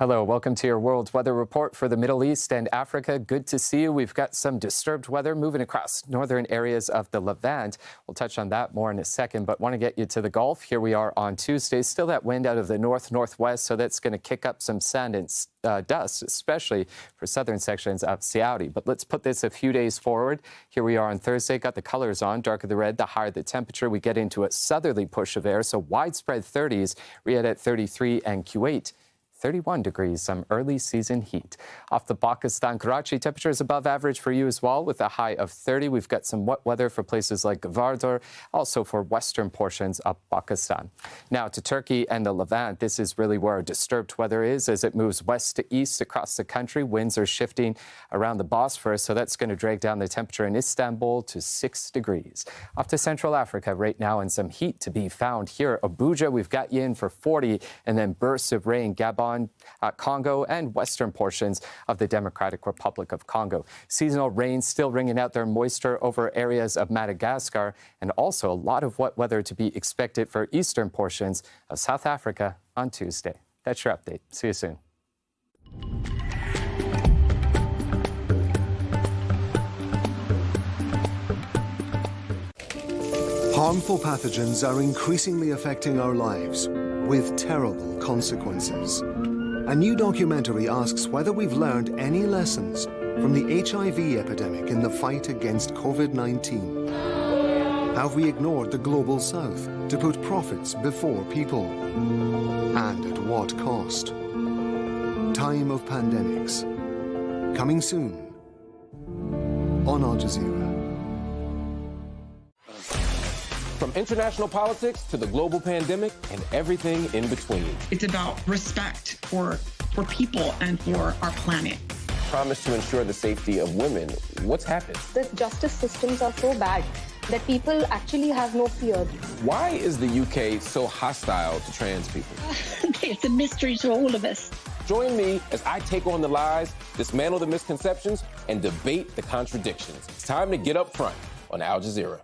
Hello, welcome to your World Weather Report for the Middle East and Africa. Good to see you. We've got some disturbed weather moving across northern areas of the Levant. We'll touch on that more in a second, but want to get you to the Gulf. Here we are on Tuesday. Still that wind out of the north-northwest, so that's going to kick up some sand and dust, especially for southern sections of Saudi. But let's put this a few days forward. Here we are on Thursday. Got the colors on. Darker the red, the higher the temperature. We get into a southerly push of air, so widespread 30s. Riyadh at 33 and Kuwait 31 degrees, some early season heat. Off the Pakistan, Karachi, temperatures above average for you as well, with a high of 30. We've got some wet weather for places like Gvardur, also for western portions of Pakistan. Now to Turkey and the Levant. This is really where disturbed weather is as it moves west to east across the country. Winds are shifting around the Bosphorus, so that's going to drag down the temperature in Istanbul to 6 degrees. Off to Central Africa right now, and some heat to be found here. Abuja, we've got you in for 40, and then bursts of rain. Gabon, Congo, and western portions of the Democratic Republic of Congo. Seasonal rain still wringing out their moisture over areas of Madagascar, and also a lot of wet weather to be expected for eastern portions of South Africa on Tuesday. That's your update. See you soon. Harmful pathogens are increasingly affecting our lives with terrible consequences. A new documentary asks whether we've learned any lessons from the HIV epidemic in the fight against COVID-19. Have we ignored the global south to put profits before people? And at what cost? Time of Pandemics. Coming soon on Al Jazeera. From international politics to the global pandemic and everything in between. It's about respect for people and for our planet. Promise to ensure the safety of women. What's happened? The justice systems are so bad that people actually have no fear. Why is the UK so hostile to trans people? It's a mystery to all of us. Join me as I take on the lies, dismantle the misconceptions, and debate the contradictions. It's time to get up front on Al Jazeera.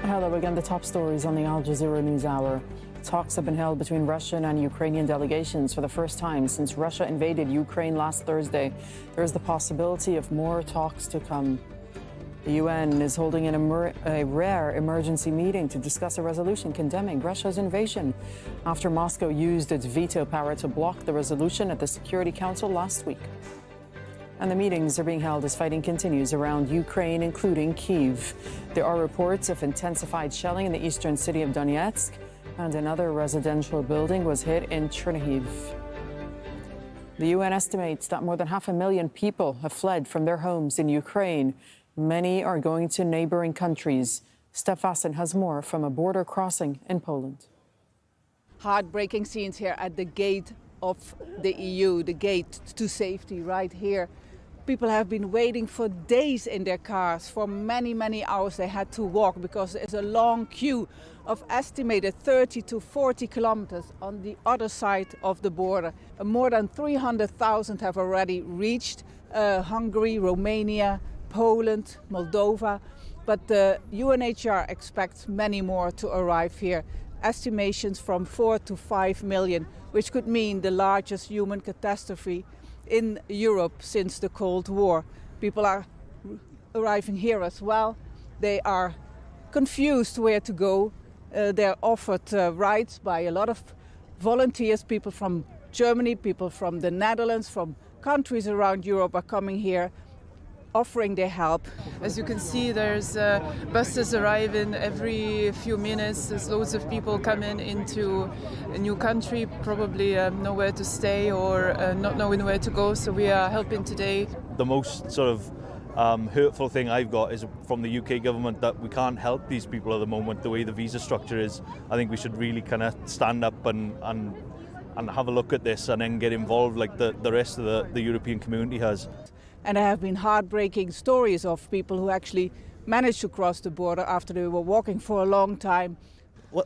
Hello again, the top stories on the Al Jazeera News Hour. Talks have been held between Russian and Ukrainian delegations for the first time since Russia invaded Ukraine last Thursday. There is the possibility of more talks to come. The UN is holding a rare emergency meeting to discuss a resolution condemning Russia's invasion after Moscow used its veto power to block the resolution at the Security Council last week. And the meetings are being held as fighting continues around Ukraine, including Kyiv. There are reports of intensified shelling in the eastern city of Donetsk, and another residential building was hit in Chernihiv. The UN estimates that more than 500,000 people have fled from their homes in Ukraine. Many are going to neighboring countries. Steph Vassen has more from a border crossing in Poland. Heartbreaking scenes here at the gate of the EU, the gate to safety right here. People have been waiting for days in their cars. For many, many hours they had to walk because there's a long queue of estimated 30 to 40 kilometers on the other side of the border. More than 300,000 have already reached Hungary, Romania, Poland, Moldova. But the UNHCR expects many more to arrive here. Estimations from 4 to 5 million, which could mean the largest human catastrophe in Europe since the Cold War. People are arriving here as well. They are confused where to go. They're offered rides by a lot of volunteers. People from Germany, people from the Netherlands, from countries around Europe are coming here, offering their help. As you can see, there's buses arriving every few minutes. There's loads of people coming into a new country, probably nowhere to stay or not knowing where to go. So we are helping today. The most sort of hurtful thing I've got is from the UK government that we can't help these people at the moment, the way the visa structure is. I think we should really kind of stand up and have a look at this and then get involved like the rest of the European community has. And there have been heartbreaking stories of people who actually managed to cross the border after they were walking for a long time.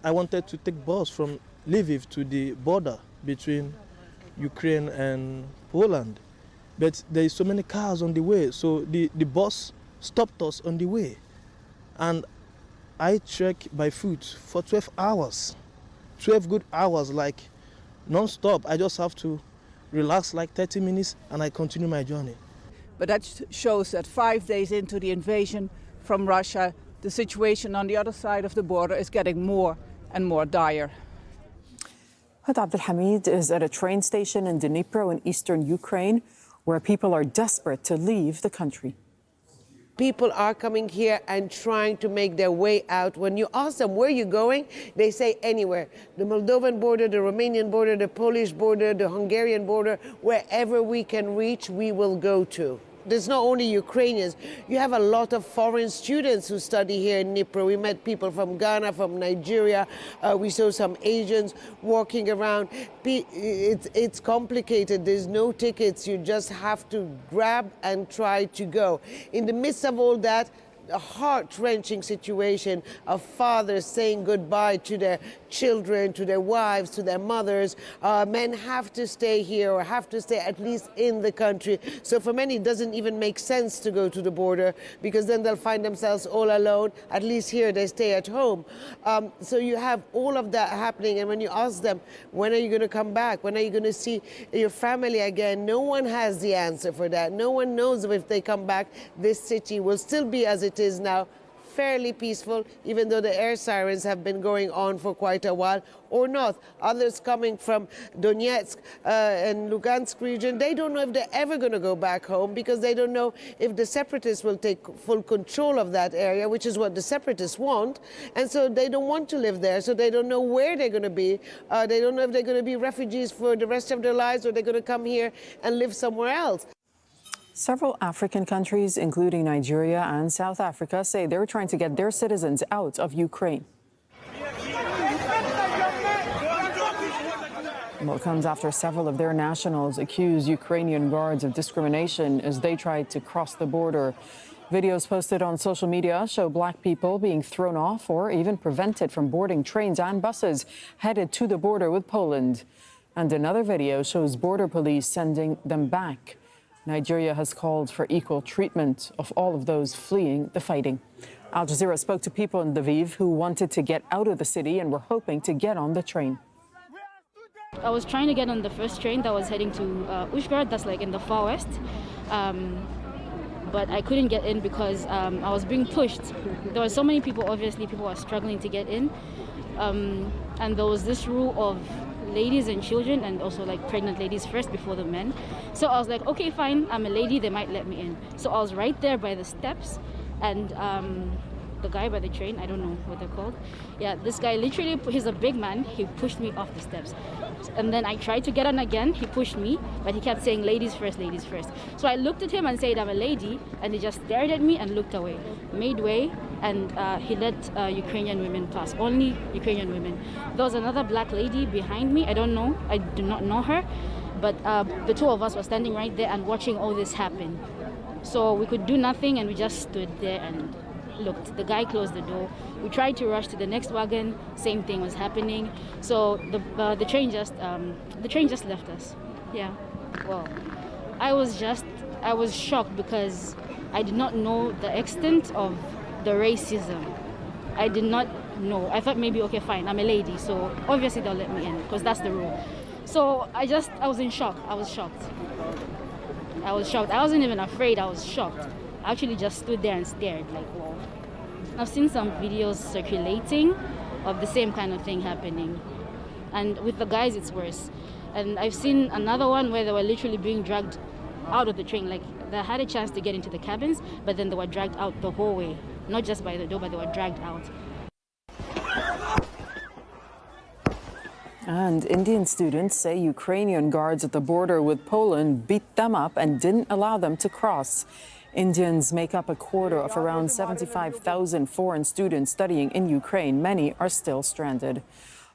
I wanted to take bus from Lviv to the border between Ukraine and Poland, but there is so many cars on the way, so the bus stopped us on the way, and I trekked by foot for 12 hours, 12 good hours, like non-stop. I just have to relax like 30 minutes and I continue my journey. But that shows that 5 days into the invasion from Russia, the situation on the other side of the border is getting more and more dire. Abdelhamid is at a train station in Dnipro in eastern Ukraine, where people are desperate to leave the country. People are coming here and trying to make their way out. When you ask them, where are you going? They say anywhere. The Moldovan border, the Romanian border, the Polish border, the Hungarian border, wherever we can reach, we will go to. There's not only Ukrainians. You have a lot of foreign students who study here in Dnipro. We met people from Ghana, from Nigeria. We saw some Asians walking around. It's complicated. There's no tickets. You just have to grab and try to go. In the midst of all that, a heart-wrenching situation of fathers saying goodbye to their children, to their wives, to their mothers. Men have to stay here or have to stay at least in the country. So for many, it doesn't even make sense to go to the border because then they'll find themselves all alone. At least here, they stay at home. So you have all of that happening. And when you ask them, when are you going to come back? When are you going to see your family again? No one has the answer for that. No one knows if they come back, this city will still be as it is now, fairly peaceful, even though the air sirens have been going on for quite a while, or not. Others coming from Donetsk and Lugansk region, they don't know if they're ever going to go back home because they don't know if the separatists will take full control of that area, which is what the separatists want. And so they don't want to live there, so they don't know where they're going to be. They don't know if they're going to be refugees for the rest of their lives or they're going to come here and live somewhere else. Several African countries, including Nigeria and South Africa, say they're trying to get their citizens out of Ukraine. Well, it comes after several of their nationals accuse Ukrainian guards of discrimination as they tried to cross the border. Videos posted on social media show black people being thrown off or even prevented from boarding trains and buses headed to the border with Poland. And another video shows border police sending them back. Nigeria has called for equal treatment of all of those fleeing the fighting. Al Jazeera spoke to people in Lviv who wanted to get out of the city and were hoping to get on the train. I was trying to get on the first train that was heading to Uzhhorod, that's like in the far west. But I couldn't get in because I was being pushed. There were so many people, obviously people were struggling to get in. And there was this rule of ladies and children and also like pregnant ladies first before the men. So I was like, okay, fine, I'm a lady, they might let me in. So I was right there by the steps and the guy by the train, I don't know what they're called. Yeah, this guy literally, he's a big man, he pushed me off the steps. And then I tried to get on again, he pushed me, but he kept saying ladies first, ladies first. So I looked at him and said, I'm a lady, and he just stared at me and looked away. Made way, and he let Ukrainian women pass, only Ukrainian women. There was another black lady behind me, I don't know, I do not know her, but the two of us were standing right there and watching all this happen. So we could do nothing and we just stood there and looked. The guy closed the door. We tried to rush to the next wagon. Same thing was happening. So the train just left us. Yeah. Well, I was shocked because I did not know the extent of the racism. I did not know. I thought maybe okay, fine. I'm a lady, so obviously they'll let me in because that's the rule. So I was in shock. I was shocked. I wasn't even afraid. I was shocked. I actually just stood there and stared like, whoa. I've seen some videos circulating of the same kind of thing happening. And with the guys, it's worse. And I've seen another one where they were literally being dragged out of the train. Like, they had a chance to get into the cabins, but then they were dragged out the whole way. Not just by the door, but they were dragged out. And Indian students say Ukrainian guards at the border with Poland beat them up and didn't allow them to cross. Indians make up a quarter of around 75,000 foreign students studying in Ukraine. Many are still stranded.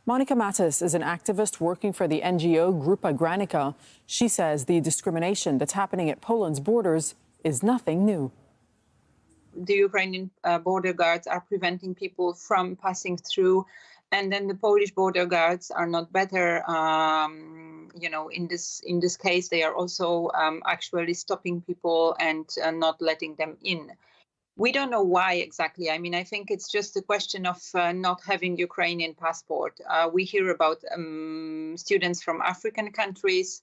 Monica Mattis is an activist working for the NGO Grupa Granica. She says the discrimination that's happening at Poland's borders is nothing new. the Ukrainian border guards are preventing people from passing through, and then the Polish border guards are not better. In this case, they are also actually stopping people and not letting them in. We don't know why exactly. I mean, I think it's just a question of not having Ukrainian passport. We hear about students from African countries,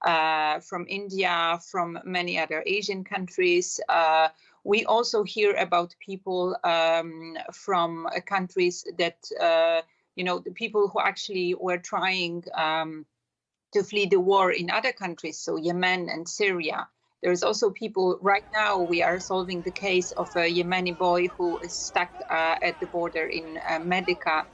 from India, from many other Asian countries. We also hear about people from countries that, the people who actually were trying to flee the war in other countries, so Yemen and Syria. There's also people, right now we are solving the case of a Yemeni boy who is stuck at the border in Medica,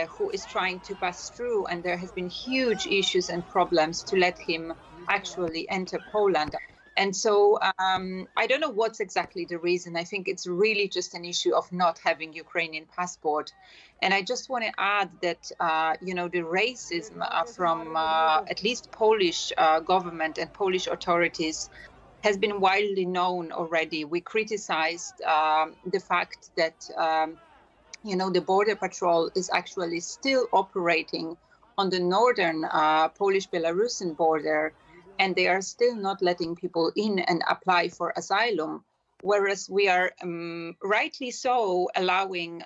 who is trying to pass through, and there have been huge issues and problems to let him actually enter Poland. And so I don't know what's exactly the reason. I think it's really just an issue of not having Ukrainian passport. And I just want to add that, the racism from at least Polish government and Polish authorities has been widely known already. We criticized the fact that, the border patrol is actually still operating on the northern Polish-Belarusian border, and they are still not letting people in and apply for asylum, whereas we are rightly so allowing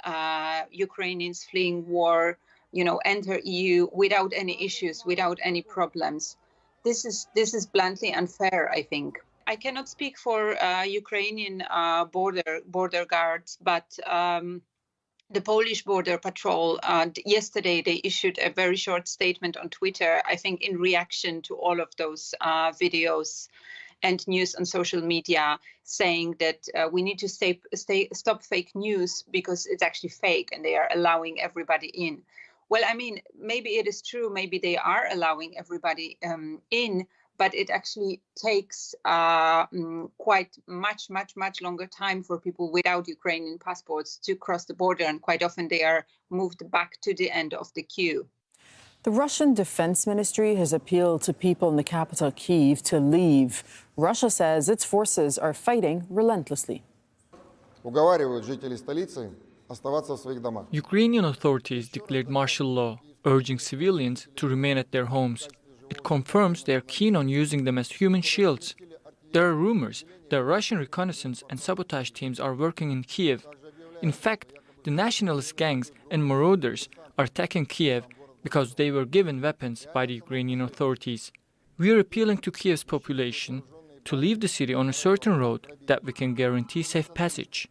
Ukrainians fleeing war, enter EU without any issues, without any problems. This is bluntly unfair, I think. I cannot speak for Ukrainian border guards, but the Polish border patrol, yesterday they issued a very short statement on Twitter, I think in reaction to all of those videos and news on social media, saying that we need to stop fake news because it's actually fake and they are allowing everybody in. Well, I mean, maybe it is true, maybe they are allowing everybody in, but it actually takes quite much longer time for people without Ukrainian passports to cross the border, and quite often they are moved back to the end of the queue. The Russian Defense Ministry has appealed to people in the capital, Kyiv, to leave. Russia says its forces are fighting relentlessly. Ukrainian authorities declared martial law, urging civilians to remain at their homes. It confirms they are keen on using them as human shields. There are rumors that Russian reconnaissance and sabotage teams are working in Kiev. In fact, the nationalist gangs and marauders are attacking Kiev because they were given weapons by the Ukrainian authorities. We are appealing to Kiev's population to leave the city on a certain road that we can guarantee safe passage.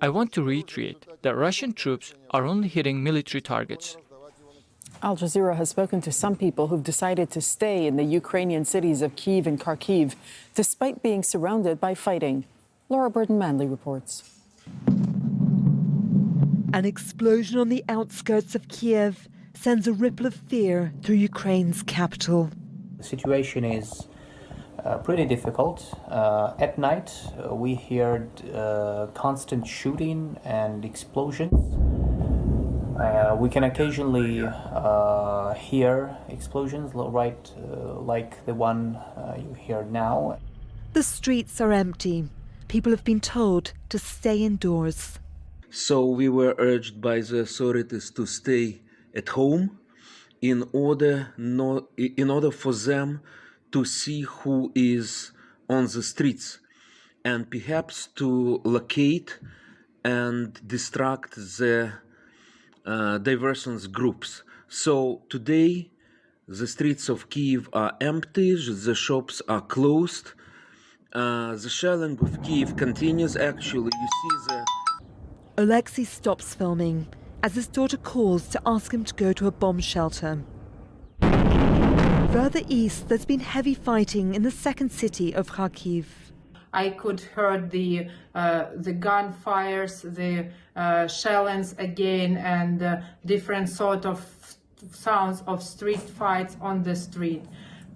I want to reiterate that Russian troops are only hitting military targets. Al Jazeera has spoken to some people who've decided to stay in the Ukrainian cities of Kyiv and Kharkiv, despite being surrounded by fighting. Laura Burden-Manley reports. An explosion on the outskirts of Kiev sends a ripple of fear through Ukraine's capital. The situation is pretty difficult. At night, we heard constant shooting and explosions. We can occasionally hear explosions like the one you hear now. The streets are empty. People have been told to stay indoors. So we were urged by the authorities to stay at home in order for them to see who is on the streets and perhaps to locate and distract the diversions groups. So today the streets of Kyiv are empty, the shops are closed. The shelling of Kyiv continues. Actually, you see the... Alexei stops filming as his daughter calls to ask him to go to a bomb shelter. Further east, there's been heavy fighting in the second city of Kharkiv. I could hear the gunfires, the shellings again, and different sort of sounds of street fights on the street.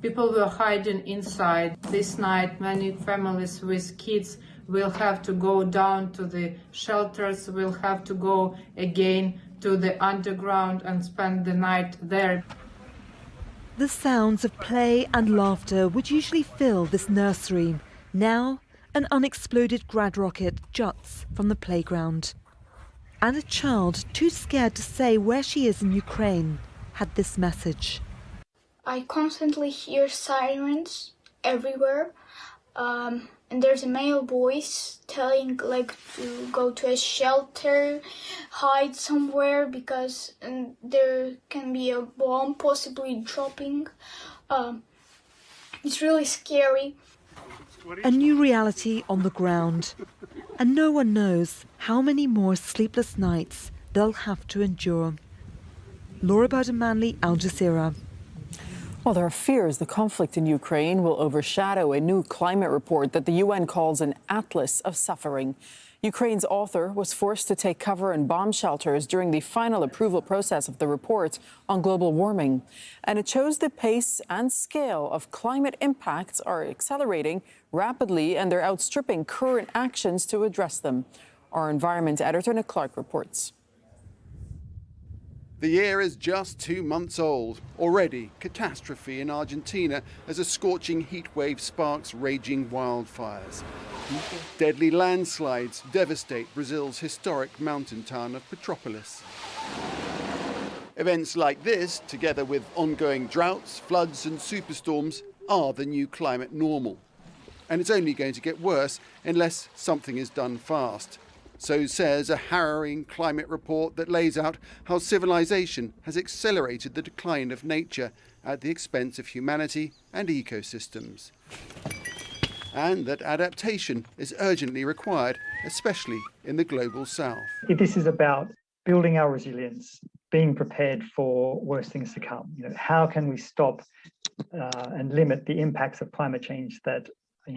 People were hiding inside. This night, many families with kids will have to go down to the shelters, will have to go again to the underground and spend the night there. The sounds of play and laughter would usually fill this nursery. Now, An unexploded grad rocket juts from the playground. And a child, too scared to say where she is in Ukraine, had this message. I constantly hear sirens everywhere, and there's a male voice telling to go to a shelter, hide somewhere because there can be a bomb possibly dropping. It's really scary. A new reality on the ground, and no one knows how many more sleepless nights they'll have to endure. Laura Bowden-Manley, Al Jazeera. Well, there are fears the conflict in Ukraine will overshadow a new climate report that the UN calls an atlas of suffering. Ukraine's author was forced to take cover in bomb shelters during the final approval process of the report on global warming. And it shows the pace and scale of climate impacts are accelerating rapidly, and they're outstripping current actions to address them. Our environment editor, Nick Clark, reports. The year is just 2 months old. Already, catastrophe in Argentina as a scorching heat wave sparks raging wildfires. Deadly landslides devastate Brazil's historic mountain town of Petrópolis. Events like this, together with ongoing droughts, floods and superstorms, are the new climate normal. And it's only going to get worse unless something is done fast. So says a harrowing climate report that lays out how civilization has accelerated the decline of nature at the expense of humanity and ecosystems. And that adaptation is urgently required, especially in the global south. This is about building our resilience, being prepared for worse things to come. How can we stop and limit the impacts of climate change that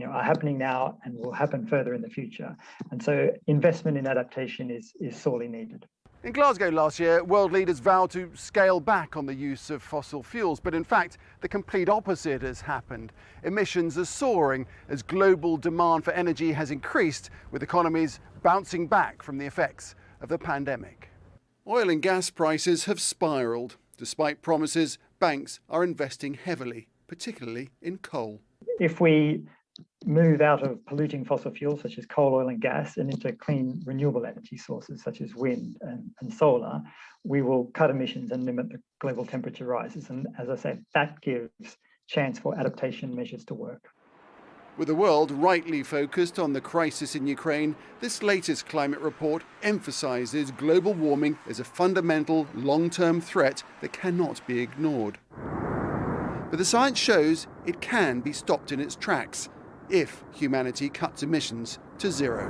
are happening now and will happen further in the future. And so investment in adaptation is sorely needed. In Glasgow last year, world leaders vowed to scale back on the use of fossil fuels, but in fact, the complete opposite has happened. Emissions are soaring as global demand for energy has increased, with economies bouncing back from the effects of the pandemic. Oil and gas prices have spiraled. Despite promises, banks are investing heavily, particularly in coal. If we move out of polluting fossil fuels such as coal, oil and gas and into clean renewable energy sources such as wind and solar, we will cut emissions and limit the global temperature rises. And as I said, that gives chance for adaptation measures to work. With the world rightly focused on the crisis in Ukraine, this latest climate report emphasises global warming as a fundamental long-term threat that cannot be ignored. But the science shows it can be stopped in its tracks if humanity cuts emissions to zero.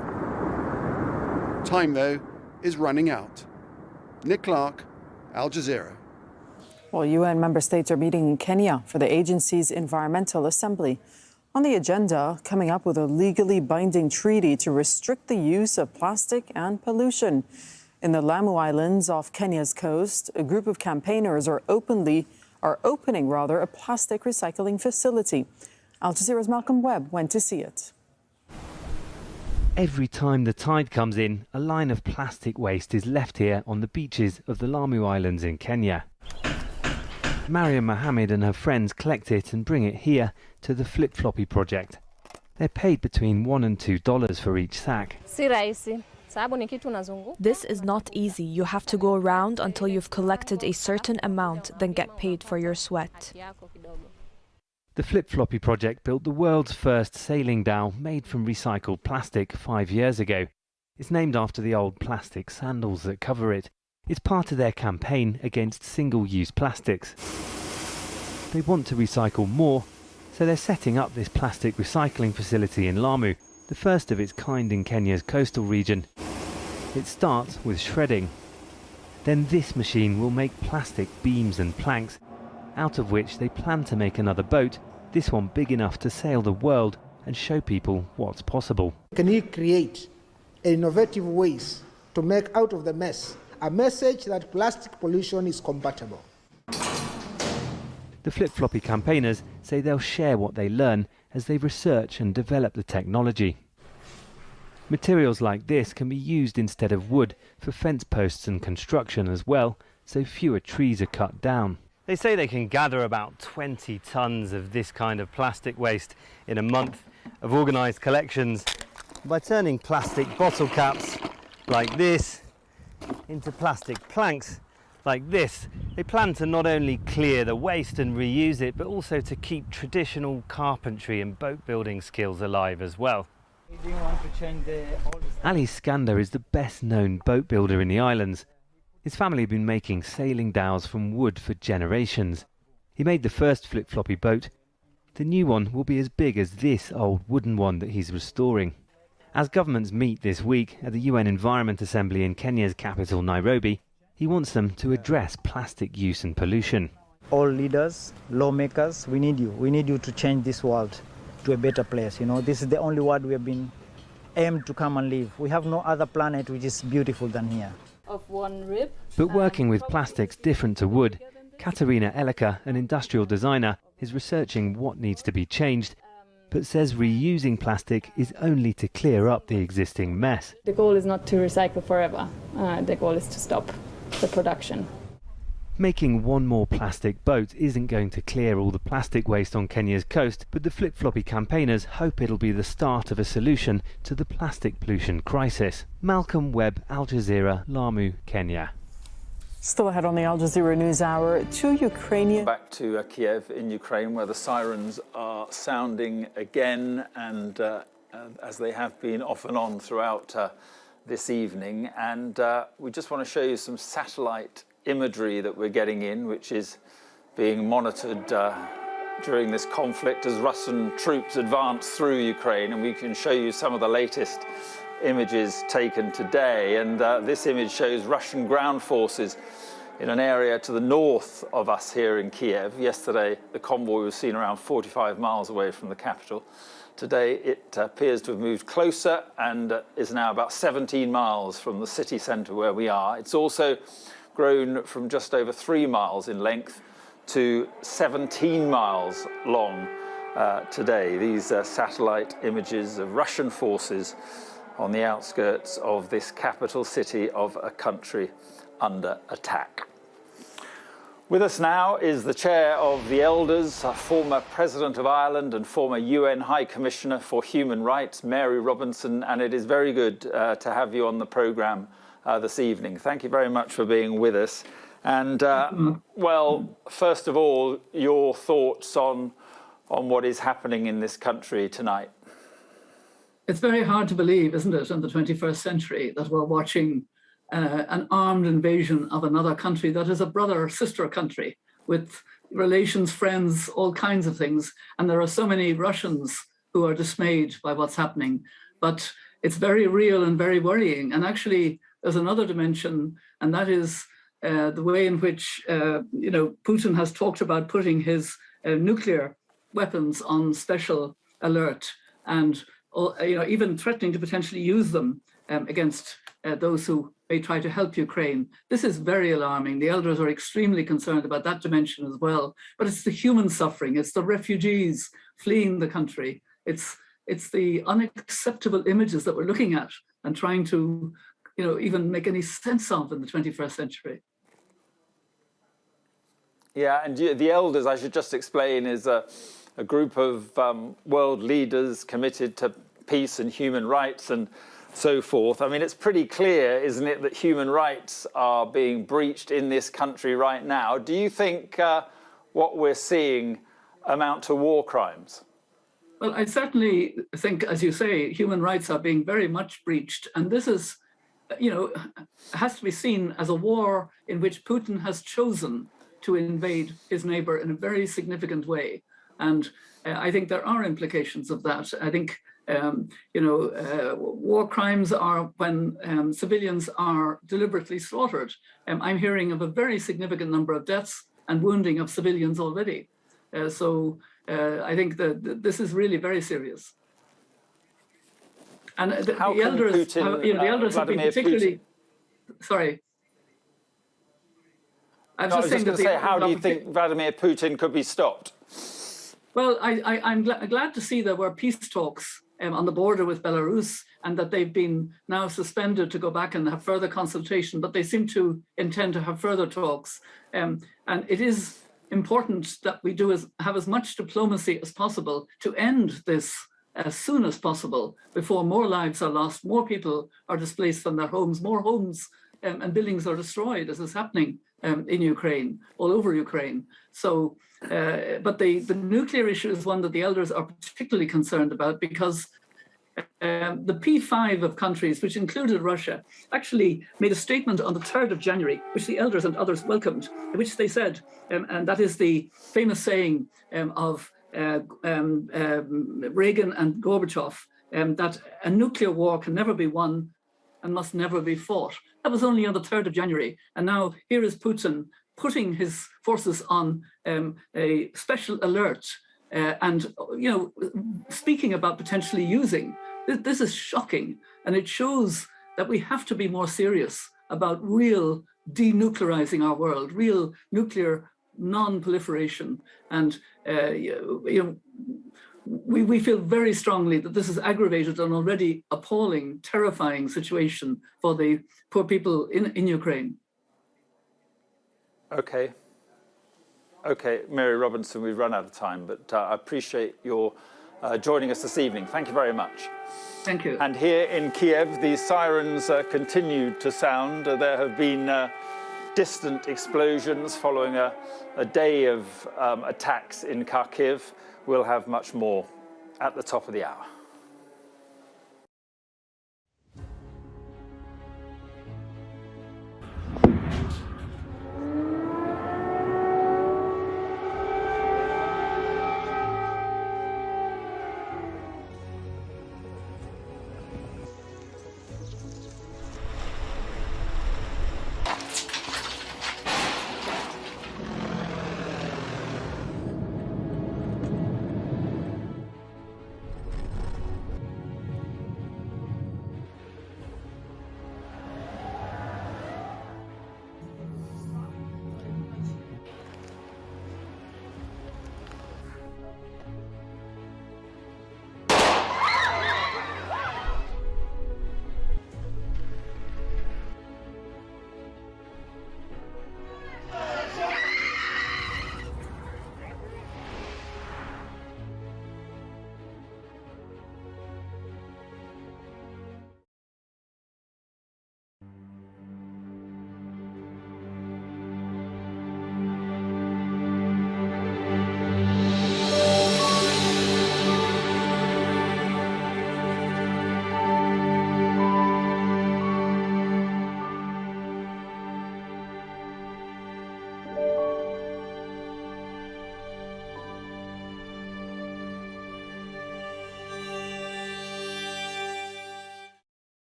Time, though, is running out. Nick Clark, Al Jazeera. Well, UN member states are meeting in Kenya for the agency's Environmental Assembly. On the agenda, coming up with a legally binding treaty to restrict the use of plastic and pollution. In the Lamu Islands off Kenya's coast, a group of campaigners are opening a plastic recycling facility. Al Jazeera's Malcolm Webb went to see it. Every time the tide comes in, a line of plastic waste is left here on the beaches of the Lamu Islands in Kenya. Mariam Mohammed and her friends collect it and bring it here to the Flip Floppy project. They're paid between $1 and $2 for each sack. This is not easy. You have to go around until you've collected a certain amount, then get paid for your sweat. The Flip Floppy project built the world's first sailing dhow made from recycled plastic 5 years ago. It's named after the old plastic sandals that cover it. It's part of their campaign against single-use plastics. They want to recycle more, so they're setting up this plastic recycling facility in Lamu, the first of its kind in Kenya's coastal region. It starts with shredding. Then this machine will make plastic beams and planks, out of which they plan to make another boat, this one big enough to sail the world and show people what's possible. Can you create innovative ways to make out of the mess a message that plastic pollution is compatible? The Flip Floppy campaigners say they'll share what they learn as they research and develop the technology. Materials like this can be used instead of wood for fence posts and construction as well, so fewer trees are cut down. They say they can gather about 20 tons of this kind of plastic waste in a month, of organised collections by turning plastic bottle caps like this into plastic planks like this. They plan to not only clear the waste and reuse it, but also to keep traditional carpentry and boat building skills alive as well. Ali Skander is the best known boat builder in the islands. His family have been making sailing dhows from wood for generations. He made the first flip-floppy boat. The new one will be as big as this old wooden one that he's restoring. As governments meet this week at the UN Environment Assembly in Kenya's capital, Nairobi, he wants them to address plastic use and pollution. All leaders, lawmakers, we need you. We need you to change this world to a better place. You know, this is the only world we have been aimed to come and live. We have no other planet which is beautiful than here. Of one rib. But working with plastics different to wood, Katerina Elika, an industrial designer, is researching what needs to be changed, but says reusing plastic is only to clear up the existing mess. The goal is not to recycle forever. The goal is to stop the production. Making one more plastic boat isn't going to clear all the plastic waste on Kenya's coast, but the flip-floppy campaigners hope it'll be the start of a solution to the plastic pollution crisis. Malcolm Webb, Al Jazeera, Lamu, Kenya. Still ahead on the Al Jazeera News Hour, 2 Ukrainian... Back to Kiev in Ukraine, where the sirens are sounding again, and as they have been off and on throughout this evening. And we just want to show you some satellite imagery that we're getting in, which is being monitored during this conflict as Russian troops advance through Ukraine, and we can show you some of the latest images taken today. And this image shows Russian ground forces in an area to the north of us here in Kiev. Yesterday the convoy was seen around 45 miles away from the capital. Today it appears to have moved closer and is now about 17 miles from the city centre where we are. It's also grown from just over 3 miles in length to 17 miles long today. These satellite images of Russian forces on the outskirts of this capital city of a country under attack. With us now is the chair of the Elders, former President of Ireland and former UN High Commissioner for Human Rights, Mary Robinson, and it is very good to have you on the programme this evening. Thank you very much for being with us. And, well, first of all, your thoughts on what is happening in this country tonight. It's very hard to believe, isn't it, in the 21st century, that we're watching an armed invasion of another country that is a brother or sister country with relations, friends, all kinds of things. And there are so many Russians who are dismayed by what's happening. But it's very real and very worrying. And actually, there's another dimension, and that is the way in which Putin has talked about putting his nuclear weapons on special alert, and even threatening to potentially use them against those who may try to help Ukraine. This is very alarming. The Elders are extremely concerned about that dimension as well. But it's the human suffering, it's the refugees fleeing the country, it's the unacceptable images that we're looking at and trying to even make any sense of in the 21st century. Yeah, and the Elders, I should just explain, is a group of world leaders committed to peace and human rights and so forth. I mean, it's pretty clear, isn't it, that human rights are being breached in this country right now. Do you think what we're seeing amount to war crimes? Well, I certainly think, as you say, human rights are being very much breached. And this is, has to be seen as a war in which Putin has chosen to invade his neighbor in a very significant way. And I think there are implications of that. I think, war crimes are when civilians are deliberately slaughtered. I'm hearing of a very significant number of deaths and wounding of civilians already. So I think that this is really very serious. And the Elders have been particularly... Sorry. I was just going to say, how do you think Vladimir Putin could be stopped? Well, I'm glad to see there were peace talks on the border with Belarus, and that they've been now suspended to go back and have further consultation, but they seem to intend to have further talks. And it is important that we have as much diplomacy as possible to end this as soon as possible before more lives are lost, more people are displaced from their homes, more homes and buildings are destroyed, as is happening in Ukraine, all over Ukraine. So, but the nuclear issue is one that the elders are particularly concerned about, because the P5 of countries, which included Russia, actually made a statement on the 3rd of January, which the elders and others welcomed, which they said, and that is the famous saying of Reagan and Gorbachev, that a nuclear war can never be won and must never be fought. That was only on the 3rd of January. And now here is Putin putting his forces on a special alert and, you know, speaking about potentially using. This is shocking. And it shows that we have to be more serious about real denuclearizing our world, real nuclear non-proliferation. And, you know, we feel very strongly that this has aggravated an already appalling, terrifying situation for the poor people in Ukraine. Okay. Okay, Mary Robinson, we've run out of time, but I appreciate your joining us this evening. Thank you very much. Thank you. And here in Kiev, the sirens continue to sound. There have been distant explosions following a day of attacks in Kharkiv. We'll have much more at the top of the hour.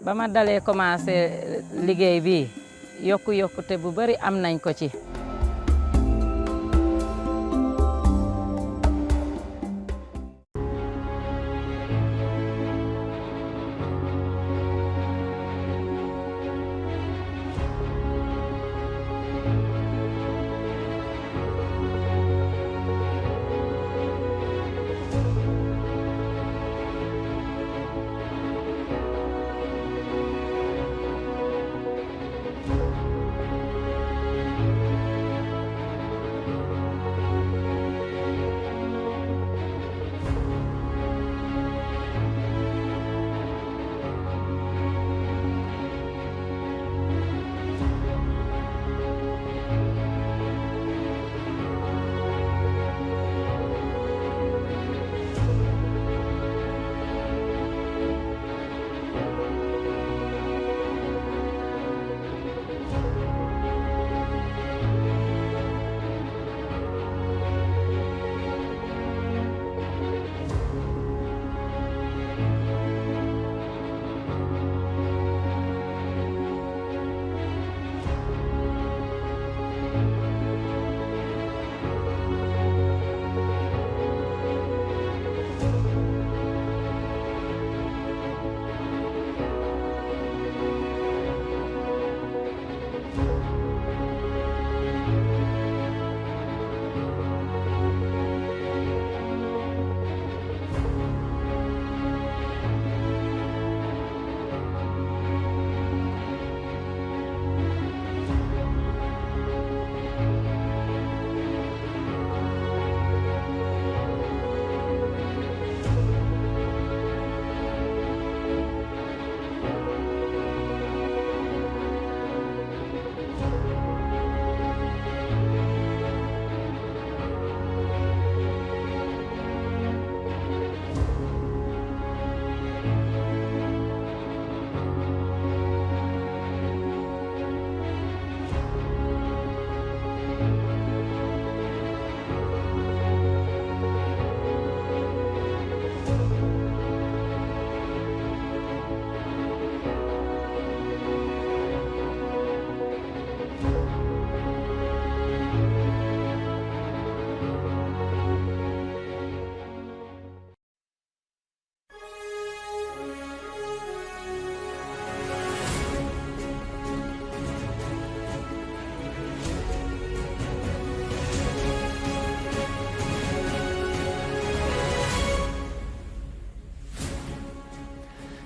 ba ma dalee commencé liggéey bi yokkute bu bari am nañ ko ci.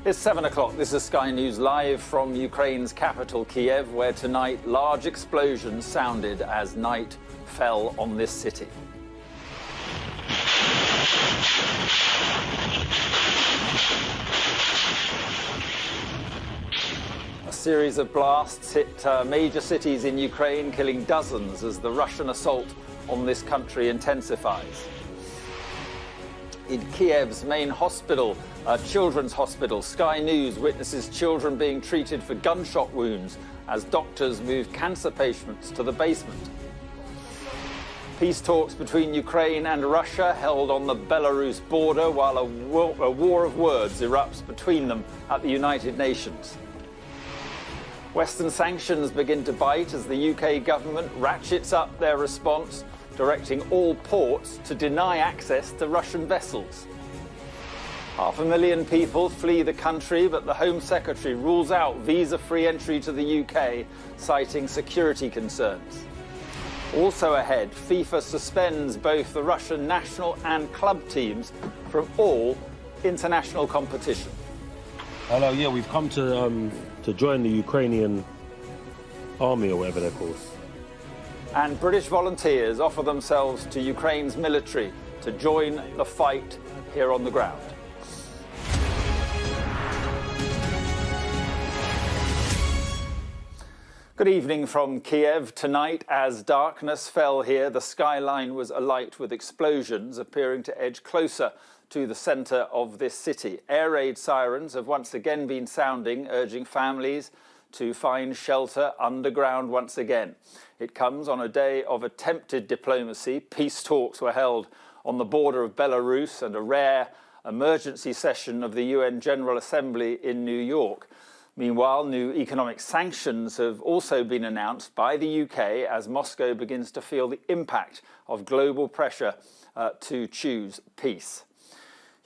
It's 7 o'clock. This is Sky News live from Ukraine's capital, Kiev, where tonight large explosions sounded as night fell on this city. A series of blasts hit major cities in Ukraine, killing dozens as the Russian assault on this country intensifies. In Kiev's main hospital, children's hospital, Sky News witnesses children being treated for gunshot wounds as doctors move cancer patients to the basement. Peace talks between Ukraine and Russia held on the Belarus border while a war of words erupts between them at the United Nations. Western sanctions begin to bite as the UK government ratchets up their response, directing all ports to deny access to Russian vessels. 500,000 people flee the country, but the Home Secretary rules out visa-free entry to the UK, citing security concerns. Also ahead, FIFA suspends both the Russian national and club teams from all international competition. Hello, yeah, we've come to join the Ukrainian army, or whatever they're called. And British volunteers offer themselves to Ukraine's military to join the fight here on the ground. Good evening from Kiev. Tonight, as darkness fell here, the skyline was alight with explosions appearing to edge closer to the centre of this city. Air raid sirens have once again been sounding, urging families to find shelter underground once again. It comes on a day of attempted diplomacy. Peace talks were held on the border of Belarus and a rare emergency session of the UN General Assembly in New York. Meanwhile, new economic sanctions have also been announced by the UK as Moscow begins to feel the impact of global pressure to choose peace.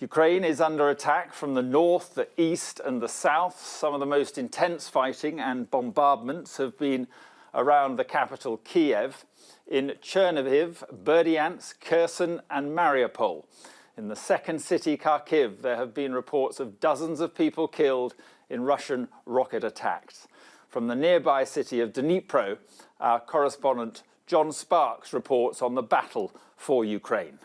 Ukraine is under attack from the north, the east and the south. Some of the most intense fighting and bombardments have been around the capital Kiev, in Chernihiv, Berdyansk, Kherson and Mariupol. In the second city, Kharkiv, there have been reports of dozens of people killed in Russian rocket attacks. From the nearby city of Dnipro, our correspondent John Sparks reports on the battle for Ukraine.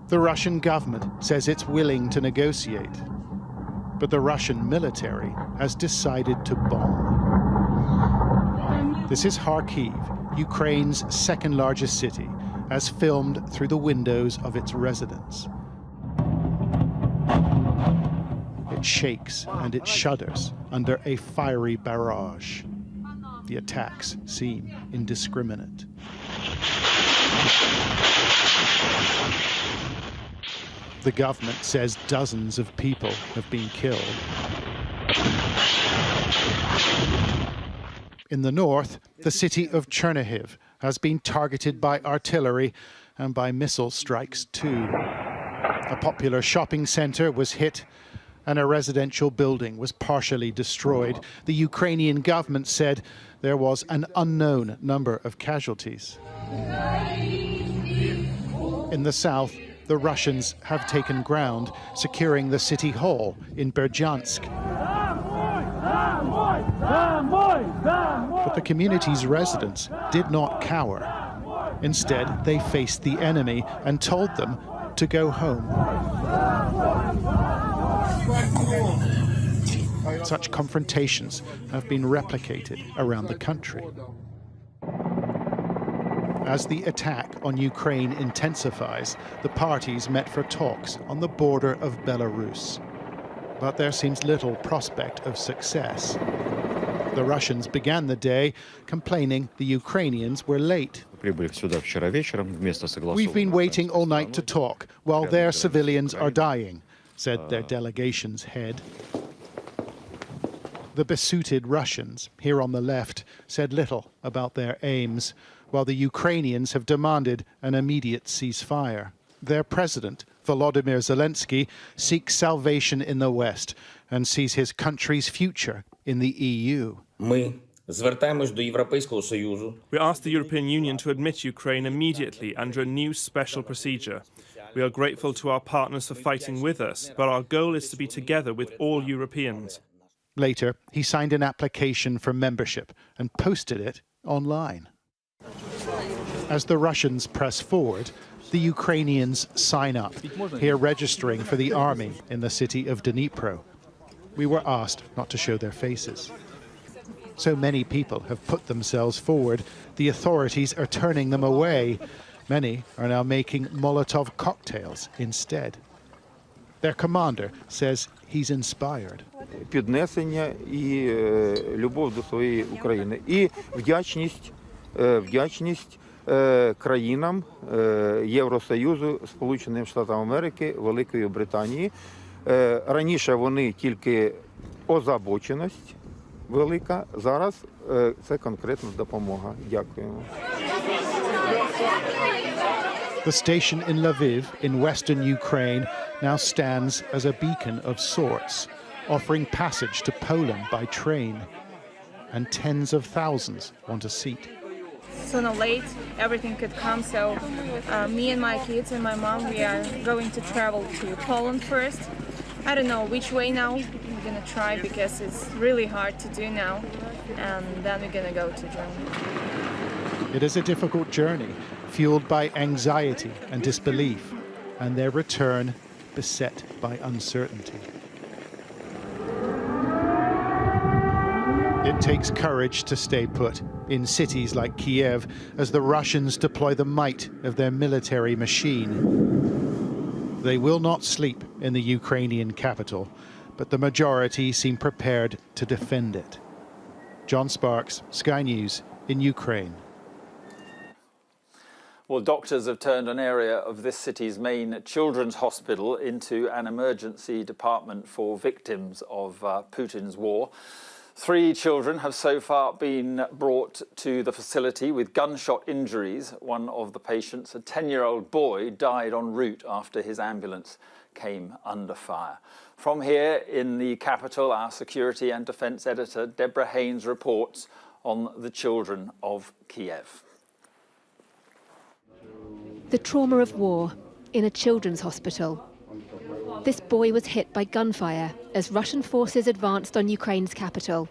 The Russian government says it's willing to negotiate, but the Russian military has decided to bomb. This is Kharkiv, Ukraine's second largest city, as filmed through the windows of its residents. It shakes and it shudders under a fiery barrage. The attacks seem indiscriminate. The government says dozens of people have been killed. In the north, the city of Chernihiv has been targeted by artillery and by missile strikes too. A popular shopping center was hit and a residential building was partially destroyed. The Ukrainian government said there was an unknown number of casualties. In the south, the Russians have taken ground, securing the city hall in Berdyansk. But the community's residents did not cower. Instead, they faced the enemy and told them to go home. Such confrontations have been replicated around the country. As the attack on Ukraine intensifies, the parties met for talks on the border of Belarus. But there seems little prospect of success. The Russians began the day complaining the Ukrainians were late. We've been waiting all night to talk while their civilians are dying, said their delegation's head. The besooted Russians, here on the left, said little about their aims, while the Ukrainians have demanded an immediate ceasefire. Their president, Volodymyr Zelensky, seeks salvation in the West and sees his country's future in the EU. Звертаємось до Європейського Союзу. We ask the European Union to admit Ukraine immediately under a new special procedure. We are grateful to our partners for fighting with us, but our goal is to be together with all Europeans. Later, he signed an application for membership and posted it online. As the Russians press forward, the Ukrainians sign up, here registering for the army in the city of Dnipro. We were asked not to show their faces. So many people have put themselves forward, the authorities are turning them away. Many are now making Molotov cocktails instead. Their commander says he's inspired. Піднесення і любов до своєї України. І вдячність країнам Євросоюзу, Сполученим Штатам Америки, Великої Британії. Раніше вони тільки озабоченість велика, зараз це конкретна допомога. Дякуємо. The station in Lviv, in western Ukraine, now stands as a beacon of sorts, offering passage to Poland by train. And tens of thousands want a seat. Sooner or late, everything could come. So me and my kids and my mom, we are going to travel to Poland first. I don't know which way now. We're going to try because it's really hard to do now. And then we're going to go to Germany. It is a difficult journey, fueled by anxiety and disbelief, and their return beset by uncertainty. It takes courage to stay put in cities like Kiev as the Russians deploy the might of their military machine. They will not sleep in the Ukrainian capital, but the majority seem prepared to defend it. John Sparks, Sky News in Ukraine. Well, doctors have turned an area of this city's main children's hospital into an emergency department for victims of Putin's war. 3 children have so far been brought to the facility with gunshot injuries. One of the patients, a 10-year-old boy, died en route after his ambulance came under fire. From here in the capital, our security and defence editor, Deborah Haynes, reports on the children of Kiev. The trauma of war in a children's hospital. This boy was hit by gunfire as Russian forces advanced on Ukraine's capital.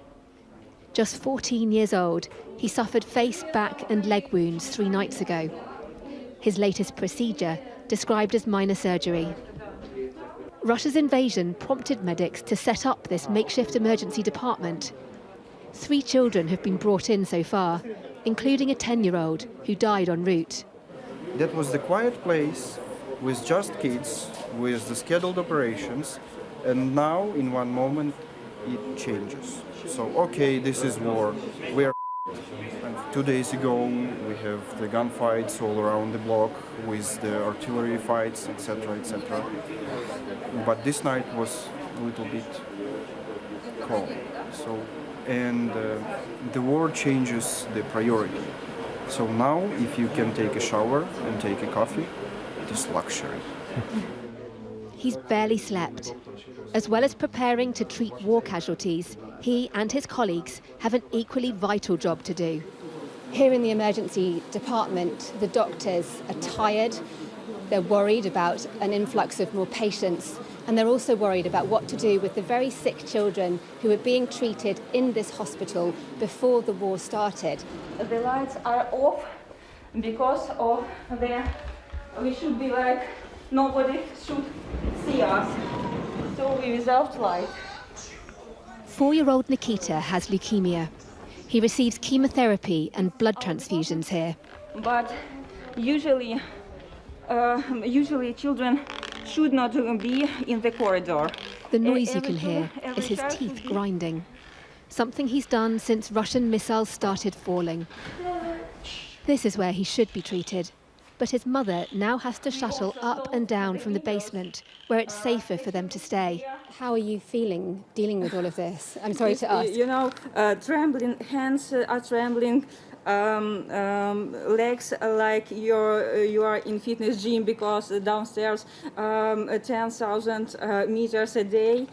Just 14 years old, he suffered face, back and leg wounds 3 nights ago. His latest procedure described as minor surgery. Russia's invasion prompted medics to set up this makeshift emergency department. 3 children have been brought in so far, including a 10-year-old who died en route. That was the quiet place with just kids, with the scheduled operations, and now in one moment it changes. So, okay, this is war. We're and 2 days ago we have the gunfights all around the block with the artillery fights, etc., etc. But this night was a little bit calm. So, and the war changes the priority. So now, if you can take a shower and take a coffee, it is luxury. He's barely slept. As well as preparing to treat war casualties, he and his colleagues have an equally vital job to do. Here in the emergency department, the doctors are tired, they're worried about an influx of more patients, and they're also worried about what to do with the very sick children who are being treated in this hospital before the war started. The lights are off because of we should be like, nobody should see us. So we without light. 4-year-old Nikita has leukemia. He receives chemotherapy and blood transfusions here. But usually children should not be in the corridor. The noise you can hear is his teeth grinding. Something he's done since Russian missiles started falling. This is where he should be treated. But his mother now has to shuttle up and down from the basement, where it's safer for them to stay. How are you feeling dealing with all of this? I'm sorry to ask. You know, trembling, hands are trembling, legs like you are in fitness gym because downstairs 10,000 meters a day.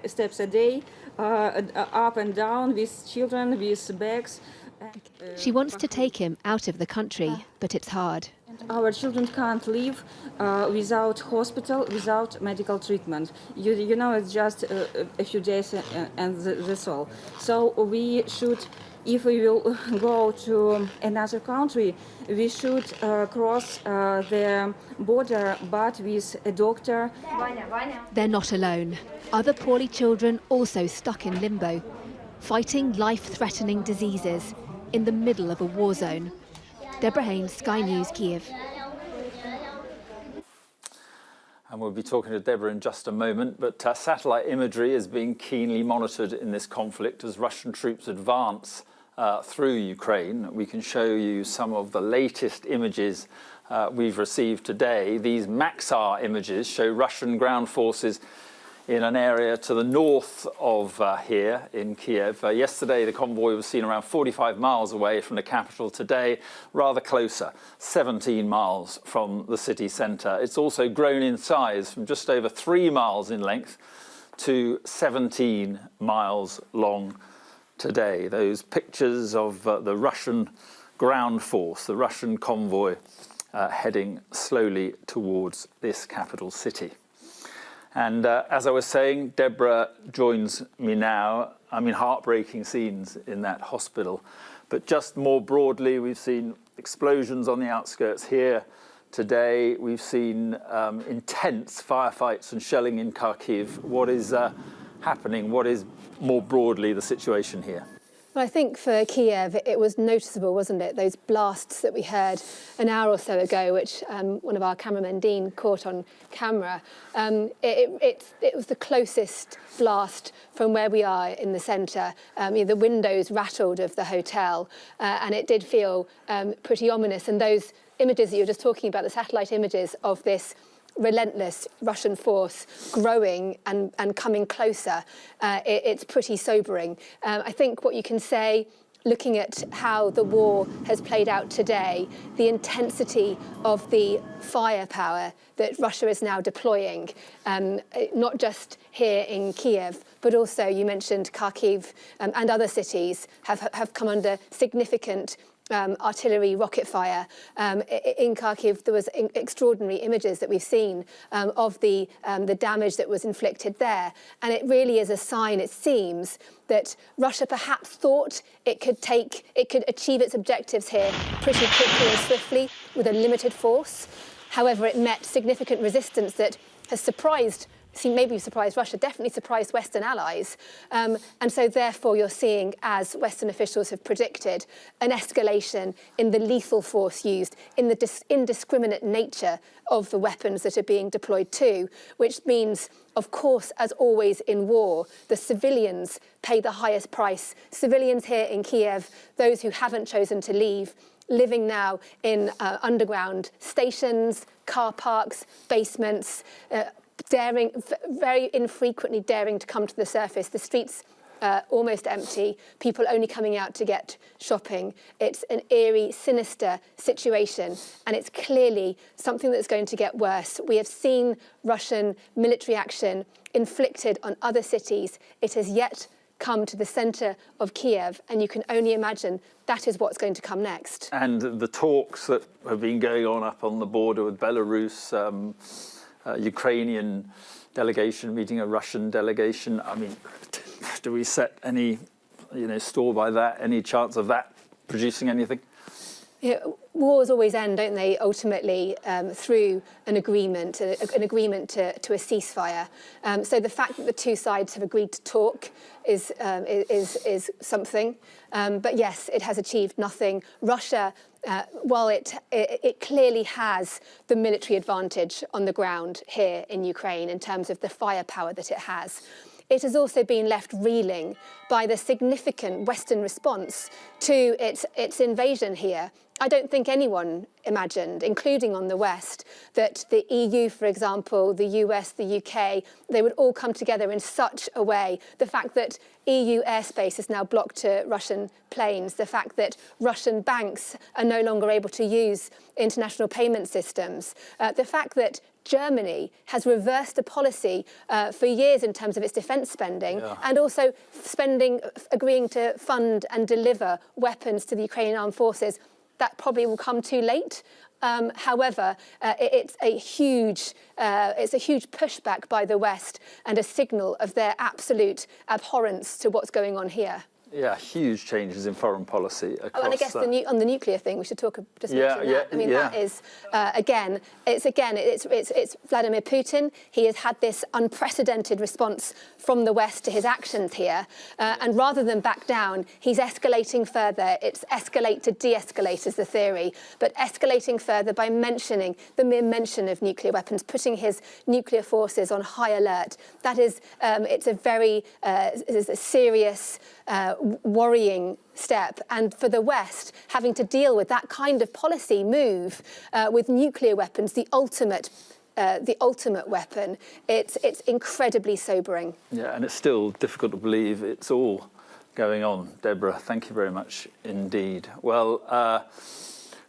steps a day, up and down with children, with bags. She wants to take him out of the country, but it's hard. Our children can't live without hospital, without medical treatment. You know, it's just a few days and that's all. So we should, if we will go to another country, we should cross the border, but with a doctor. They're not alone. Other poorly children also stuck in limbo, fighting life-threatening diseases in the middle of a war zone. Deborah Haynes, Sky News, Kyiv. And we'll be talking to Deborah in just a moment, but satellite imagery is being keenly monitored in this conflict as Russian troops advance through Ukraine. We can show you some of the latest images we've received today. These Maxar images show Russian ground forces in an area to the north of here in Kiev. Yesterday, the convoy was seen around 45 miles away from the capital. Today, rather closer, 17 miles from the city centre. It's also grown in size from just over 3 miles in length to 17 miles long today. Those pictures of the Russian ground force, the Russian convoy, heading slowly towards this capital city. And as I was saying, Deborah joins me now. I mean, heartbreaking scenes in that hospital. But just more broadly, we've seen explosions on the outskirts here today. We've seen intense firefights and shelling in Kharkiv. What is happening? What is more broadly the situation here? Well, I think for Kiev, it was noticeable, wasn't it? Those blasts that we heard an hour or so ago, which one of our cameramen, Dean, caught on camera. It was the closest blast from where we are in the centre. The windows rattled of the hotel, and it did feel pretty ominous. And those images that you were just talking about, the satellite images of this relentless Russian force growing and coming closer, it's pretty sobering. I think what you can say, looking at how the war has played out today, the intensity of the firepower that Russia is now deploying, not just here in Kiev, but also, you mentioned Kharkiv and other cities have come under significant artillery rocket fire. In Kharkiv, there was extraordinary images that we've seen of the damage that was inflicted there. And it really is a sign, it seems, that Russia perhaps thought it could achieve its objectives here pretty quickly and swiftly with a limited force. However, it met significant resistance that has surprised Russia, definitely surprised Western allies. And so therefore you're seeing, as Western officials have predicted, an escalation in the lethal force used, in the indiscriminate nature of the weapons that are being deployed too, which means, of course, as always in war, the civilians pay the highest price. Civilians here in Kiev, those who haven't chosen to leave, living now in underground stations, car parks, basements, very infrequently daring to come to the surface. The streets almost empty, people only coming out to get shopping. It's an eerie, sinister situation, and it's clearly something that's going to get worse. We have seen Russian military action inflicted on other cities. It has yet come to the centre of Kiev, and you can only imagine that is what's going to come next. And the talks that have been going on up on the border with Belarus, Ukrainian delegation meeting a Russian delegation. I mean, do we set any, store by that? Any chance of that producing anything? Yeah, wars always end, don't they? Ultimately, through an agreement to a ceasefire. So the fact that the two sides have agreed to talk is something. But yes, it has achieved nothing. Russia, while it clearly has the military advantage on the ground here in Ukraine in terms of the firepower that it has, it has also been left reeling by the significant Western response to its invasion here. I don't think anyone imagined, including on the West, that the EU, for example, the US, the UK, they would all come together in such a way. The fact that EU airspace is now blocked to Russian planes, the fact that Russian banks are no longer able to use international payment systems, the fact that Germany has reversed a policy for years in terms of its defence spending, and also agreeing to fund and deliver weapons to the Ukrainian armed forces. That probably will come too late. However, it's a huge pushback by the West and a signal of their absolute abhorrence to what's going on here. Yeah, huge changes in foreign policy across. And I guess on the nuclear thing, we should talk just mention that. I mean, that is it's Vladimir Putin. He has had this unprecedented response from the West to his actions here, and rather than back down, he's escalating further. It's escalate to de-escalate is the theory, but escalating further by mentioning the mere mention of nuclear weapons, putting his nuclear forces on high alert. That is, it's a very it's a serious. Worrying step, and for the West having to deal with that kind of policy move with nuclear weapons, the ultimate weapon, it's incredibly sobering. Yeah, and it's still difficult to believe it's all going on. Deborah, thank you very much indeed. Well,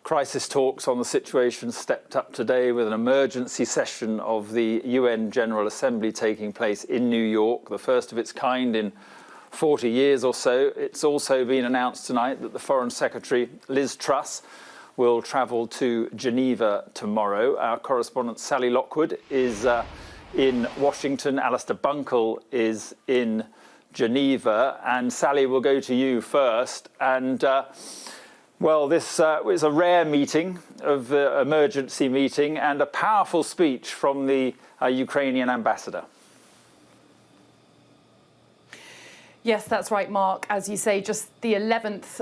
crisis talks on the situation stepped up today with an emergency session of the UN General Assembly taking place in New York, the first of its kind in 40 years or so. It's also been announced tonight that the Foreign Secretary, Liz Truss, will travel to Geneva tomorrow. Our correspondent Sally Lockwood is in Washington. Alistair Bunkle is in Geneva. And Sally, we'll go to you first. And well, this was a rare meeting, emergency meeting, and a powerful speech from the Ukrainian ambassador. Yes, that's right, Mark. As you say, just the 11th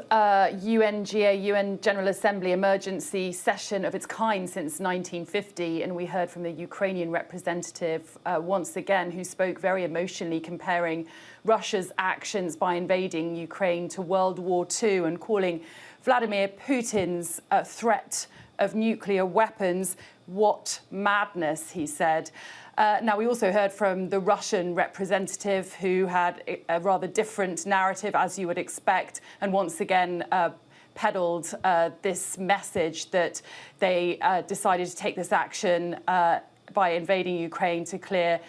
UN General Assembly emergency session of its kind since 1950. And we heard from the Ukrainian representative once again, who spoke very emotionally, comparing Russia's actions by invading Ukraine to World War II and calling Vladimir Putin's threat of nuclear weapons, what madness, he said. Now, we also heard from the Russian representative, who had a rather different narrative, as you would expect, and once again peddled this message that they decided to take this action by invading Ukraine to clear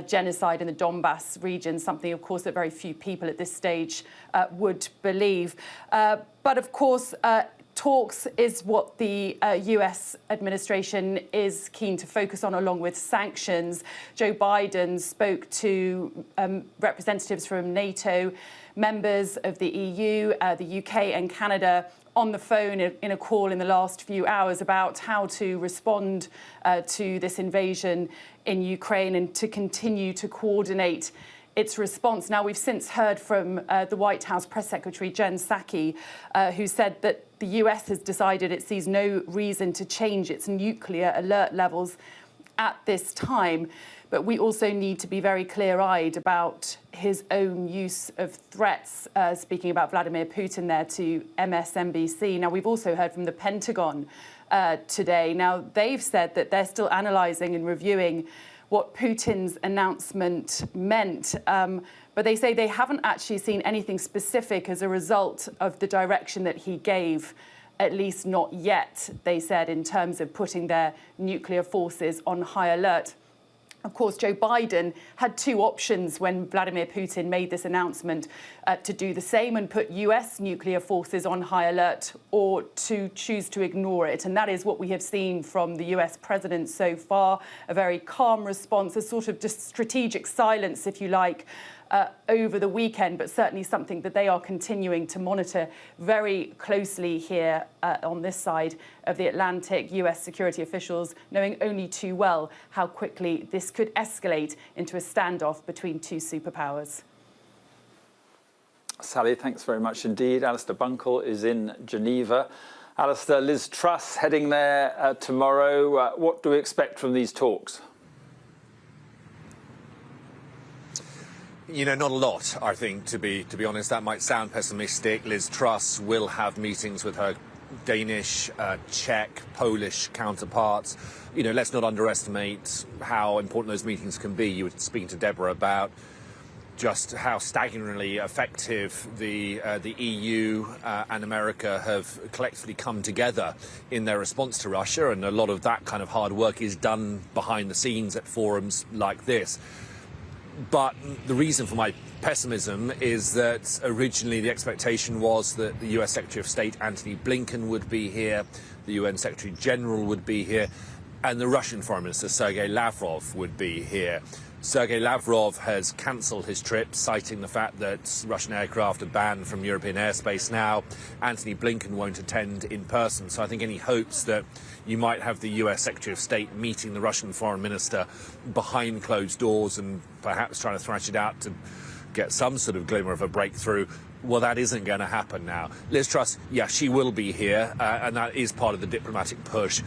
genocide in the Donbass region, something, of course, that very few people at this stage would believe. But, of course, talks is what the US administration is keen to focus on, along with sanctions. Joe Biden spoke to representatives from NATO, members of the EU, the UK and Canada on the phone in a call in the last few hours about how to respond to this invasion in Ukraine and to continue to coordinate its response. Now, we've since heard from the White House Press Secretary Jen Psaki, who said that the US has decided it sees no reason to change its nuclear alert levels at this time. But we also need to be very clear-eyed about his own use of threats, speaking about Vladimir Putin there to MSNBC. Now, we've also heard from the Pentagon today. Now, they've said that they're still analysing and reviewing what Putin's announcement meant. But they say they haven't actually seen anything specific as a result of the direction that he gave, at least not yet, they said, in terms of putting their nuclear forces on high alert. Of course, Joe Biden had two options when Vladimir Putin made this announcement, to do the same and put US nuclear forces on high alert, or to choose to ignore it. And that is what we have seen from the US president so far, a very calm response, a sort of just strategic silence, if you like, over the weekend, but certainly something that they are continuing to monitor very closely here on this side of the Atlantic. US security officials knowing only too well how quickly this could escalate into a standoff between two superpowers. Sally, thanks very much indeed. Alistair Bunkle is in Geneva. Alistair, Liz Truss heading there tomorrow. What do we expect from these talks? You know, not a lot, I think, to be honest. That might sound pessimistic. Liz Truss will have meetings with her Danish, Czech, Polish counterparts. You know, let's not underestimate how important those meetings can be. You were speaking to Deborah about just how staggeringly effective the EU and America have collectively come together in their response to Russia, and a lot of that kind of hard work is done behind the scenes at forums like this. But the reason for my pessimism is that originally the expectation was that the US Secretary of State Antony Blinken would be here, the UN Secretary General would be here, and the Russian Foreign Minister Sergei Lavrov would be here. Sergei Lavrov has cancelled his trip, citing the fact that Russian aircraft are banned from European airspace now. Antony Blinken won't attend in person, so I think any hopes that you might have the US Secretary of State meeting the Russian Foreign Minister behind closed doors and perhaps trying to thrash it out to get some sort of glimmer of a breakthrough, well, that isn't going to happen now. Liz Truss, yeah, she will be here, and that is part of the diplomatic push,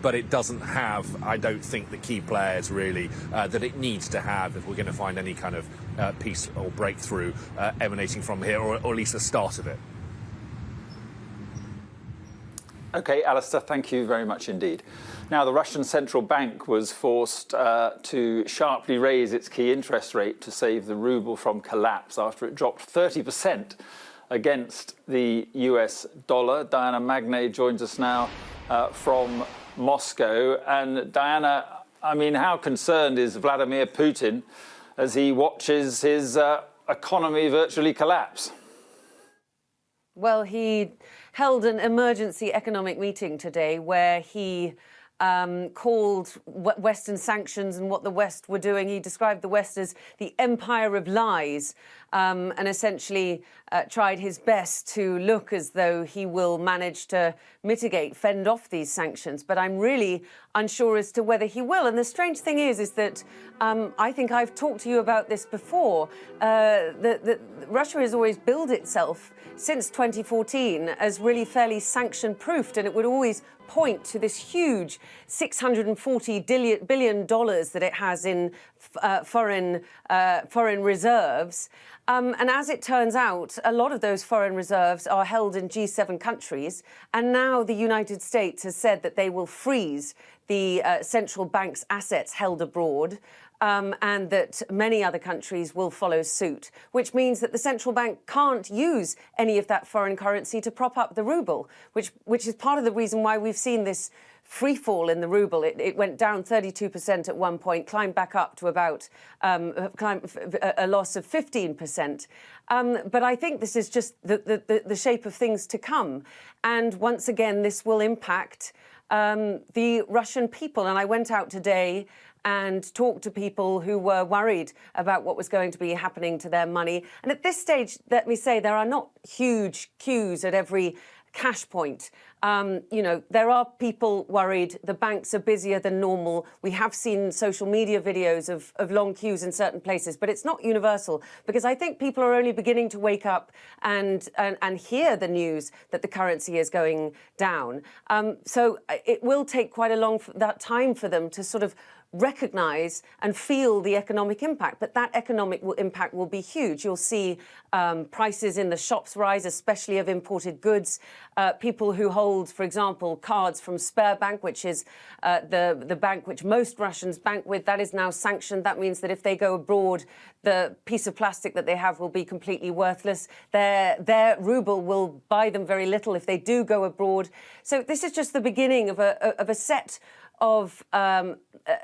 but it doesn't have, I don't think, the key players, really, that it needs to have if we're going to find any kind of peace or breakthrough emanating from here, or at least the start of it. OK, Alistair, thank you very much indeed. Now, the Russian central bank was forced to sharply raise its key interest rate to save the ruble from collapse after it dropped 30% against the US dollar. Diana Magnay joins us now from Moscow. And Diana, I mean, how concerned is Vladimir Putin as he watches his economy virtually collapse? Well, he held an emergency economic meeting today where he called Western sanctions and what the West were doing. He described the West as the empire of lies, and essentially tried his best to look as though he will manage to mitigate, fend off these sanctions. But I'm really unsure as to whether he will. And the strange thing is that I think I've talked to you about this before. Russia has always billed itself since 2014 as really fairly sanction-proofed, and it would always point to this huge $640 billion that it has in foreign reserves. And as it turns out, a lot of those foreign reserves are held in G7 countries. And now the United States has said that they will freeze the central bank's assets held abroad. And that many other countries will follow suit, which means that the central bank can't use any of that foreign currency to prop up the ruble, which is part of the reason why we've seen this free fall in the ruble. It went down 32% at one point, climbed back up to about a loss of 15%. But I think this is just the shape of things to come. And once again, this will impact the Russian people. And I went out today and talked to people who were worried about what was going to be happening to their money. And at this stage, let me say, there are not huge queues at every cash point. You know, there are people worried. The banks are busier than normal. We have seen social media videos of long queues in certain places, but it's not universal, because I think people are only beginning to wake up and hear the news that the currency is going down. So it will take quite a long time for them to sort of recognise and feel the economic impact, but that economic impact will be huge. You'll see prices in the shops rise, especially of imported goods. People who hold, for example, cards from Sberbank, which is the bank which most Russians bank with, that is now sanctioned. That means that if they go abroad, the piece of plastic that they have will be completely worthless. Their ruble will buy them very little if they do go abroad. So this is just the beginning of a set of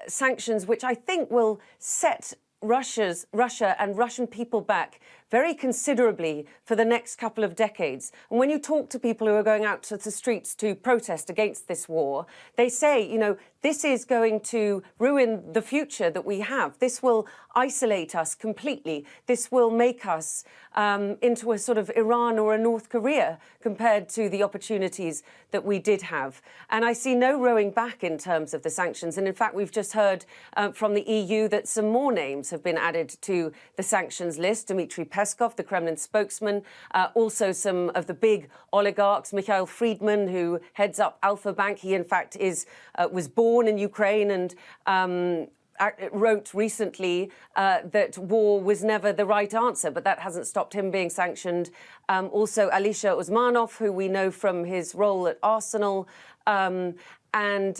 sanctions, which I think will set Russia and Russian people back very considerably for the next couple of decades. And when you talk to people who are going out to the streets to protest against this war, they say, you know, this is going to ruin the future that we have. This will isolate us completely. This will make us into a sort of Iran or a North Korea compared to the opportunities that we did have. And I see no rowing back in terms of the sanctions. And in fact, we've just heard from the EU that some more names have been added to the sanctions list. Dmitry Peskov, the Kremlin spokesman, also some of the big oligarchs, Mikhail Friedman, who heads up Alfa Bank. He, in fact, was born in Ukraine and wrote recently that war was never the right answer, but that hasn't stopped him being sanctioned. Also, Alisher Usmanov, who we know from his role at Arsenal, and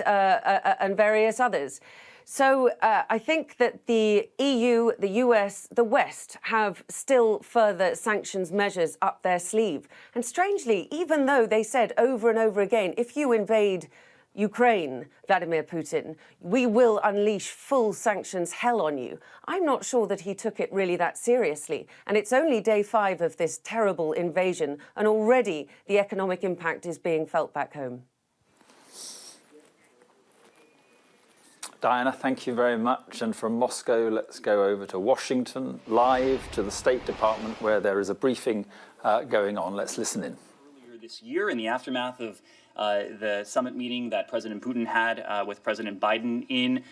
various others. So I think that the EU, the US, the West have still further sanctions measures up their sleeve. And strangely, even though they said over and over again, if you invade Ukraine, Vladimir Putin, we will unleash full sanctions hell on you, I'm not sure that he took it really that seriously. And it's only day 5 of this terrible invasion, and already the economic impact is being felt back home. Diana, thank you very much. And from Moscow, let's go over to Washington, live to the State Department, where there is a briefing going on. Let's listen in. Earlier this year, in the aftermath of the summit meeting that President Putin had with President Biden in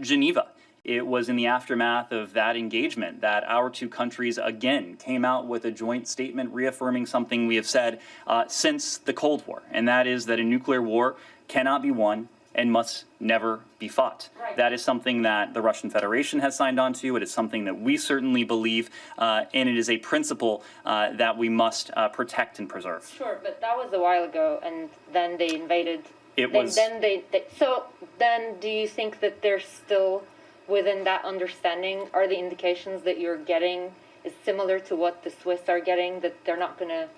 Geneva, it was in the aftermath of that engagement that our two countries again came out with a joint statement reaffirming something we have said since the Cold War, and that is that a nuclear war cannot be won and must never be fought. Right. That is something that the Russian Federation has signed on to. It is something that we certainly believe, and it is a principle that we must protect and preserve. Sure, but that was a while ago, and then they invaded. So then do you think that they're still within that understanding? Are the indications that you're getting is similar to what the Swiss are getting, that they're not going to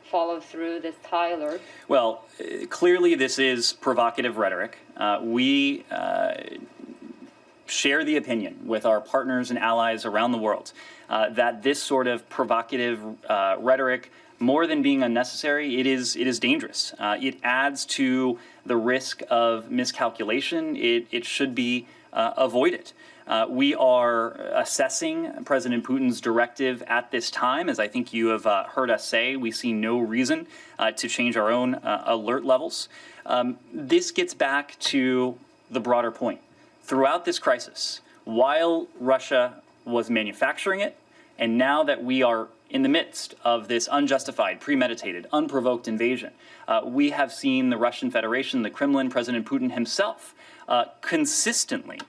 follow through this high alert? Well, clearly this is provocative rhetoric. We share the opinion with our partners and allies around the world that this sort of provocative rhetoric, more than being unnecessary, it is dangerous. It adds to the risk of miscalculation. It should be avoided. We are assessing President Putin's directive at this time. As I think you have heard us say, we see no reason to change our own alert levels. This gets back to the broader point. Throughout this crisis, while Russia was manufacturing it, and now that we are in the midst of this unjustified, premeditated, unprovoked invasion, we have seen the Russian Federation, the Kremlin, President Putin himself, consistently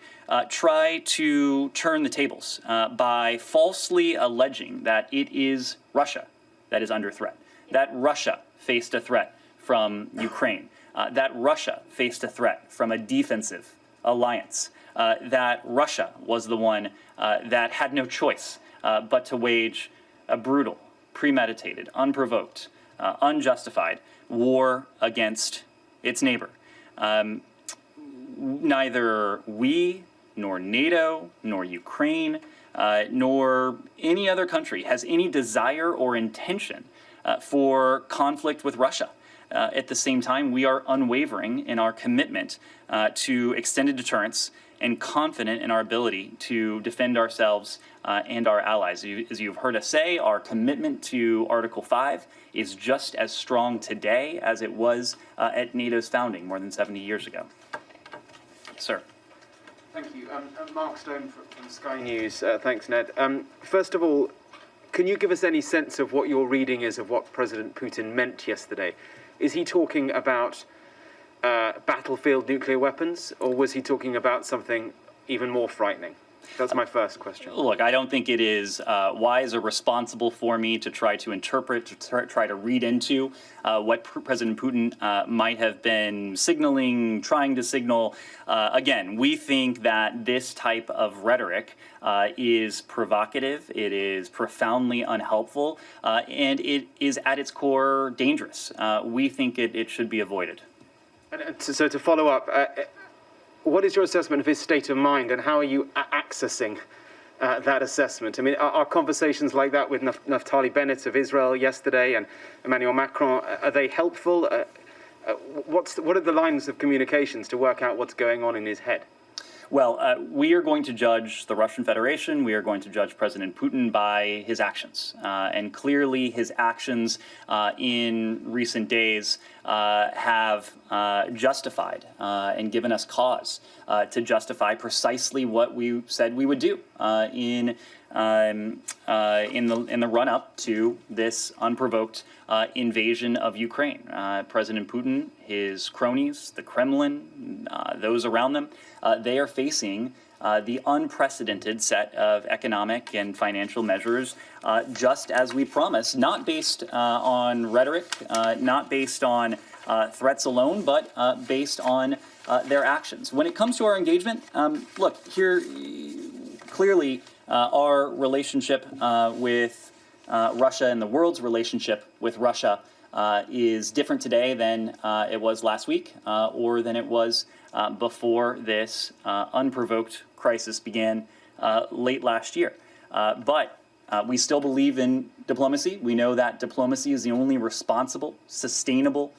try to turn the tables by falsely alleging that it is Russia that is under threat, that Russia faced a threat from Ukraine, that Russia faced a threat from a defensive alliance, that Russia was the one that had no choice but to wage a brutal, premeditated, unprovoked, unjustified war against its neighbor. Neither we, nor NATO, nor Ukraine, nor any other country has any desire or intention for conflict with Russia. At the same time, we are unwavering in our commitment to extended deterrence and confident in our ability to defend ourselves and our allies. As you've heard us say, our commitment to Article 5 is just as strong today as it was at NATO's founding more than 70 years ago. Yes, sir. Thank you. Mark Stone from Sky News. Thanks, Ned. First of all, can you give us any sense of what your reading is of what President Putin meant yesterday? Is he talking about battlefield nuclear weapons, or was he talking about something even more frightening? That's my first question. Look, I don't think it is wise or responsible for me to try to interpret, to try to read into what President Putin might have been signaling, trying to signal. Again, we think that this type of rhetoric is provocative, it is profoundly unhelpful, and it is at its core dangerous. We think it should be avoided. So to follow up, what is your assessment of his state of mind, and how are you accessing that assessment? I mean, are conversations like that with Naftali Bennett of Israel yesterday and Emmanuel Macron, are they helpful? What are the lines of communications to work out what's going on in his head? Well, we are going to judge the Russian Federation. We are going to judge President Putin by his actions. And clearly his actions in recent days have justified and given us cause to justify precisely what we said we would do in the run-up to this unprovoked invasion of Ukraine. President Putin, his cronies, the Kremlin, those around them, they are facing the unprecedented set of economic and financial measures, just as we promised, not based on rhetoric, not based on threats alone, but based on their actions. When it comes to our engagement, look, here clearly our relationship with Russia and the world's relationship with Russia is different today than it was last week or than it was before this unprovoked crisis began late last year. But we still believe in diplomacy. We know that diplomacy is the only responsible, sustainable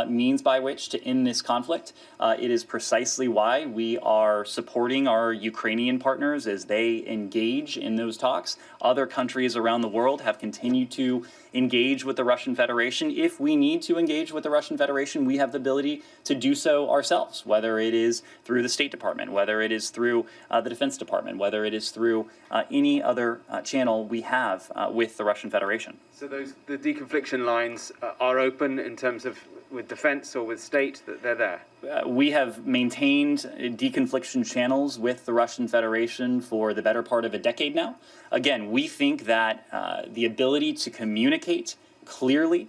means by which to end this conflict. It is precisely why we are supporting our Ukrainian partners as they engage in those talks. Other countries around the world have continued to engage with the Russian Federation. If we need to engage with the Russian Federation, we have the ability to do so ourselves, whether it is through the State Department, whether it is through the Defense Department, whether it is through any other channel we have with the Russian Federation. So the deconfliction lines are open in terms of with defense or with state, that they're there? We have maintained deconfliction channels with the Russian Federation for the better part of a decade now. Again, we think that the ability to communicate clearly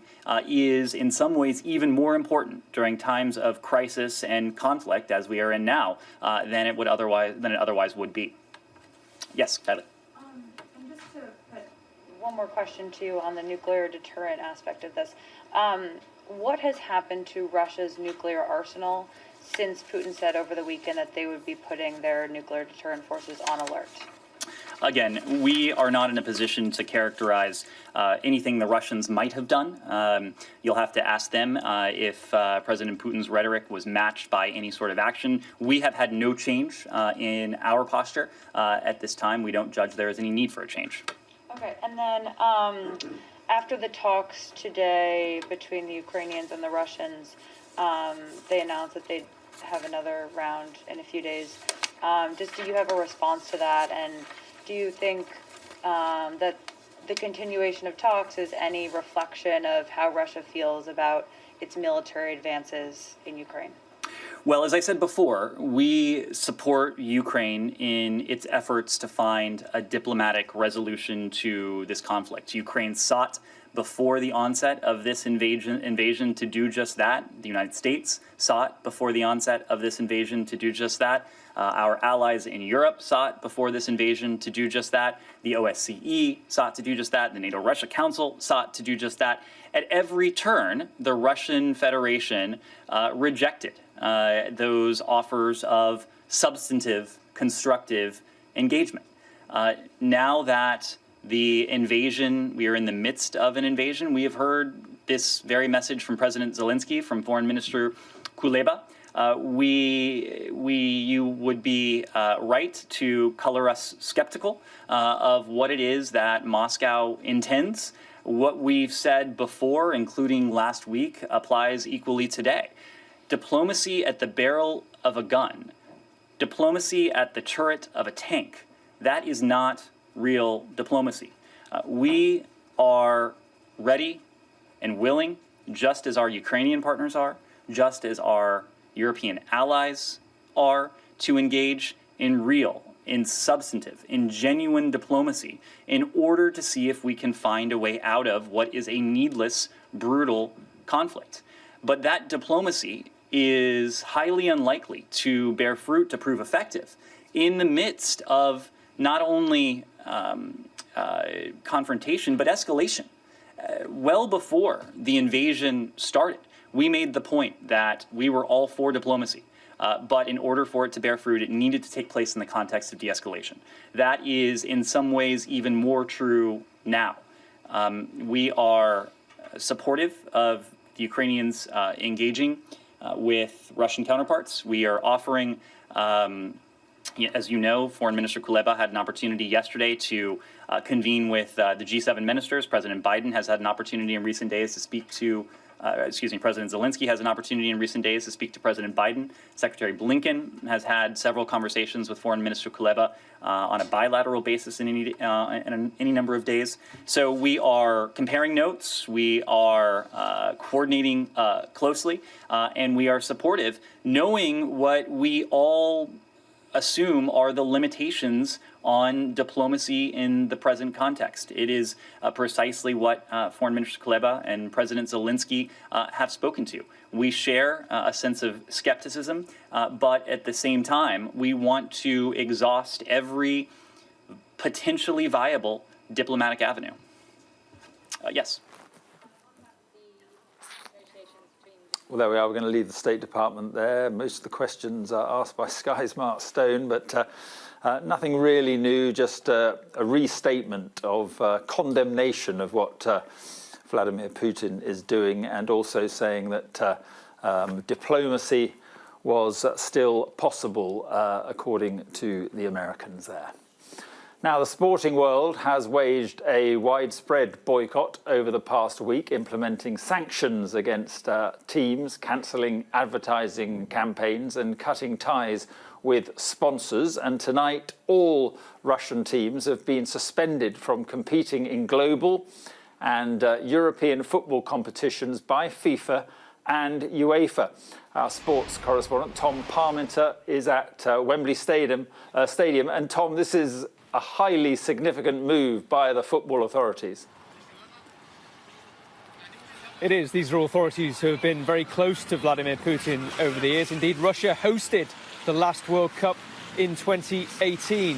is in some ways even more important during times of crisis and conflict, as we are in now, than it otherwise would be. Yes, Kylie. And just to put one more question to you on the nuclear deterrent aspect of this. What has happened to Russia's nuclear arsenal since Putin said over the weekend that they would be putting their nuclear deterrent forces on alert? Again, we are not in a position to characterize anything the Russians might have done. You'll have to ask them if President Putin's rhetoric was matched by any sort of action. We have had no change in our posture. At this time, we don't judge there is any need for a change. Okay, and then after the talks today between the Ukrainians and the Russians, they announced that they'd have another round in a few days. Do you have a response to that? And do you think that the continuation of talks is any reflection of how Russia feels about its military advances in Ukraine? Well, as I said before, we support Ukraine in its efforts to find a diplomatic resolution to this conflict. Ukraine sought before the onset of this invasion to do just that. The United States sought before the onset of this invasion to do just that. Our allies in Europe sought before this invasion to do just that. The OSCE sought to do just that. The NATO-Russia Council sought to do just that. At every turn, the Russian Federation rejected those offers of substantive, constructive engagement. Now that the invasion, we are in the midst of an invasion, we have heard this very message from President Zelensky, from Foreign Minister Kuleba. You would be right to color us skeptical of what it is that Moscow intends. What we've said before, including last week, applies equally today. Diplomacy at the barrel of a gun, diplomacy at the turret of a tank, that is not real diplomacy. We are ready and willing, just as our Ukrainian partners are, just as our European allies are, to engage in real, in substantive, in genuine diplomacy in order to see if we can find a way out of what is a needless, brutal conflict. But that diplomacy is highly unlikely to bear fruit, to prove effective, in the midst of not only confrontation, but escalation. Well before the invasion started, we made the point that we were all for diplomacy. But in order for it to bear fruit, it needed to take place in the context of de-escalation. That is, in some ways, even more true now. We are supportive of the Ukrainians engaging with Russian counterparts. We are offering, as you know, Foreign Minister Kuleba had an opportunity yesterday to convene with the G7 ministers. President Biden has had an opportunity in recent days to speak to President Zelensky has an opportunity in recent days to speak to President Biden. Secretary Blinken has had several conversations with Foreign Minister Kuleba on a bilateral basis in any number of days. So we are comparing notes, we are coordinating closely, and we are supportive, knowing what we all assume are the limitations on diplomacy in the present context. It is precisely what Foreign Minister Kuleba and President Zelensky have spoken to. We share a sense of skepticism, but at the same time, we want to exhaust every potentially viable diplomatic avenue. Yes. Well, there we are. We're going to leave the State Department there. Most of the questions are asked by Sky's Mark Stone, but nothing really new, just a restatement of condemnation of what Vladimir Putin is doing, and also saying that diplomacy was still possible, according to the Americans there. Now, the sporting world has waged a widespread boycott over the past week, implementing sanctions against teams, cancelling advertising campaigns and cutting ties with sponsors. And tonight, all Russian teams have been suspended from competing in global and European football competitions by FIFA and UEFA. Our sports correspondent, Tom Parminter, is at Wembley Stadium. And Tom, this is a highly significant move by the football authorities. It is. These are authorities who have been very close to Vladimir Putin over the years. Indeed, Russia hosted the last World Cup in 2018.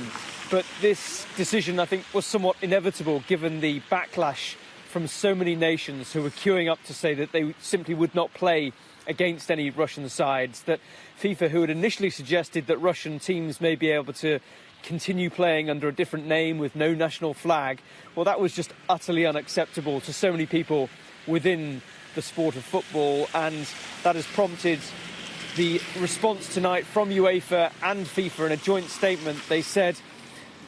But this decision, I think, was somewhat inevitable given the backlash from so many nations who were queuing up to say that they simply would not play against any Russian sides. That FIFA, who had initially suggested that Russian teams may be able to continue playing under a different name with no national flag, well, that was just utterly unacceptable to so many people within the sport of football, and that has prompted the response tonight from UEFA and FIFA. In a joint statement, they said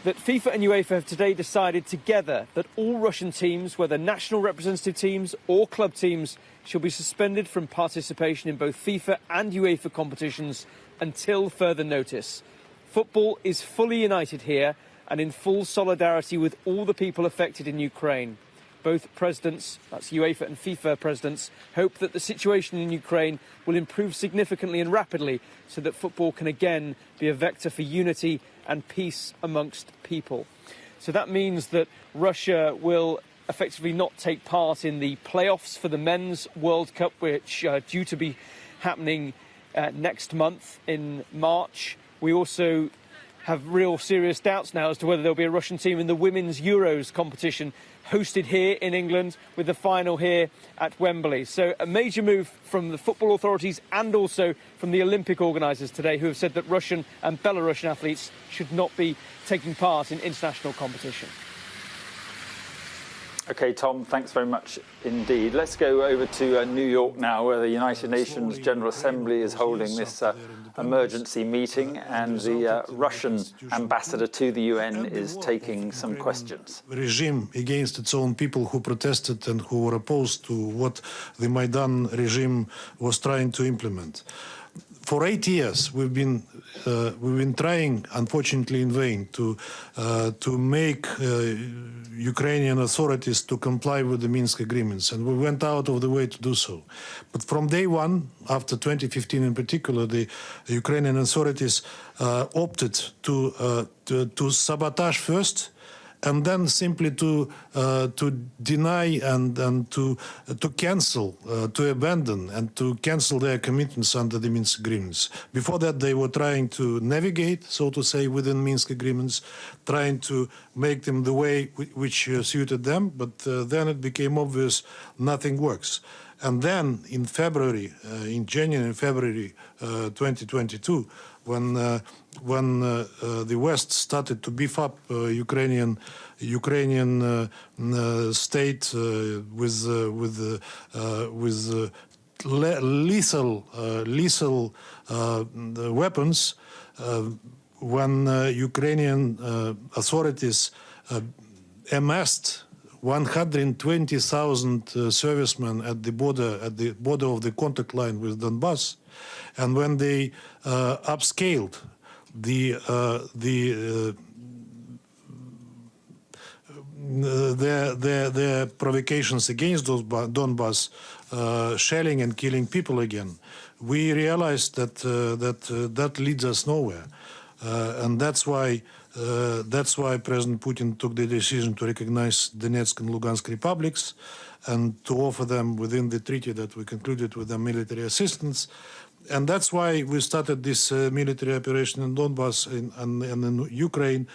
that FIFA and UEFA have today decided together that all Russian teams, whether national representative teams or club teams, shall be suspended from participation in both FIFA and UEFA competitions until further notice. Football is fully united here and in full solidarity with all the people affected in Ukraine. Both presidents, that's UEFA and FIFA presidents, hope that the situation in Ukraine will improve significantly and rapidly so that football can again be a vector for unity and peace amongst people. So that means that Russia will effectively not take part in the playoffs for the Men's World Cup, which are due to be happening next month in March. We also have real serious doubts now as to whether there'll be a Russian team in the Women's Euros competition hosted here in England, with the final here at Wembley. So a major move from the football authorities and also from the Olympic organisers today, who have said that Russian and Belarusian athletes should not be taking part in international competition. OK, Tom, thanks very much indeed. Let's go over to New York now, where the United Nations General Assembly is holding this emergency meeting, and the Russian ambassador to the UN is taking some questions. The regime against its own people who protested and who were opposed to what the Maidan regime was trying to implement. For 8 years, we've been trying, unfortunately in vain, to make Ukrainian authorities to comply with the Minsk agreements, and we went out of the way to do so. But from day one, after 2015 in particular, the Ukrainian authorities opted to sabotage first, and then simply to deny and to cancel, to abandon and to cancel their commitments under the Minsk agreements. Before that, they were trying to navigate, so to say, within Minsk agreements, trying to make them the way which suited them, but then it became obvious nothing works. And then in February, in January and February 2022, when the West started to beef up Ukrainian state with lethal weapons, when Ukrainian authorities amassed 120,000 servicemen at the border of the contact line with Donbass, and when they upscaled their provocations against Donbass, shelling and killing people again, we realized that that leads us nowhere, and that's why That's why President Putin took the decision to recognize Donetsk and Lugansk republics and to offer them within the treaty that we concluded with them military assistance. And that's why we started this military operation in Donbass and in Ukraine,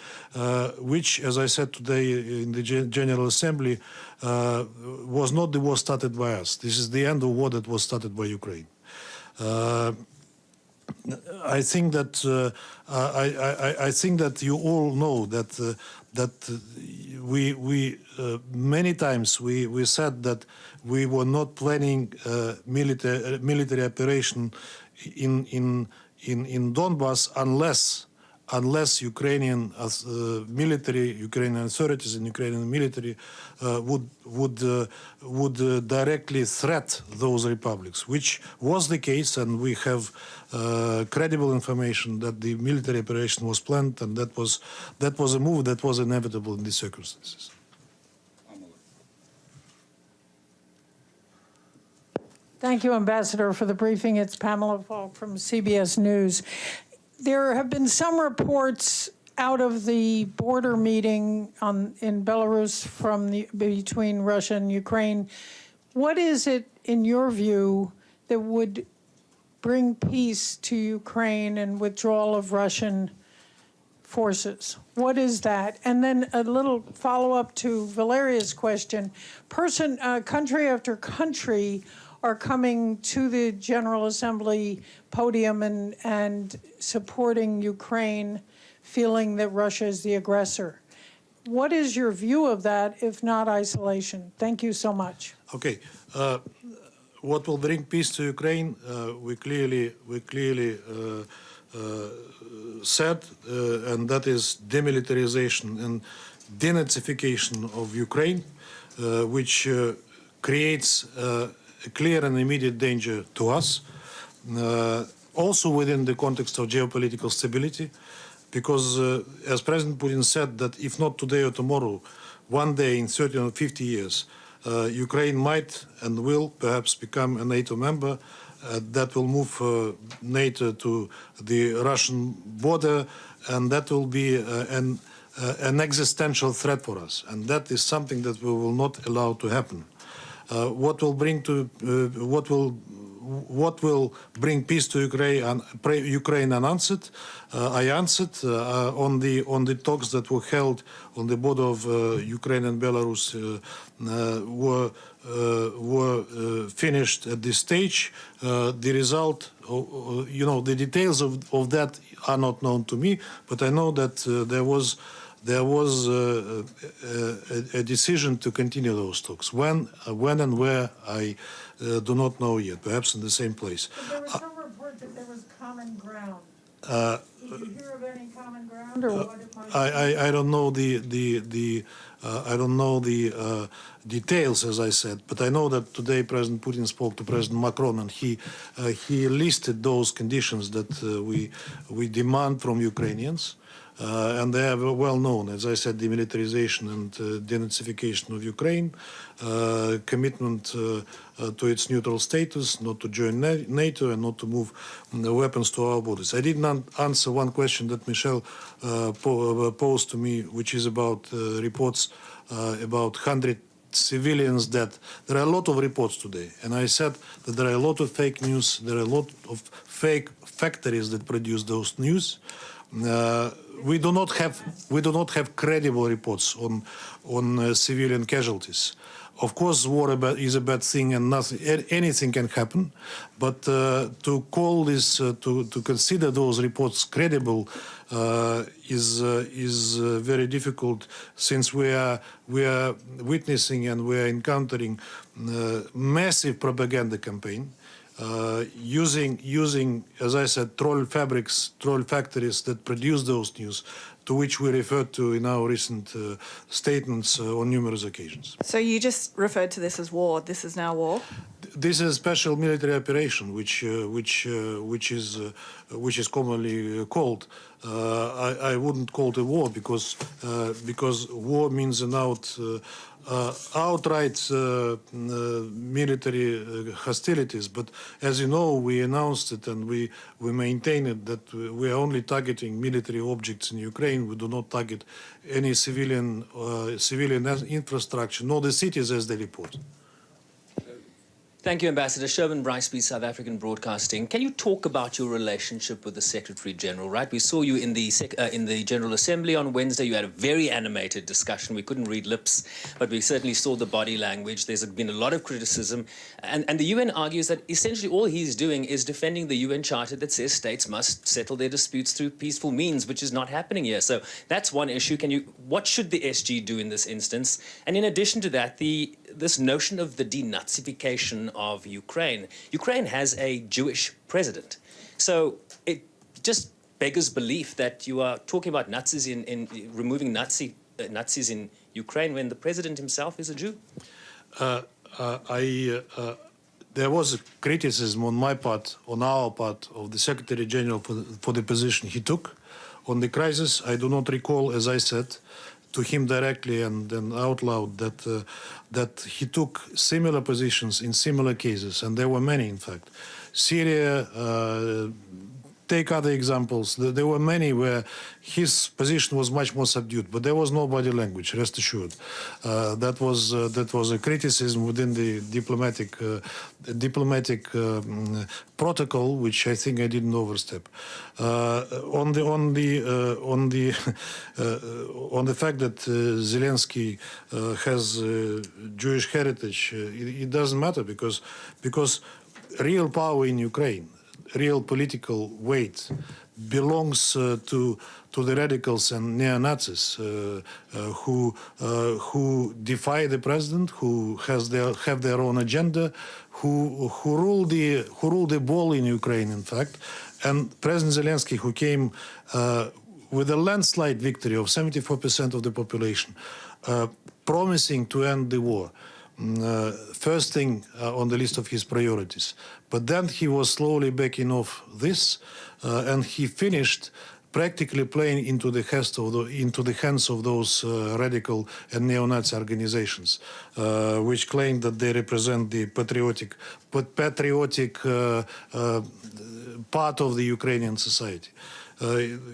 which, as I said today in the General Assembly, was not the war started by us. This is the end of war that was started by Ukraine. I think that I think that you all know that we many times we said that we were not planning military operation in Donbass unless Ukrainian military, Ukrainian authorities and Ukrainian military would directly threat those republics, which was the case, and we have credible information that the military operation was planned, and that was a move that was inevitable in these circumstances. Thank you, Ambassador, for the briefing. It's Pamela Falk from CBS News. There have been some reports out of the border meeting in Belarus between Russia and Ukraine. What is it, in your view, that would bring peace to Ukraine and withdrawal of Russian forces? What is that? And then a little follow-up to Valeria's question. Country after country are coming to the General Assembly podium and supporting Ukraine, feeling that Russia is the aggressor. What is your view of that, if not isolation? Thank you so much. Okay. What will bring peace to Ukraine? We clearly said, and that is demilitarization and denazification of Ukraine, which creates a clear and immediate danger to us, also within the context of geopolitical stability, because as President Putin said, that if not today or tomorrow, one day in 30 or 50 years, Ukraine might and will perhaps become a NATO member. That will move NATO to the Russian border, and that will be an existential threat for us. And that is something that we will not allow to happen. What will bring peace to Ukraine unanswered? I answered on the talks that were held on the border of Ukraine and Belarus were finished at this stage. The result, the details of that are not known to me, but I know that there was a decision to continue those talks. When and where, I do not know yet. Perhaps in the same place. But there was some report that there was common ground. Did you hear of any common ground, or what it might be? I don't know the details, as I said, but I know that today President Putin spoke to President Macron, and he listed those conditions that we demand from Ukrainians. And they are well known, as I said, demilitarization and denazification of Ukraine, commitment to its neutral status, not to join NATO, and not to move weapons to our borders. I did not answer one question that Michelle posed to me, which is about reports about 100 civilians dead. There are a lot of reports today, and I said that there are a lot of fake news. There are a lot of fake factories that produce those news. We do not have credible reports on civilian casualties. Of course, war is a bad thing, and anything can happen. But to call this, to consider those reports credible, is very difficult, since we are witnessing and we are encountering massive propaganda campaign. Using, as I said, troll factories that produce those news, to which we referred to in our recent statements on numerous occasions. So you just referred to this as war. This is now war? This is a special military operation, which is commonly called. I wouldn't call it a war, because war means an outright military hostilities, but as you know, we announced it and we maintain it that we are only targeting military objects in Ukraine. We do not target any civilian infrastructure, nor the cities as they report. Thank you, Ambassador. Sherman Briceby, South African Broadcasting. Can you talk about your relationship with the Secretary General, right? We saw you in the General Assembly on Wednesday. You had a very animated discussion. We couldn't read lips, but we certainly saw the body language. There's been a lot of criticism. And the UN argues that essentially all he's doing is defending the UN Charter that says states must settle their disputes through peaceful means, which is not happening here. So that's one issue. What should the SG do in this instance? And in addition to that, this notion of the denazification of Ukraine. Ukraine has a Jewish president. So it just beggars belief that you are talking about Nazis in removing Nazis in Ukraine when the president himself is a Jew. There was a criticism on my part, on our part, of the Secretary General for the position he took on the crisis. I do not recall, as I said, to him directly and out loud that he took similar positions in similar cases, and there were many, in fact. Syria, take other examples. There were many where his position was much more subdued, but there was no body language, rest assured. That was a criticism within the diplomatic protocol, which I think I didn't overstep. On the fact that Zelensky has Jewish heritage, it doesn't matter because real power in Ukraine, real political weight, belongs to the radicals and neo-Nazis who defy the president, who have their own agenda, who rule the ball in Ukraine, in fact. And President Zelensky, who came with a landslide victory of 74% of the population, promising to end the war. First thing on the list of his priorities. But then he was slowly backing off this, and he finished practically playing into the hands of those radical and neo-Nazi organizations, which claim that they represent the patriotic part of the Ukrainian society.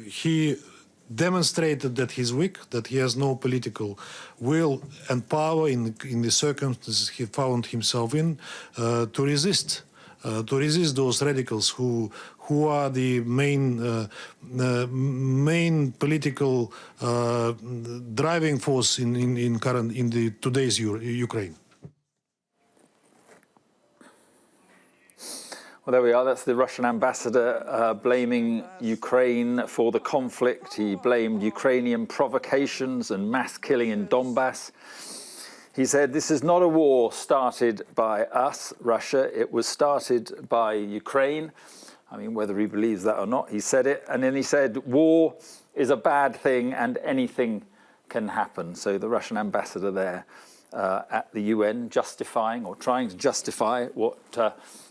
He demonstrated that he's weak, that he has no political will and power in the circumstances he found himself in to resist those radicals who are the main political driving force in today's Ukraine. Well, there we are. That's the Russian ambassador blaming Ukraine for the conflict. He blamed Ukrainian provocations and mass killing in Donbass. He said, this is not a war started by us, Russia. It was started by Ukraine. I mean, whether he believes that or not, he said it. And then he said, war is a bad thing and anything can happen. So the Russian ambassador there at the UN justifying or trying to justify what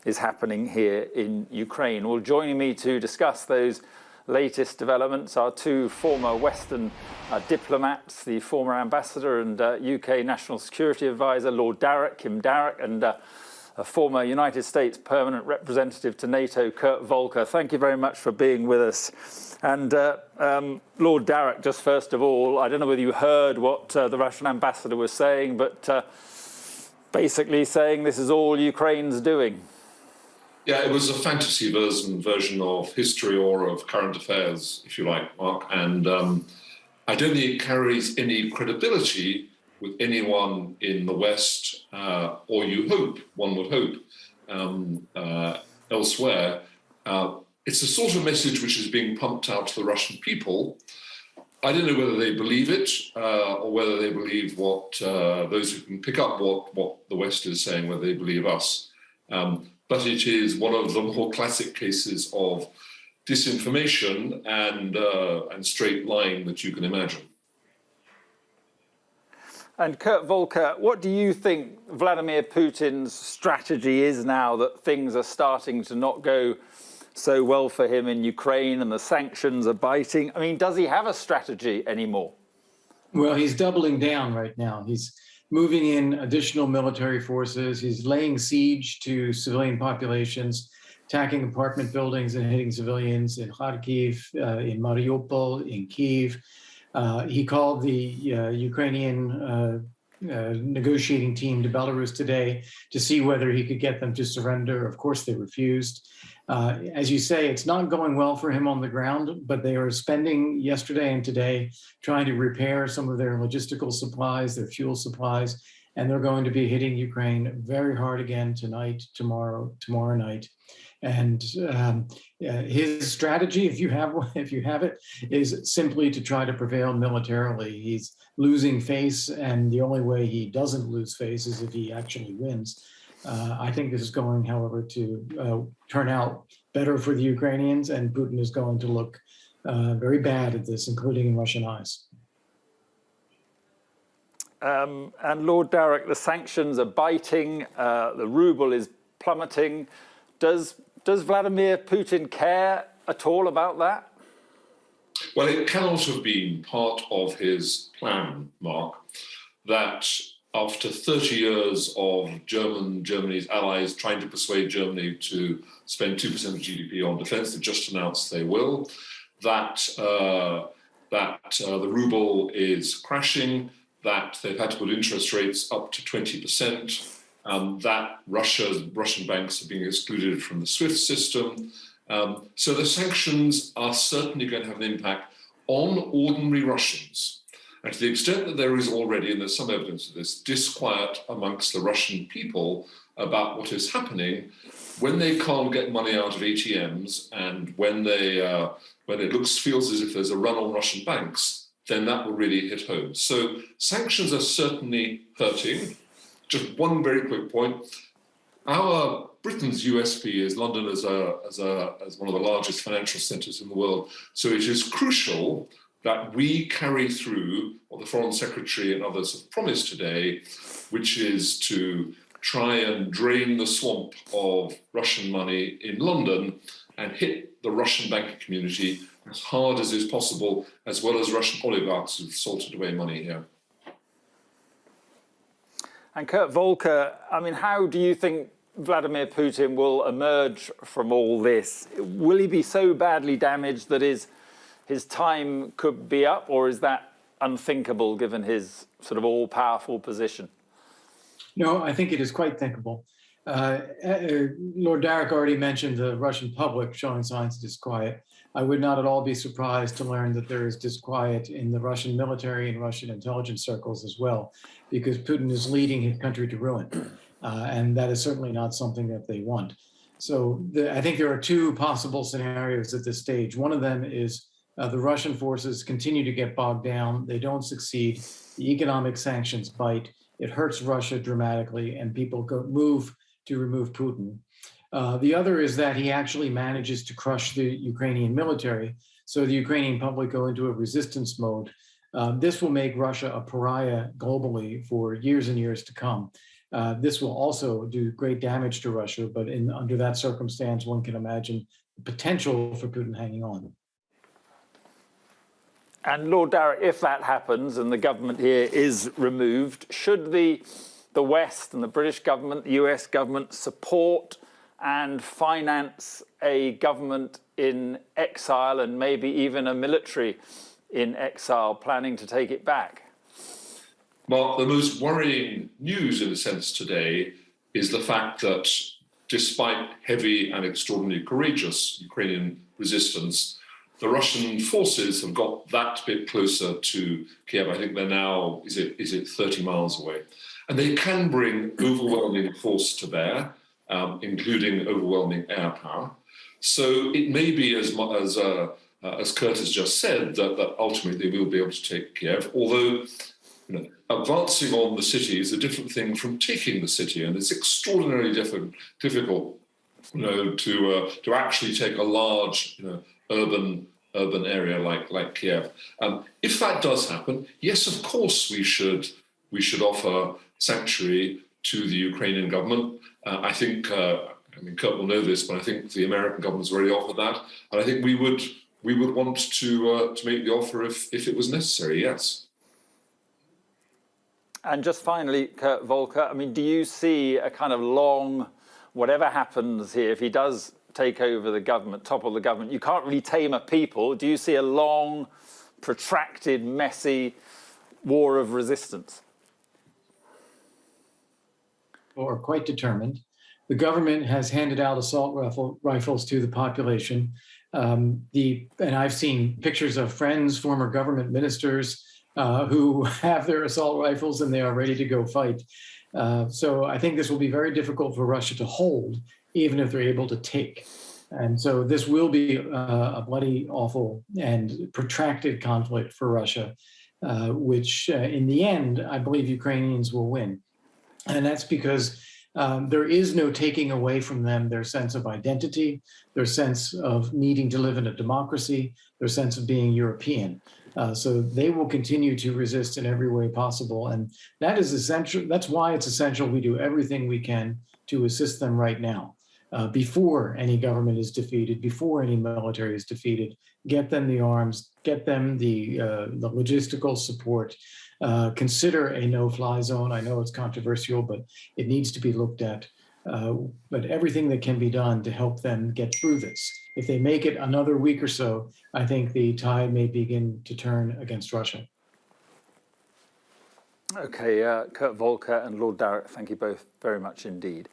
is happening here in Ukraine. Well, joining me to discuss those latest developments are two former Western diplomats, the former ambassador and UK National Security Advisor, Lord Darrach, Kim Darrach, and a former United States permanent representative to NATO, Kurt Volker. Thank you very much for being with us. And Lord Darrach, just first of all, I don't know whether you heard what the Russian ambassador was saying, but basically saying this is all Ukraine's doing. Yeah, it was a fantasy version of history or of current affairs, if you like, Mark. And I don't think it carries any credibility with anyone in the West, or one would hope, elsewhere. It's the sort of message which is being pumped out to the Russian people. I don't know whether they believe it or whether they believe what those who can pick up what the West is saying, whether they believe us. But it is one of the more classic cases of disinformation and straight lying that you can imagine. And Kurt Volker, what do you think Vladimir Putin's strategy is now that things are starting to not go so well for him in Ukraine and the sanctions are biting? I mean, does he have a strategy anymore? Well, he's doubling down right now. moving in additional military forces. He's laying siege to civilian populations, attacking apartment buildings and hitting civilians in Kharkiv, in Mariupol, in Kyiv. He called the Ukrainian negotiating team to Belarus today to see whether he could get them to surrender. Of course, they refused. As you say, it's not going well for him on the ground, but they are spending yesterday and today trying to repair some of their logistical supplies, their fuel supplies, and they're going to be hitting Ukraine very hard again tonight, tomorrow night. And his strategy, if you have it, is simply to try to prevail militarily. He's losing face, and the only way he doesn't lose face is if he actually wins. I think this is going, however, to turn out better for the Ukrainians, and Putin is going to look very bad at this, including in Russian eyes. And Lord Darroch, the sanctions are biting, the ruble is plummeting. Does Vladimir Putin care at all about that? Well, it cannot have been part of his plan, Mark, that after 30 years of Germany's allies trying to persuade Germany to spend 2% of GDP on defense, they've just announced they will, that the ruble is crashing, that they've had to put interest rates up to 20%, that Russian banks are being excluded from the SWIFT system. So the sanctions are certainly going to have an impact on ordinary Russians. And to the extent that there is already, and there's some evidence of this, disquiet amongst the Russian people about what is happening, when they can't get money out of ATMs and when it feels as if there's a run on Russian banks, then that will really hit home. So sanctions are certainly hurting. Just one very quick point. Britain's USP is London as one of the largest financial centres in the world. So it is crucial that we carry through what the Foreign Secretary and others have promised today, which is to try and drain the swamp of Russian money in London and hit the Russian banking community as hard as is possible, as well as Russian oligarchs who've salted away money here. And Kurt Volker, I mean, how do you think Vladimir Putin will emerge from all this? Will he be so badly damaged that his time could be up, or is that unthinkable given his sort of all-powerful position? No, I think it is quite thinkable. Lord Darroch already mentioned the Russian public showing signs of disquiet. I would not at all be surprised to learn that there is disquiet in the Russian military and Russian intelligence circles as well, because Putin is leading his country to ruin. And that is certainly not something that they want. So I think there are two possible scenarios at this stage. One of them is the Russian forces continue to get bogged down. They don't succeed. The economic sanctions bite. It hurts Russia dramatically, and people move to remove Putin. The other is that he actually manages to crush the Ukrainian military, so the Ukrainian public go into a resistance mode. This will make Russia a pariah globally for years and years to come. This will also do great damage to Russia, but under that circumstance, one can imagine the potential for Putin hanging on. And Lord Darroch, if that happens and the government here is removed, should the West and the British government, the US government, support and finance a government in exile and maybe even a military in exile planning to take it back? Well, the most worrying news in a sense today is the fact that despite heavy and extraordinarily courageous Ukrainian resistance, the Russian forces have got that bit closer to Kiev. I think they're now, is it 30 miles away? And they can bring overwhelming force to bear, including overwhelming air power. So it may be, as Kurt has just said, that ultimately they will be able to take Kiev, although advancing on the city is a different thing from taking the city, and it's extraordinarily difficult to actually take a large urban area like Kiev. If that does happen, yes, of course we should offer sanctuary to the Ukrainian government. I think, Kurt will know this, but I think the American government's already offered that, and I think we would want to make the offer if it was necessary. Yes. And just finally, Kurt Volker, I mean, do you see a kind of long, whatever happens here, if he does take over the government, topple the government, you can't really tame a people. Do you see a long, protracted, messy war of resistance? Or quite determined. The government has handed out assault rifles to the population. And I've seen pictures of friends, former government ministers, who have their assault rifles and they are ready to go fight. So I think this will be very difficult for Russia to hold, even if they're able to take. And so this will be a bloody, awful, and protracted conflict for Russia, which in the end, I believe Ukrainians will win. And that's because there is no taking away from them their sense of identity, their sense of needing to live in a democracy, their sense of being European. So they will continue to resist in every way possible. And that is essential. That's why it's essential we do everything we can to assist them right now, before any government is defeated, before any military is defeated. Get them the arms, get them the logistical support. Consider a no-fly zone. I know it's controversial, but it needs to be looked at. But everything that can be done to help them get through this. If they make it another week or so, I think the tide may begin to turn against Russia. Okay, Kurt Volker and Lord Darrett, thank you both very much indeed.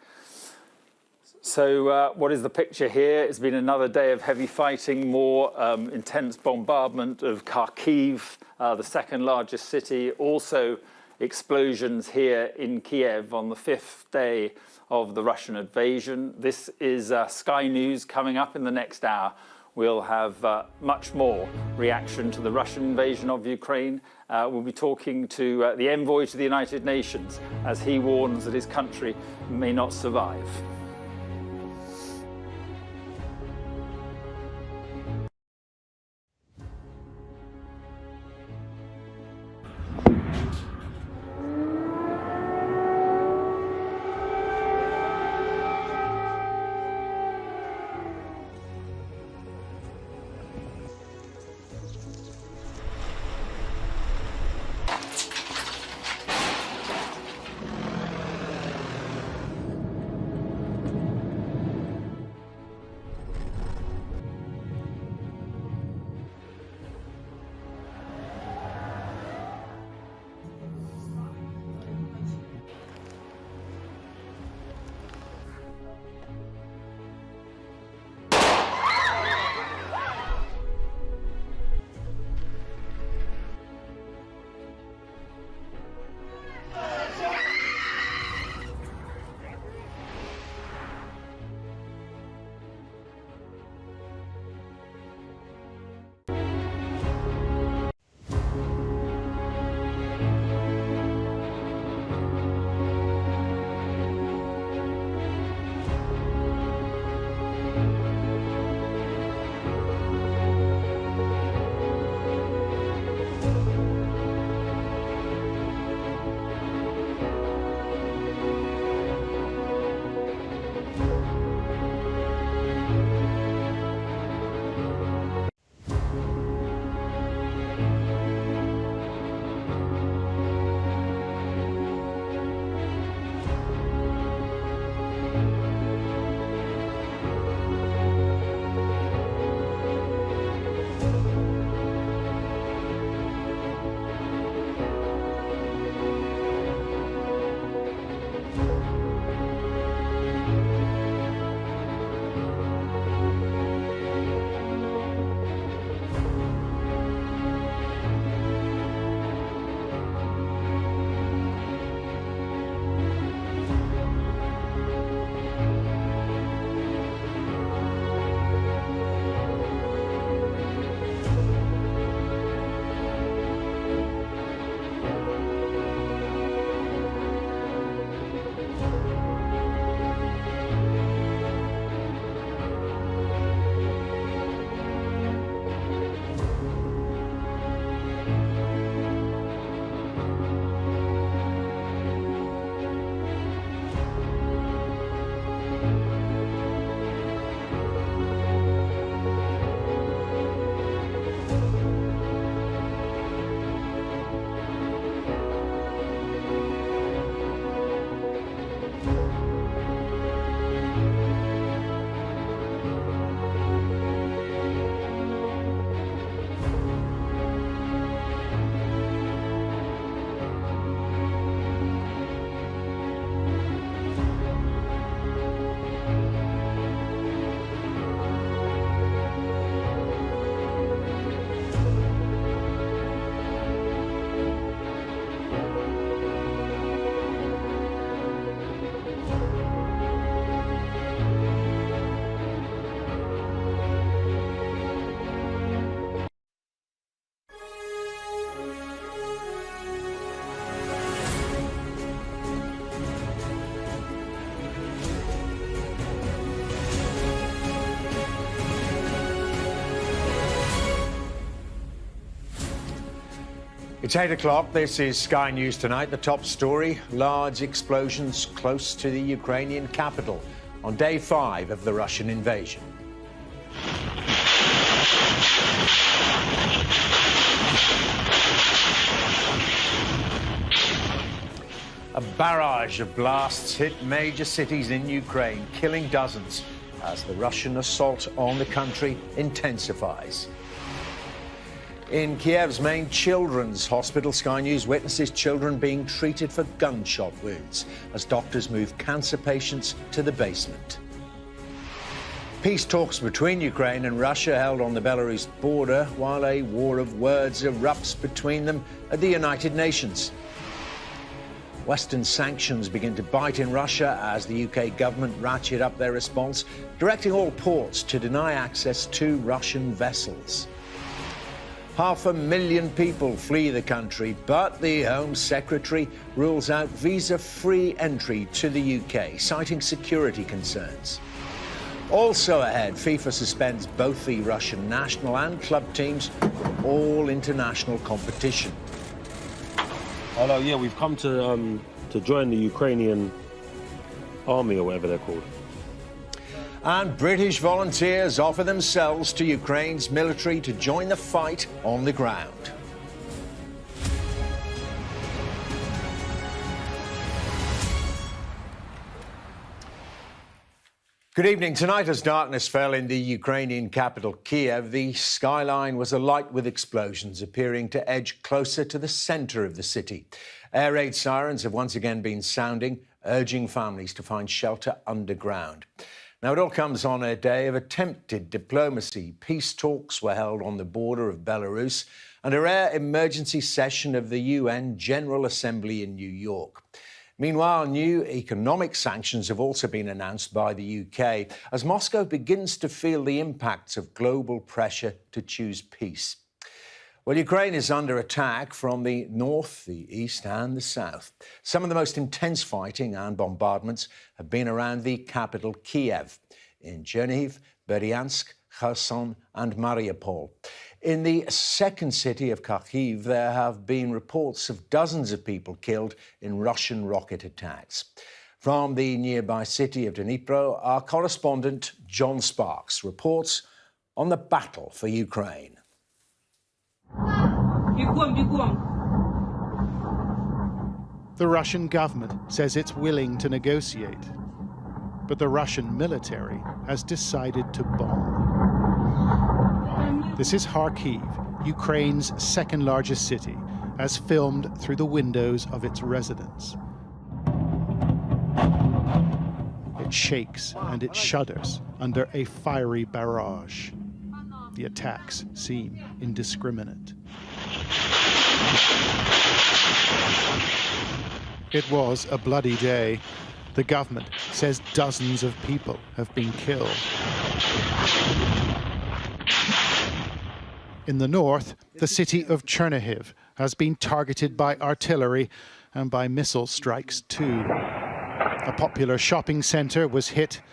So what is the picture here? It's been another day of heavy fighting, more intense bombardment of Kyiv, the second largest city. Also explosions here in Kiev on the 5th day of the Russian invasion. This is Sky News. Coming up in the next hour. We'll have much more reaction to the Russian invasion of Ukraine. We'll be talking to the envoy to the United Nations as he warns that his country may not survive. It's 8 o'clock. This is Sky News Tonight. The top story, large explosions close to the Ukrainian capital on day 5 of the Russian invasion. A barrage of blasts hit major cities in Ukraine, killing dozens as the Russian assault on the country intensifies. In Kiev's main children's hospital, Sky News witnesses children being treated for gunshot wounds as doctors move cancer patients to the basement. Peace talks between Ukraine and Russia held on the Belarus border while a war of words erupts between them at the United Nations. Western sanctions begin to bite in Russia as the UK government ratchet up their response, directing all ports to deny access to Russian vessels. 500,000 people flee the country, but the Home Secretary rules out visa-free entry to the UK, citing security concerns. Also ahead, FIFA suspends both the Russian national and club teams from all international competition. Hello, yeah, we've come to join the Ukrainian army or whatever they're called. And British volunteers offer themselves to Ukraine's military to join the fight on the ground. Good evening. Tonight, as darkness fell in the Ukrainian capital, Kiev, the skyline was alight with explosions appearing to edge closer to the centre of the city. Air raid sirens have once again been sounding, urging families to find shelter underground. Now, it all comes on a day of attempted diplomacy. Peace talks were held on the border of Belarus and a rare emergency session of the UN General Assembly in New York. Meanwhile, new economic sanctions have also been announced by the UK as Moscow begins to feel the impacts of global pressure to choose peace. Well, Ukraine is under attack from the north, the east and the south. Some of the most intense fighting and bombardments have been around the capital, Kiev, in Chernihiv, Berdyansk, Kherson and Mariupol. In the second city of Kyiv, there have been reports of dozens of people killed in Russian rocket attacks. From the nearby city of Dnipro, our correspondent John Sparks reports on the battle for Ukraine. The Russian government says it's willing to negotiate, but the Russian military has decided to bomb. This is Kharkiv, Ukraine's second largest city, as filmed through the windows of its residents. It shakes and it shudders under a fiery barrage. The attacks seem indiscriminate. It was a bloody day. The government says dozens of people have been killed. In the north, the city of Chernihiv has been targeted by artillery and by missile strikes too. A popular shopping center was hit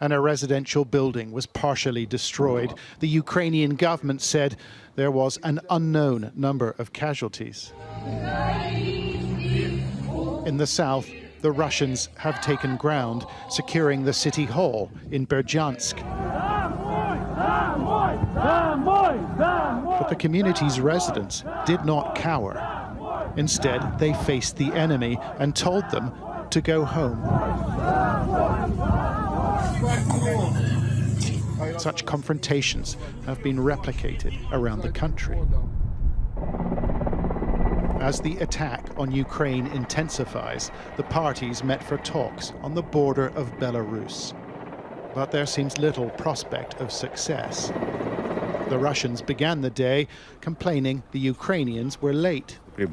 and a residential building was partially destroyed. The Ukrainian government said there was an unknown number of casualties. In the south, the Russians have taken ground, securing the city hall in Berdyansk. But the community's residents did not cower. Instead, they faced the enemy and told them to go home. Such confrontations have been replicated around the country. As the attack on Ukraine intensifies, the parties met for talks on the border of Belarus. But there seems little prospect of success. The Russians began the day complaining the Ukrainians were late. We've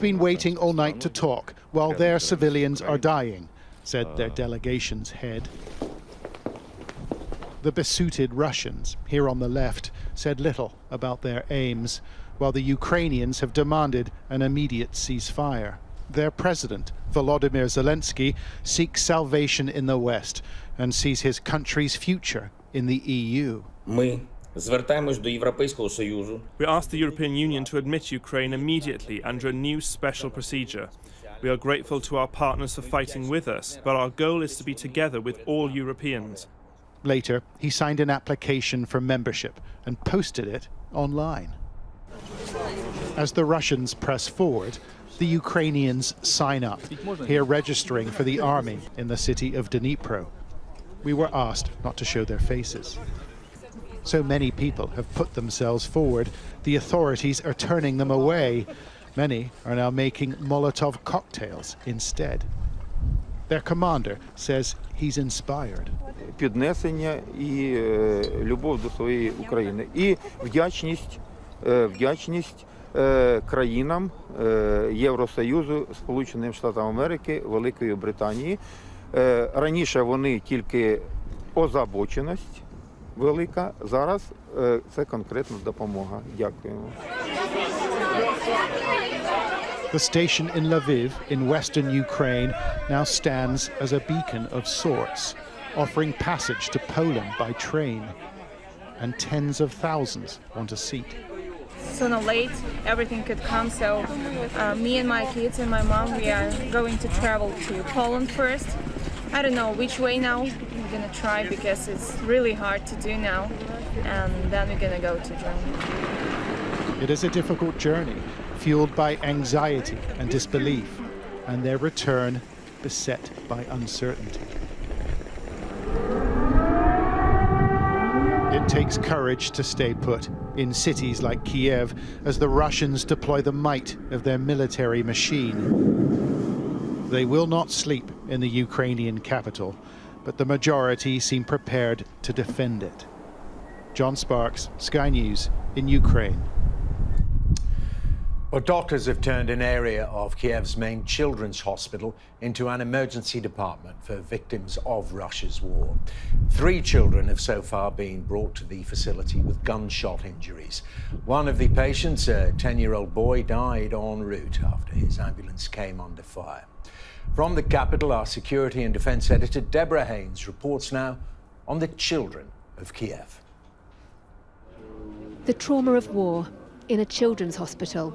been waiting all night to talk while their civilians are dying, said their delegation's head. The besooted Russians, here on the left, said little about their aims, while the Ukrainians have demanded an immediate ceasefire. Their president, Volodymyr Zelensky, seeks salvation in the West and sees his country's future in the EU. Звертаємось до Європейського Союзу. We asked the European Union to admit Ukraine immediately under a new special procedure. We are grateful to our partners for fighting with us, but our goal is to be together with all Europeans. Later, he signed an application for membership and posted it online. As the Russians press forward, the Ukrainians sign up, here registering for the army in the city of Dnipro. We were asked not to show their faces. So many people have put themselves forward, the authorities are turning them away. Many are now making Molotov cocktails instead. Their commander says he's inspired. Піднесення і любов до своєї України. І вдячність країнам Євросоюзу, Сполученим Штатам Америки, Великої Британії. Раніше вони тільки озабоченість велика, зараз це конкретна допомога. Дякуємо. The station in Lviv, in western Ukraine, now stands as a beacon of sorts, offering passage to Poland by train. And tens of thousands want a seat. Sooner or late, everything could come, so me and my kids and my mom, we are going to travel to Poland first. I don't know which way now. We're gonna try because it's really hard to do now, and then we're gonna go to Germany. It is a difficult journey, fueled by anxiety and disbelief, and their return beset by uncertainty. It takes courage to stay put in cities like Kiev as the Russians deploy the might of their military machine. They will not sleep in the Ukrainian capital, but the majority seem prepared to defend it. John Sparks, Sky News in Ukraine. Well, doctors have turned an area of Kiev's main children's hospital into an emergency department for victims of Russia's war. 3 children have so far been brought to the facility with gunshot injuries. One of the patients, a 10-year-old boy, died en route after his ambulance came under fire. From the capital, our security and defence editor Deborah Haynes reports now on the children of Kiev. The trauma of war in a children's hospital.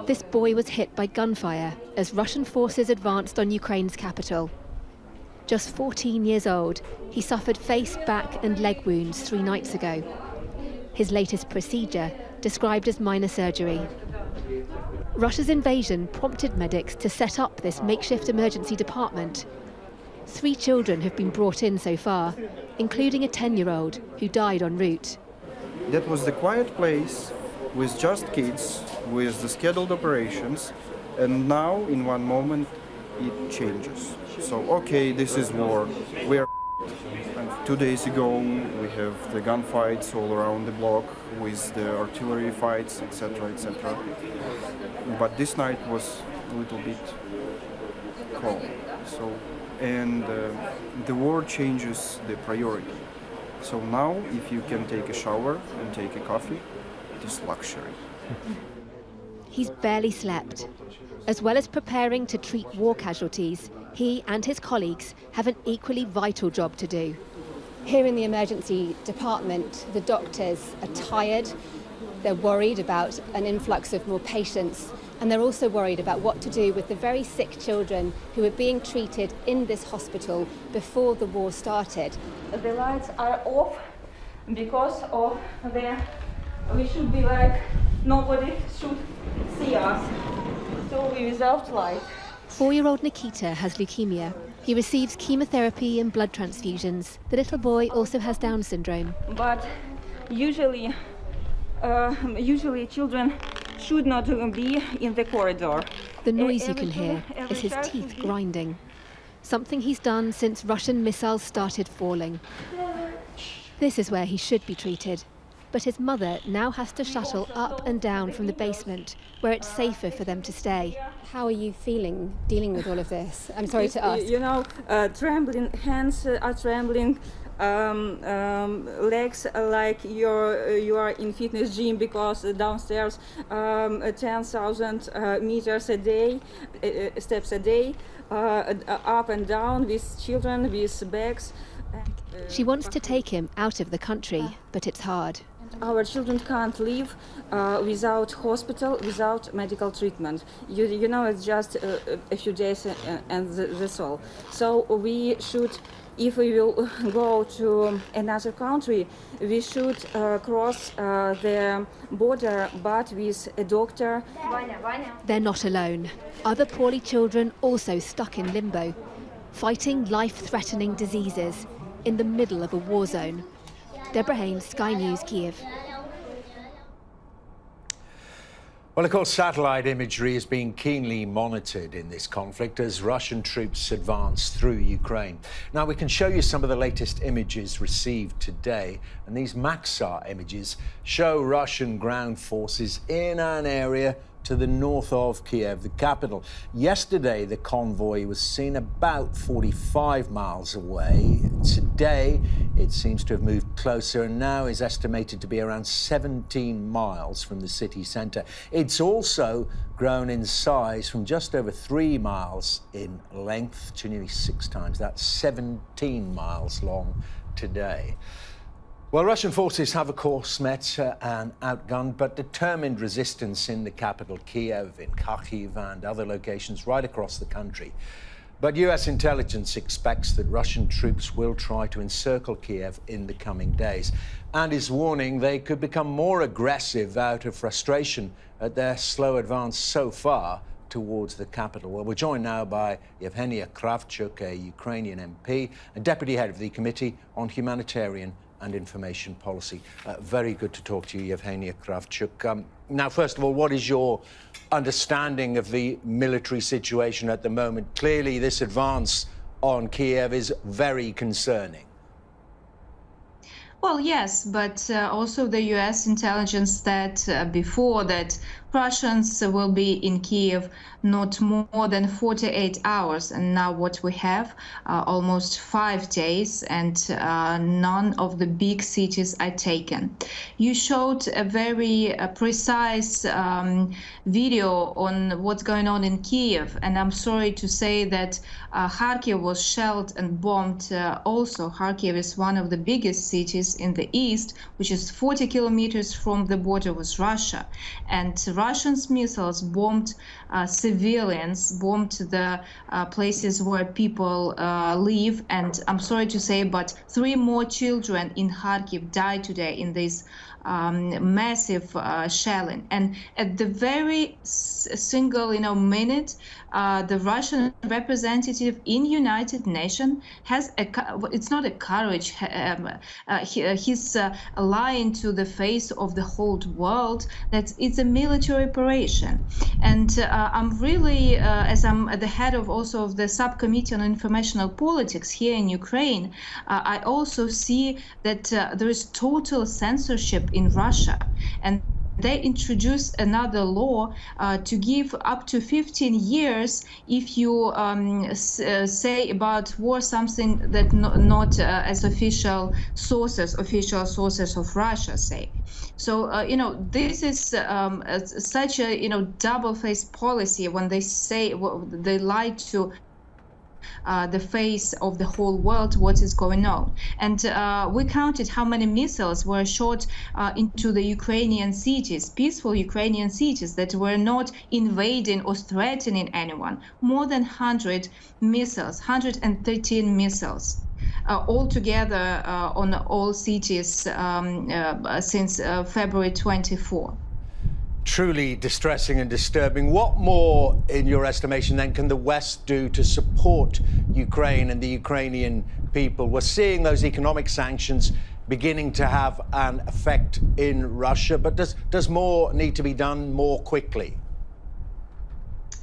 This boy was hit by gunfire as Russian forces advanced on Ukraine's capital. Just 14 years old, he suffered face, back and leg wounds 3 nights ago. His latest procedure described as minor surgery. Russia's invasion prompted medics to set up this makeshift emergency department. 3 children have been brought in so far, including a 10-year-old who died en route. That was the quiet place with just kids, with the scheduled operations, and now in one moment it changes. So okay, this is war. We are and 2 days ago we have the gunfights all around the block with the artillery fights, etc., etc. But this night was a little bit calm. So and the war changes the priority. So now if you can take a shower and take a coffee, it is luxury. He's barely slept. As well as preparing to treat war casualties, he and his colleagues have an equally vital job to do. Here in the emergency department, the doctors are tired, they're worried about an influx of more patients, and they're also worried about what to do with the very sick children who are being treated in this hospital before the war started. The lights are off because of we should be like nobody should see us. So we without light. 4-year-old Nikita has leukemia. He receives chemotherapy and blood transfusions. The little boy also has Down syndrome. But usually children should not be in the corridor. The noise you can hear is his teeth grinding. Something he's done since Russian missiles started falling. This is where he should be treated. But his mother now has to shuttle up and down from the basement, where it's safer for them to stay. How are you feeling dealing with all of this? I'm sorry to ask. You know, trembling, hands are trembling, legs like you are in fitness gym because downstairs 10,000 meters a day, steps a day, up and down with children, with bags. She wants to take him out of the country, but it's hard. Our children can't live without hospital, without medical treatment. You know, it's just a few days and that's all. So we should, if we will go to another country, we should cross the border, but with a doctor. They're not alone. Other poorly children also stuck in limbo, fighting life-threatening diseases in the middle of a war zone. Deborah Haynes, Sky News, Kiev. Well, of course, satellite imagery is being keenly monitored in this conflict as Russian troops advance through Ukraine. Now, we can show you some of the latest images received today, and these Maxar images show Russian ground forces in an area to the north of Kiev, the capital. Yesterday, the convoy was seen about 45 miles away. Today, it seems to have moved closer and now is estimated to be around 17 miles from the city centre. It's also grown in size from just over 3 miles in length to nearly 6 times. That's 17 miles long today. Well, Russian forces have, of course, met and outgunned, but determined resistance in the capital, Kiev, in Kyiv and other locations right across the country. But US intelligence expects that Russian troops will try to encircle Kiev in the coming days and is warning they could become more aggressive out of frustration at their slow advance so far towards the capital. Well, we're joined now by Yevgenia Kravchuk, a Ukrainian MP and deputy head of the Committee on Humanitarian and Information Policy. Very good to talk to you, Yevgenia Kravchuk. Now, first of all, what is your understanding of the military situation at the moment? Clearly, this advance on Kiev is very concerning. Well, yes, but also the US intelligence that before that Russians will be in Kiev not more than 48 hours. And now what we have, almost 5 days, and none of the big cities are taken. You showed a very precise video on what's going on in Kiev. And I'm sorry to say that Kharkiv was shelled and bombed also. Kharkiv is one of the biggest cities in the east, which is 40 kilometers from the border with Russia. And Russian missiles bombed civilians, bombed the places where people live. And I'm sorry to say, but 3 more children in Kharkiv died today in this massive shelling. And at the very single minute, the Russian representative in United Nations has it's not a courage, he's lying to the face of the whole world that it's a military operation. And I'm really, as I'm at the head of also of the subcommittee on informational politics here in Ukraine, I also see that there is total censorship in Russia. And they introduced another law to give up to 15 years if you say about war something that not as official sources of Russia say. So, this is such a, double-faced policy when they say, they lie to the face of the whole world what is going on. And we counted how many missiles were shot into the Ukrainian cities, peaceful Ukrainian cities that were not invading or threatening anyone. More than 100 missiles, 113 missiles. Altogether on all cities since February 24. Truly distressing and disturbing. What more, in your estimation, then, can the West do to support Ukraine and the Ukrainian people? We're seeing those economic sanctions beginning to have an effect in Russia, but does more need to be done more quickly?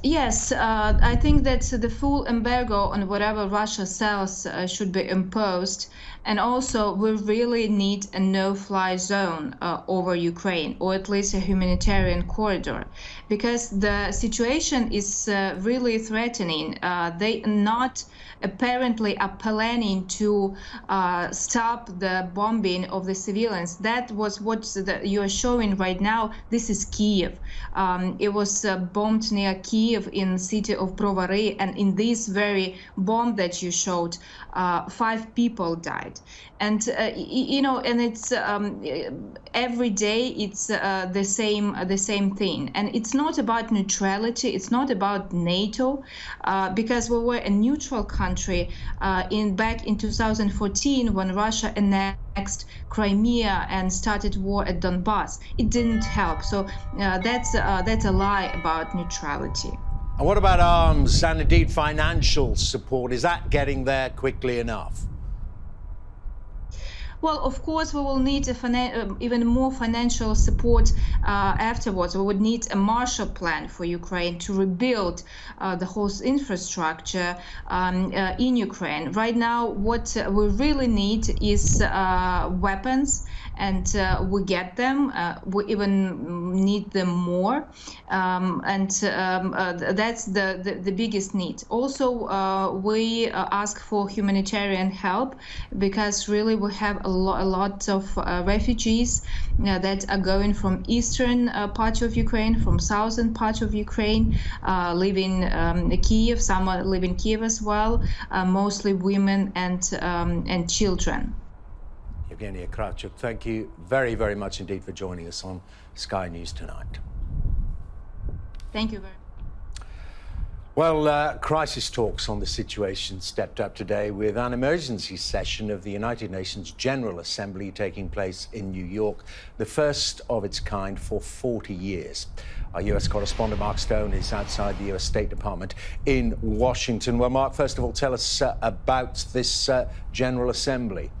Yes, I think that the full embargo on whatever Russia sells should be imposed. And also, we really need a no-fly zone over Ukraine, or at least a humanitarian corridor, because the situation is really threatening. They not apparently are planning to stop the bombing of the civilians. That was what you are showing right now. This is Kyiv. It was bombed near Kyiv. Kyiv, in city of Brovary, and in this very bomb that you showed, 5 people died. And and it's every day it's the same thing. And it's not about neutrality. It's not about NATO, because we were a neutral country back in 2014 when Russia annexed Crimea and started war at Donbass. It didn't help. So that's a lie about neutrality. And what about arms and indeed financial support? Is that getting there quickly enough? Well, of course, we will need even more financial support afterwards. We would need a Marshall Plan for Ukraine to rebuild the whole infrastructure in Ukraine. Right now, what we really need is weapons, and we get them. We even need them more, and that's the biggest need. Also, we ask for humanitarian help, because really we have a lot of refugees that are going from eastern part of Ukraine, from southern part of Ukraine, living Kiev. Some live in Kiev as well, mostly women and children. Evgenia Kravchuk, thank you very, very much indeed for joining us on Sky News tonight. Thank you very much. Well, crisis talks on the situation stepped up today with an emergency session of the United Nations General Assembly taking place in New York, the first of its kind for 40 years. Our US correspondent Mark Stone is outside the US State Department in Washington. Well, Mark, first of all, tell us about this General Assembly.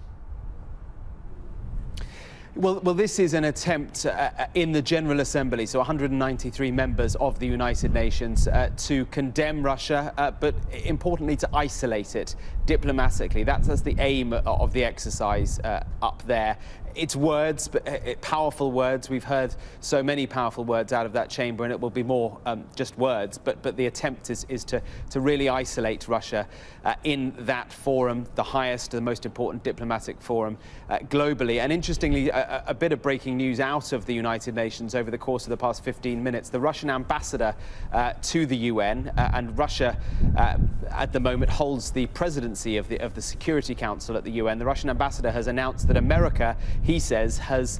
Well, this is an attempt in the General Assembly, so 193 members of the United Nations, to condemn Russia, but importantly to isolate it diplomatically. That's the aim of the exercise up there. It's words, but powerful words. We've heard so many powerful words out of that chamber, and it will be more just words. But the attempt is to really isolate Russia in that forum, the highest, the most important diplomatic forum globally. And interestingly, a bit of breaking news out of the United Nations over the course of the past 15 minutes. The Russian ambassador to the UN, and Russia at the moment holds the presidency of the Security Council at the UN. The Russian ambassador has announced that America, he says, has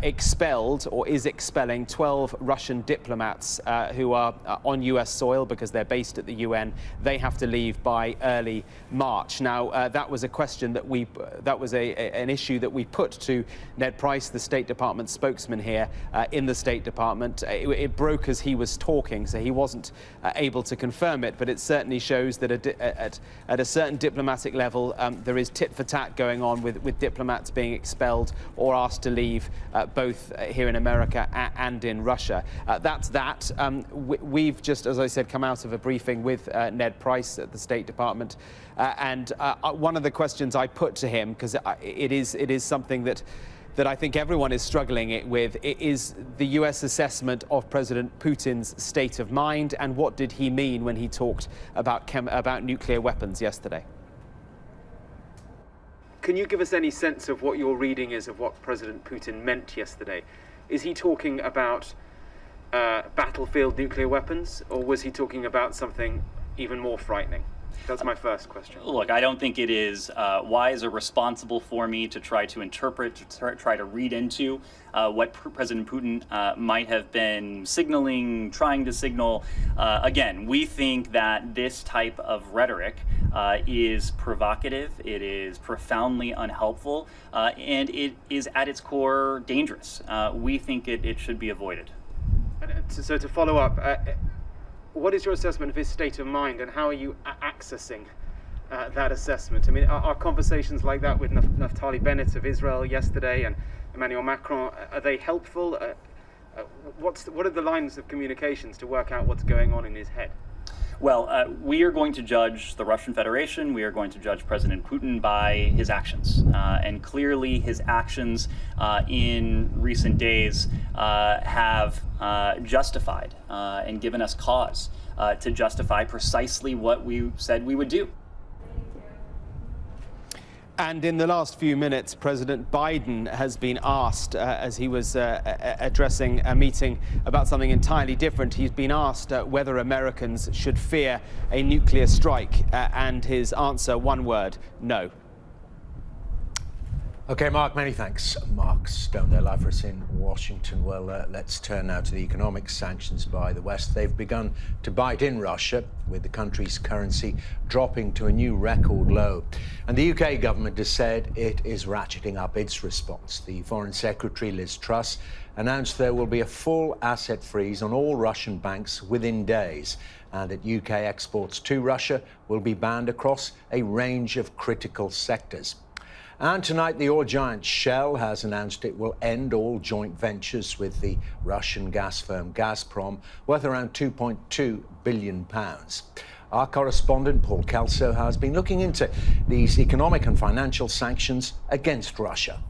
expelled or is expelling 12 Russian diplomats who are on US soil because they're based at the UN. They have to leave by early March. Now, that was a question that an issue that we put to Ned Price, the State Department spokesman here in the State Department. It broke as he was talking, so he wasn't able to confirm it, but it certainly shows that at a certain diplomatic level, there is tit for tat going on with diplomats being expelled or asked to leave, both here in America and in Russia. That's that. We've just, as I said, come out of a briefing with Ned Price at the State Department, and one of the questions I put to him, because it is something that I think everyone is struggling with, is the US assessment of President Putin's state of mind, and what did he mean when he talked about nuclear weapons yesterday? Can you give us any sense of what your reading is of what President Putin meant yesterday? Is he talking about battlefield nuclear weapons, or was he talking about something even more frightening? That's my first question. Look, I don't think it is wise or responsible for me to try to interpret, to try to read into what President Putin might have been signaling, trying to signal. Again, we think that this type of rhetoric is provocative, it is profoundly unhelpful, and it is at its core dangerous. We think it should be avoided. So to follow up, what is your assessment of his state of mind, and how are you accessing that assessment? I mean, are conversations like that with Naftali Bennett of Israel yesterday and Emmanuel Macron, are they helpful? What are the lines of communications to work out what's going on in his head? Well, we are going to judge the Russian Federation, we are going to judge President Putin by his actions. And clearly his actions in recent days have justified and given us cause to justify precisely what we said we would do. And in the last few minutes, President Biden has been asked, as he was addressing a meeting about something entirely different, he's been asked whether Americans should fear a nuclear strike. And his answer, one word, no. OK, Mark, many thanks. Mark Stone there live for us in Washington. Well, let's turn now to the economic sanctions by the West. They've begun to bite in Russia, with the country's currency dropping to a new record low. And the UK government has said it is ratcheting up its response. The Foreign Secretary, Liz Truss, announced there will be a full asset freeze on all Russian banks within days, and that UK exports to Russia will be banned across a range of critical sectors. And tonight, the oil giant Shell has announced it will end all joint ventures with the Russian gas firm Gazprom, worth around £2.2 billion. Our correspondent, Paul Kelso, has been looking into these economic and financial sanctions against Russia.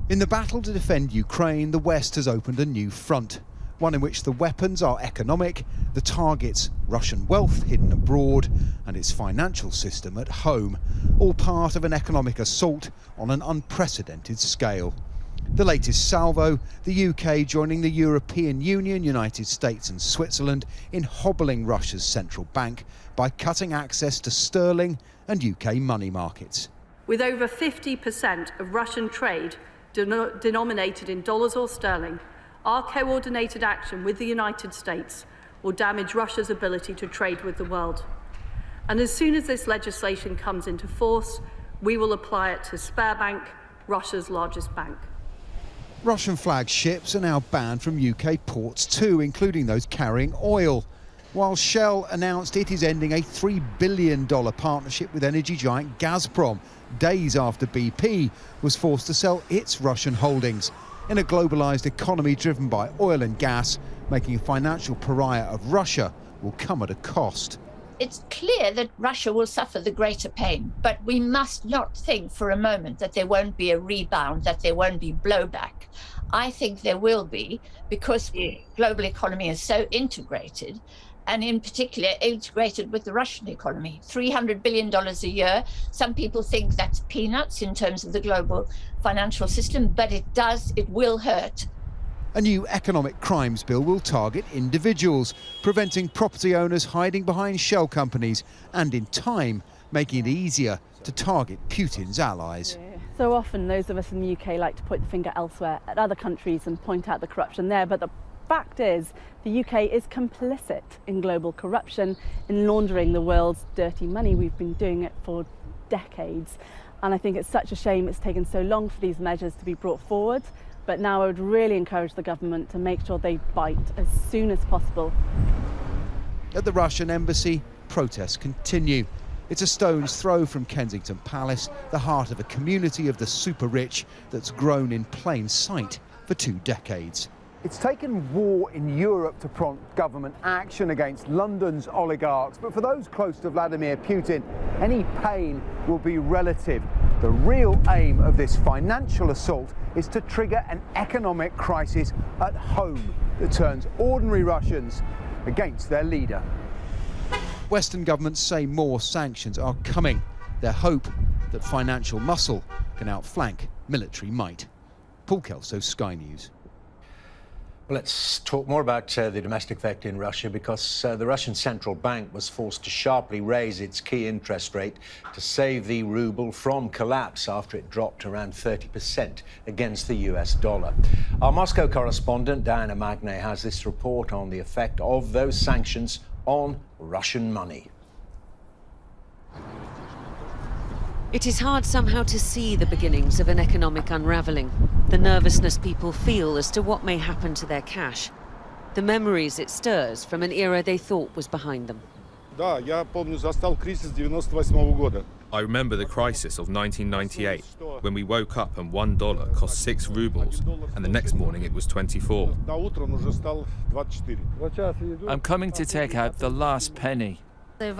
In the battle to defend Ukraine, the West has opened a new front, one in which the weapons are economic, the targets Russian wealth hidden abroad, and its financial system at home, all part of an economic assault on an unprecedented scale. The latest salvo, the UK joining the European Union, United States and Switzerland in hobbling Russia's central bank by cutting access to sterling and UK money markets. With over 50% of Russian trade denominated in dollars or sterling, our coordinated action with the United States will damage Russia's ability to trade with the world. And as soon as this legislation comes into force, we will apply it to Sberbank, Russia's largest bank. Russian flagged ships are now banned from UK ports too, including those carrying oil, while Shell announced it is ending a $3 billion partnership with energy giant Gazprom, days after BP was forced to sell its Russian holdings. In a globalised economy driven by oil and gas, making a financial pariah of Russia will come at a cost. It's clear that Russia will suffer the greater pain, but we must not think for a moment that there won't be a rebound, that there won't be blowback. I think there will be, because the global economy is so integrated, and in particular integrated with the Russian economy. $300 billion a year. Some people think that's peanuts in terms of the global financial system, but it will hurt. A new economic crimes bill will target individuals, preventing property owners hiding behind shell companies and, in time, making it easier to target Putin's allies. So often those of us in the UK like to point the finger elsewhere at other countries and point out the corruption there, but the fact is the UK is complicit in global corruption, in laundering the world's dirty money. We've been doing it for decades, and I think it's such a shame it's taken so long for these measures to be brought forward. But now I would really encourage the government to make sure they bite as soon as possible. At the Russian embassy, protests continue. It's a stone's throw from Kensington Palace, the heart of a community of the super rich that's grown in plain sight for 2 decades. It's taken war in Europe to prompt government action against London's oligarchs, but for those close to Vladimir Putin, any pain will be relative. The real aim of this financial assault is to trigger an economic crisis at home that turns ordinary Russians against their leader. Western governments say more sanctions are coming. Their hope that financial muscle can outflank military might. Paul Kelso, Sky News. Well, let's talk more about the domestic effect in Russia, because the Russian central bank was forced to sharply raise its key interest rate to save the ruble from collapse after it dropped around 30% against the US dollar. Our Moscow correspondent, Diana Magne, has this report on the effect of those sanctions on Russian money. It is hard somehow to see the beginnings of an economic unravelling, the nervousness people feel as to what may happen to their cash, the memories it stirs from an era they thought was behind them. I remember the crisis of 1998, when we woke up and $1 cost 6 rubles, and the next morning it was 24. I'm coming to take out the last penny. State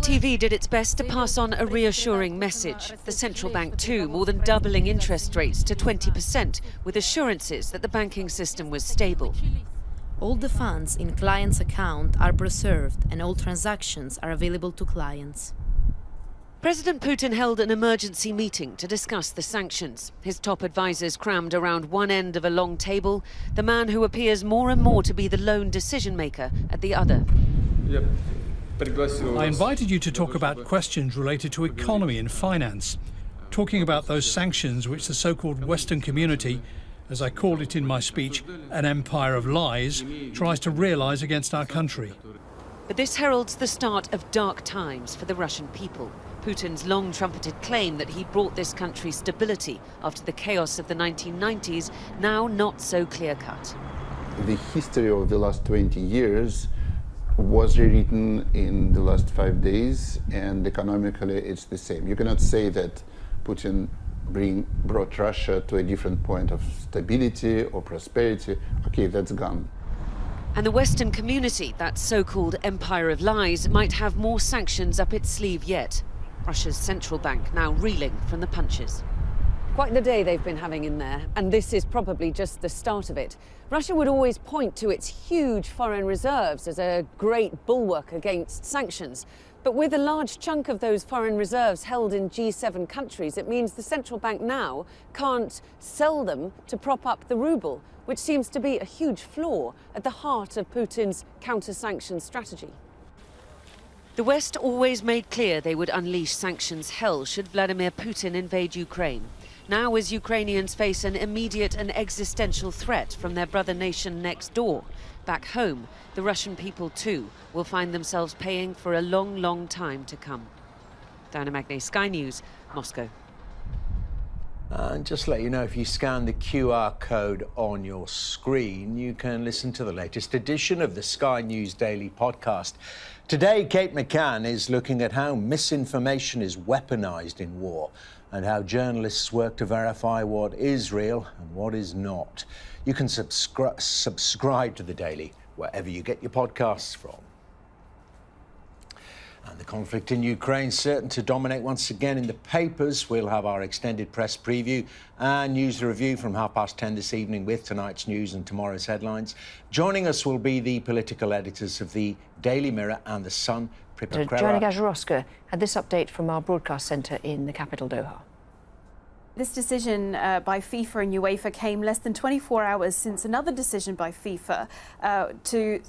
TV did its best to pass on a reassuring message. The central bank too, more than doubling interest rates to 20%, with assurances that the banking system was stable. All the funds in clients' account are preserved and all transactions are available to clients. President Putin held an emergency meeting to discuss the sanctions. His top advisors crammed around one end of a long table, the man who appears more and more to be the lone decision-maker at the other. I invited you to talk about questions related to economy and finance, talking about those sanctions which the so-called Western community, as I called it in my speech, an empire of lies, tries to realize against our country. But this heralds the start of dark times for the Russian people. Putin's long-trumpeted claim that he brought this country stability after the chaos of the 1990s, now not so clear-cut. The history of the last 20 years was rewritten in the last 5 days, and economically it's the same. You cannot say that Putin brought Russia to a different point of stability or prosperity. Okay, that's gone. And the Western community, that so-called empire of lies, might have more sanctions up its sleeve yet. Russia's central bank now reeling from the punches. Quite the day they've been having in there, and this is probably just the start of it. Russia would always point to its huge foreign reserves as a great bulwark against sanctions. But with a large chunk of those foreign reserves held in G7 countries, it means the central bank now can't sell them to prop up the ruble, which seems to be a huge flaw at the heart of Putin's counter-sanction strategy. The West always made clear they would unleash sanctions hell should Vladimir Putin invade Ukraine. Now, as Ukrainians face an immediate and existential threat from their brother nation next door, back home, the Russian people too will find themselves paying for a long, long time to come. Diana Magnay, Sky News, Moscow. And just to let you know, if you scan the QR code on your screen, you can listen to the latest edition of the Sky News Daily podcast. Today, Kate McCann is looking at how misinformation is weaponized in war and how journalists work to verify what is real and what is not. You can subscribe to the Daily wherever you get your podcasts from. And the conflict in Ukraine certain to dominate once again in the papers. We'll have our extended press preview and news review from 10:30 this evening with tonight's news and tomorrow's headlines. Joining us will be the political editors of the Daily Mirror and The Sun. Joanna Gazarovska had this update from our broadcast centre in the capital, Doha. This decision by FIFA and UEFA came less than 24 hours since another decision by FIFA to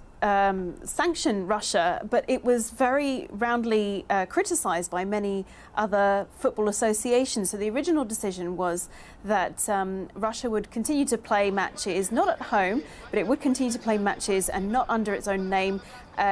sanction Russia, but it was very roundly criticised by many other football associations. So the original decision was that Russia would continue to play matches, not at home, but it would continue to play matches and not under its own name,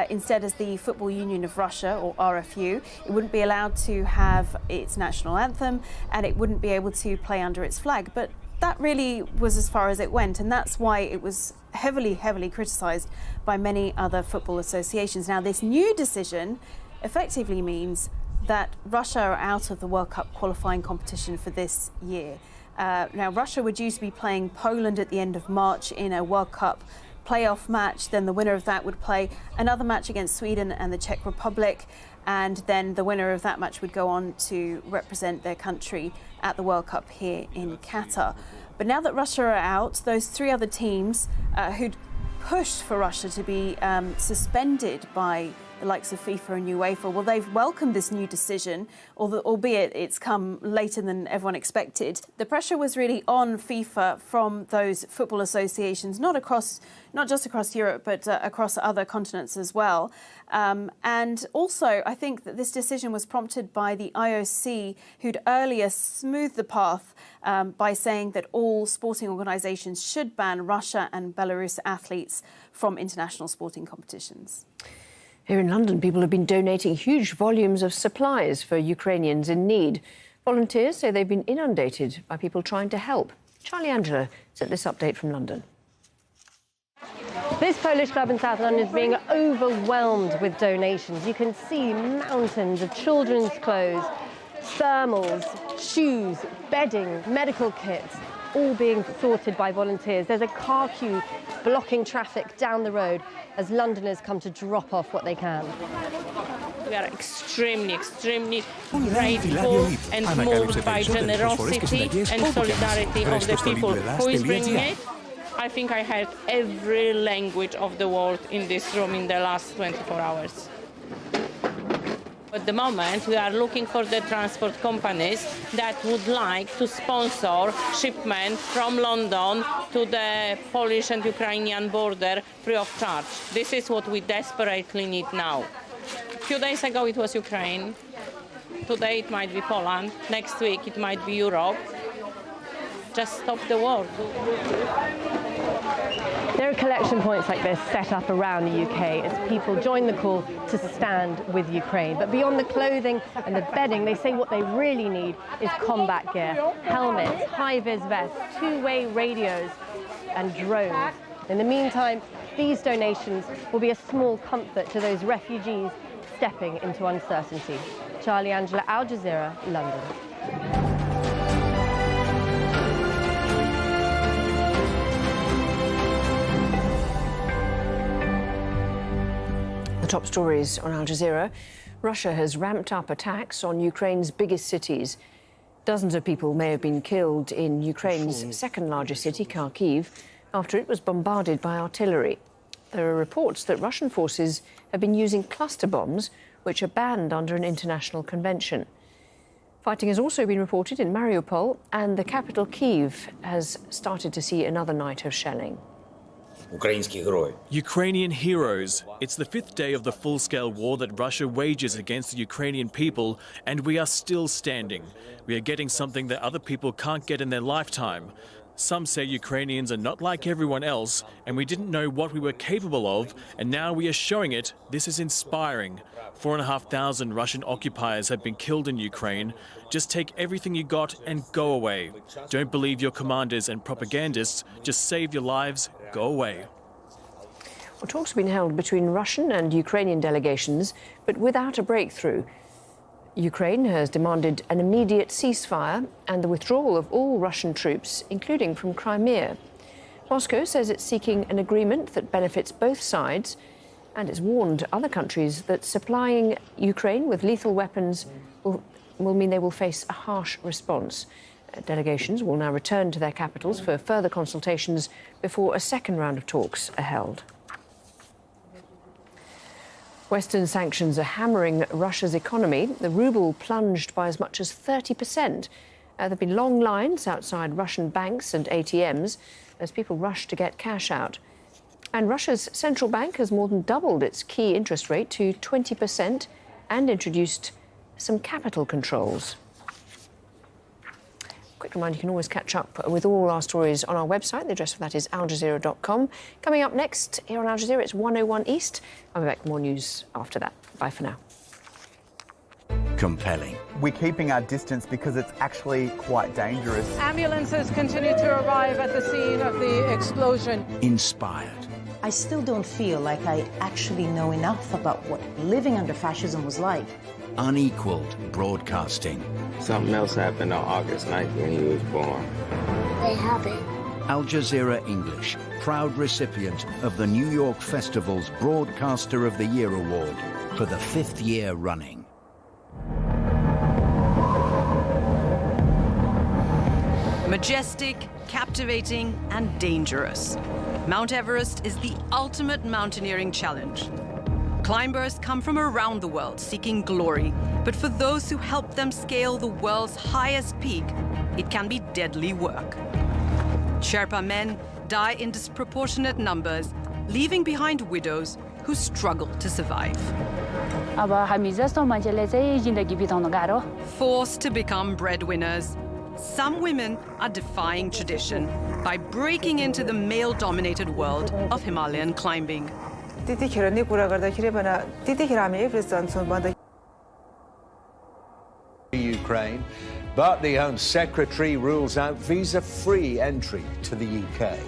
instead as the Football Union of Russia, or RFU. It wouldn't be allowed to have its national anthem, and it wouldn't be able to play under its flag. But that really was as far as it went, and that's why it was heavily criticised by many other football associations. Now, this new decision effectively means that Russia are out of the World Cup qualifying competition for this year. Now, Russia were due to be playing Poland at the end of March in a World Cup playoff match. Then the winner of that would play another match against Sweden and the Czech Republic, and then the winner of that match would go on to represent their country at the World Cup here in Qatar. But now that Russia are out, those three other teams who'd pushed for Russia to be suspended by the likes of FIFA and UEFA, well, they've welcomed this new decision, albeit it's come later than everyone expected. The pressure was really on FIFA from those football associations, not just across Europe, but across other continents as well. And also, I think that this decision was prompted by the IOC, who'd earlier smoothed the path by saying that all sporting organisations should ban Russia and Belarus athletes from international sporting competitions. Here in London, people have been donating huge volumes of supplies for Ukrainians in need. Volunteers say they've been inundated by people trying to help. Charlie Angela sent this update from London. This Polish club in South London is being overwhelmed with donations. You can see mountains of children's clothes, thermals, shoes, bedding, medical kits, all being sorted by volunteers. There's a car queue blocking traffic down the road as Londoners come to drop off what they can. We are extremely grateful and moved by generosity and solidarity of the people who is bringing it. I think I heard every language of the world in this room in the last 24 hours. At the moment, we are looking for the transport companies that would like to sponsor shipment from London to the Polish and Ukrainian border free of charge. This is what we desperately need now. A few days ago it was Ukraine. Today it might be Poland. Next week it might be Europe. Just stop the war. There are collection points like this set up around the UK as people join the call to stand with Ukraine. But beyond the clothing and the bedding, they say what they really need is combat gear. Helmets, high-vis vests, two-way radios and drones. In the meantime, these donations will be a small comfort to those refugees stepping into uncertainty. Charlie Angela, Al Jazeera, London. The top stories on Al Jazeera. Russia has ramped up attacks on Ukraine's biggest cities. Dozens of people may have been killed in Ukraine's second largest city, Kyiv, after it was bombarded by artillery. There are reports that Russian forces have been using cluster bombs, which are banned under an international convention. Fighting has also been reported in Mariupol, and the capital, Kyiv, has started to see another night of shelling. Ukrainian heroes. It's the fifth day of the full-scale war that Russia wages against the Ukrainian people, and we are still standing. We are getting something that other people can't get in their lifetime. Some say Ukrainians are not like everyone else, and we didn't know what we were capable of, and now we are showing it. This is inspiring. 4,500 Russian occupiers have been killed in Ukraine. Just take everything you got and go away. Don't believe your commanders and propagandists. Just save your lives, go away. Well, talks have been held between Russian and Ukrainian delegations, but without a breakthrough. Ukraine has demanded an immediate ceasefire and the withdrawal of all Russian troops, including from Crimea. Moscow says it's seeking an agreement that benefits both sides, and it's warned other countries that supplying Ukraine with lethal weapons will mean they will face a harsh response. Delegations will now return to their capitals for further consultations before a second round of talks are held. Western sanctions are hammering Russia's economy. The ruble plunged by as much as 30%. There have been long lines outside Russian banks and ATMs as people rush to get cash out. And Russia's central bank has more than doubled its key interest rate to 20% and introduced some capital controls. Quick reminder, you can always catch up with all our stories on our website. The address for that is aljazeera.com. Coming up next here on Al Jazeera, it's 101 East. I'll be back with more news after that. Bye for now. Compelling. We're keeping our distance because it's actually quite dangerous. Ambulances continue to arrive at the scene of the explosion. Inspired. I still don't feel like I actually know enough about what living under fascism was like. Unequaled broadcasting. Something else happened on August 9th when he was born. Hey, happy. Al Jazeera English, proud recipient of the New York Festival's Broadcaster of the Year Award for the 5th year running. Majestic, captivating, and dangerous. Mount Everest is the ultimate mountaineering challenge. Climbers come from around the world seeking glory, but for those who help them scale the world's highest peak, it can be deadly work. Sherpa men die in disproportionate numbers, leaving behind widows who struggle to survive. Forced to become breadwinners, some women are defying tradition by breaking into the male-dominated world of Himalayan climbing. Ukraine, but the Home Secretary rules out visa-free entry to the UK.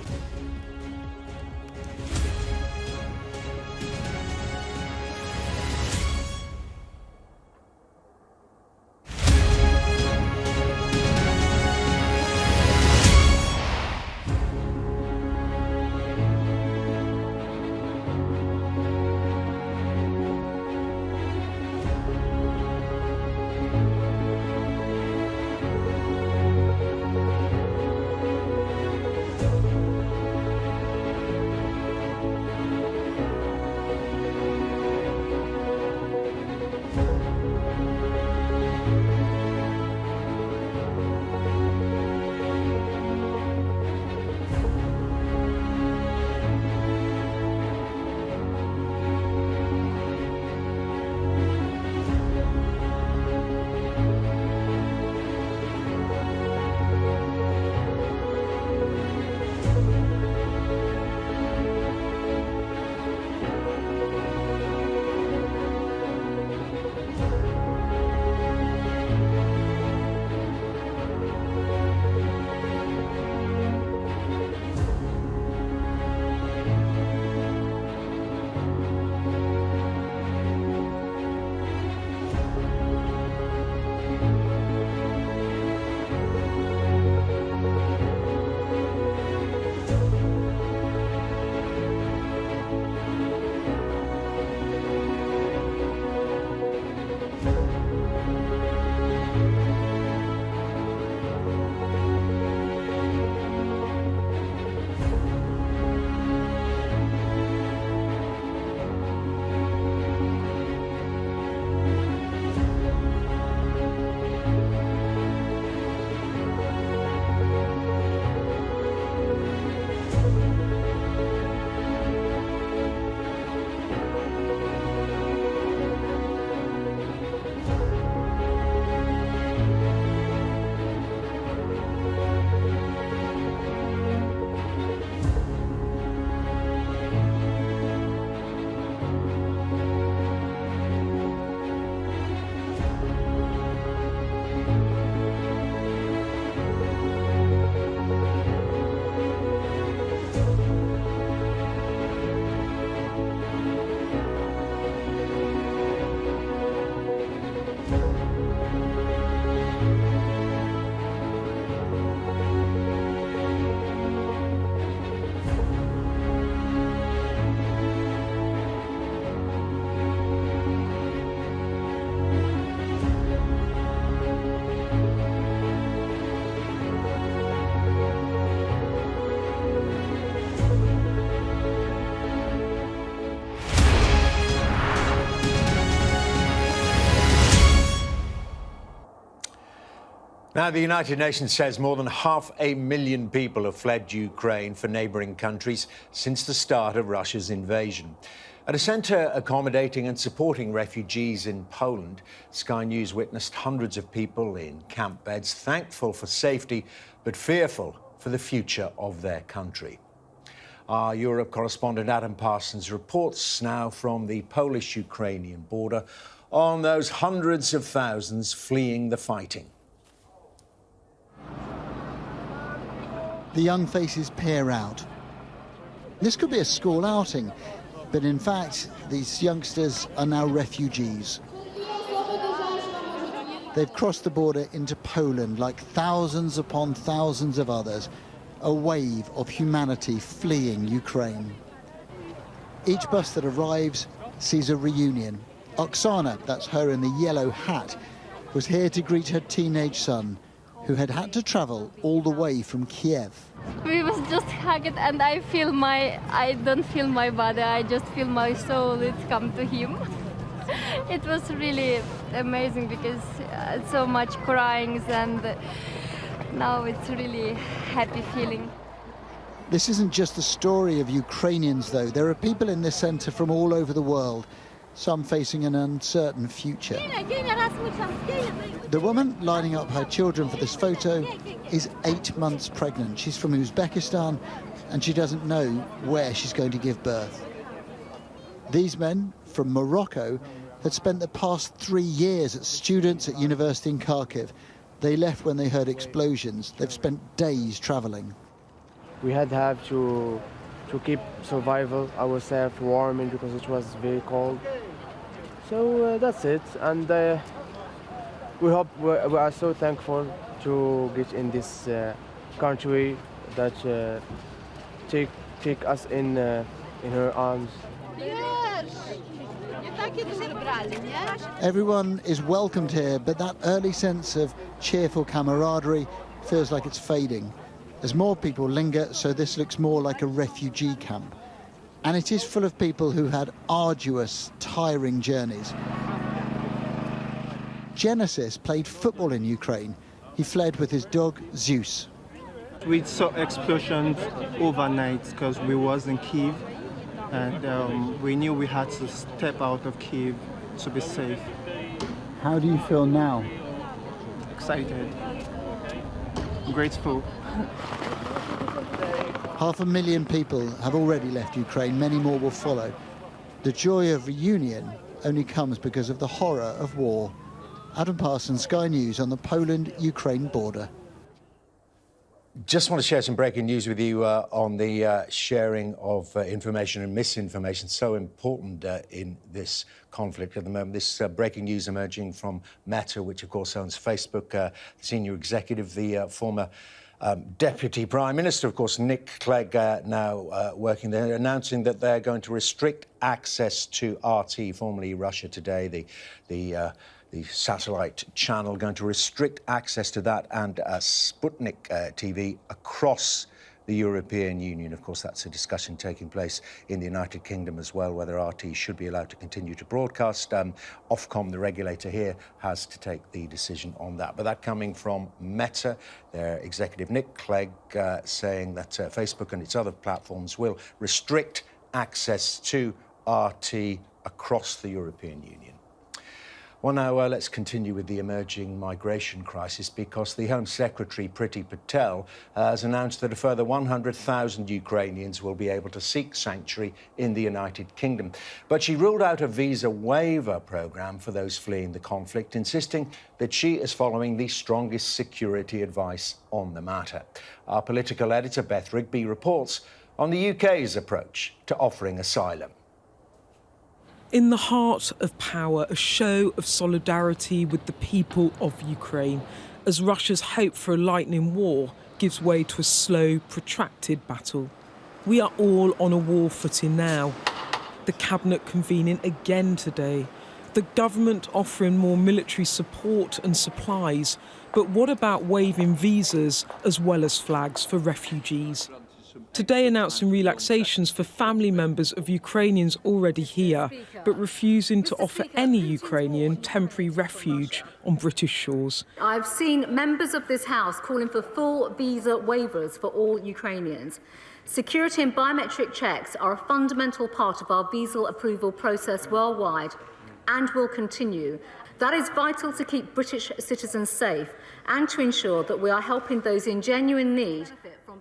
Now, the United Nations says more than 500,000 people have fled Ukraine for neighbouring countries since the start of Russia's invasion. At a centre accommodating and supporting refugees in Poland, Sky News witnessed hundreds of people in camp beds, thankful for safety, but fearful for the future of their country. Our Europe correspondent Adam Parsons reports now from the Polish-Ukrainian border on those hundreds of thousands fleeing the fighting. The young faces peer out. This could be a school outing, but in fact, these youngsters are now refugees. They've crossed the border into Poland like thousands upon thousands of others, a wave of humanity fleeing Ukraine. Each bus that arrives sees a reunion. Oksana, that's her in the yellow hat, was here to greet her teenage son, who had to travel all the way from Kiev. We was just hugged, and I don't feel my body, I just feel my soul, it's come to him. It was really amazing because so much crying, and now it's really happy feeling. This isn't just the story of Ukrainians, though. There are people in this centre from all over the world, some facing an uncertain future. The woman lining up her children for this photo is 8 months pregnant. She's from Uzbekistan, and she doesn't know where she's going to give birth. These men from Morocco had spent the past 3 years as students at university in Kharkiv. They left when they heard explosions. They've spent days travelling. We had to keep survival ourselves warm because it was very cold. So that's it, and we are so thankful to get in this country that take us in her arms. Everyone is welcomed here, but that early sense of cheerful camaraderie feels like it's fading. As more people linger, so this looks more like a refugee camp. And it is full of people who had arduous, tiring journeys. Genesis played football in Ukraine. He fled with his dog, Zeus. We saw explosions overnight because we was in Kyiv, and we knew we had to step out of Kyiv to be safe. How do you feel now? Excited, grateful. 500,000 people have already left Ukraine. Many more will follow. The joy of reunion only comes because of the horror of war. Adam Parsons, Sky News, on the Poland-Ukraine border. Just want to share some breaking news with you on the sharing of information and misinformation, so important in this conflict at the moment. This breaking news emerging from Meta, which of course owns Facebook, senior executive, the former Deputy Prime Minister, of course, Nick Clegg, now working there, announcing that they're going to restrict access to RT, formerly Russia Today, the satellite channel, going to restrict access to that and Sputnik TV across the European Union. Of course, that's a discussion taking place in the United Kingdom as well, whether RT should be allowed to continue to broadcast. Ofcom, the regulator here, has to take the decision on that. But that coming from Meta, their executive Nick Clegg saying that Facebook and its other platforms will restrict access to RT across the European Union. Well, now let's continue with the emerging migration crisis, because the Home Secretary, Priti Patel, has announced that a further 100,000 Ukrainians will be able to seek sanctuary in the United Kingdom. But she ruled out a visa waiver programme for those fleeing the conflict, insisting that she is following the strongest security advice on the matter. Our political editor, Beth Rigby, reports on the UK's approach to offering asylum. In the heart of power, a show of solidarity with the people of Ukraine, as Russia's hope for a lightning war gives way to a slow, protracted battle. We are all on a war footing now. The cabinet convening again today. The government offering more military support and supplies. But what about waiving visas as well as flags for refugees? today announcing relaxations for family members of Ukrainians already here, but refusing to offer any Ukrainian temporary refuge on British shores. I've seen members of this House calling for full visa waivers for all Ukrainians. Security and biometric checks are a fundamental part of our visa approval process worldwide and will continue. That is vital to keep British citizens safe and to ensure that we are helping those in genuine need.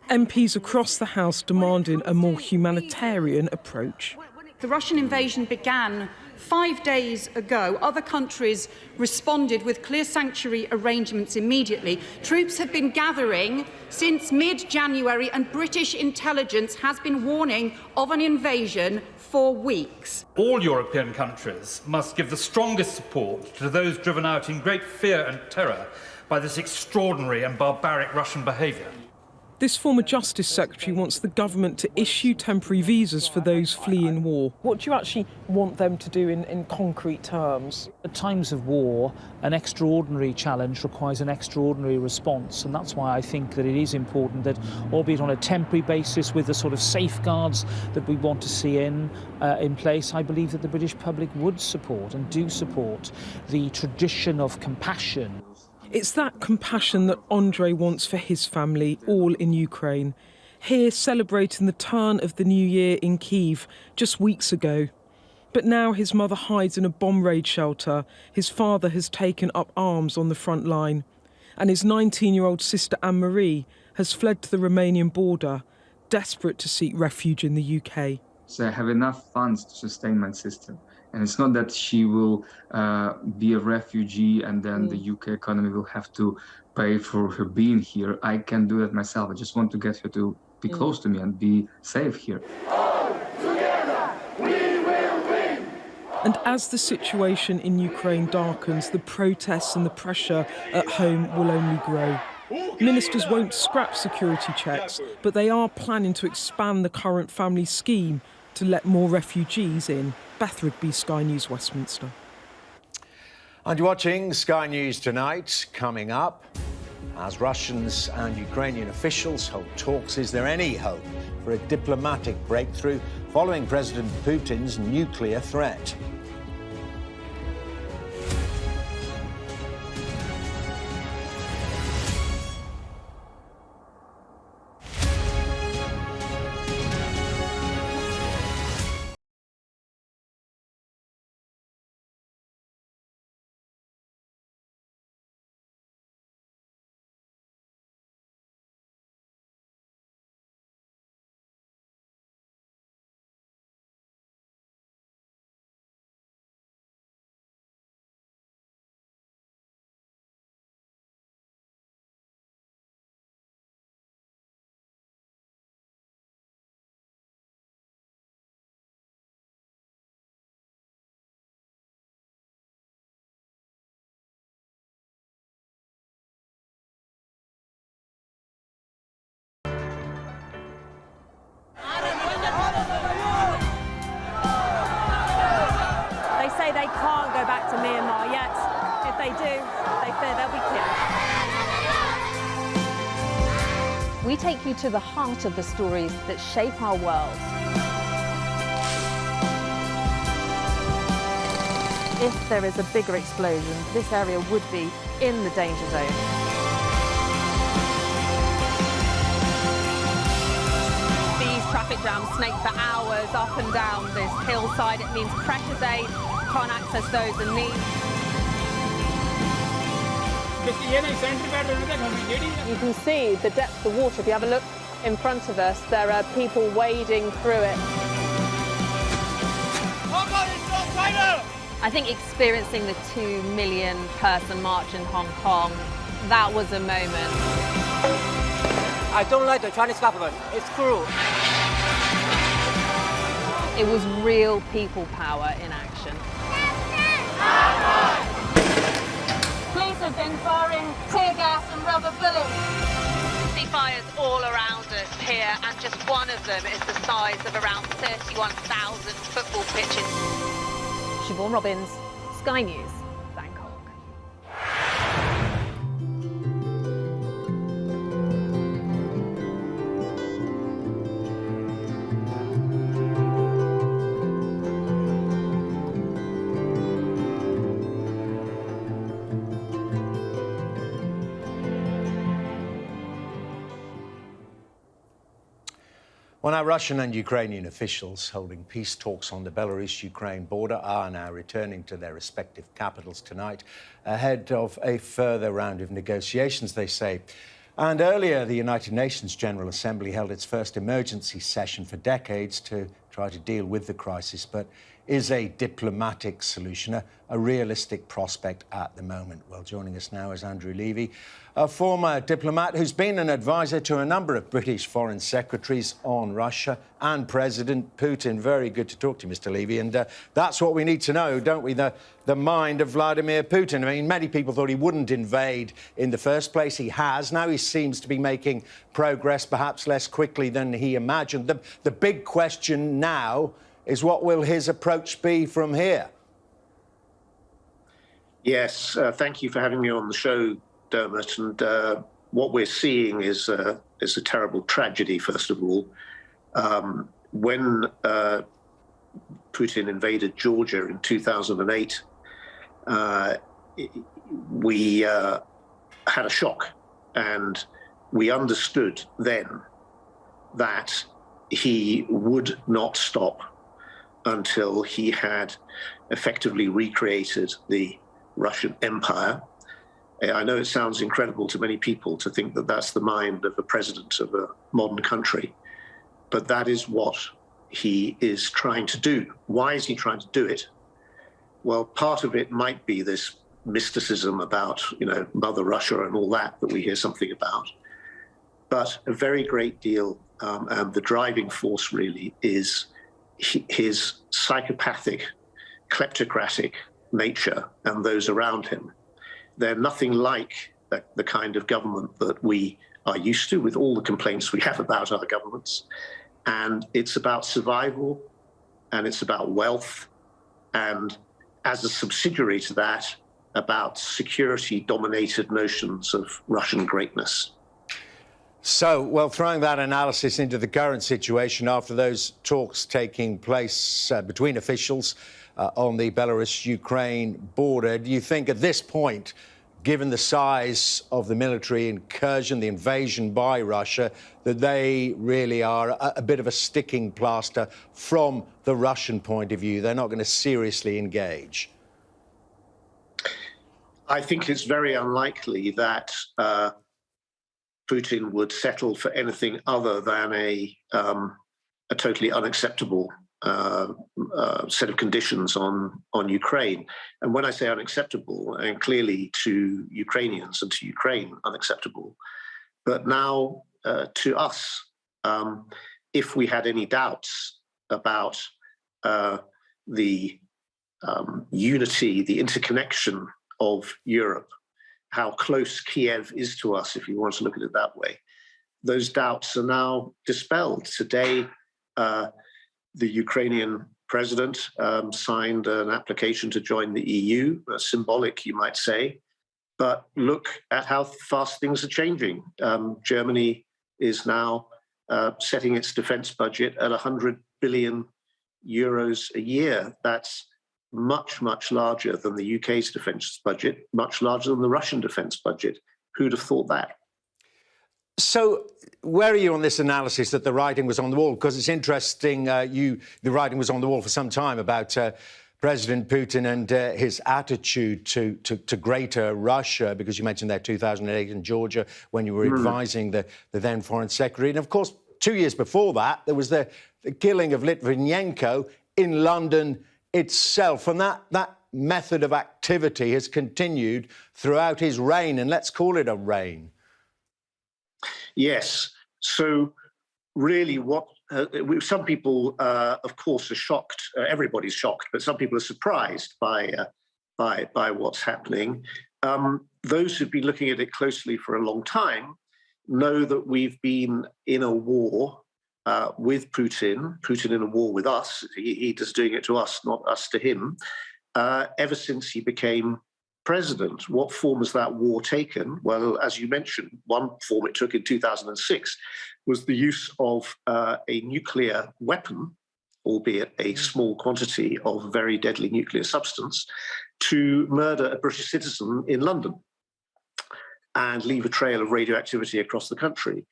MPs across the House demanding a more humanitarian approach. The Russian invasion began 5 days ago. Other countries responded with clear sanctuary arrangements immediately. Troops have been gathering since mid-January, and British intelligence has been warning of an invasion for weeks. All European countries must give the strongest support to those driven out in great fear and terror by this extraordinary and barbaric Russian behaviour. This former Justice Secretary wants the government to issue temporary visas for those fleeing war. What do you actually want them to do in concrete terms? At times of war, an extraordinary challenge requires an extraordinary response, and that's why I think that it is important that, albeit on a temporary basis with the sort of safeguards that we want to see in place, I believe that the British public would support and do support the tradition of compassion. It's that compassion that Andrei wants for his family, all in Ukraine. Here, celebrating the turn of the new year in Kyiv just weeks ago. But now his mother hides in a bomb raid shelter. His father has taken up arms on the front line. And his 19-year-old sister Anne-Marie has fled to the Romanian border, desperate to seek refuge in the UK. So I have enough funds to sustain my sister. And it's not that she will be a refugee and then the UK economy will have to pay for her being here. I can do that myself. I just want to get her to be close to me and be safe here. All together, we will win! And as the situation in Ukraine darkens, the protests and the pressure at home will only grow. Ministers won't scrap security checks, but they are planning to expand the current family scheme to let more refugees in. Beth Rigby, Sky News, Westminster. And you're watching Sky News Tonight. Coming up, as Russians and Ukrainian officials hold talks, is there any hope for a diplomatic breakthrough following President Putin's nuclear threat? They can't go back to Myanmar yet. If they do, they fear they'll be killed. We take you to the heart of the stories that shape our world. If there is a bigger explosion, this area would be in the danger zone. Traffic jams snake for hours up and down this hillside. It means precious aid can't access those in need. You can see the depth of the water. If you have a look in front of us, there are people wading through it. I think experiencing the 2 million person march in Hong Kong, that was a moment. I don't like the Chinese government. It's cruel. It was real people power in action. Police have been firing tear gas and rubber bullets. See fires all around us here, and just one of them is the size of around 31,000 football pitches. Siobhan Robbins, Sky News, Bangkok. Well, now, Russian and Ukrainian officials holding peace talks on the Belarus-Ukraine border are now returning to their respective capitals tonight, ahead of a further round of negotiations, they say. And earlier, the United Nations General Assembly held its first emergency session for decades to try to deal with the crisis. But is a diplomatic solution a realistic prospect at the moment? Well, joining us now is Andrew Levy, a former diplomat who's been an advisor to a number of British foreign secretaries on Russia and President Putin. Very good to talk to you, Mr. Levy. And that's what we need to know, don't we? The mind of Vladimir Putin. I mean, many people thought he wouldn't invade in the first place. He has. Now he seems to be making progress, perhaps less quickly than he imagined. The big question now is, what will his approach be from here? Yes, thank you for having me on the show, Dermot. And what we're seeing is a terrible tragedy, first of all. When Putin invaded Georgia in 2008, we had a shock, and we understood then that he would not stop until he had effectively recreated the Russian Empire. I know it sounds incredible to many people to think that that's the mind of a president of a modern country, but that is what he is trying to do. Why is he trying to do it? Well, part of it might be this mysticism about, Mother Russia and all that we hear something about, but a very great deal, and the driving force really is his psychopathic, kleptocratic nature and those around him. They're nothing like the kind of government that we are used to, with all the complaints we have about our governments. And it's about survival, and it's about wealth, and as a subsidiary to that, about security-dominated notions of Russian greatness. So, well, throwing that analysis into the current situation after those talks taking place between officials on the Belarus-Ukraine border, do you think at this point, given the size of the military incursion, the invasion by Russia, that they really are a bit of a sticking plaster from the Russian point of view? They're not going to seriously engage? I think it's very unlikely that Putin would settle for anything other than a totally unacceptable set of conditions on Ukraine. And when I say unacceptable, and clearly to Ukrainians and to Ukraine unacceptable, but now to us, if we had any doubts about the unity, the interconnection of Europe, how close Kiev is to us, if you want to look at it that way, those doubts are now dispelled. Today, the Ukrainian president signed an application to join the EU, symbolic, you might say. But look at how fast things are changing. Germany is now setting its defense budget at 100 billion euros a year. That's much, much larger than the UK's defence budget, much larger than the Russian defence budget. Who'd have thought that? So where are you on this analysis that the writing was on the wall? Because it's interesting, the writing was on the wall for some time about President Putin and his attitude to greater Russia, because you mentioned that 2008 in Georgia when you were advising the then Foreign Secretary. And, of course, 2 years before that, there was the killing of Litvinenko in London itself. And that method of activity has continued throughout his reign, and let's call it a reign. Yes. So really what some people, of course, are shocked. Everybody's shocked, but some people are surprised by what's happening. Those who've been looking at it closely for a long time know that we've been in a war with Putin in a war with us. He is doing it to us, not us to him, ever since he became president. What form has that war taken? Well, as you mentioned, one form it took in 2006 was the use of a nuclear weapon, albeit a small quantity of very deadly nuclear substance, to murder a British citizen in London. and leave a trail of radioactivity across the country.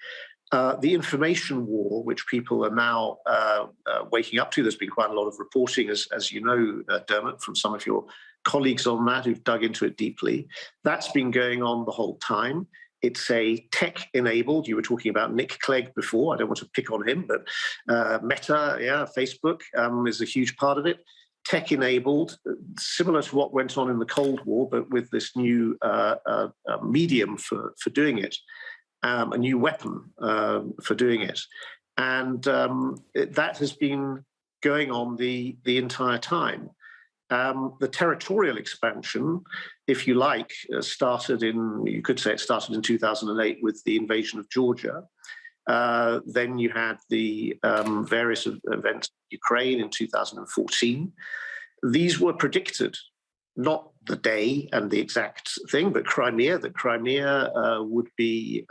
The information war, which people are now waking up to, there's been quite a lot of reporting, as you know, Dermot, from some of your colleagues on that who've dug into it deeply. That's been going on the whole time. It's a tech-enabled, you were talking about Nick Clegg before, I don't want to pick on him, but Meta, Facebook is a huge part of it. Tech-enabled, similar to what went on in the Cold War, but with this new medium for doing it, a new weapon for doing it. And that has been going on the entire time. The territorial expansion, if you like, started in 2008 with the invasion of Georgia. Then you had the various events in Ukraine in 2014. These were predicted, not the day and the exact thing, but that Crimea would be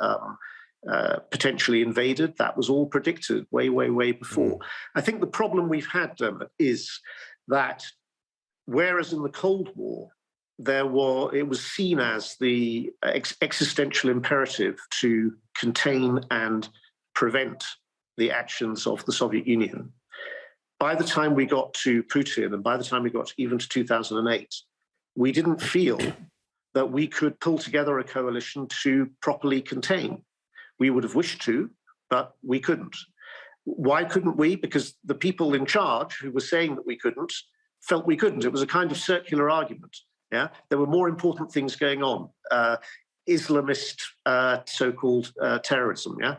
potentially invaded. That was all predicted way before. I think the problem we've had, Dermot, is that whereas in the Cold War, it was seen as the existential imperative to contain and prevent the actions of the Soviet Union. By the time we got to Putin, and by the time we got even to 2008, we didn't feel that we could pull together a coalition to properly contain. We would have wished to, but we couldn't. Why couldn't we? Because the people in charge who were saying that we couldn't felt we couldn't. It was a kind of circular argument. Yeah, there were more important things going on. Islamist so-called terrorism. Yeah,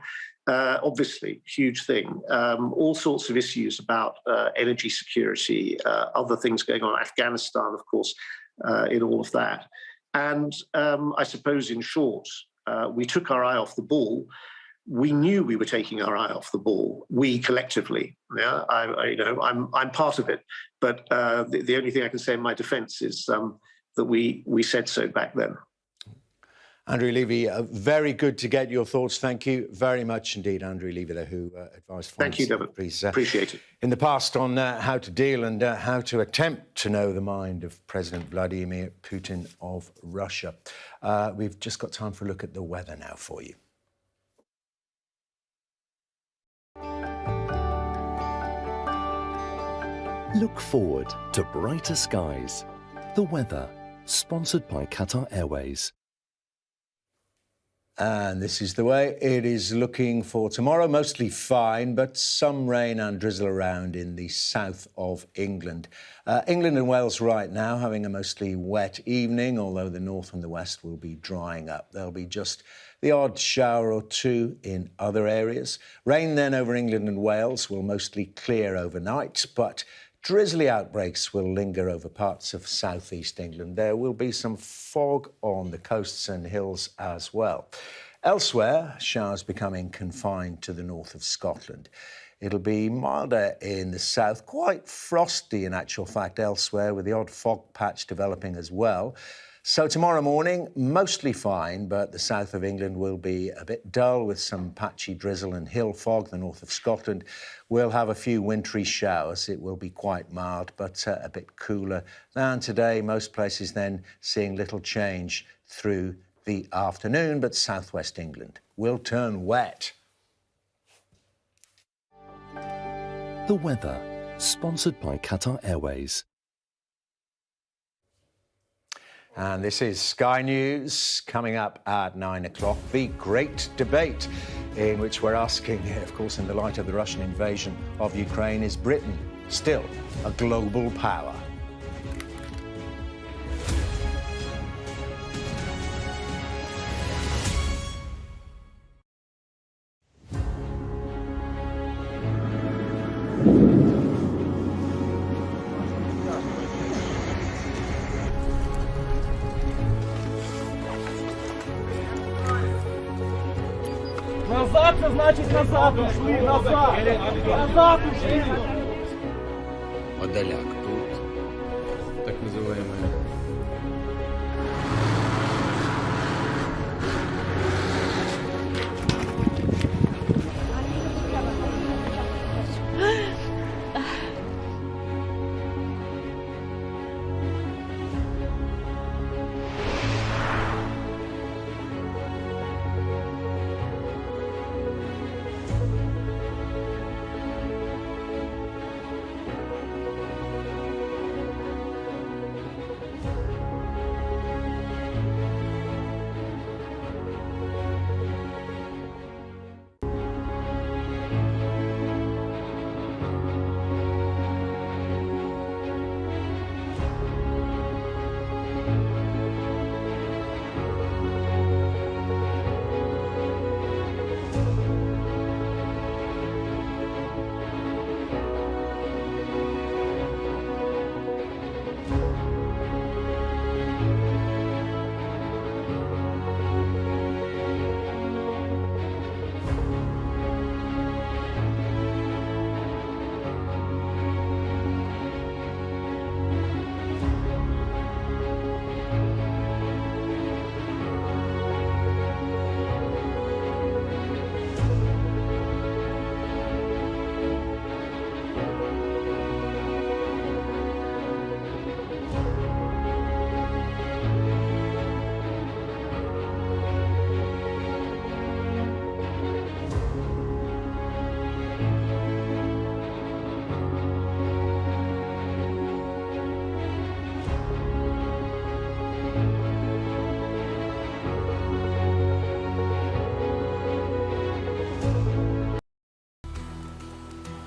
obviously, huge thing. All sorts of issues about energy security, other things going on. Afghanistan, of course, in all of that. And I suppose, in short, we took our eye off the ball. We knew we were taking our eye off the ball. We collectively, yeah. I'm part of it, but the only thing I can say in my defence is that we said so back then. Andrew Levy, very good to get your thoughts. Thank you very much indeed, Andrew Levy, who advised. Thank you, David. Appreciate it. In the past on how to deal and how to attempt to know the mind of President Vladimir Putin of Russia. We've just got time for a look at the weather now for you. Look forward to brighter skies. The weather, sponsored by Qatar Airways. And this is the way it is looking for tomorrow. Mostly fine, but some rain and drizzle around in the south of England. England and Wales right now having a mostly wet evening, although the north and the west will be drying up. There'll be just the odd shower or two in other areas. Rain then over England and Wales will mostly clear overnight, but drizzly outbreaks will linger over parts of southeast England. There will be some fog on the coasts and hills as well. Elsewhere, showers becoming confined to the north of Scotland. It'll be milder in the south, quite frosty in actual fact elsewhere, with the odd fog patch developing as well. So tomorrow morning, mostly fine, but the south of England will be a bit dull with some patchy drizzle and hill fog. The north of Scotland will have a few wintry showers. It will be quite mild, but a bit cooler than today. Most places then seeing little change through the afternoon, but southwest England will turn wet. The weather, sponsored by Qatar Airways. And this is Sky News. Coming up at 9 o'clock, the great debate in which we're asking, of course, in the light of the Russian invasion of Ukraine, is Britain still a global power? Назад, це значить назад ушли, назад! Назад ушли! Подоляк тут, так называемые.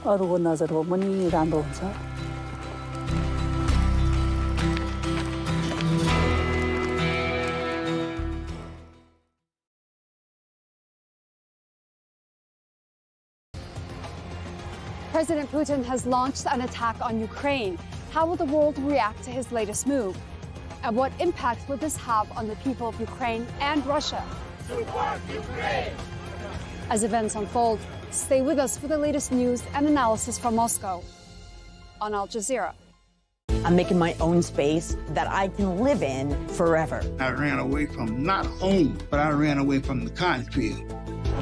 अरूको नजरमा पनि राम्रो हुन्छ। President Putin has launched an attack on Ukraine. How will the world react to his latest move? And what impact will this have on the people of Ukraine and Russia? Support Ukraine! As events unfold, stay with us for the latest news and analysis from Moscow on Al Jazeera. I'm making my own space that I can live in forever. I ran away from not home, but I ran away from the cotton field.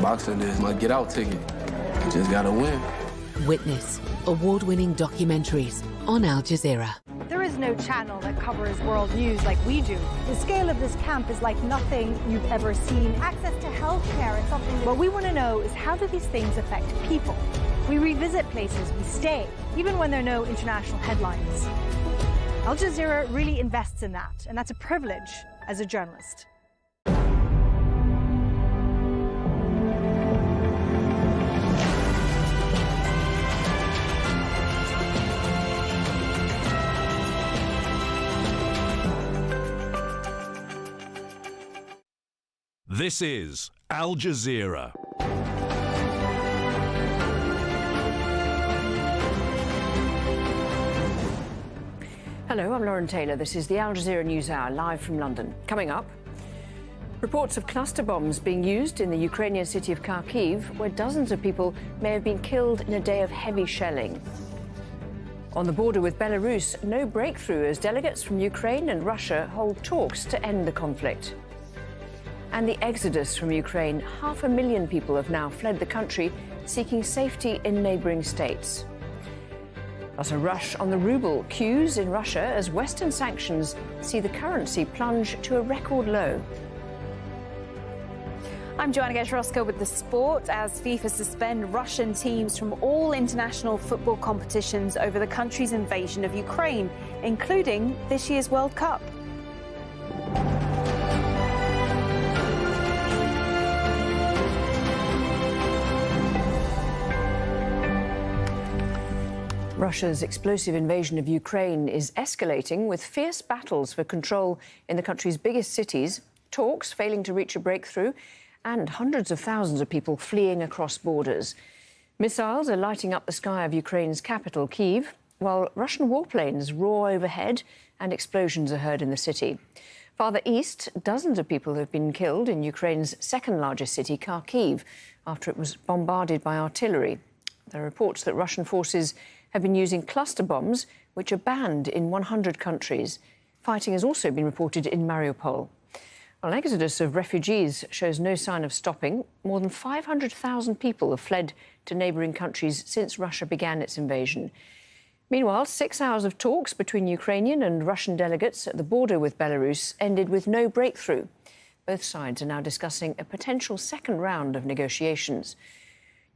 Boxing is my get out ticket. You just gotta win. Witness award-winning documentaries on Al Jazeera. There is no channel that covers world news like we do. The scale of this camp is like nothing you've ever seen. Access to healthcare is something that what we want to know is how do these things affect people? We revisit places, we stay, even when there are no international headlines. Al Jazeera really invests in that, and that's a privilege as a journalist. This is Al Jazeera. Hello, I'm Lauren Taylor. This is the Al Jazeera News Hour, live from London. Coming up, reports of cluster bombs being used in the Ukrainian city of Kyiv, where dozens of people may have been killed in a day of heavy shelling. On the border with Belarus, no breakthrough as delegates from Ukraine and Russia hold talks to end the conflict. And the exodus from Ukraine. 500,000 people have now fled the country, seeking safety in neighbouring states. Plus a rush on the ruble. Queues in Russia as Western sanctions see the currency plunge to a record low. I'm Joanna Gash-Roscoe with the sport as FIFA suspend Russian teams from all international football competitions over the country's invasion of Ukraine, including this year's World Cup. Russia's explosive invasion of Ukraine is escalating with fierce battles for control in the country's biggest cities, talks failing to reach a breakthrough, and hundreds of thousands of people fleeing across borders. Missiles are lighting up the sky of Ukraine's capital, Kyiv, while Russian warplanes roar overhead and explosions are heard in the city. Farther east, dozens of people have been killed in Ukraine's second-largest city, Kyiv, after it was bombarded by artillery. There are reports that Russian forces have been using cluster bombs, which are banned in 100 countries. Fighting has also been reported in Mariupol. An exodus of refugees shows no sign of stopping. More than 500,000 people have fled to neighbouring countries since Russia began its invasion. Meanwhile, 6 hours of talks between Ukrainian and Russian delegates at the border with Belarus ended with no breakthrough. Both sides are now discussing a potential second round of negotiations.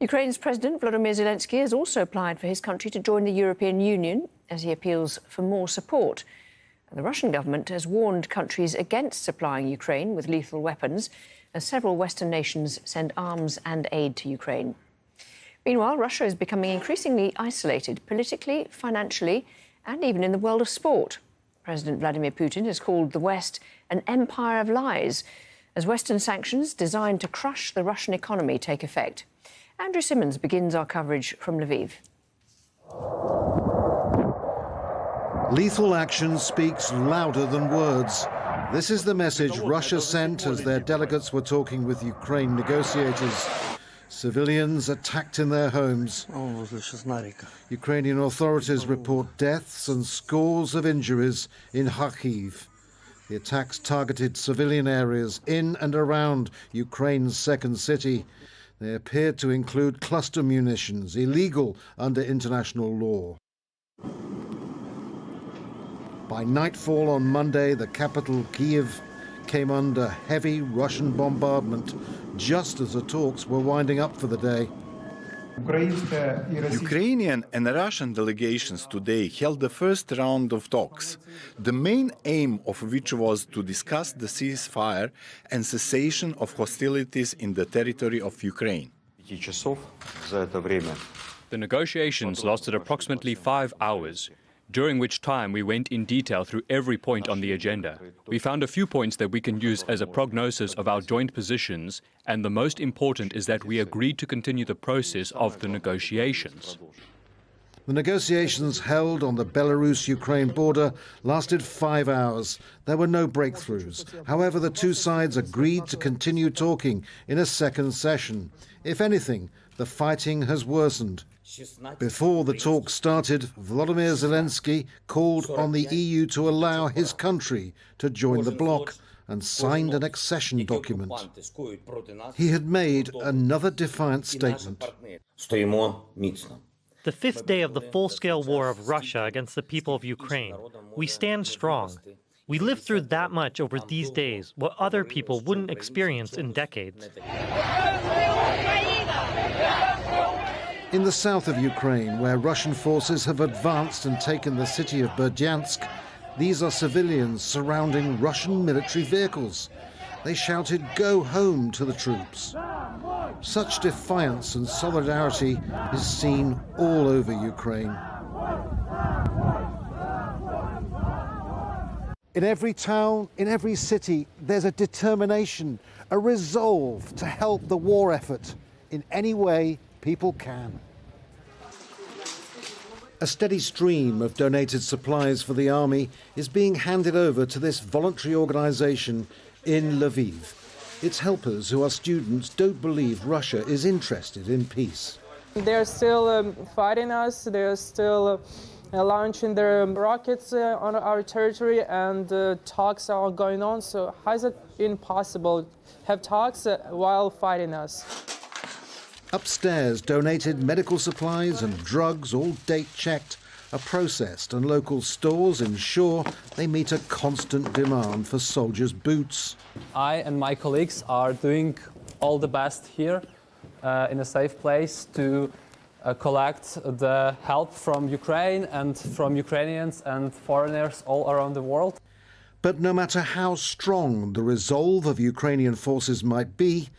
Ukraine's President Volodymyr Zelensky has also applied for his country to join the European Union as he appeals for more support. The Russian government has warned countries against supplying Ukraine with lethal weapons, as several Western nations send arms and aid to Ukraine. Meanwhile, Russia is becoming increasingly isolated politically, financially, and even in the world of sport. President Vladimir Putin has called the West an empire of lies, as Western sanctions designed to crush the Russian economy take effect. Andrew Simmons begins our coverage from Lviv. Lethal action speaks louder than words. This is the message Russia sent as their delegates were talking with Ukraine negotiators. Civilians attacked in their homes. Ukrainian authorities report deaths and scores of injuries in Kyiv. The attacks targeted civilian areas in and around Ukraine's second city. They appeared to include cluster munitions, illegal under international law. By nightfall on Monday, the capital, Kyiv, came under heavy Russian bombardment, just as the talks were winding up for the day. Ukrainian and Russian delegations today held the first round of talks, the main aim of which was to discuss the ceasefire and cessation of hostilities in the territory of Ukraine. The negotiations lasted approximately 5 hours, during which time we went in detail through every point on the agenda. We found a few points that we can use as a prognosis of our joint positions, and the most important is that we agreed to continue the process of the negotiations. The negotiations held on the Belarus-Ukraine border lasted 5 hours. There were no breakthroughs. However, the two sides agreed to continue talking in a second session. If anything, the fighting has worsened. Before the talks started, Volodymyr Zelensky called on the EU to allow his country to join the bloc and signed an accession document. He had made another defiant statement. The fifth day of the full-scale war of Russia against the people of Ukraine, we stand strong. We lived through that much over these days, what other people wouldn't experience in decades. In the south of Ukraine, where Russian forces have advanced and taken the city of Berdyansk, these are civilians surrounding Russian military vehicles. They shouted, "Go home," to the troops. Such defiance and solidarity is seen all over Ukraine. In every town, in every city, there's a determination, a resolve to help the war effort in any way people can. A steady stream of donated supplies for the army is being handed over to this voluntary organisation in Lviv. Its helpers, who are students, don't believe Russia is interested in peace. They're still fighting us, they're still launching their rockets on our territory, and talks are going on, so how is it impossible to have talks while fighting us? Upstairs, donated medical supplies and drugs, all date-checked, are processed, and local stores ensure they meet a constant demand for soldiers' boots. I and my colleagues are doing all the best here in a safe place to collect the help from Ukraine and from Ukrainians and foreigners all around the world. But no matter how strong the resolve of Ukrainian forces might be,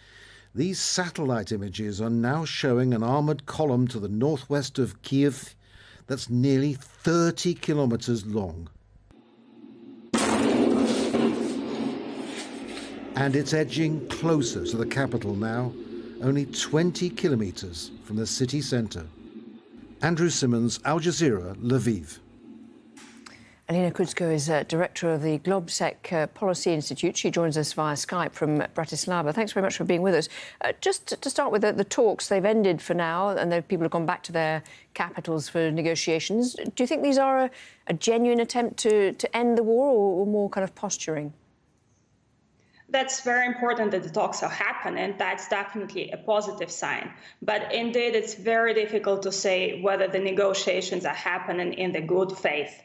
these satellite images are now showing an armoured column to the northwest of Kiev that's nearly 30 kilometres long. And it's edging closer to the capital now, only 20 kilometres from the city centre. Andrew Simmons, Al Jazeera, Lviv. Alina Kuzko is director of the Globsec Policy Institute. She joins us via Skype from Bratislava. Thanks very much for being with us. Just to start with, the talks, they've ended for now, and the people have gone back to their capitals for negotiations. Do you think these are a genuine attempt to end the war, or more kind of posturing? That's very important that the talks are happening. That's definitely a positive sign. But indeed, it's very difficult to say whether the negotiations are happening in the good faith.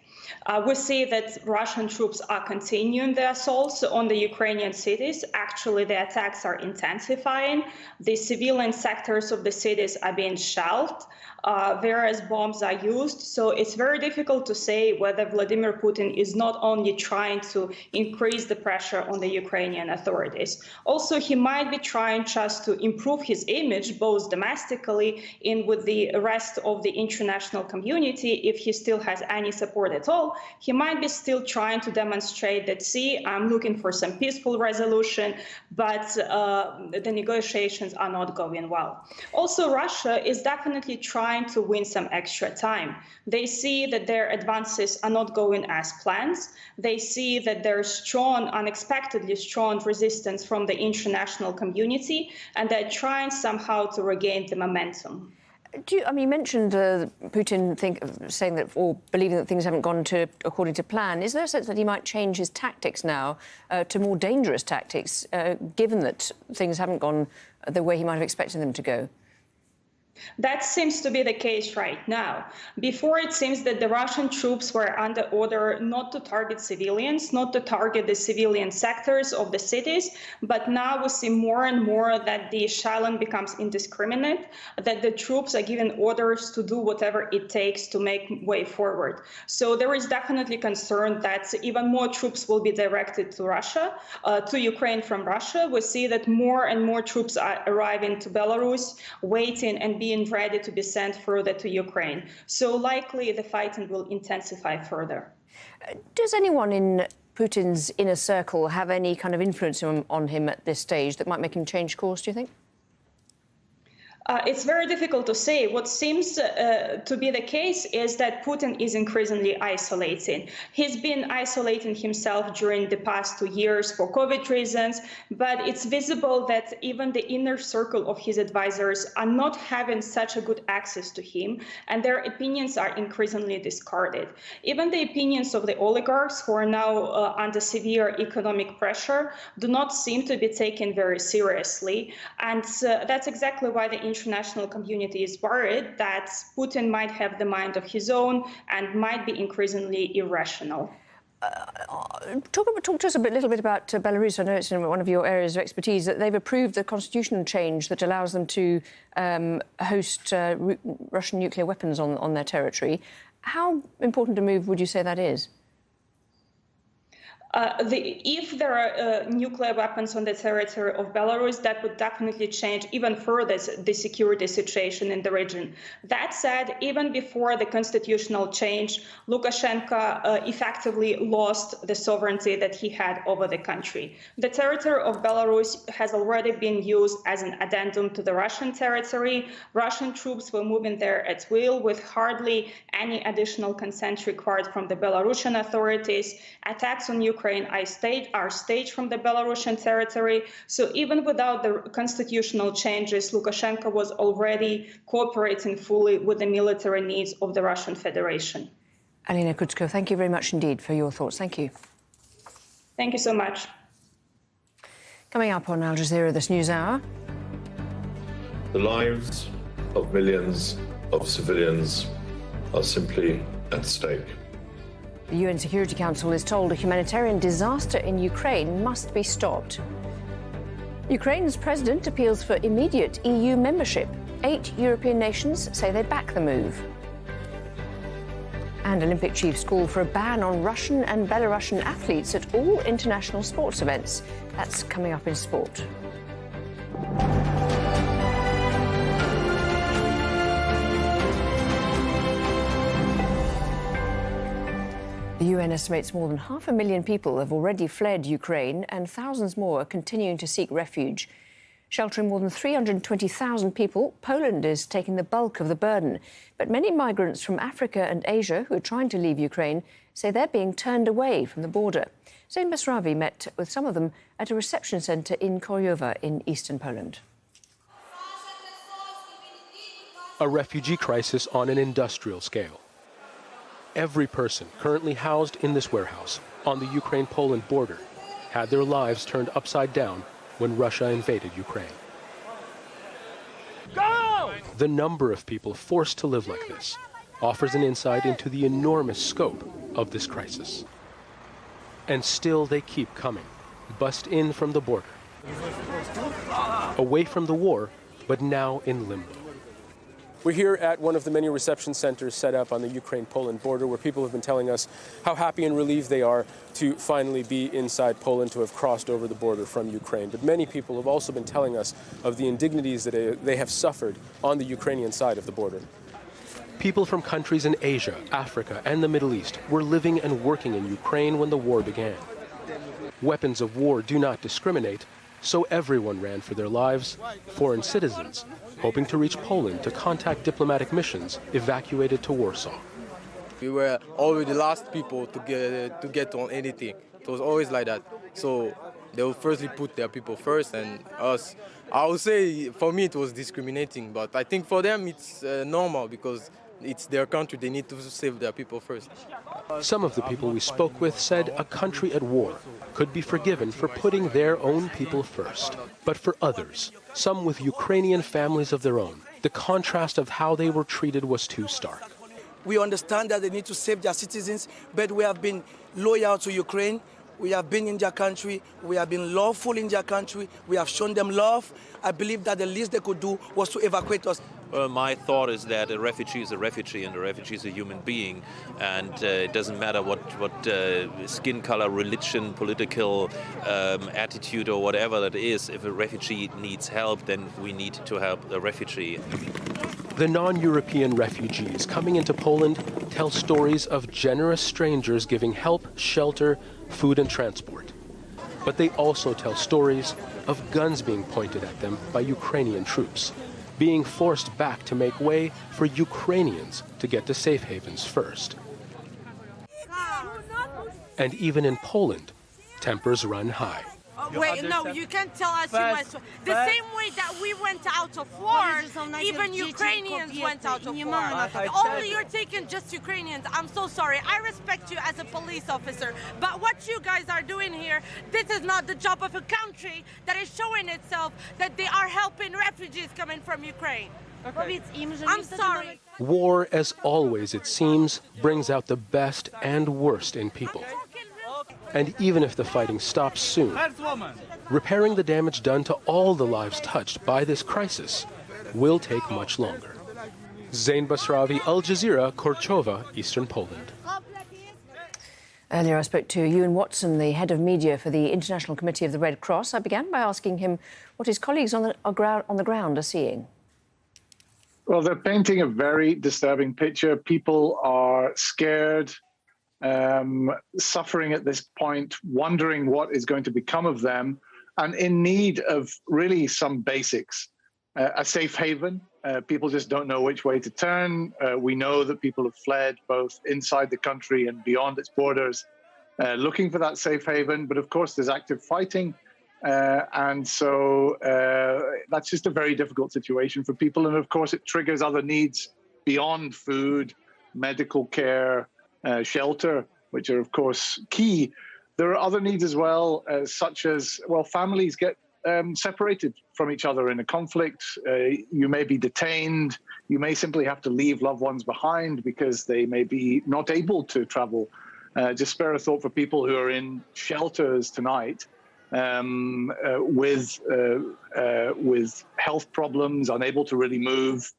We see that Russian troops are continuing their assaults on the Ukrainian cities. Actually, the attacks are intensifying. The civilian sectors of the cities are being shelled. Various bombs are used. So it's very difficult to say whether Vladimir Putin is not only trying to increase the pressure on the Ukrainian authorities. Also, he might be trying just to improve his image, both domestically and with the rest of the international community. If he still has any support at all, he might be still trying to demonstrate that, see, I'm looking for some peaceful resolution, but the negotiations are not going well. Also, Russia is definitely trying to win some extra time. They see that their advances are not going as planned. They see that there's strong, unexpectedly strong resistance from the international community, and they're trying somehow to regain the momentum. You mentioned Putin saying that, or believing that things haven't gone according to plan. Is there a sense that he might change his tactics now to more dangerous tactics, given that things haven't gone the way he might have expected them to go? That seems to be the case right now. Before, it seems that the Russian troops were under order not to target civilians, not to target the civilian sectors of the cities. But now we see more and more that the shelling becomes indiscriminate, that the troops are given orders to do whatever it takes to make way forward. So there is definitely concern that even more troops will be directed to Russia, to Ukraine from Russia. We see that more and more troops are arriving to Belarus, waiting and being being ready to be sent further to Ukraine. So likely the fighting will intensify further. Does anyone in Putin's inner circle have any kind of influence on him at this stage that might make him change course, do you think? It's very difficult to say. What seems to be the case is that Putin is increasingly isolating. He's been isolating himself during the past 2 years for COVID reasons, but it's visible that even the inner circle of his advisors are not having such a good access to him, and their opinions are increasingly discarded. Even the opinions of the oligarchs, who are now under severe economic pressure, do not seem to be taken very seriously. And that's exactly why the international community is worried that Putin might have the mind of his own and might be increasingly irrational. Talk to us a little bit about Belarus. I know it's in one of your areas of expertise, that they've approved the constitutional change that allows them to host Russian nuclear weapons on their territory. How important a move would you say that is? If there are nuclear weapons on the territory of Belarus, that would definitely change even further the security situation in the region. That said, even before the constitutional change, Lukashenko effectively lost the sovereignty that he had over the country. The territory of Belarus has already been used as an addendum to the Russian territory. Russian troops were moving there at will with hardly any additional consent required from the Belarusian authorities. Attacks on Ukraine are staged from the Belarusian territory. So even without the constitutional changes, Lukashenko was already cooperating fully with the military needs of the Russian Federation. Alina Kutsko, thank you very much indeed for your thoughts. Thank you. Thank you so much. Coming up on Al Jazeera this news hour. The lives of millions of civilians are simply at stake. The UN Security Council is told a humanitarian disaster in Ukraine must be stopped. Ukraine's president appeals for immediate EU membership. 8 European nations say they back the move. And Olympic chiefs call for a ban on Russian and Belarusian athletes at all international sports events. That's coming up in sport. The UN estimates more than 500,000 people have already fled Ukraine, and thousands more are continuing to seek refuge. Sheltering more than 320,000 people, Poland is taking the bulk of the burden. But many migrants from Africa and Asia who are trying to leave Ukraine say they're being turned away from the border. Zain Basravi met with some of them at a reception centre in Koryowa in eastern Poland. A refugee crisis on an industrial scale. Every person currently housed in this warehouse on the Ukraine-Poland border had their lives turned upside down when Russia invaded Ukraine. Go! The number of people forced to live like this offers an insight into the enormous scope of this crisis. And still they keep coming, bust in from the border. Away from the war, but now in limbo. We're here at one of the many reception centers set up on the Ukraine-Poland border, where people have been telling us how happy and relieved they are to finally be inside Poland, to have crossed over the border from Ukraine. But many people have also been telling us of the indignities that they have suffered on the Ukrainian side of the border. People from countries in Asia, Africa, and the Middle East were living and working in Ukraine when the war began. Weapons of war do not discriminate, so everyone ran for their lives, foreign citizens, hoping to reach Poland to contact diplomatic missions evacuated to Warsaw. We were always the last people to get on anything. It was always like that. So they will firstly put their people first, and us. I would say for me it was discriminating, but I think for them it's normal because it's their country. They need to save their people first. Some of the people we spoke with said a country at war could be forgiven for putting their own people first. But for others, some with Ukrainian families of their own, the contrast of how they were treated was too stark. We understand that they need to save their citizens, but we have been loyal to Ukraine. We have been in their country. We have been lawful in their country. We have shown them love. I believe that the least they could do was to evacuate us. Well, my thought is that a refugee is a refugee, and a refugee is a human being, and it doesn't matter what skin color, religion, political attitude, or whatever that is. If a refugee needs help, then we need to help the refugee. The non-European refugees coming into Poland tell stories of generous strangers giving help, shelter, food and transport. But they also tell stories of guns being pointed at them by Ukrainian troops, being forced back to make way for Ukrainians to get to safe havens first. And even in Poland, tempers run high. Wait, no, you can't tell us the same way that we went out of war, even Ukrainians went out of war. Only you're taking just Ukrainians. I'm so sorry. I respect you as a police officer, but what you guys are doing here, this is not the job of a country that is showing itself that they are helping refugees coming from Ukraine. Okay. I'm sorry. War, as always it seems, brings out the best and worst in people. And even if the fighting stops soon, repairing the damage done to all the lives touched by this crisis will take much longer. Zain Basravi, Al Jazeera, Korchova, Eastern Poland. Earlier I spoke to Ewan Watson, the head of media for the International Committee of the Red Cross. I began by asking him what his colleagues on the ground are seeing. Well, they're painting a very disturbing picture. People are scared, suffering at this point, wondering what is going to become of them, and in need of really some basics. A safe haven. People just don't know which way to turn. We know that people have fled both inside the country and beyond its borders, looking for that safe haven. But of course, there's active fighting. And so that's just a very difficult situation for people. And of course, it triggers other needs beyond food, medical care, shelter, which are, of course, key. There are other needs as well, such as, well, families get separated from each other in a conflict. You may be detained. You may simply have to leave loved ones behind because they may be not able to travel. Just spare a thought for people who are in shelters tonight with health problems, unable to really move.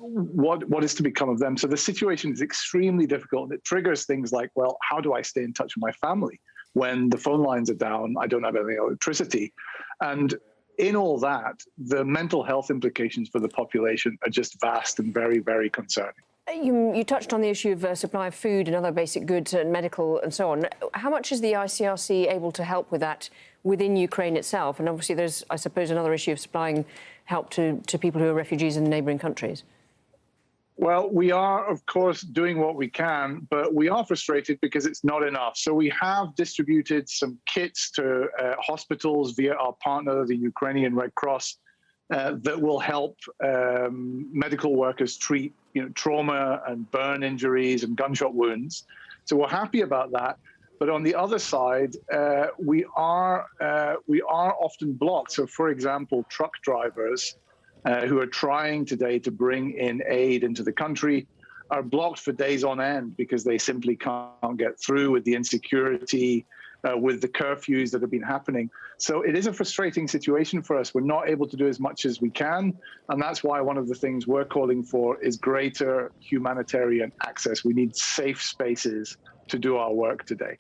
What is to become of them? So the situation is extremely difficult, and it triggers things like, well, how do I stay in touch with my family when the phone lines are down? I don't have any electricity. And in all that, the mental health implications for the population are just vast and very, very concerning. You touched on the issue of supply of food and other basic goods and medical and so on. How much is the ICRC able to help with that within Ukraine itself? And obviously there's, I suppose, another issue of supplying help to people who are refugees in neighbouring countries. Well, we are, of course, doing what we can, but we are frustrated because it's not enough. So we have distributed some kits to hospitals via our partner, the Ukrainian Red Cross, that will help medical workers treat trauma and burn injuries and gunshot wounds. So we're happy about that. But on the other side, we are often blocked. So, for example, truck drivers who are trying today to bring in aid into the country are blocked for days on end because they simply can't get through with the insecurity, with the curfews that have been happening. So it is a frustrating situation for us. We're not able to do as much as we can. And that's why one of the things we're calling for is greater humanitarian access. We need safe spaces to do our work today.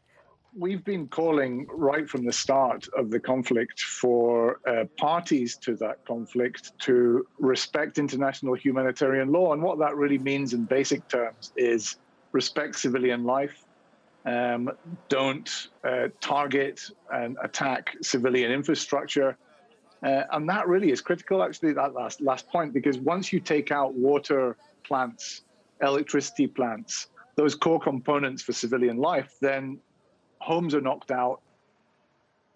We've been calling right from the start of the conflict for parties to that conflict to respect international humanitarian law. And what that really means in basic terms is respect civilian life, don't target and attack civilian infrastructure. And that really is critical, actually, that last point, because once you take out water plants, electricity plants, those core components for civilian life, then homes are knocked out,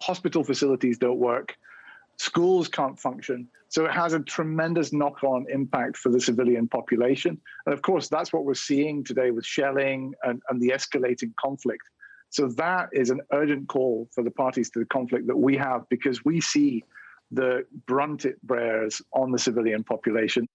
hospital facilities don't work, schools can't function. So it has a tremendous knock-on impact for the civilian population. And of course, that's what we're seeing today with shelling and the escalating conflict. So that is an urgent call for the parties to the conflict that we have, because we see the brunt it bears on the civilian population.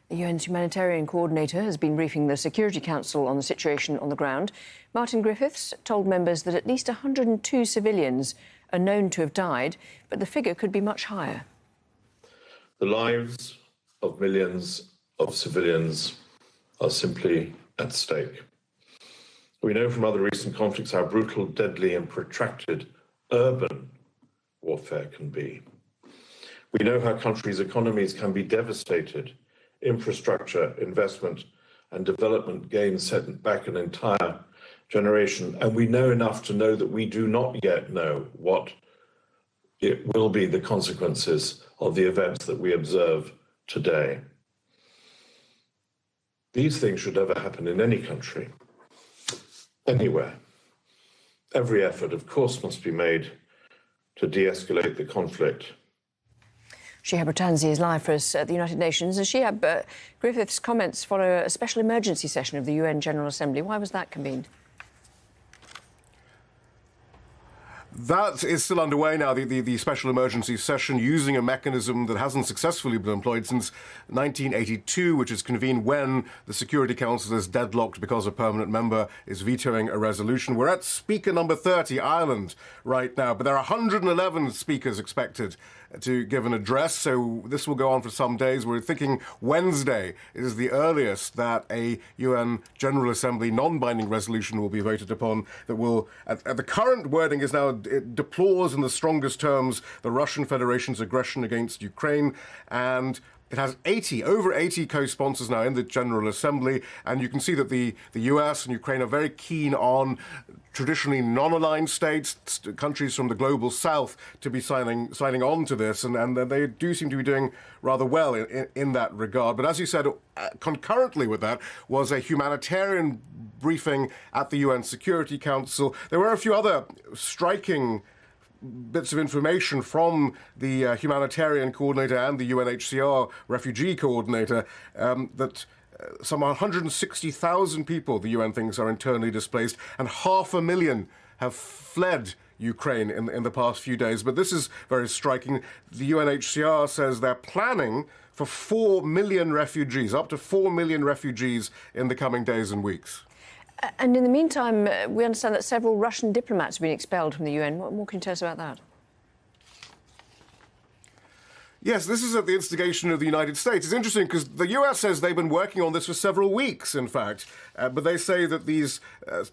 The UN's humanitarian coordinator has been briefing the Security Council on the situation on the ground. Martin Griffiths told members that at least 102 civilians are known to have died, but the figure could be much higher. The lives of millions of civilians are simply at stake. We know from other recent conflicts how brutal, deadly and protracted urban warfare can be. We know how countries' economies can be devastated. Infrastructure, investment, and development gains set back an entire generation. And we know enough to know that we do not yet know what it will be the consequences of the events that we observe today. These things should never happen in any country, anywhere. Every effort, of course, must be made to de-escalate the conflict. Shihab Ratanzi is live for us at the United Nations. And Shihab, Griffith's comments follow a special emergency session of the UN General Assembly. Why was that convened? That is still underway now, the special emergency session, using a mechanism that hasn't successfully been employed since 1982, which is convened when the Security Council is deadlocked because a permanent member is vetoing a resolution. We're at speaker number 30, Ireland, right now, but there are 111 speakers expected to give an address, so this will go on for some days. We're thinking Wednesday is the earliest that a UN General Assembly non-binding resolution will be voted upon that will, at the current wording is now, it deplores in the strongest terms the Russian Federation's aggression against Ukraine, and it has over 80 co-sponsors now in the General Assembly, and you can see that the US and Ukraine are very keen on traditionally non-aligned states, countries from the global south, to be signing on to this, and they do seem to be doing rather well in that regard. But as you said, concurrently with that was a humanitarian briefing at the UN Security Council. There were a few other striking bits of information from the humanitarian coordinator and the UNHCR refugee coordinator that some 160,000 people, the UN thinks, are internally displaced, and 500,000 have fled Ukraine in the past few days. But this is very striking. The UNHCR says they're planning for 4 million refugees, up to 4 million refugees in the coming days and weeks. And in the meantime, we understand that several Russian diplomats have been expelled from the UN. What more can you tell us about that? Yes, this is at the instigation of the United States. It's interesting because the US says they've been working on this for several weeks, in fact, but they say that these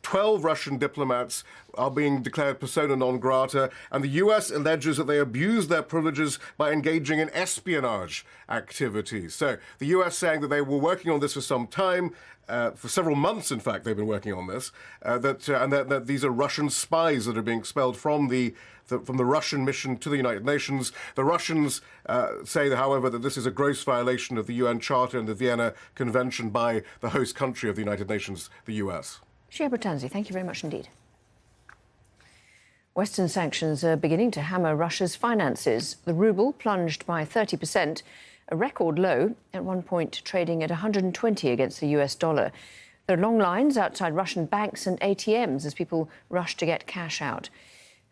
12 Russian diplomats are being declared persona non grata, and the US alleges that they abused their privileges by engaging in espionage activities. So the US saying that they were working on this for some time, for several months, in fact, they've been working on this, and that these are Russian spies that are being expelled from the Russian mission to the United Nations. The Russians say, however, that this is a gross violation of the UN Charter and the Vienna Convention by the host country of the United Nations, the US. Shihab Ratanzi, thank you very much indeed. Western sanctions are beginning to hammer Russia's finances. The ruble plunged by 30%, a record low, at one point trading at 120 against the US dollar. There are long lines outside Russian banks and ATMs as people rush to get cash out.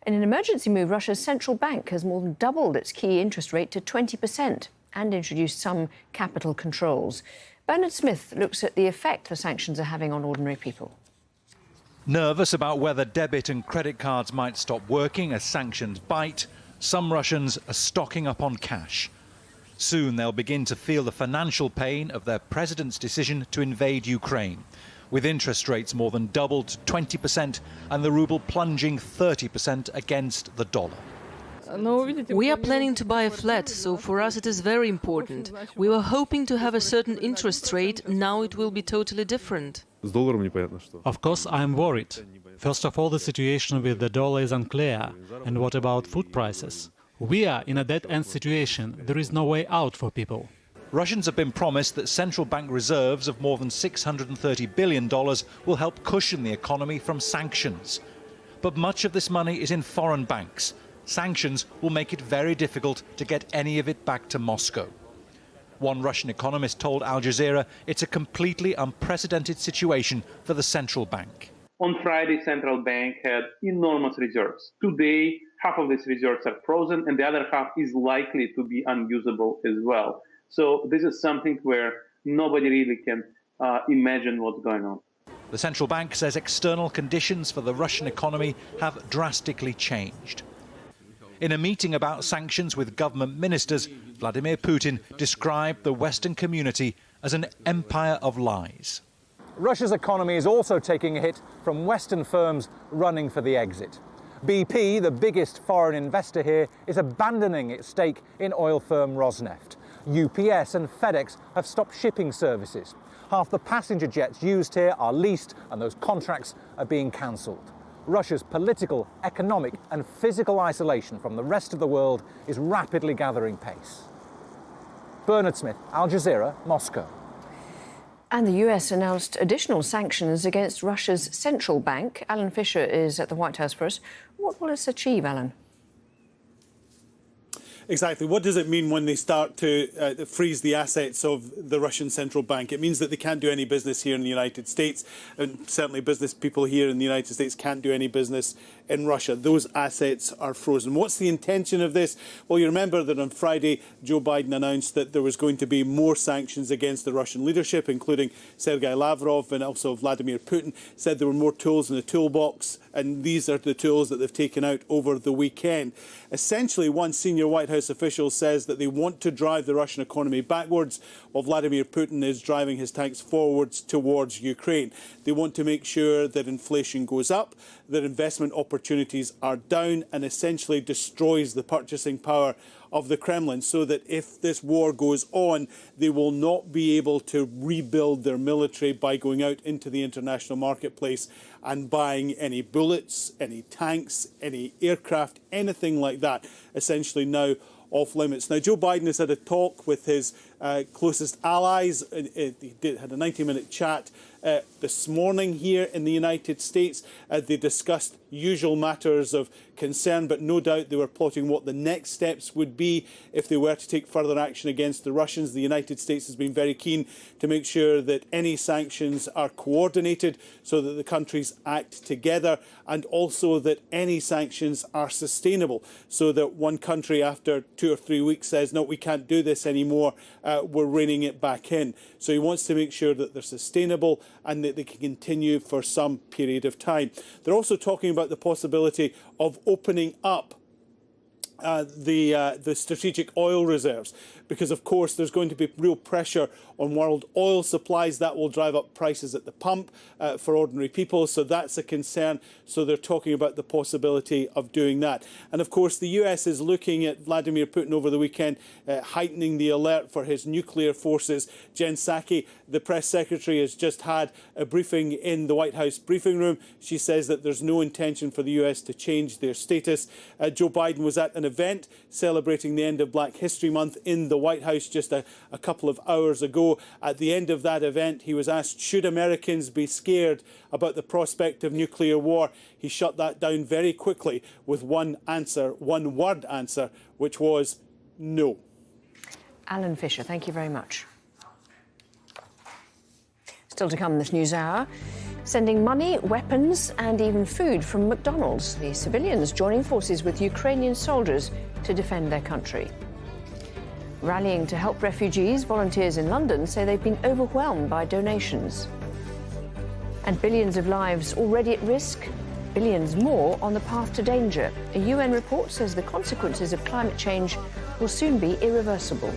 In an emergency move, Russia's central bank has more than doubled its key interest rate to 20% and introduced some capital controls. Bernard Smith looks at the effect the sanctions are having on ordinary people. Nervous about whether debit and credit cards might stop working as sanctions bite, some Russians are stocking up on cash. Soon they'll begin to feel the financial pain of their president's decision to invade Ukraine, with interest rates more than doubled to 20% and the ruble plunging 30% against the dollar. We are planning to buy a flat, so for us it is very important. We were hoping to have a certain interest rate, now it will be totally different. Of course, I'm worried. First of all, the situation with the dollar is unclear. And what about food prices? We are in a dead-end situation. There is no way out for people. Russians have been promised that central bank reserves of more than $630 billion will help cushion the economy from sanctions. But much of this money is in foreign banks. Sanctions will make it very difficult to get any of it back to Moscow. One Russian economist told Al Jazeera it's a completely unprecedented situation for the central bank. On Friday, central bank had enormous reserves. Today, half of these reserves are frozen and the other half is likely to be unusable as well. So this is something where nobody really can imagine what's going on. The central bank says external conditions for the Russian economy have drastically changed. In a meeting about sanctions with government ministers, Vladimir Putin described the Western community as an empire of lies. Russia's economy is also taking a hit from Western firms running for the exit. BP, the biggest foreign investor here, is abandoning its stake in oil firm Rosneft. UPS and FedEx have stopped shipping services. Half the passenger jets used here are leased, and those contracts are being cancelled. Russia's political, economic and physical isolation from the rest of the world is rapidly gathering pace. Bernard Smith, Al Jazeera, Moscow. And the US announced additional sanctions against Russia's central bank. Alan Fisher is at the White House for us. What will this achieve, Alan? Exactly. What does it mean when they start to freeze the assets of the Russian central bank? It means that they can't do any business here in the United States, and certainly business people here in the United States can't do any business in Russia. Those assets are frozen. What's the intention of this? Well, you remember that on Friday, Joe Biden announced that there was going to be more sanctions against the Russian leadership, including Sergei Lavrov and also Vladimir Putin. Said there were more tools in the toolbox, and these are the tools that they've taken out over the weekend. Essentially, one senior White House official says that they want to drive the Russian economy backwards, while Vladimir Putin is driving his tanks forwards towards Ukraine. They want to make sure that inflation goes up, that investment opportunities are down, and essentially destroys the purchasing power of the Kremlin, so that if this war goes on, they will not be able to rebuild their military by going out into the international marketplace and buying any bullets, any tanks, any aircraft, anything like that, essentially now off limits. Now, Joe Biden has had a talk with his closest allies. He had a 90-minute chat this morning here in the United States. They discussed usual matters of concern, but no doubt they were plotting what the next steps would be if they were to take further action against the Russians. The United States has been very keen to make sure that any sanctions are coordinated so that the countries act together, and also that any sanctions are sustainable, so that one country after 2 or 3 weeks says, no, we can't do this anymore, we're reining it back in. So he wants to make sure that they're sustainable and that they can continue for some period of time. They're also talking about the possibility of opening up the strategic oil reserves, because of course there's going to be real pressure on world oil supplies. That will drive up prices at the pump for ordinary people, so that's a concern. So they're talking about the possibility of doing that. And of course the US is looking at Vladimir Putin over the weekend, heightening the alert for his nuclear forces. Jen Psaki, the press secretary, has just had a briefing in the White House briefing room. She says that there's no intention for the US to change their status. Joe Biden was at an event celebrating the end of Black History Month in the White House just a couple of hours ago. At the end of that event, he was asked, should Americans be scared about the prospect of nuclear war? He shut that down very quickly with one word answer, which was no. Alan Fisher, thank you very much. Still to come this news hour, sending money, weapons and even food from McDonald's. The civilians joining forces with Ukrainian soldiers to defend their country. Rallying to help refugees, volunteers in London say they've been overwhelmed by donations. And billions of lives already at risk, billions more on the path to danger. A UN report says the consequences of climate change will soon be irreversible.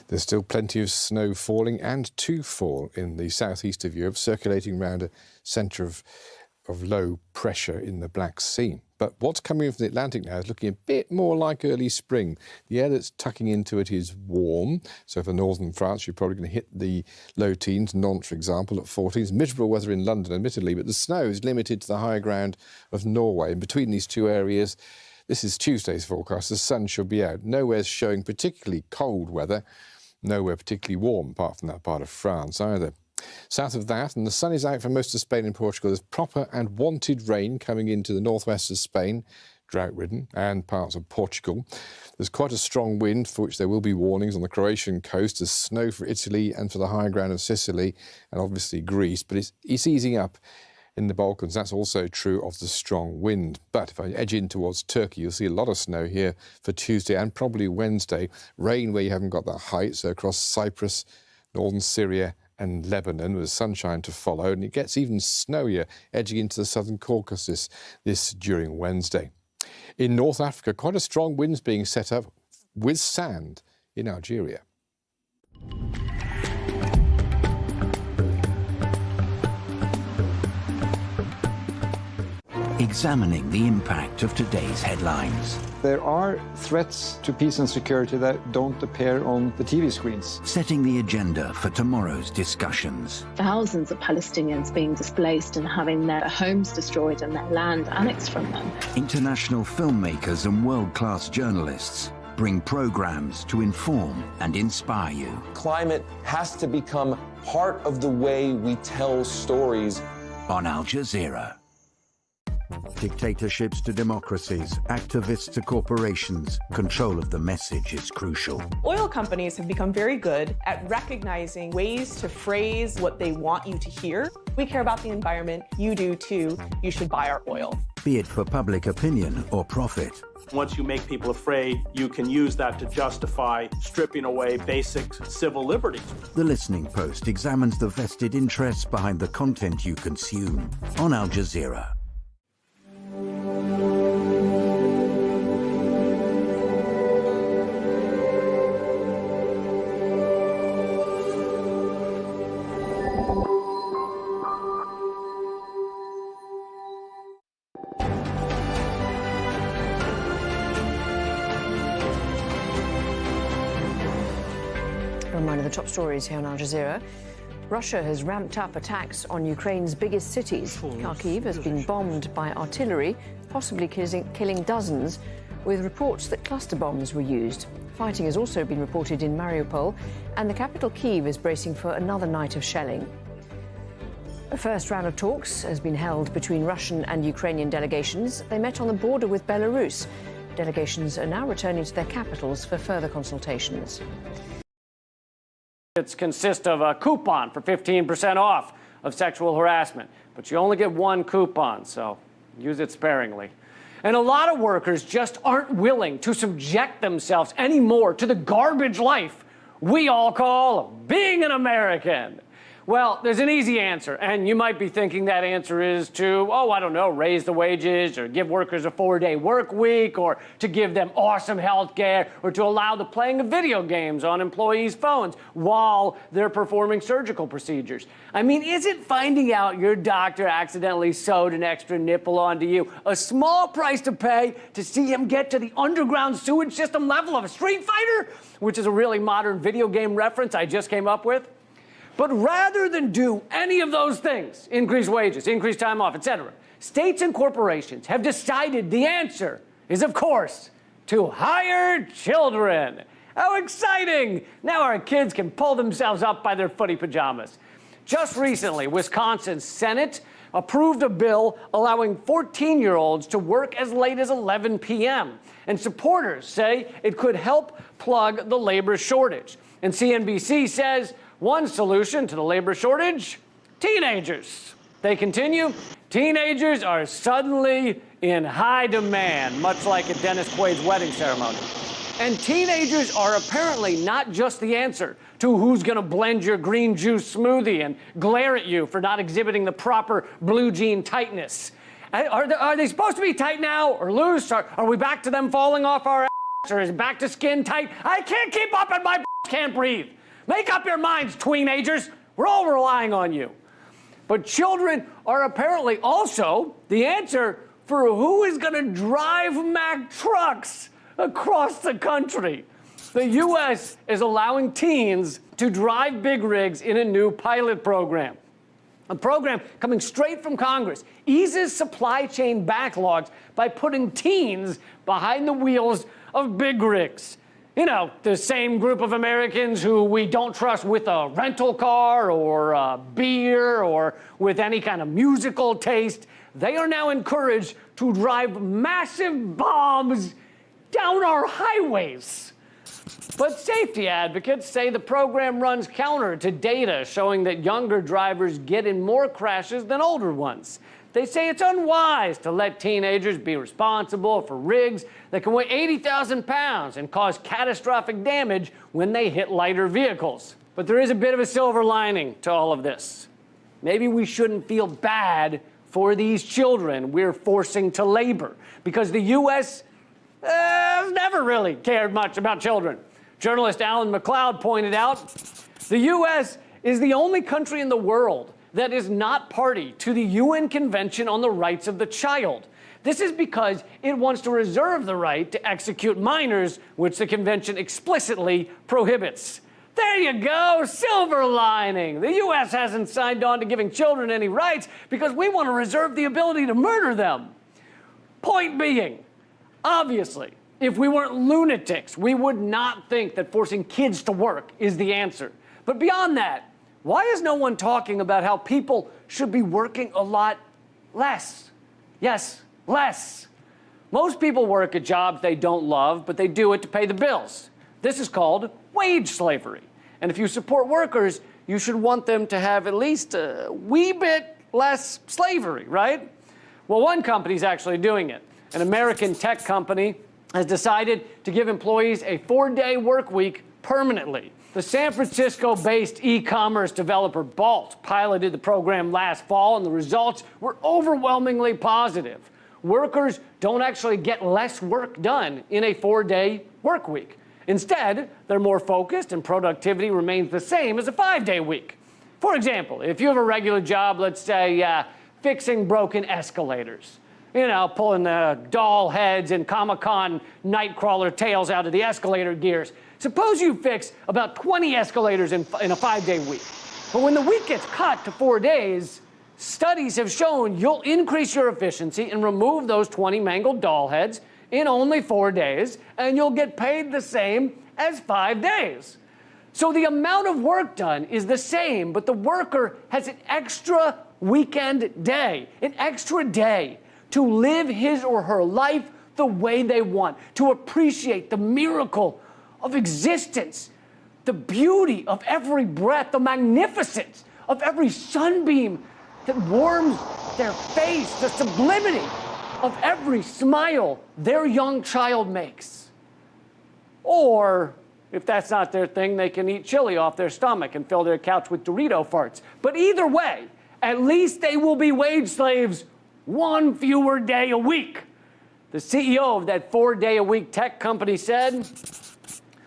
There's still plenty of snow falling and to fall in the southeast of Europe, circulating around a centre of low pressure in the Black Sea. But what's coming from the Atlantic now is looking a bit more like early spring. The air that's tucking into it is warm. So for northern France, you're probably going to hit the low teens. Nantes, for example, at 14s. Miserable weather in London, admittedly, but the snow is limited to the higher ground of Norway. And between these two areas, this is Tuesday's forecast. The sun should be out. Nowhere's showing particularly cold weather. Nowhere particularly warm, apart from that part of France either. South of that, and the sun is out for most of Spain and Portugal, there's proper and wanted rain coming into the northwest of Spain, drought-ridden, and parts of Portugal. There's quite a strong wind, for which there will be warnings on the Croatian coast. There's snow for Italy and for the higher ground of Sicily, and obviously Greece, but it's easing up in the Balkans. That's also true of the strong wind. But if I edge in towards Turkey, you'll see a lot of snow here for Tuesday and probably Wednesday. Rain where you haven't got that height, so across Cyprus, northern Syria and Lebanon, with sunshine to follow, and it gets even snowier edging into the southern Caucasus this during Wednesday. In North Africa, quite a strong wind's being set up with sand in Algeria. Examining the impact of today's headlines. There are threats to peace and security that don't appear on the TV screens. Setting the agenda for tomorrow's discussions. Thousands of Palestinians being displaced and having their homes destroyed and their land annexed from them. International filmmakers and world-class journalists bring programs to inform and inspire you. Climate has to become part of the way we tell stories. On Al Jazeera. Dictatorships to democracies, activists to corporations, control of the message is crucial. Oil companies have become very good at recognizing ways to phrase what they want you to hear. We care about the environment, you do too, you should buy our oil. Be it for public opinion or profit. Once you make people afraid, you can use that to justify stripping away basic civil liberties. The Listening Post examines the vested interests behind the content you consume on Al Jazeera. A reminder of the top stories here on Al Jazeera. Russia has ramped up attacks on Ukraine's biggest cities. Kyiv has been bombed by artillery, possibly killing dozens, with reports that cluster bombs were used. Fighting has also been reported in Mariupol, and the capital Kyiv is bracing for another night of shelling. A first round of talks has been held between Russian and Ukrainian delegations. They met on the border with Belarus. Delegations are now returning to their capitals for further consultations. It consists of a coupon for 15% off of sexual harassment, but you only get one coupon, so use it sparingly. And a lot of workers just aren't willing to subject themselves anymore to the garbage life we all call being an American. Well, there's an easy answer, and you might be thinking that answer is to, I don't know, raise the wages or give workers a 4-day work week or to give them awesome health care or to allow the playing of video games on employees' phones while they're performing surgical procedures. I mean, isn't finding out your doctor accidentally sewed an extra nipple onto you a small price to pay to see him get to the underground sewage system level of a Street Fighter? Which is a really modern video game reference I just came up with. But rather than do any of those things, increase wages, increase time off, etc., states and corporations have decided the answer is, of course, to hire children. How exciting! Now our kids can pull themselves up by their footy pajamas. Just recently, Wisconsin's Senate approved a bill allowing 14-year-olds to work as late as 11 p.m. And supporters say it could help plug the labor shortage. And CNBC says, one solution to the labor shortage, teenagers. They continue, teenagers are suddenly in high demand, much like at Dennis Quaid's wedding ceremony. And teenagers are apparently not just the answer to who's going to blend your green juice smoothie and glare at you for not exhibiting the proper blue jean tightness. Are they supposed to be tight now or loose? Are we back to them falling off our ass, or is it back to skin tight? I can't keep up and my can't breathe. Make up your minds, tweenagers. We're all relying on you. But children are apparently also the answer for who is going to drive Mack trucks across the country. The U.S. is allowing teens to drive big rigs in a new pilot program. A program coming straight from Congress eases supply chain backlogs by putting teens behind the wheels of big rigs. You know, the same group of Americans who we don't trust with a rental car or a beer or with any kind of musical taste. They are now encouraged to drive massive bombs down our highways. But safety advocates say the program runs counter to data showing that younger drivers get in more crashes than older ones. They say it's unwise to let teenagers be responsible for rigs that can weigh 80,000 pounds and cause catastrophic damage when they hit lighter vehicles. But there is a bit of a silver lining to all of this. Maybe we shouldn't feel bad for these children we're forcing to labor, because the U.S. Has never really cared much about children. Journalist Alan McLeod pointed out, the U.S. is the only country in the world that is not party to the UN Convention on the Rights of the Child. This is because it wants to reserve the right to execute minors, which the convention explicitly prohibits. There you go, silver lining. The U.S. hasn't signed on to giving children any rights because we want to reserve the ability to murder them. Point being, obviously, if we weren't lunatics, we would not think that forcing kids to work is the answer. But beyond that, why is no one talking about how people should be working a lot less? Yes, less. Most people work at jobs they don't love, but they do it to pay the bills. This is called wage slavery. And if you support workers, you should want them to have at least a wee bit less slavery, right? Well, one company's actually doing it. An American tech company has decided to give employees a 4-day work week permanently. The San Francisco-based e-commerce developer Bolt piloted the program last fall, and the results were overwhelmingly positive. Workers don't actually get less work done in a 4-day work week. Instead, they're more focused and productivity remains the same as a 5-day week. For example, if you have a regular job, let's say fixing broken escalators, you know, pulling the doll heads and Comic-Con nightcrawler tails out of the escalator gears. Suppose you fix about 20 escalators in a 5-day week. But when the week gets cut to 4 days, studies have shown you'll increase your efficiency and remove those 20 mangled doll heads in only 4 days, and you'll get paid the same as 5 days. So the amount of work done is the same, but the worker has an extra weekend day, an extra day to live his or her life the way they want, to appreciate the miracle of existence, the beauty of every breath, the magnificence of every sunbeam that warms their face, the sublimity of every smile their young child makes. Or, if that's not their thing, they can eat chili off their stomach and fill their couch with Dorito farts. But either way, at least they will be wage slaves 1 fewer day a week. The CEO of that 4-day-a-week tech company said,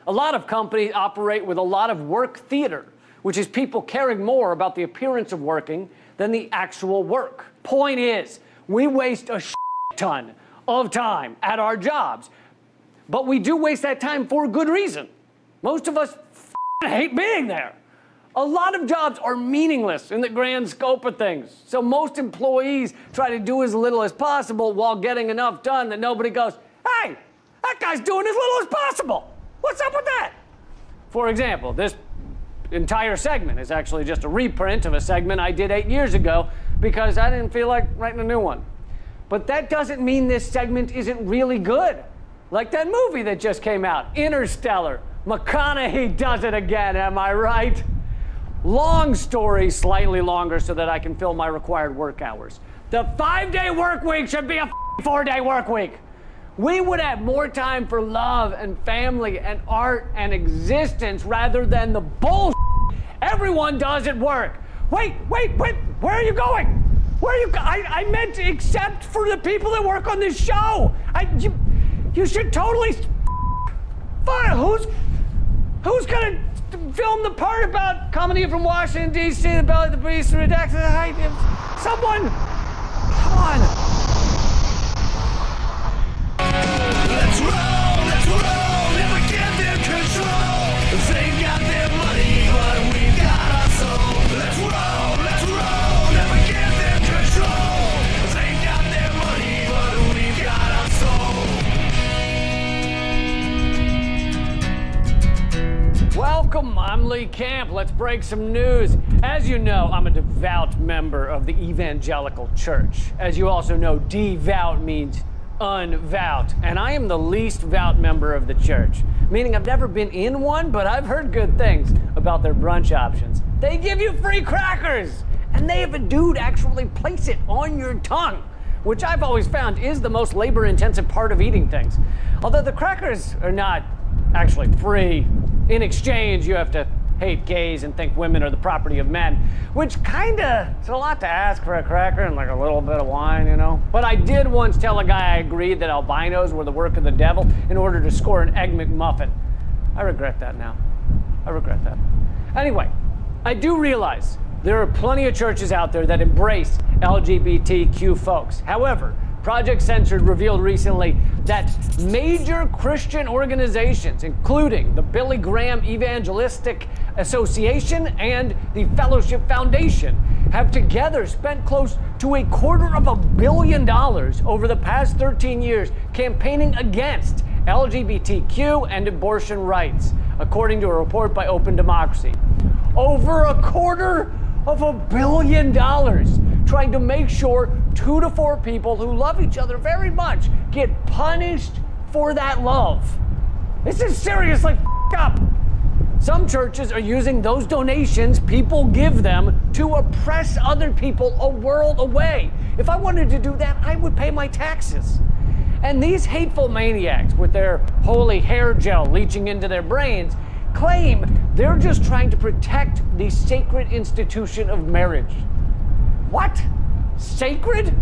a lot of companies operate with a lot of work theater, which is people caring more about the appearance of working than the actual work. Point is, we waste a ton of time at our jobs, but we do waste that time for good reason. Most of us hate being there. A lot of jobs are meaningless in the grand scope of things, so most employees try to do as little as possible while getting enough done that nobody goes, hey, that guy's doing as little as possible. What's up with that? For example, this entire segment is actually just a reprint of a segment I did 8 years ago because I didn't feel like writing a new one. But that doesn't mean this segment isn't really good. Like that movie that just came out, Interstellar. McConaughey does it again, am I right? Long story, slightly longer so that I can fill my required work hours. The 5-day work week should be a 4-day work week. We would have more time for love and family and art and existence rather than the bullshit everyone does at work. Wait, where are you going? Where are you I meant except for the people that work on this show. You should totally fine. Who's gonna film the part about comedy from Washington, D.C., the Belly of the Beast, the redacted height? Someone, come on. Let's roll, never get their control. They got their money, but we got our soul. Let's roll, never get their control. They got their money, but we got our soul. Welcome, I'm Lee Camp. Let's break some news. As you know, I'm a devout member of the Evangelical Church. As you also know, devout means unvout, and I am the least vout member of the church, meaning I've never been in one, but I've heard good things about their brunch options. They give you free crackers, and they have a dude actually place it on your tongue, which I've always found is the most labor-intensive part of eating things. Although the crackers are not actually free. In exchange, you have to hate gays and think women are the property of men, which kinda, it's a lot to ask for a cracker and like a little bit of wine, you know? But I did once tell a guy I agreed that albinos were the work of the devil in order to score an Egg McMuffin. I regret that now. I regret that. Anyway, I do realize there are plenty of churches out there that embrace LGBTQ folks. However, Project Censored revealed recently that major Christian organizations, including the Billy Graham Evangelistic Association and the Fellowship Foundation, have together spent close to $250 million over the past 13 years campaigning against LGBTQ and abortion rights, according to a report by Open Democracy. Over $250 million trying to make sure 2 to 4 people who love each other very much get punished for that love. This is seriously f***ed up. Some churches are using those donations people give them to oppress other people a world away. If I wanted to do that, I would pay my taxes. And these hateful maniacs with their holy hair gel leaching into their brains claim they're just trying to protect the sacred institution of marriage. What? Sacred?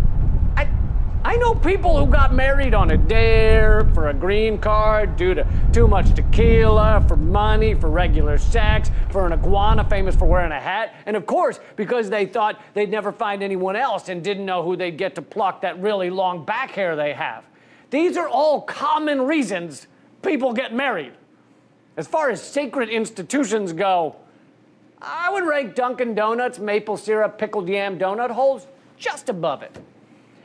I know people who got married on a dare, for a green card, due to too much tequila, for money, for regular sex, for an iguana famous for wearing a hat, and of course, because they thought they'd never find anyone else and didn't know who they'd get to pluck that really long back hair they have. These are all common reasons people get married. As far as sacred institutions go, I would rank Dunkin' Donuts maple syrup pickled yam donut holes just above it.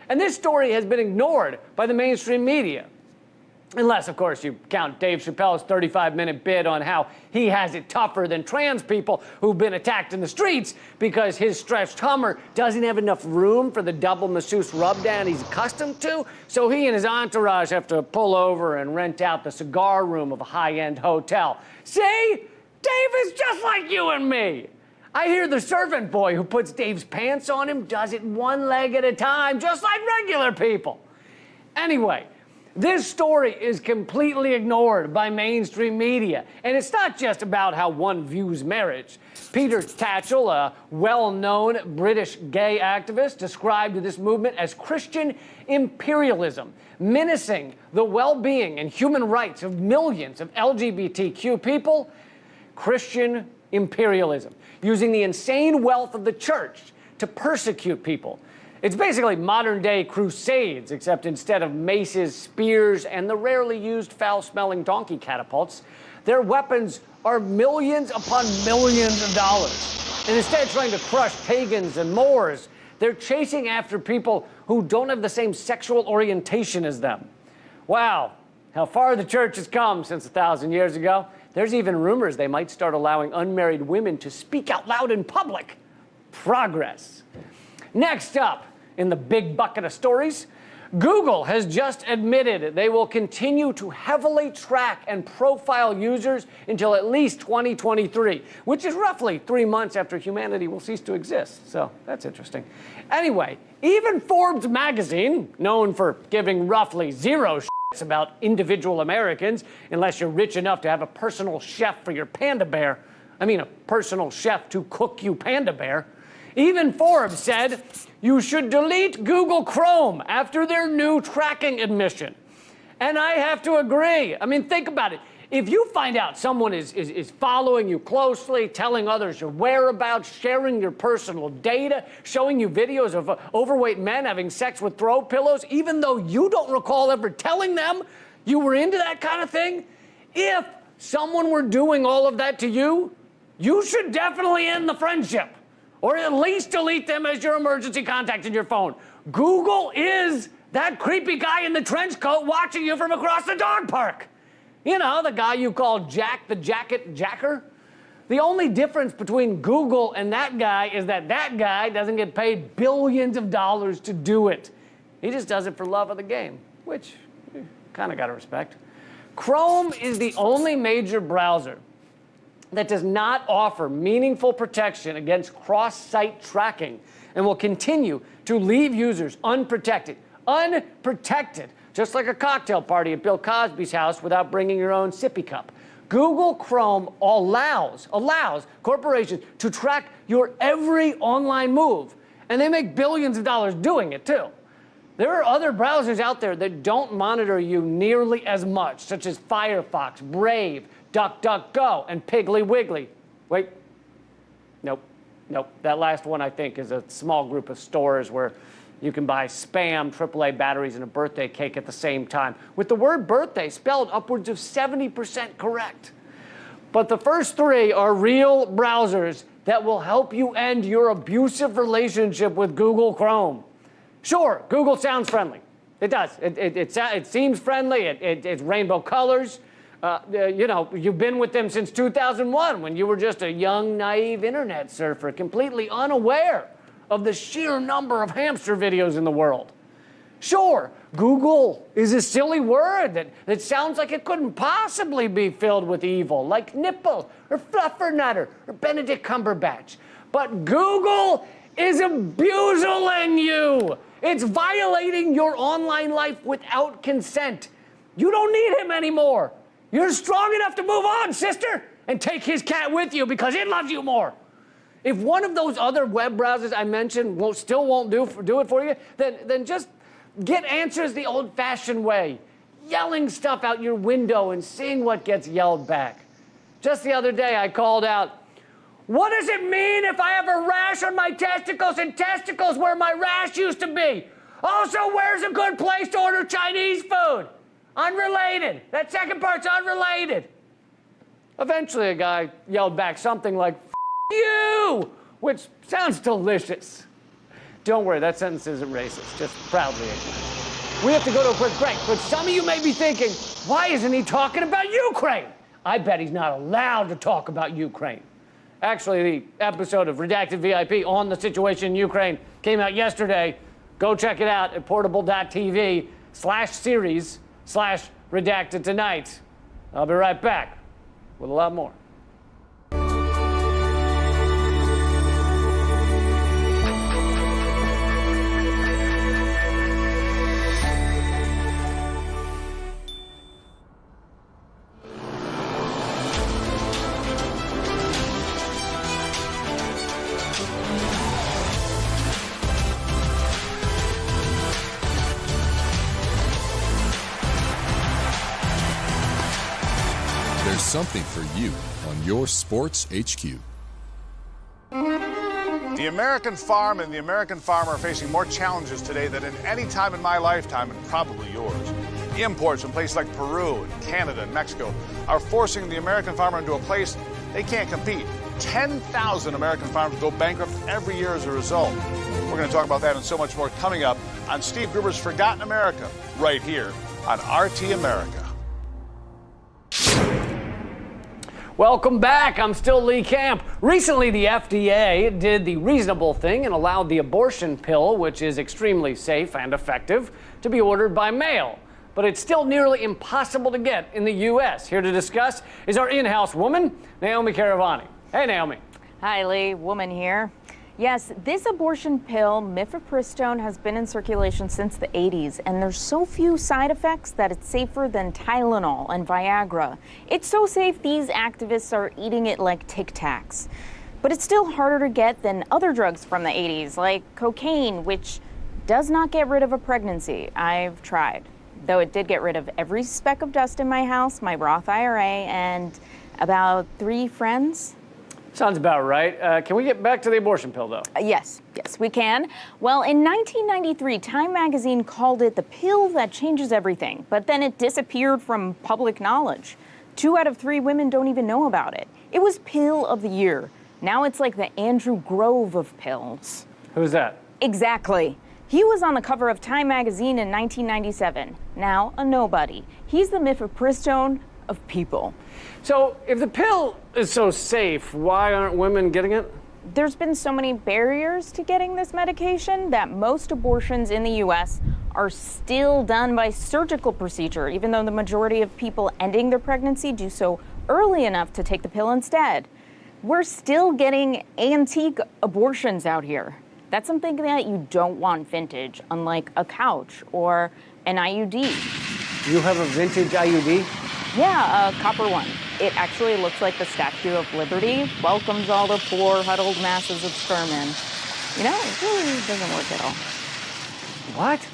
And this story has been ignored by the mainstream media. Unless, of course, you count Dave Chappelle's 35-minute bit on how he has it tougher than trans people who've been attacked in the streets because his stretched Hummer doesn't have enough room for the double masseuse rubdown he's accustomed to, so he and his entourage have to pull over and rent out the cigar room of a high-end hotel. See? Dave is just like you and me. I hear the servant boy who puts Dave's pants on him does it one leg at a time, just like regular people. Anyway, this story is completely ignored by mainstream media. And it's not just about how one views marriage. Peter Tatchell, a well-known British gay activist, described this movement as Christian imperialism, menacing the well-being and human rights of millions of LGBTQ people. Christian imperialism, using the insane wealth of the church to persecute people. It's basically modern-day crusades, except instead of maces, spears, and the rarely used foul-smelling donkey catapults, their weapons are millions upon millions of dollars. And instead of trying to crush pagans and Moors, they're chasing after people who don't have the same sexual orientation as them. Wow, how far the church has come since 1,000 years ago. There's even rumors they might start allowing unmarried women to speak out loud in public. Progress. Next up, in the big bucket of stories, Google has just admitted they will continue to heavily track and profile users until at least 2023, which is roughly 3 months after humanity will cease to exist. So that's interesting. Anyway, even Forbes magazine, known for giving roughly zero about individual Americans, unless you're rich enough to have a personal chef for your panda bear. I mean, a personal chef to cook you panda bear. Even Forbes said you should delete Google Chrome after their new tracking admission. And I have to agree. I mean, think about it. If you find out someone is following you closely, telling others your whereabouts, sharing your personal data, showing you videos of overweight men having sex with throw pillows, even though you don't recall ever telling them you were into that kind of thing, if someone were doing all of that to you, you should definitely end the friendship, or at least delete them as your emergency contact in your phone. Google is that creepy guy in the trench coat watching you from across the dog park. You know, the guy you call Jack the Jacket Jacker. The only difference between Google and that guy is that guy doesn't get paid billions of dollars to do it. He just does it for love of the game, which you kind of got to respect. Chrome is the only major browser that does not offer meaningful protection against cross-site tracking and will continue to leave users unprotected, just like a cocktail party at Bill Cosby's house without bringing your own sippy cup. Google Chrome allows corporations to track your every online move, and they make billions of dollars doing it too. There are other browsers out there that don't monitor you nearly as much, such as Firefox, Brave, DuckDuckGo, and Piggly Wiggly. Wait, nope. That last one, I think, is a small group of stores where you can buy Spam, AAA batteries, and a birthday cake at the same time, with the word birthday spelled upwards of 70% correct. But the first three are real browsers that will help you end your abusive relationship with Google Chrome. Sure, Google sounds friendly. It does. It seems friendly. It's rainbow colors. You know, you've been with them since 2001 when you were just a young, naive internet surfer, completely unaware of the sheer number of hamster videos in the world. Sure, Google is a silly word that sounds like it couldn't possibly be filled with evil, like nipple or fluffernutter or Benedict Cumberbatch. But Google is abusing you. It's violating your online life without consent. You don't need him anymore. You're strong enough to move on, sister, and take his cat with you because it loves you more. If one of those other web browsers I mentioned still won't do it for you, then just get answers the old-fashioned way, yelling stuff out your window and seeing what gets yelled back. Just the other day, I called out, "What does it mean if I have a rash on my testicles and testicles where my rash used to be? Also, where's a good place to order Chinese food? Unrelated. That second part's unrelated." Eventually, a guy yelled back something like, "F you," which sounds delicious. Don't worry, that sentence isn't racist, just proudly ignorant. We have to go to a quick break, but some of you may be thinking, why isn't he talking about Ukraine? I bet he's not allowed to talk about Ukraine. Actually, the episode of Redacted VIP on the situation in Ukraine came out yesterday. Go check it out at portable.tv/series/redacted tonight. I'll be right back with a lot more. There's something for you on your Sports HQ. The American farm and the American farmer are facing more challenges today than at any time in my lifetime, and probably yours. Imports from places like Peru, and Canada, and Mexico are forcing the American farmer into a place they can't compete. 10,000 American farmers go bankrupt every year as a result. We're going to talk about that and so much more coming up on Steve Gruber's Forgotten America, right here on RT America. Welcome back. I'm still Lee Camp. Recently, the FDA did the reasonable thing and allowed the abortion pill, which is extremely safe and effective, to be ordered by mail. But it's still nearly impossible to get in the U.S. Here to discuss is our in-house woman, Naomi Caravani. Hey, Naomi. Hi, Lee. Woman here. Yes, this abortion pill, mifepristone, has been in circulation since the 80s, and there's so few side effects that it's safer than Tylenol and Viagra. It's so safe, these activists are eating it like Tic Tacs. But it's still harder to get than other drugs from the 80s, like cocaine, which does not get rid of a pregnancy. I've tried. Though it did get rid of every speck of dust in my house, my Roth IRA, and about 3 friends. Sounds about right. Can we get back to the abortion pill, though? Yes, we can. Well, in 1993, Time magazine called it the pill that changes everything, but then it disappeared from public knowledge. 2 out of 3 women don't even know about it. It was Pill of the Year. Now it's like the Andrew Grove of pills. Who's that? Exactly. He was on the cover of Time magazine in 1997. Now a nobody. He's the mifepristone of people. So if the pill is so safe, why aren't women getting it? There's been so many barriers to getting this medication that most abortions in the U.S. are still done by surgical procedure, even though the majority of people ending their pregnancy do so early enough to take the pill instead. We're still getting antique abortions out here. That's something that you don't want vintage, unlike a couch or an IUD. You have a vintage IUD? Yeah, a copper one. it actually looks like the Statue of Liberty welcomes all the poor, huddled masses of sperm. You know, it really doesn't work at all. What?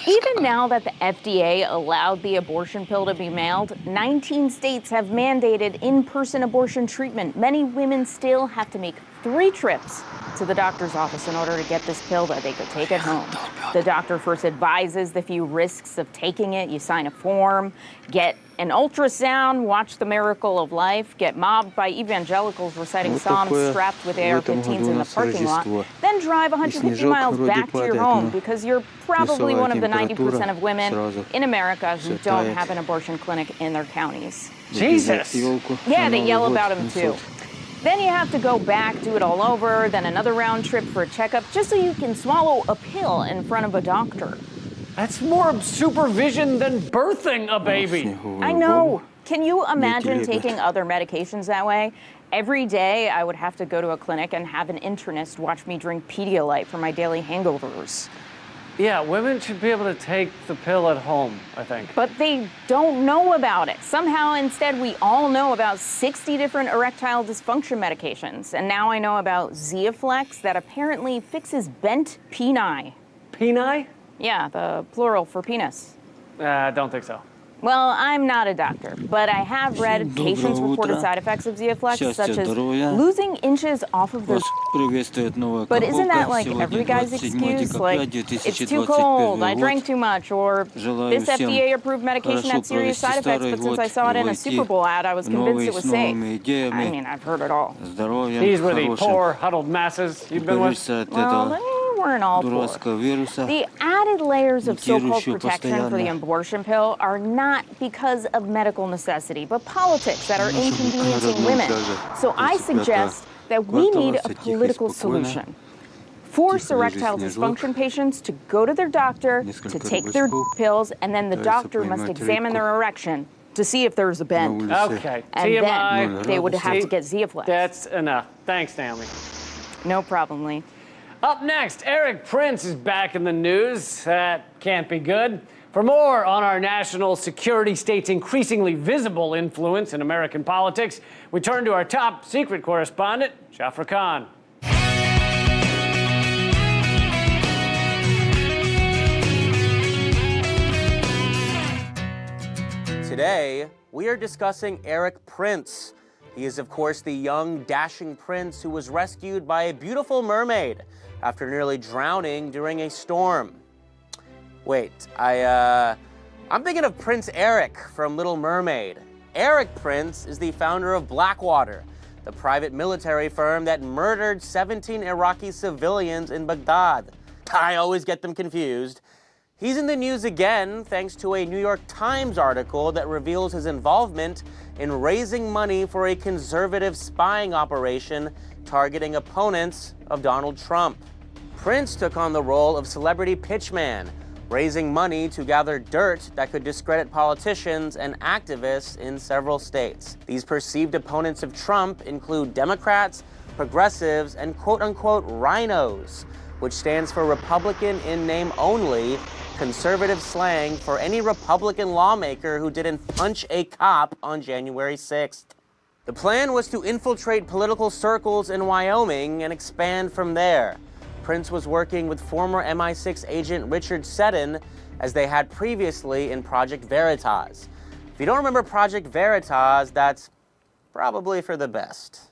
Even now that the FDA allowed the abortion pill to be mailed, 19 states have mandated in-person abortion treatment. Many women still have to make 3 trips to the doctor's office in order to get this pill that they could take at home. The doctor first advises the few risks of taking it. You sign a form, get an ultrasound, watch The Miracle of Life, get mobbed by evangelicals reciting psalms strapped with AR-15s in the parking lot, then drive 150 miles back to your home because you're probably one of the 90% of women in America who don't have an abortion clinic in their counties. Jesus! Yeah, they yell about them too. Then you have to go back, do it all over, then another round trip for a checkup, just so you can swallow a pill in front of a doctor. That's more supervision than birthing a baby. I know. Can you imagine taking other medications that way? Every day I would have to go to a clinic and have an internist watch me drink Pedialyte for my daily hangovers. Yeah, women should be able to take the pill at home, I think. But they don't know about it. Somehow, instead, we all know about 60 different erectile dysfunction medications. And now I know about Zeoflex that apparently fixes bent peni. Peni? Yeah, the plural for penis. Don't think so. Well, I'm not a doctor, but I have read patients reported side effects of Zeoflex, such as losing inches off of their. But isn't that like every guy's excuse? Like, it's too cold, I drank too much, or this FDA-approved medication had serious side effects, but since I saw it in a Super Bowl ad, I was convinced it was safe. I mean, I've heard it all. These were the poor, huddled masses you've been with? Well, they weren't all poor. The added layers of so-called protection for the abortion pill are not because of medical necessity, but politics that are inconveniencing women. So I suggest that we need a political solution. Force erectile dysfunction patients to go to their doctor, to take their pills, and then the doctor must examine their erection to see if there's a bend. Okay, and TMI. Then they would have to get Zeoflex. That's enough. Thanks, Naomi. No problem, Lee. Up next, Eric Prince is back in the news. That can't be good. For more on our national security state's increasingly visible influence in American politics, we turn to our top secret correspondent, Jafar Khan. Today, we are discussing Eric Prince. He is, of course, the young, dashing prince who was rescued by a beautiful mermaid after nearly drowning during a storm. Wait, I'm thinking of Prince Eric from Little Mermaid. Eric Prince is the founder of Blackwater, the private military firm that murdered 17 Iraqi civilians in Baghdad. I always get them confused. He's in the news again thanks to a New York Times article that reveals his involvement in raising money for a conservative spying operation targeting opponents of Donald Trump. Prince took on the role of celebrity pitchman, raising money to gather dirt that could discredit politicians and activists in several states. These perceived opponents of Trump include Democrats, progressives, and quote-unquote rhinos, which stands for Republican in name only, conservative slang for any Republican lawmaker who didn't punch a cop on January 6th. The plan was to infiltrate political circles in Wyoming and expand from there. Prince was working with former MI6 agent Richard Seddon, as they had previously in Project Veritas. If you don't remember Project Veritas, that's probably for the best.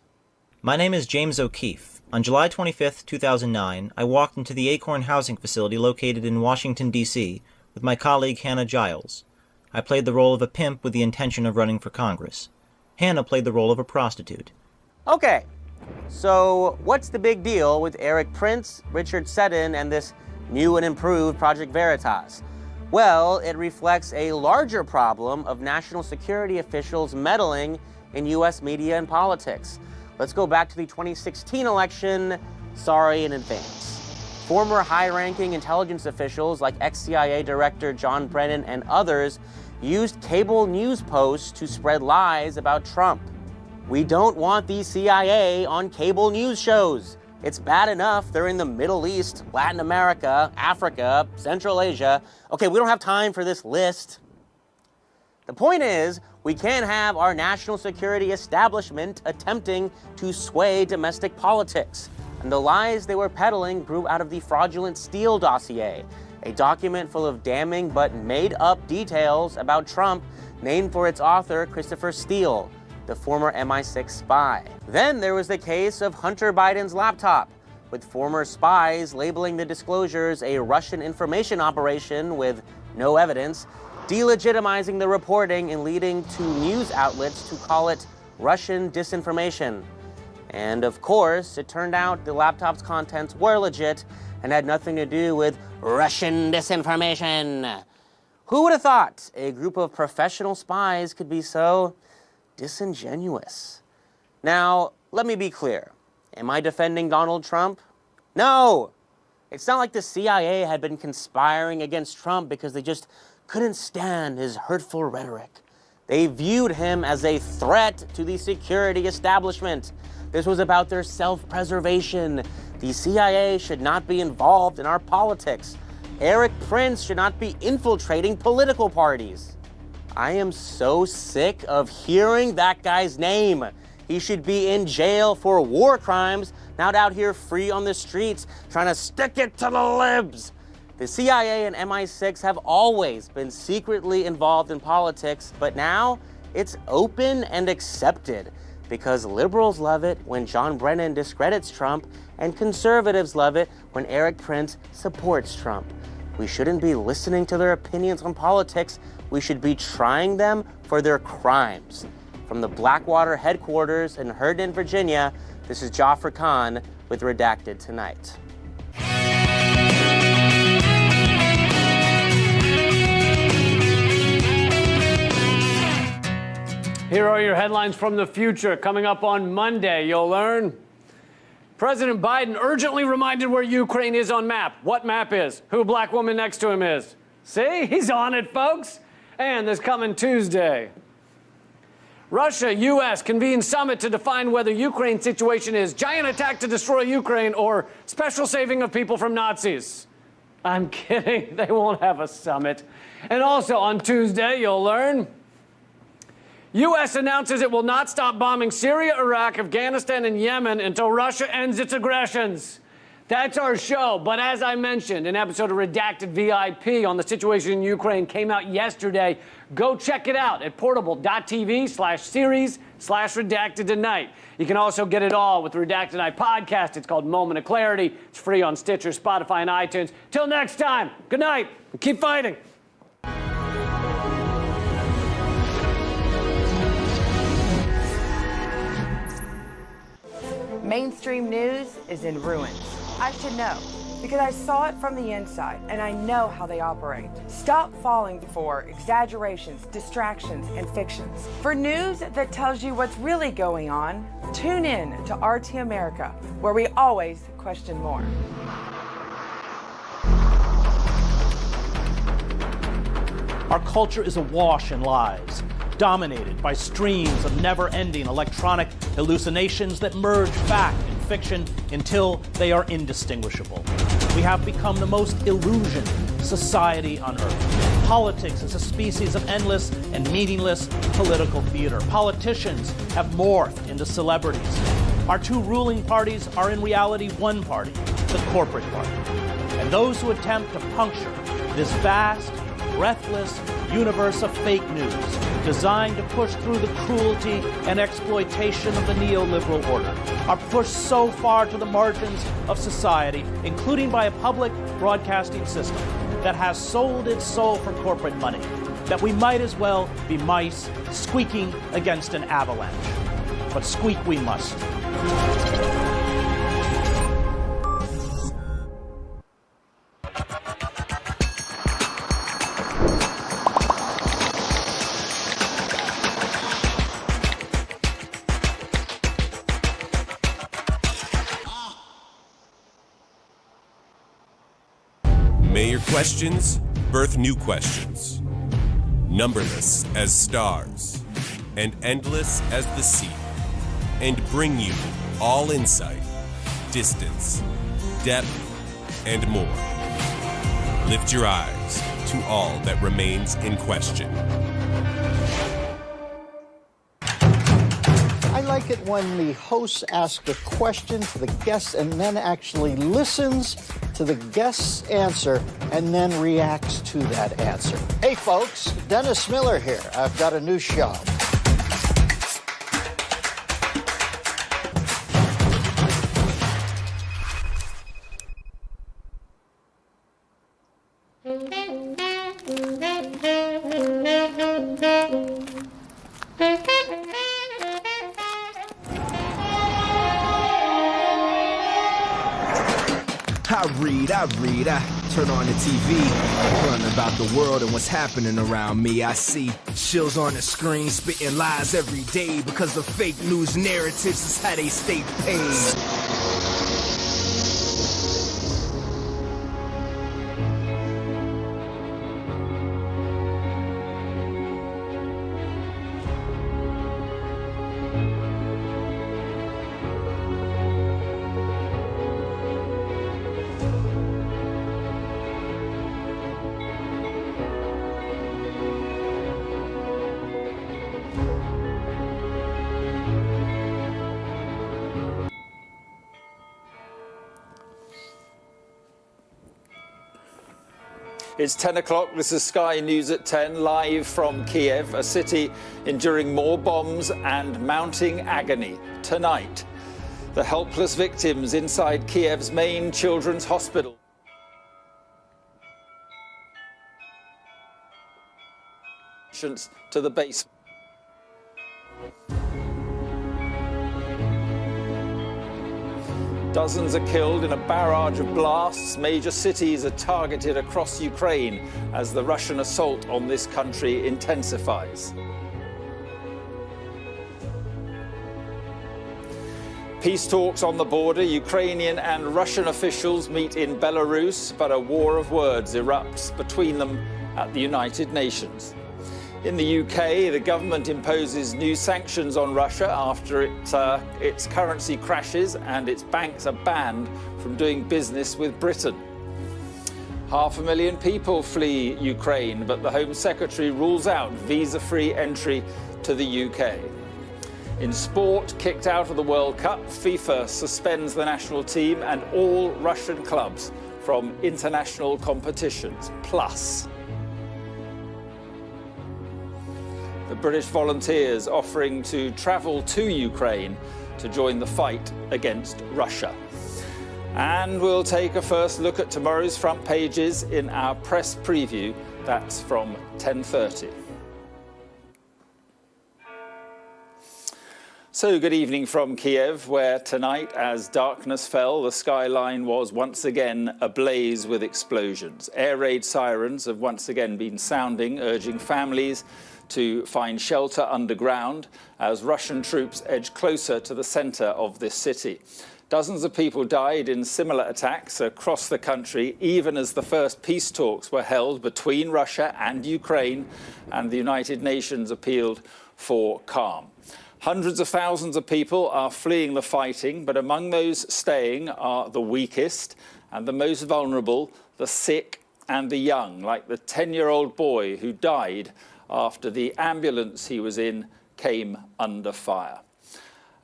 My name is James O'Keefe. On July 25, 2009, I walked into the Acorn housing facility located in Washington, D.C., with my colleague Hannah Giles. I played the role of a pimp with the intention of running for Congress. Hannah played the role of a prostitute. Okay. So, what's the big deal with Eric Prince, Richard Seddon, and this new and improved Project Veritas? Well, it reflects a larger problem of national security officials meddling in U.S. media and politics. Let's go back to the 2016 election. Sorry in advance. Former high-ranking intelligence officials like ex-CIA Director John Brennan and others used cable news posts to spread lies about Trump. We don't want the CIA on cable news shows. It's bad enough they're in the Middle East, Latin America, Africa, Central Asia. Okay, we don't have time for this list. The point is, We can't have our national security establishment attempting to sway domestic politics. And the lies they were peddling grew out of the fraudulent Steele dossier, a document full of damning but made-up details about Trump named for its author, Christopher Steele, the former MI6 spy. Then there was the case of Hunter Biden's laptop, with former spies labeling the disclosures a Russian information operation with no evidence, delegitimizing the reporting and leading to news outlets to call it Russian disinformation. And of course, it turned out the laptop's contents were legit and had nothing to do with Russian disinformation. Who would have thought a group of professional spies could be so disingenuous? Now, let me be clear. Am I defending Donald Trump? No! It's not like the CIA had been conspiring against Trump because they just couldn't stand his hurtful rhetoric. They viewed him as a threat to the security establishment. This was about their self-preservation. The CIA should not be involved in our politics. Erik Prince should not be infiltrating political parties. I am so sick of hearing that guy's name. He should be in jail for war crimes, not out here free on the streets trying to stick it to the libs. The CIA and MI6 have always been secretly involved in politics, but now it's open and accepted because liberals love it when John Brennan discredits Trump and conservatives love it when Erik Prince supports Trump. We shouldn't be listening to their opinions on politics. We should be trying them for their crimes. From the Blackwater headquarters in Herndon, Virginia, this is Joffrey Khan with Redacted Tonight. Here are your headlines from the future. Coming up on Monday, you'll learn President Biden urgently reminded where Ukraine is on map. What map is? Who black woman next to him is? See? He's on it, folks. And this coming Tuesday, Russia, U.S. convene summit to define whether Ukraine's situation is giant attack to destroy Ukraine or special saving of people from Nazis. I'm kidding. They won't have a summit. And also on Tuesday, you'll learn U.S. announces it will not stop bombing Syria, Iraq, Afghanistan, and Yemen until Russia ends its aggressions. That's our show. But as I mentioned, an episode of Redacted VIP on the situation in Ukraine came out yesterday. Go check it out at portable.tv/series/redacted tonight. You can also get it all with the Redacted Tonight podcast. It's called Moment of Clarity. It's free on Stitcher, Spotify, and iTunes. Till next time, good night and keep fighting. Mainstream news is in ruins. I should know, because I saw it from the inside, and I know how they operate. Stop falling for exaggerations, distractions, and fictions. For news that tells you what's really going on, tune in to RT America, where we always question more. Our culture is awash in lies, dominated by streams of never-ending electronic hallucinations that merge fact and fiction until they are indistinguishable. We have become the most illusioned society on earth. Politics is a species of endless and meaningless political theater. Politicians have morphed into celebrities. Our two ruling parties are in reality one party, the corporate party. And those who attempt to puncture this vast, breathless universe of fake news designed to push through the cruelty and exploitation of the neoliberal order are pushed so far to the margins of society, including by a public broadcasting system that has sold its soul for corporate money, that we might as well be mice squeaking against an avalanche. But squeak we must. May your questions birth new questions, numberless as stars, and endless as the sea, and bring you all insight, distance, depth, and more. Lift your eyes to all that remains in question. like it when the host asks a question to the guest and then actually listens to the guest's answer and then reacts to that answer. Hey, folks, Dennis Miller here. I've got a new show. I turn on the TV, learn about the world and what's happening around me. I see shills on the screen spitting lies every day because the fake news narratives is how they stay paid. It's 10 o'clock. This is Sky News at 10, live from Kiev, a city enduring more bombs and mounting agony. Tonight, the helpless victims inside Kiev's main children's hospital. To the basement. Dozens are killed in a barrage of blasts. Major cities are targeted across Ukraine as the Russian assault on this country intensifies. Peace talks on the border. Ukrainian and Russian officials meet in Belarus, but a war of words erupts between them at the United Nations. In the UK, the government imposes new sanctions on Russia after its currency crashes and its banks are banned from doing business with Britain. 500,000 people flee Ukraine, but the Home Secretary rules out visa-free entry to the UK. In sport, kicked out of the World Cup, FIFA suspends the national team and all Russian clubs from international competitions. Plus, the British volunteers offering to travel to Ukraine to join the fight against Russia. And we'll take a first look at tomorrow's front pages in our press preview. That's from 10:30. So good evening from Kiev, where tonight, as darkness fell, the skyline was once again ablaze with explosions. Air raid sirens have once again been sounding, urging families to find shelter underground as Russian troops edge closer to the centre of this city. Dozens of people died in similar attacks across the country, even as the first peace talks were held between Russia and Ukraine, and the United Nations appealed for calm. Hundreds of thousands of people are fleeing the fighting, but among those staying are the weakest and the most vulnerable, the sick and the young, like the 10-year-old boy who died after the ambulance he was in came under fire.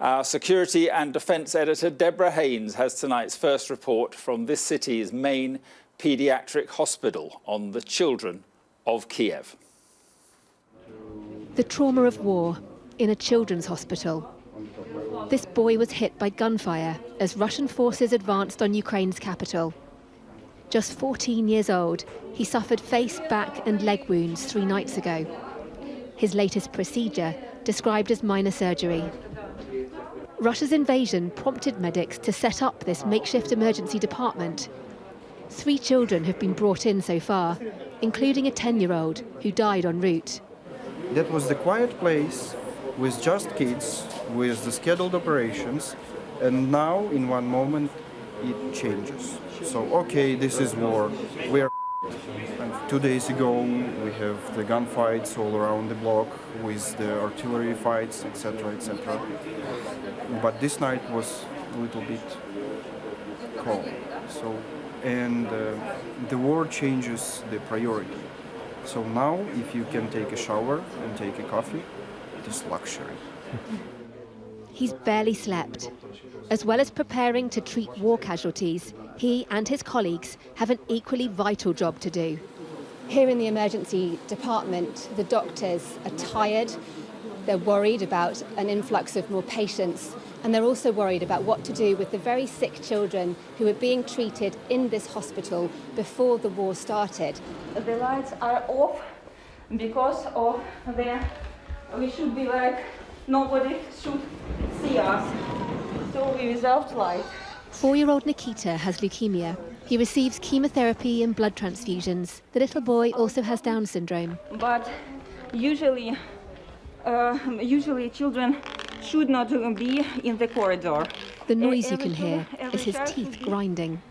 Our security and defence editor, Deborah Haynes, has tonight's first report from this city's main paediatric hospital on the children of Kiev. The trauma of war in a children's hospital. This boy was hit by gunfire as Russian forces advanced on Ukraine's capital. Just 14 years old, he suffered face, back and leg wounds 3 nights ago. His latest procedure described as minor surgery. Russia's invasion prompted medics to set up this makeshift emergency department. 3 children have been brought in so far, including a 10-year-old who died en route. That was the quiet place with just kids, with the scheduled operations, and now in one moment it changes. So, okay, this is war. We are and 2 days ago we have the gunfights all around the block with the artillery fights, etc., etc. But this night was a little bit calm. So, and the war changes the priority. So now, if you can take a shower and take a coffee, it is luxury. he's barely slept. As well as preparing to treat war casualties, he and his colleagues have an equally vital job to do. Here in the emergency department, the doctors are tired, they're worried about an influx of more patients, and they're also worried about what to do with the very sick children who are being treated in this hospital before the war started. The lights are off because of we should be like, nobody should see us, so we're without light. 4-year-old Nikita has leukemia. He receives chemotherapy and blood transfusions. The little boy also has Down syndrome. But usually children should not be in the corridor. The noise you can hear is his teeth grinding.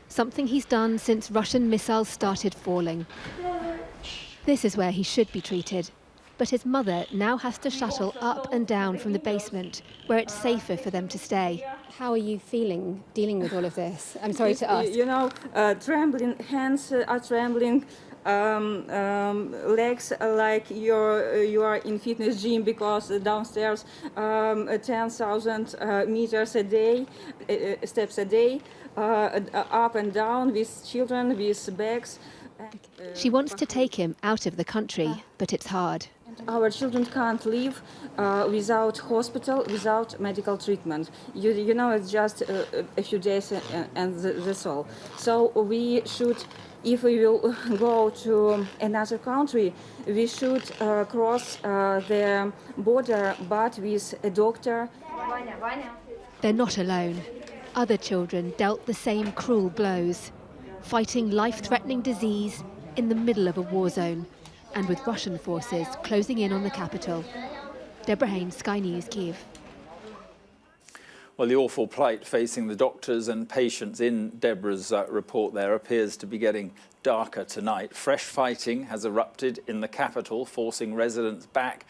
Something he's done since Russian missiles started falling. This is where he should be treated. But his mother now has to shuttle up and down from the basement, where it's safer for them to stay. How are you feeling dealing with all of this? I'm sorry to ask. You know, trembling, hands are trembling, legs like you are in fitness gym because downstairs 10,000 meters a day, steps a day, up and down with children, with bags. She wants to take him out of the country, but it's hard. Our children can't live without hospital, without medical treatment. You know, it's just a few days and that's all. So we should, if we will go to another country, we should cross the border, but with a doctor. They're not alone. Other children dealt the same cruel blows, fighting life-threatening disease in the middle of a war zone, and with Russian forces closing in on the capital. Deborah Haynes, Sky News, Kyiv. Well, the awful plight facing the doctors and patients in Deborah's report there appears to be getting darker tonight. Fresh fighting has erupted in the capital, forcing residents back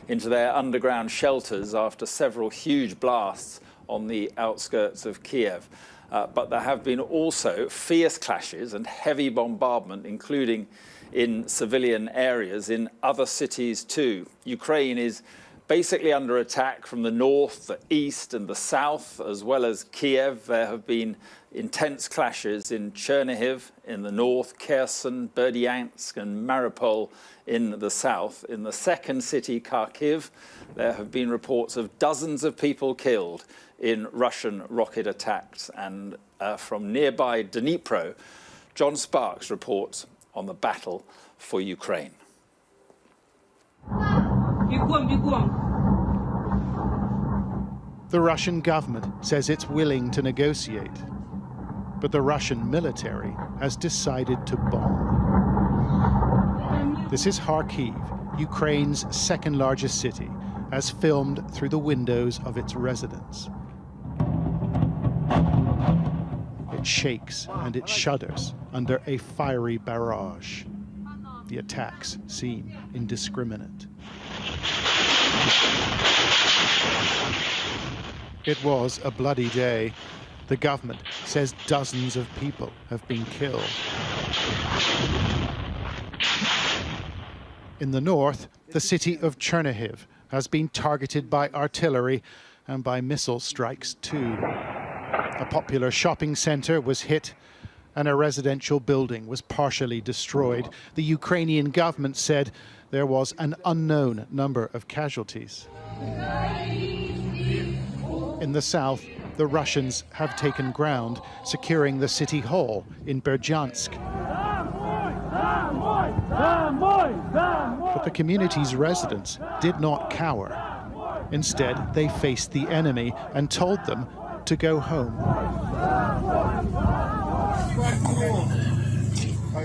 into their underground shelters after several huge blasts on the outskirts of Kiev. But there have been also fierce clashes and heavy bombardment, including in civilian areas in other cities too. Ukraine is basically under attack from the north, the east and the south, as well as Kiev. There have been intense clashes in Chernihiv in the north, Kherson, Berdyansk and Mariupol in the south. In the second city, Kharkiv, there have been reports of dozens of people killed in Russian rocket attacks. And from nearby Dnipro, John Sparks reports on the battle for Ukraine. The Russian government says it's willing to negotiate, but the Russian military has decided to bomb. This is Kharkiv, Ukraine's second largest city, as filmed through the windows of its residents. It shakes and it shudders under a fiery barrage. The attacks seem indiscriminate. It was a bloody day. The government says dozens of people have been killed. In the north, the city of Chernihiv has been targeted by artillery and by missile strikes too. A popular shopping center was hit and a residential building was partially destroyed. The Ukrainian government said there was an unknown number of casualties. In the south, the Russians have taken ground, securing the city hall in Berdyansk. But the community's residents did not cower. Instead, they faced the enemy and told them to go home.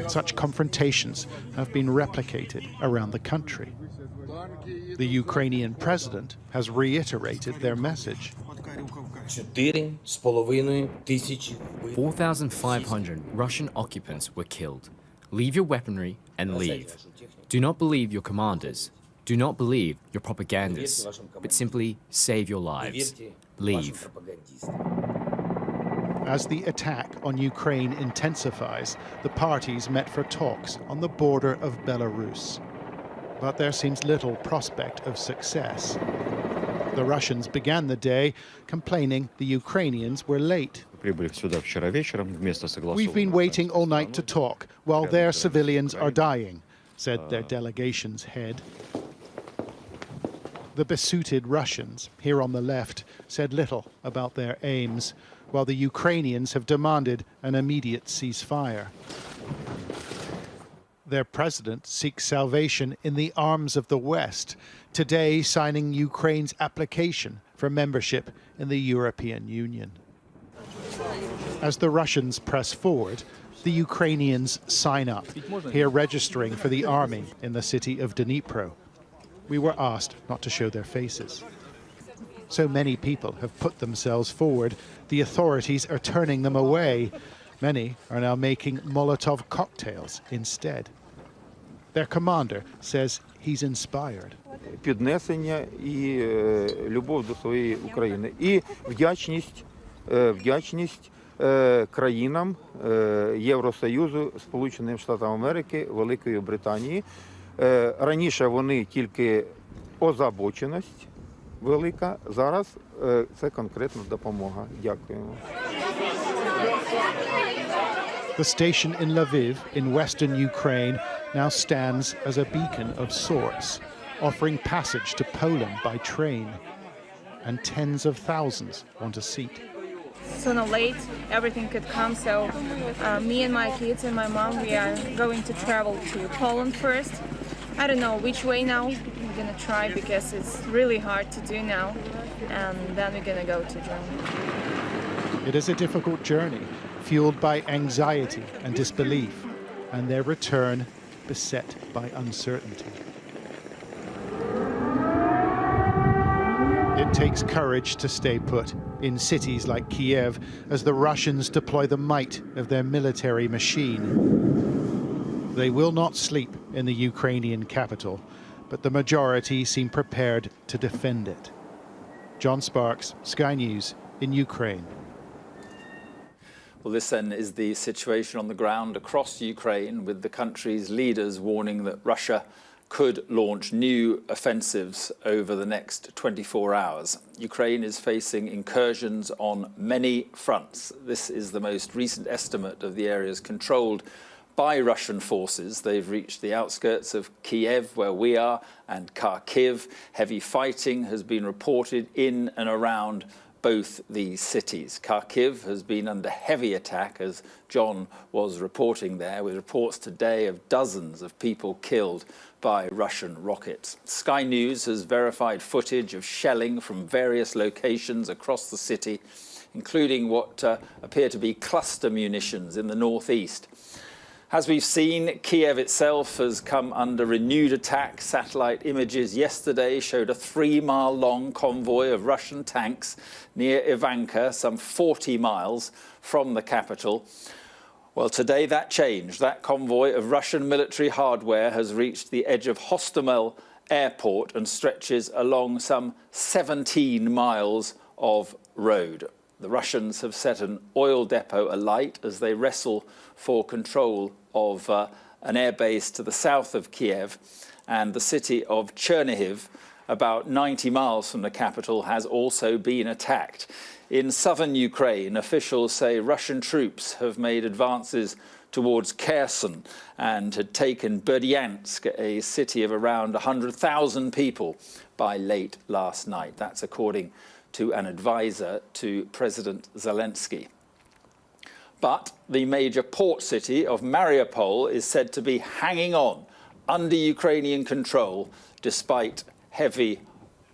Such confrontations have been replicated around the country. The Ukrainian president has reiterated their message. 4,500 Russian occupants were killed. Leave your weaponry and leave. Do not believe your commanders. Do not believe your propagandists, but simply save your lives. Leave. As the attack on Ukraine intensifies, the parties met for talks on the border of Belarus. But there seems little prospect of success. The Russians began the day complaining the Ukrainians were late. We've been waiting all night to talk while their civilians are dying, said their delegation's head. The besooted Russians, here on the left, said little about their aims, while the Ukrainians have demanded an immediate ceasefire. Their president seeks salvation in the arms of the West, today signing Ukraine's application for membership in the European Union. As the Russians press forward, the Ukrainians sign up, here registering for the army in the city of Dnipro. We were asked not to show their faces. So many people have put themselves forward, the authorities are turning them away. Many are now making Molotov cocktails instead. Their commander says he's inspired. Піднесення і любов до своєї України. І вдячність країнам Євросоюзу, Сполученим Штатам Америки, Великої Британії. Раніше вони тільки озабоченість велика, зараз це конкретна допомога. Дякуємо. The station in Lviv, in western Ukraine, now stands as a beacon of sorts, offering passage to Poland by train. And tens of thousands want a seat. Sooner or late, everything could come, so me and my kids and my mom, we are going to travel to Poland first. I don't know which way now. We're gonna try because it's really hard to do now, and then we're gonna go to Germany. It is a difficult journey, fueled by anxiety and disbelief, and their return beset by uncertainty. It takes courage to stay put in cities like Kiev as the Russians deploy the might of their military machine. They will not sleep in the Ukrainian capital, but the majority seem prepared to defend it. John Sparks, Sky News in Ukraine. Well, this then is the situation on the ground across Ukraine, with the country's leaders warning that Russia could launch new offensives over the next 24 hours. Ukraine is facing incursions on many fronts. This is the most recent estimate of the areas controlled by Russian forces. They've reached the outskirts of Kiev, where we are, and Kyiv. Heavy fighting has been reported in and around both these cities. Kyiv has been under heavy attack, as John was reporting there, with reports today of dozens of people killed by Russian rockets. Sky News has verified footage of shelling from various locations across the city, including what appear to be cluster munitions in the northeast. As we've seen, Kiev itself has come under renewed attack. Satellite images yesterday showed a 3-mile-long convoy of Russian tanks near Ivanka, some 40 miles from the capital. Well, today that changed. That convoy of Russian military hardware has reached the edge of Hostomel airport and stretches along some 17 miles of road. The Russians have set an oil depot alight as they wrestle for control of an airbase to the south of Kiev, and the city of Chernihiv, about 90 miles from the capital, has also been attacked. In southern Ukraine, officials say Russian troops have made advances towards Kherson and had taken Berdyansk, a city of around 100,000 people, by late last night. That's according to an advisor to President Zelensky. But the major port city of Mariupol is said to be hanging on under Ukrainian control despite heavy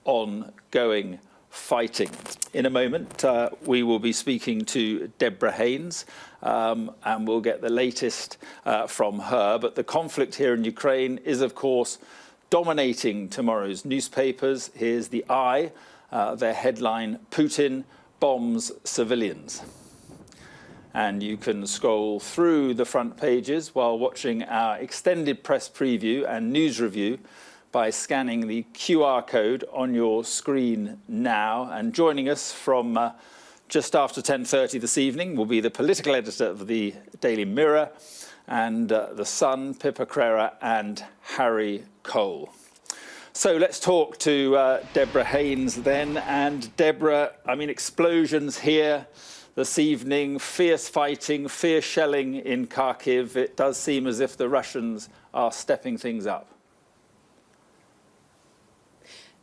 ongoing fighting. In a moment, we will be speaking to Deborah Haynes, and we'll get the latest from her. But the conflict here in Ukraine is, of course, dominating tomorrow's newspapers. Here's the Eye, their headline, Putin bombs civilians. And you can scroll through the front pages while watching our extended press preview and news review by scanning the QR code on your screen now. And joining us from just after 10:30 this evening will be the political editor of the Daily Mirror and The Sun, Pippa Crerar and Harry Cole. So let's talk to Deborah Haynes then. And Deborah, I mean, explosions here this evening, fierce fighting, fierce shelling in Kharkiv. It does seem as if the Russians are stepping things up.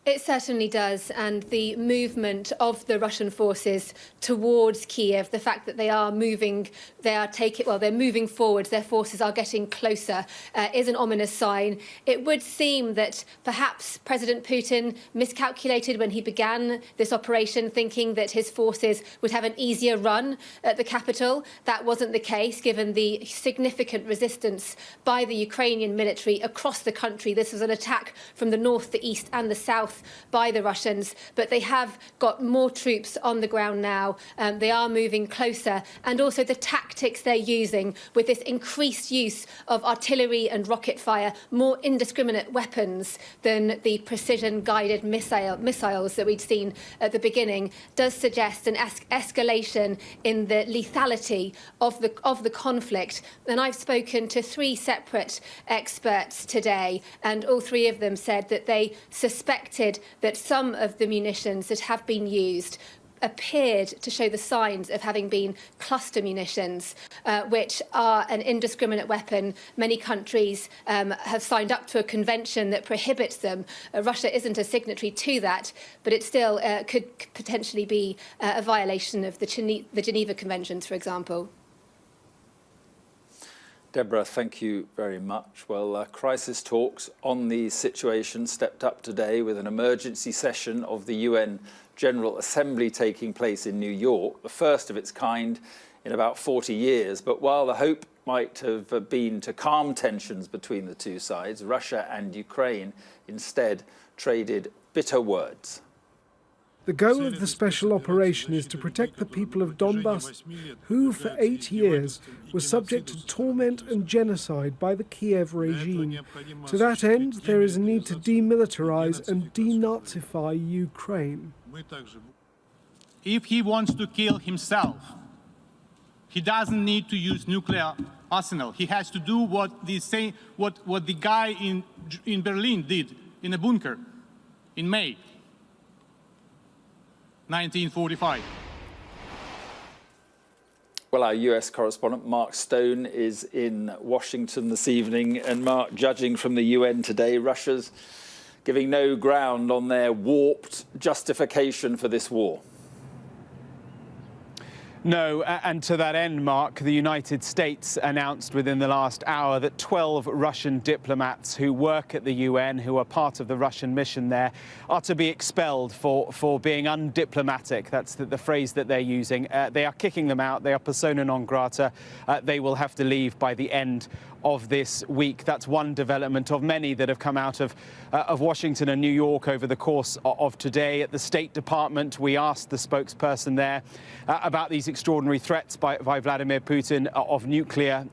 It certainly does, and the movement of the Russian forces towards Kiev, the fact that they are moving, they're moving forwards, their forces are getting closer, is an ominous sign. It would seem that perhaps President Putin miscalculated when he began this operation, thinking that his forces would have an easier run at the capital. That wasn't the case, given the significant resistance by the Ukrainian military across the country. This was an attack from the north, the east, and the south by the Russians, but they have got more troops on the ground now. They are moving closer, and also the tactics they're using with this increased use of artillery and rocket fire, more indiscriminate weapons than the precision-guided missiles that we'd seen at the beginning, does suggest an escalation in the lethality of the conflict. And I've spoken to 3 separate experts today, and all 3 of them said that they suspected that some of the munitions that have been used appeared to show the signs of having been cluster munitions, which are an indiscriminate weapon. Many countries have signed up to a convention that prohibits them. Russia isn't a signatory to that, but it still could potentially be a violation of the Geneva Conventions, for example. Deborah, thank you very much. Well, crisis talks on the situation stepped up today with an emergency session of the UN General Assembly taking place in New York, the first of its kind in about 40 years. But while the hope might have been to calm tensions between the two sides, Russia and Ukraine instead traded bitter words. The goal of the special operation is to protect the people of Donbass, who for 8 years were subject to torment and genocide by the Kiev regime. To that end, there is a need to demilitarize and denazify Ukraine. If he wants to kill himself, he doesn't need to use nuclear arsenal. He has to do what the guy in Berlin did in a bunker in May 1945. Well, our US correspondent Mark Stone is in Washington this evening. And Mark, judging from the UN today, Russia's giving no ground on their warped justification for this war. No, and to that end, Mark, the United States announced within the last hour that 12 Russian diplomats who work at the UN, who are part of the Russian mission there, are to be expelled for being undiplomatic. That's the phrase that they're using. They are kicking them out. They are persona non grata. They will have to leave by the end of this week. That's one development of many that have come out of Washington and New York over the course of today. At the State Department, we asked the spokesperson there about these extraordinary threats by Vladimir Putin of nuclear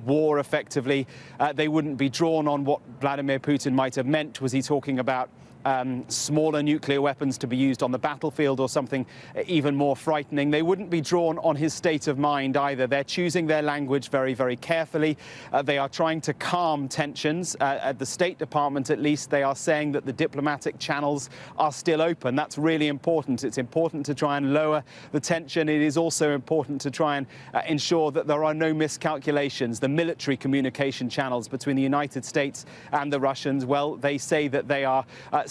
war, effectively. They wouldn't be drawn on what Vladimir Putin might have meant. Was he talking about smaller nuclear weapons to be used on the battlefield or something even more frightening? They wouldn't be drawn on his state of mind either. They're choosing their language very, very carefully. They are trying to calm tensions. At the State Department, at least, they are saying that the diplomatic channels are still open. That's really important. It's important to try and lower the tension. It is also important to try and ensure that there are no miscalculations. The military communication channels between the United States and the Russians, well, they say that they are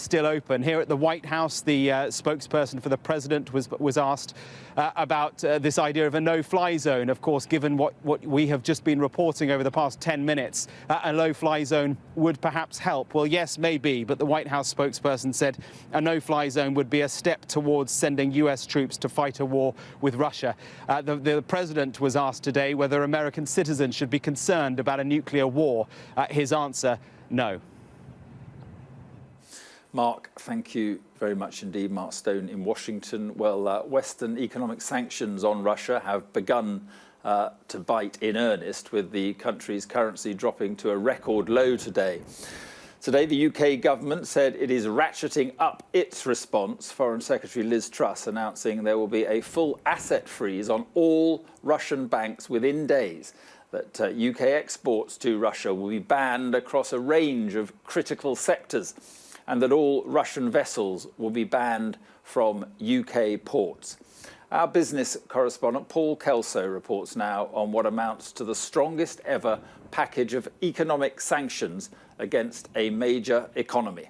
still open. Here at the White House, the spokesperson for the president was asked about this idea of a no-fly zone. Of course, given what we have just been reporting over the past 10 minutes, a no-fly zone would perhaps help. Well, yes, maybe, but the White House spokesperson said a no-fly zone would be a step towards sending US troops to fight a war with Russia. The president was asked today whether American citizens should be concerned about a nuclear war. His answer, no. Mark, thank you very much indeed. Mark Stone in Washington. Well, Western economic sanctions on Russia have begun to bite in earnest, with the country's currency dropping to a record low today. Today, the UK government said it is ratcheting up its response. Foreign Secretary Liz Truss announcing there will be a full asset freeze on all Russian banks within days, that UK exports to Russia will be banned across a range of critical sectors. and that all Russian vessels will be banned from UK ports. Our business correspondent Paul Kelso reports now on what amounts to the strongest ever package of economic sanctions against a major economy.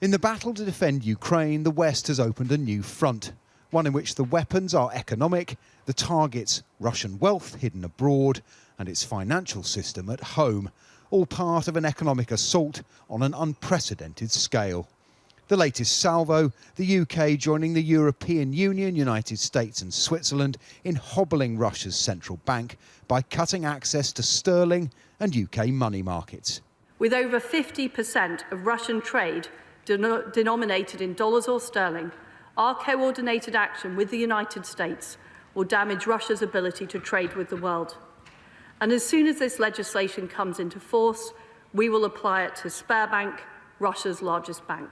In the battle to defend Ukraine, the West has opened a new front, one in which the weapons are economic, the targets Russian wealth hidden abroad, and its financial system at home, all part of an economic assault on an unprecedented scale. The latest salvo, the UK joining the European Union, United States and Switzerland in hobbling Russia's central bank by cutting access to sterling and UK money markets. With over 50% of Russian trade denominated in dollars or sterling, our coordinated action with the United States will damage Russia's ability to trade with the world. And as soon as this legislation comes into force, we will apply it to Sberbank, Russia's largest bank.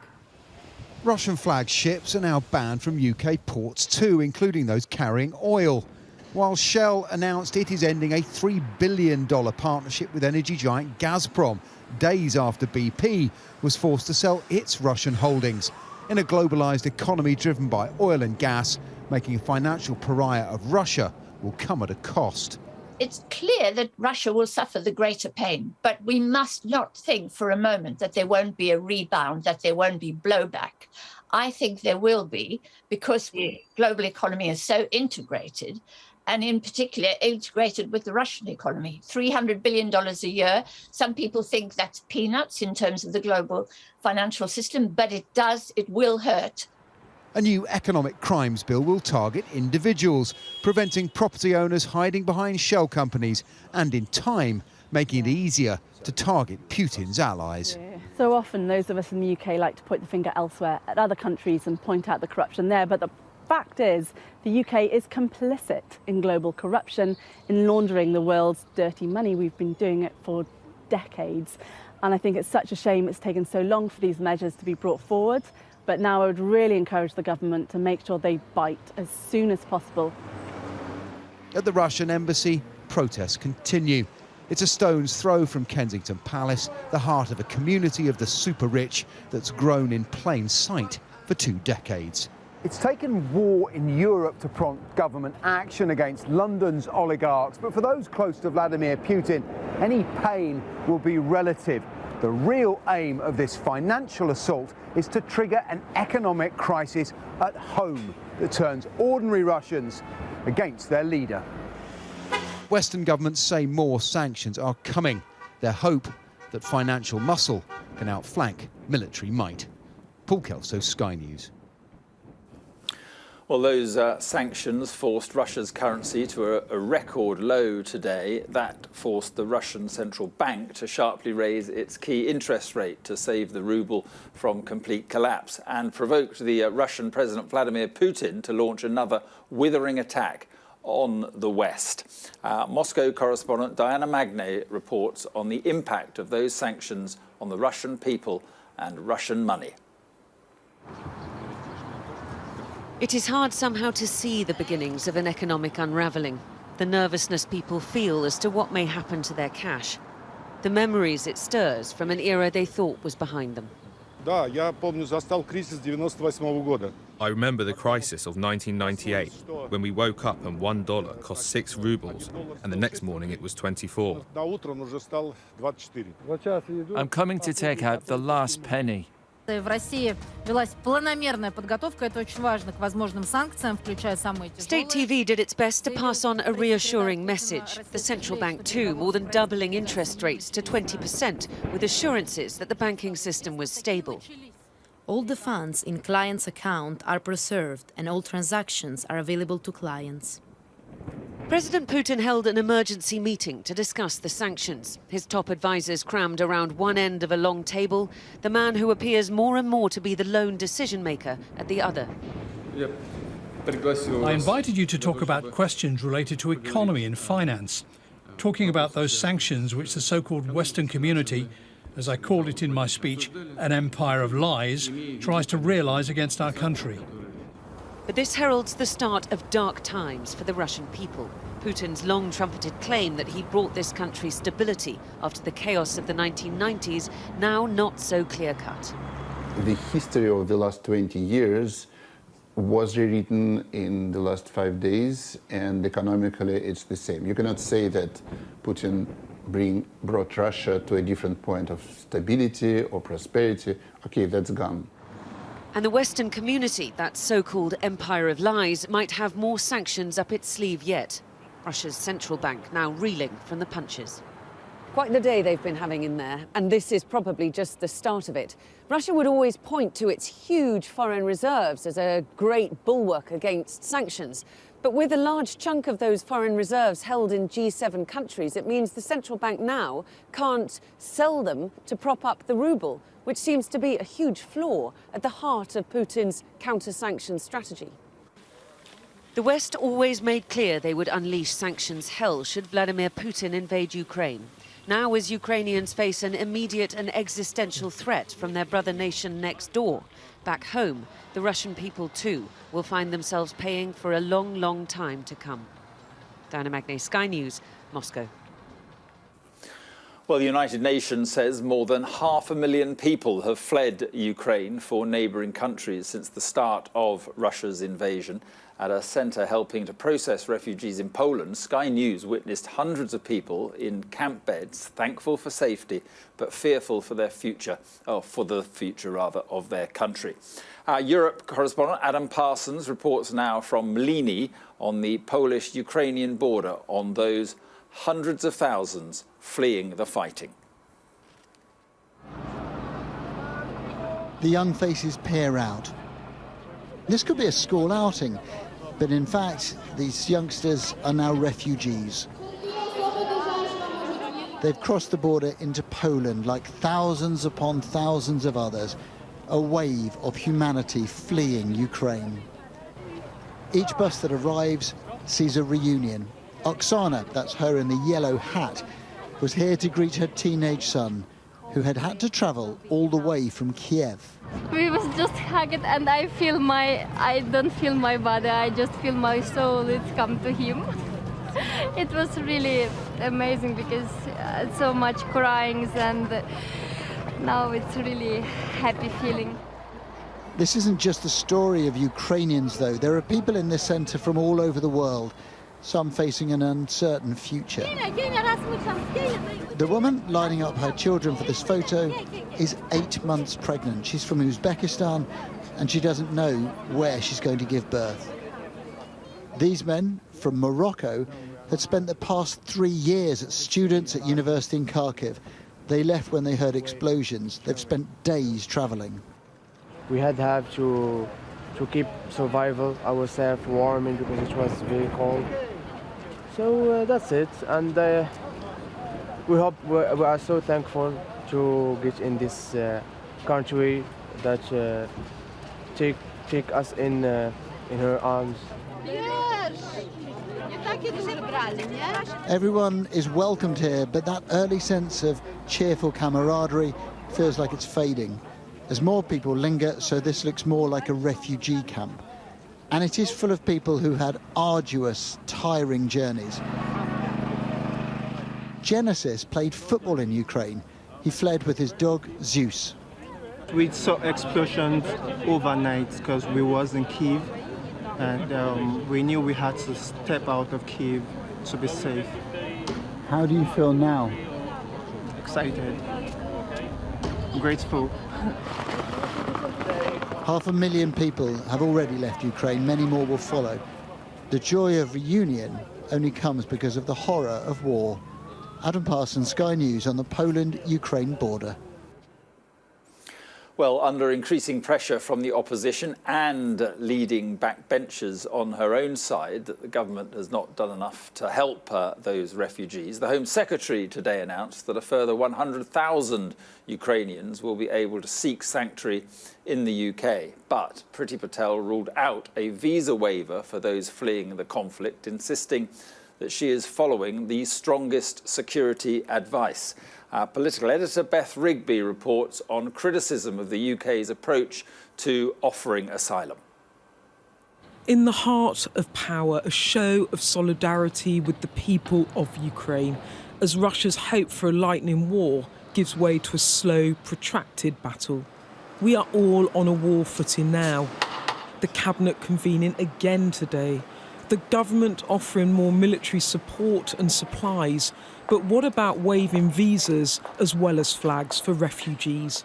Russian flagged ships are now banned from UK ports too, including those carrying oil, while Shell announced it is ending a $3 billion partnership with energy giant Gazprom, days after BP was forced to sell its Russian holdings. In a globalised economy driven by oil and gas, making a financial pariah of Russia will come at a cost. It's clear that Russia will suffer the greater pain, but we must not think for a moment that there won't be a rebound, that there won't be blowback. I think there will be, because the global economy is so integrated, and in particular integrated with the Russian economy. $300 billion a year. Some people think that's peanuts in terms of the global financial system, but it will hurt. A new economic crimes bill will target individuals, preventing property owners hiding behind shell companies and, in time, making it easier to target Putin's allies. So often those of us in the UK like to point the finger elsewhere at other countries and point out the corruption there, but the fact is the UK is complicit in global corruption, in laundering the world's dirty money. We've been doing it for decades, and I think it's such a shame it's taken so long for these measures to be brought forward. But now I would really encourage the government to make sure they bite as soon as possible. At the Russian embassy, protests continue. It's a stone's throw from Kensington Palace, the heart of a community of the super rich that's grown in plain sight for 2 decades. It's taken war in Europe to prompt government action against London's oligarchs, but for those close to Vladimir Putin, any pain will be relative. The real aim of this financial assault is to trigger an economic crisis at home that turns ordinary Russians against their leader. Western governments say more sanctions are coming. Their hope that financial muscle can outflank military might. Paul Kelso, Sky News. Well, those sanctions forced Russia's currency to a record low today. That forced the Russian central bank to sharply raise its key interest rate to save the ruble from complete collapse, and provoked the Russian President Vladimir Putin to launch another withering attack on the West. Moscow correspondent Diana Magne reports on the impact of those sanctions on the Russian people and Russian money. It is hard somehow to see the beginnings of an economic unravelling, the nervousness people feel as to what may happen to their cash, the memories it stirs from an era they thought was behind them. I remember the crisis of 1998, when we woke up and $1 cost 6 rubles, and the next morning it was 24. I'm coming to take out the last penny. В России велась планомерная подготовка, это очень важно, к возможным санкциям, включая самые тяжелые. State TV did its best to pass on a reassuring message. The central bank too, more than doubling interest rates to 20%, with assurances that the banking system was stable. All the funds in clients' account are preserved and all transactions are available to clients. President Putin held an emergency meeting to discuss the sanctions. His top advisors crammed around one end of a long table, the man who appears more and more to be the lone decision-maker at the other. I invited you to talk about questions related to economy and finance, talking about those sanctions which the so-called Western community, as I called it in my speech, an empire of lies, tries to realise against our country. But this heralds the start of dark times for the Russian people. Putin's long-trumpeted claim that he brought this country stability after the chaos of the 1990s, now not so clear-cut. The history of the last 20 years was rewritten in the last 5 days, and economically it's the same. You cannot say that Putin brought Russia to a different point of stability or prosperity. Okay, that's gone. And the Western community, that so-called empire of lies, might have more sanctions up its sleeve yet. Russia's central bank now reeling from the punches. Quite the day they've been having in there, and this is probably just the start of it. Russia would always point to its huge foreign reserves as a great bulwark against sanctions. But with a large chunk of those foreign reserves held in G7 countries, it means the central bank now can't sell them to prop up the ruble, which seems to be a huge flaw at the heart of Putin's counter-sanction strategy. The West always made clear they would unleash sanctions hell should Vladimir Putin invade Ukraine. Now, as Ukrainians face an immediate and existential threat from their brother nation next door, back home, the Russian people too will find themselves paying for a long, long time to come. Diana Magnay, Sky News, Moscow. Well, the United Nations says more than 500,000 people have fled Ukraine for neighbouring countries since the start of Russia's invasion. At a centre helping to process refugees in Poland, Sky News witnessed hundreds of people in camp beds, thankful for safety, but fearful for their future, or for the future, rather, of their country. Our Europe correspondent Adam Parsons reports now from Mlini on the Polish-Ukrainian border on those hundreds of thousands fleeing the fighting. The young faces peer out. This could be a school outing, but in fact, these youngsters are now refugees. They've crossed the border into Poland like thousands upon thousands of others, a wave of humanity fleeing Ukraine. Each bus that arrives sees a reunion. Oksana, that's her in the yellow hat, was here to greet her teenage son, who had to travel all the way from Kiev. We was just hugged, and I don't feel my body, I just feel my soul, it's come to him. It was really amazing because so much crying, and now it's really happy feeling. This isn't just the story of Ukrainians, though. There are people in this centre from all over the world, some facing an uncertain future. The woman lining up her children for this photo is 8 months pregnant. She's from Uzbekistan, and she doesn't know where she's going to give birth. These men from Morocco had spent the past 3 years as students at university in Kharkiv. They left when they heard explosions. They've spent days travelling. We had to keep survival ourselves warm because it was very cold. So that's it, and we are so thankful to get in this country that take us in her arms. Everyone is welcomed here, but that early sense of cheerful camaraderie feels like it's fading. As more people linger, so this looks more like a refugee camp. And it is full of people who had arduous, tiring journeys. Genesis played football in Ukraine. He fled with his dog, Zeus. We saw explosions overnight because we was in Kyiv, and we knew we had to step out of Kyiv to be safe. How do you feel now? Excited, grateful. 500,000 people have already left Ukraine, many more will follow. The joy of reunion only comes because of the horror of war. Adam Parsons, Sky News, on the Poland-Ukraine border. Well, under increasing pressure from the opposition and leading backbenchers on her own side that the government has not done enough to help those refugees, the Home Secretary today announced that a further 100,000 Ukrainians will be able to seek sanctuary in the UK. But Priti Patel ruled out a visa waiver for those fleeing the conflict, insisting that she is following the strongest security advice. Our political editor Beth Rigby reports on criticism of the UK's approach to offering asylum. In the heart of power, a show of solidarity with the people of Ukraine, as Russia's hope for a lightning war gives way to a slow, protracted battle. We are all on a war footing now. The cabinet convening again today. The government offering more military support and supplies. But what about waiving visas as well as flags for refugees?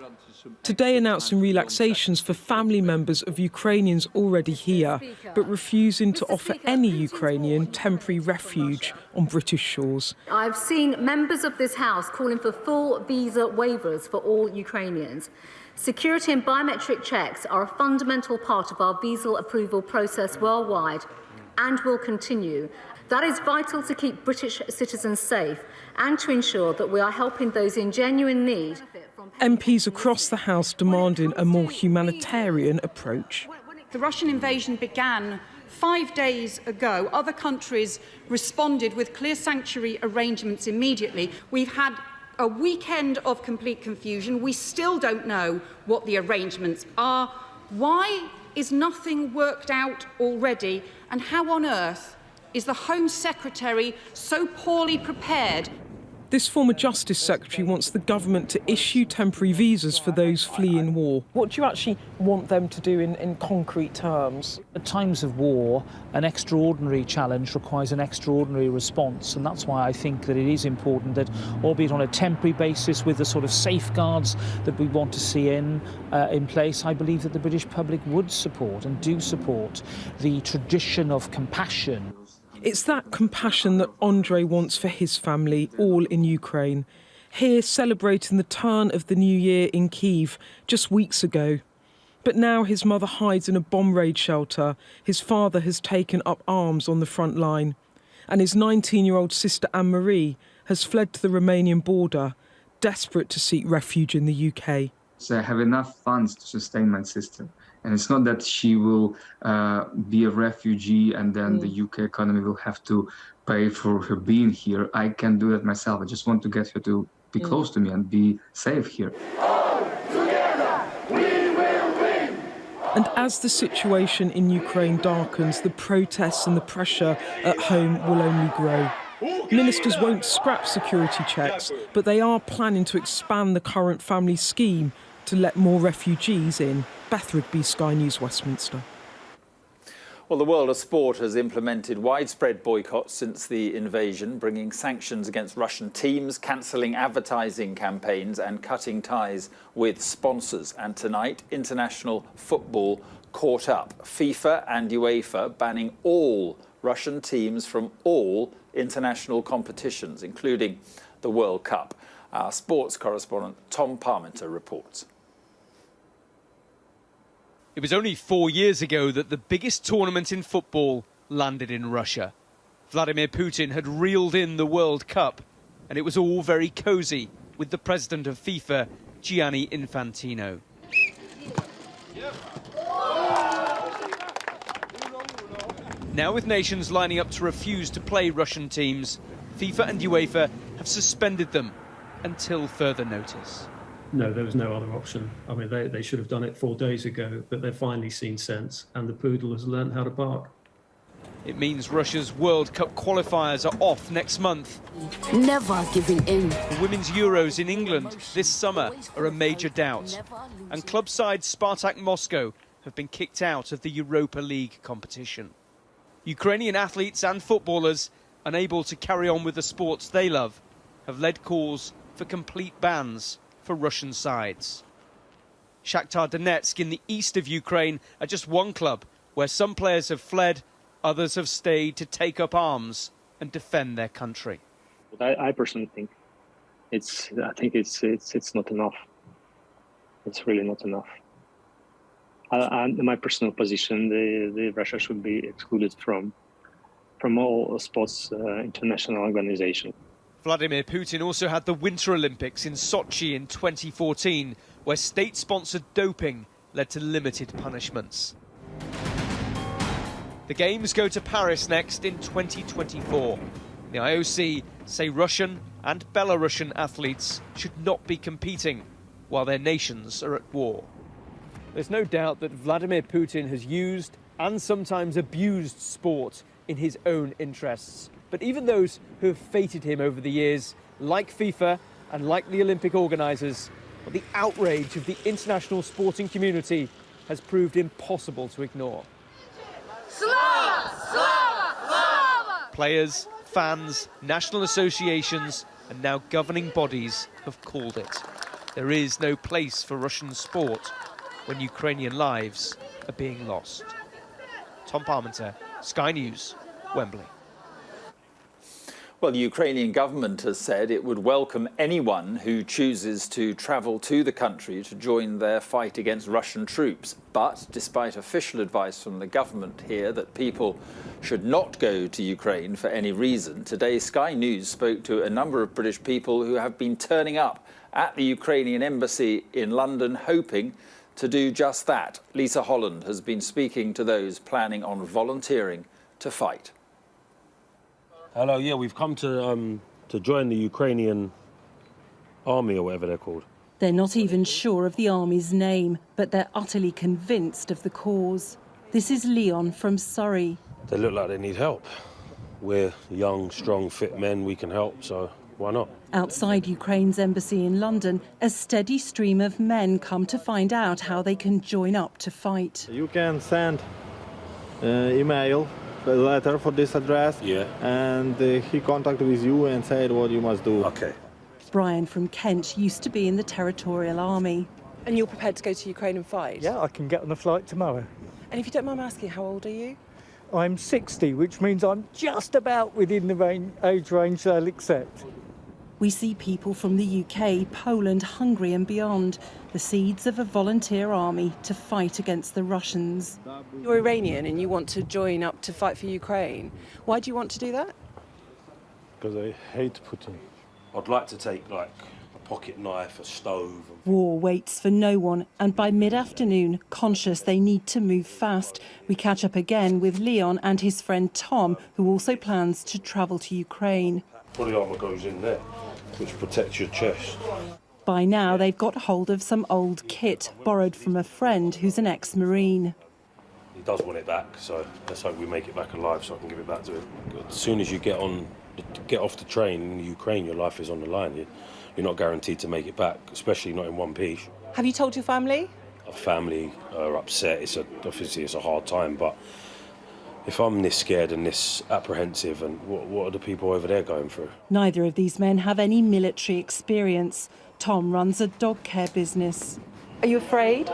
Today announcing relaxations for family members of Ukrainians already here, but refusing to offer any Ukrainian temporary refuge on British shores. I've seen members of this House calling for full visa waivers for all Ukrainians. Security and biometric checks are a fundamental part of our visa approval process worldwide and will continue. That is vital to keep British citizens safe and to ensure that we are helping those in genuine need. MPs across the House demanding a more humanitarian approach. The Russian invasion began 5 days ago. Other countries responded with clear sanctuary arrangements immediately. We've had a weekend of complete confusion. We still don't know what the arrangements are. Why is nothing worked out already? And how on earth is the Home Secretary so poorly prepared? This former Justice Secretary wants the government to issue temporary visas for those fleeing war. What do you actually want them to do in concrete terms? At times of war, an extraordinary challenge requires an extraordinary response, and that's why I think that it is important that, albeit on a temporary basis with the sort of safeguards that we want to see in place, I believe that the British public would support and do support the tradition of compassion. It's that compassion that Andrei wants for his family, all in Ukraine. Here, celebrating the turn of the new year in Kyiv just weeks ago. But now his mother hides in a bomb raid shelter. His father has taken up arms on the front line. And his 19-year-old sister Anne-Marie has fled to the Romanian border, desperate to seek refuge in the UK. So I have enough funds to sustain my sister. And it's not that she will be a refugee and then the UK economy will have to pay for her being here. I can do that myself. I just want to get her to be close to me and be safe here. Together, we will win! And as the situation in Ukraine darkens, the protests and the pressure at home will only grow. Ministers won't scrap security checks, but they are planning to expand the current family scheme to let more refugees in. Beth Rigby, Sky News, Westminster. Well, the world of sport has implemented widespread boycotts since the invasion, bringing sanctions against Russian teams, cancelling advertising campaigns and cutting ties with sponsors. And tonight, international football caught up. FIFA and UEFA banning all Russian teams from all international competitions, including the World Cup. Our sports correspondent Tom Parmenter reports. It was only 4 years ago that the biggest tournament in football landed in Russia. Vladimir Putin had reeled in the World Cup, and it was all very cosy with the president of FIFA, Gianni Infantino. Now, with nations lining up to refuse to play Russian teams, FIFA and UEFA have suspended them until further notice. No, there was no other option. I mean, they should have done it 4 days ago, but they've finally seen sense, and the poodle has learned how to bark. It means Russia's World Cup qualifiers are off next month. Never giving in. The Women's Euros in England this summer are a major doubt. And club side Spartak Moscow have been kicked out of the Europa League competition. Ukrainian athletes and footballers, unable to carry on with the sports they love, have led calls for complete bans for Russian sides. Shakhtar Donetsk in the east of Ukraine are just one club where some players have fled, others have stayed to take up arms and defend their country. I personally think it's not enough. It's really not enough. And in my personal position, the Russia should be excluded from all sports international organizations. Vladimir Putin also had the Winter Olympics in Sochi in 2014, where state-sponsored doping led to limited punishments. The Games go to Paris next in 2024. The IOC say Russian and Belarusian athletes should not be competing while their nations are at war. There's no doubt that Vladimir Putin has used and sometimes abused sport in his own interests. But even those who have feted him over the years, like FIFA and like the Olympic organisers, the outrage of the international sporting community has proved impossible to ignore. Slava! Slava! Slava! Players, fans, national associations and now governing bodies have called it. There is no place for Russian sport when Ukrainian lives are being lost. Tom Parmenter, Sky News, Wembley. Well, the Ukrainian government has said it would welcome anyone who chooses to travel to the country to join their fight against Russian troops. But despite official advice from the government here that people should not go to Ukraine for any reason, today Sky News spoke to a number of British people who have been turning up at the Ukrainian embassy in London hoping to do just that. Lisa Holland has been speaking to those planning on volunteering to fight. Hello, yeah, we've come to join the Ukrainian army or whatever they're called. They're not even sure of the army's name, but they're utterly convinced of the cause. This is Leon from Surrey. They look like they need help. We're young, strong, fit men, we can help, so why not? Outside Ukraine's embassy in London, a steady stream of men come to find out how they can join up to fight. You can send email, a letter for this address, and he contact with you and said what you must do. Okay. Brian from Kent used to be in the Territorial Army. And you're prepared to go to Ukraine and fight? Yeah, I can get on a flight tomorrow. And if you don't mind asking, how old are you? I'm 60, which means I'm just about within the age range they'll accept. We see people from the UK, Poland, Hungary and beyond, the seeds of a volunteer army to fight against the Russians. You're Iranian and you want to join up to fight for Ukraine. Why do you want to do that? Because I hate Putin. I'd like to take, like, a pocket knife, a stove. War waits for no one, and by mid-afternoon, conscious they need to move fast, we catch up again with Leon and his friend Tom, who also plans to travel to Ukraine. Body armour goes in there, which protects your chest. By now, they've got hold of some old kit, borrowed from a friend who's an ex-Marine. He does want it back, so let's hope we make it back alive so I can give it back to him. As soon as you get off the train in Ukraine, your life is on the line. You're not guaranteed to make it back, especially not in one piece. Have you told your family? Our family are upset. Obviously it's a hard time, but if I'm this scared and this apprehensive, and what are the people over there going through? Neither of these men have any military experience. Tom runs a dog care business. Are you afraid?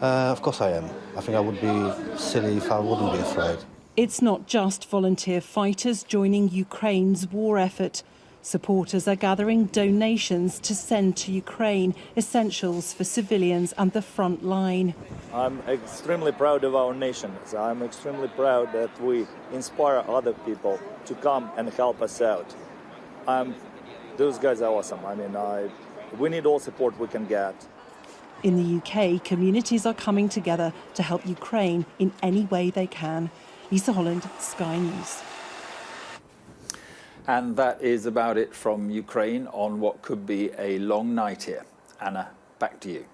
Of course I am. I think I would be silly if I wouldn't be afraid. It's not just volunteer fighters joining Ukraine's war effort. Supporters are gathering donations to send to Ukraine, essentials for civilians and the front line. I'm extremely proud of our nation. I'm extremely proud that we inspire other people to come and help us out. Those guys are awesome. I mean, we need all support we can get. In the UK, communities are coming together to help Ukraine in any way they can. Lisa Holland, Sky News. And that is about it from Ukraine on what could be a long night here. Anna, back to you.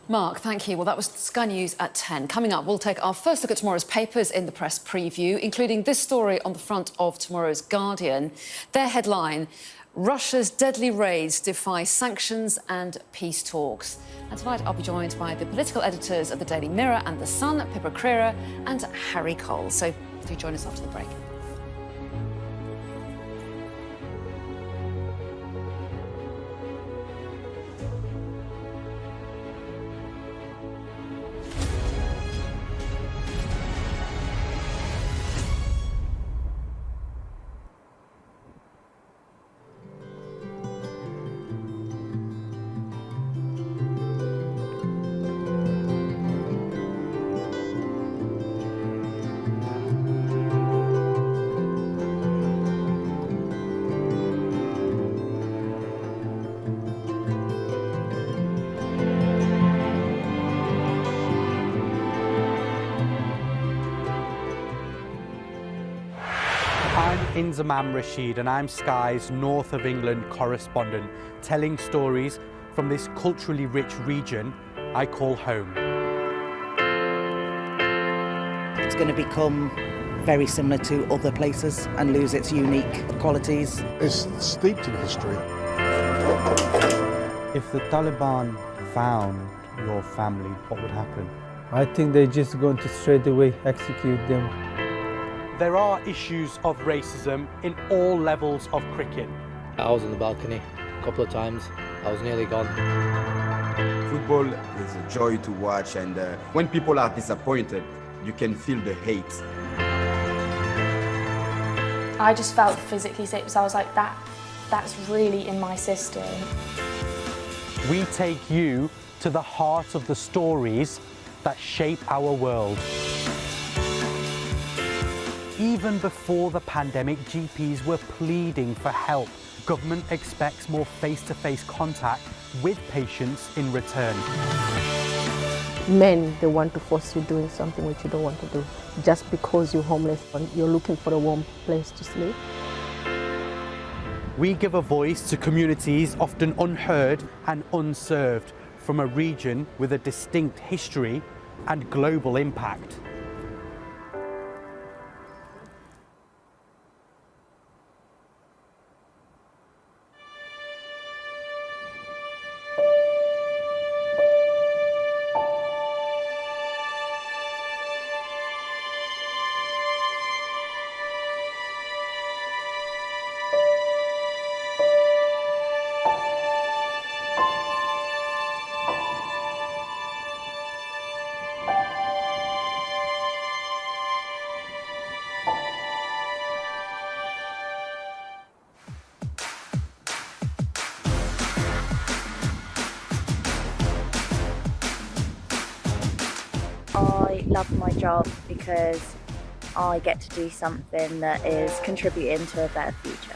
Mark, thank you. Well, that was Sky News at 10. Coming up, we'll take our first look at tomorrow's papers in the press preview, including this story on the front of tomorrow's Guardian. Their headline, Russia's deadly raids defy sanctions and peace talks. And tonight I'll be joined by the political editors of the Daily Mirror and The Sun, Pippa Crerar and Harry Cole. So do join us after the break. Inzamam Rashid, and I'm Sky's North of England correspondent, telling stories from this culturally rich region I call home. it's going to become very similar to other places and lose its unique qualities. It's steeped in history. If the Taliban found your family, what would happen? I think they're just going to straight away execute them. There are issues of racism in all levels of cricket. I was on the balcony a couple of times. I was nearly gone. Football is a joy to watch, and when people are disappointed, you can feel the hate. I just felt physically sick because I was like, that's really in my system. We take you to the heart of the stories that shape our world. Even before the pandemic, GPs were pleading for help. Government expects more face-to-face contact with patients in return. Men, they want to force you doing something which you don't want to do. Just because you're homeless and you're looking for a warm place to sleep. We give a voice to communities often unheard and unserved from a region with a distinct history and global impact. I love my job because I get to do something that is contributing to a better future.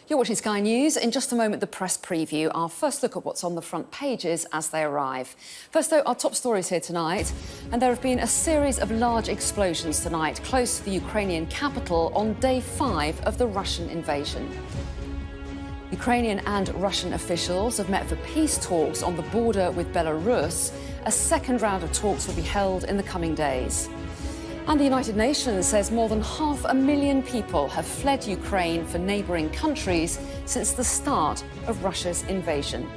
You're watching Sky News. In just a moment, the press preview. Our first look at what's on the front pages as they arrive. First, though, our top stories here tonight. And there have been a series of large explosions tonight close to the Ukrainian capital on day 5 of the Russian invasion. Ukrainian and Russian officials have met for peace talks on the border with Belarus. A second round of talks will be held in the coming days. And the United Nations says more than 500,000 people have fled Ukraine for neighbouring countries since the start of Russia's invasion.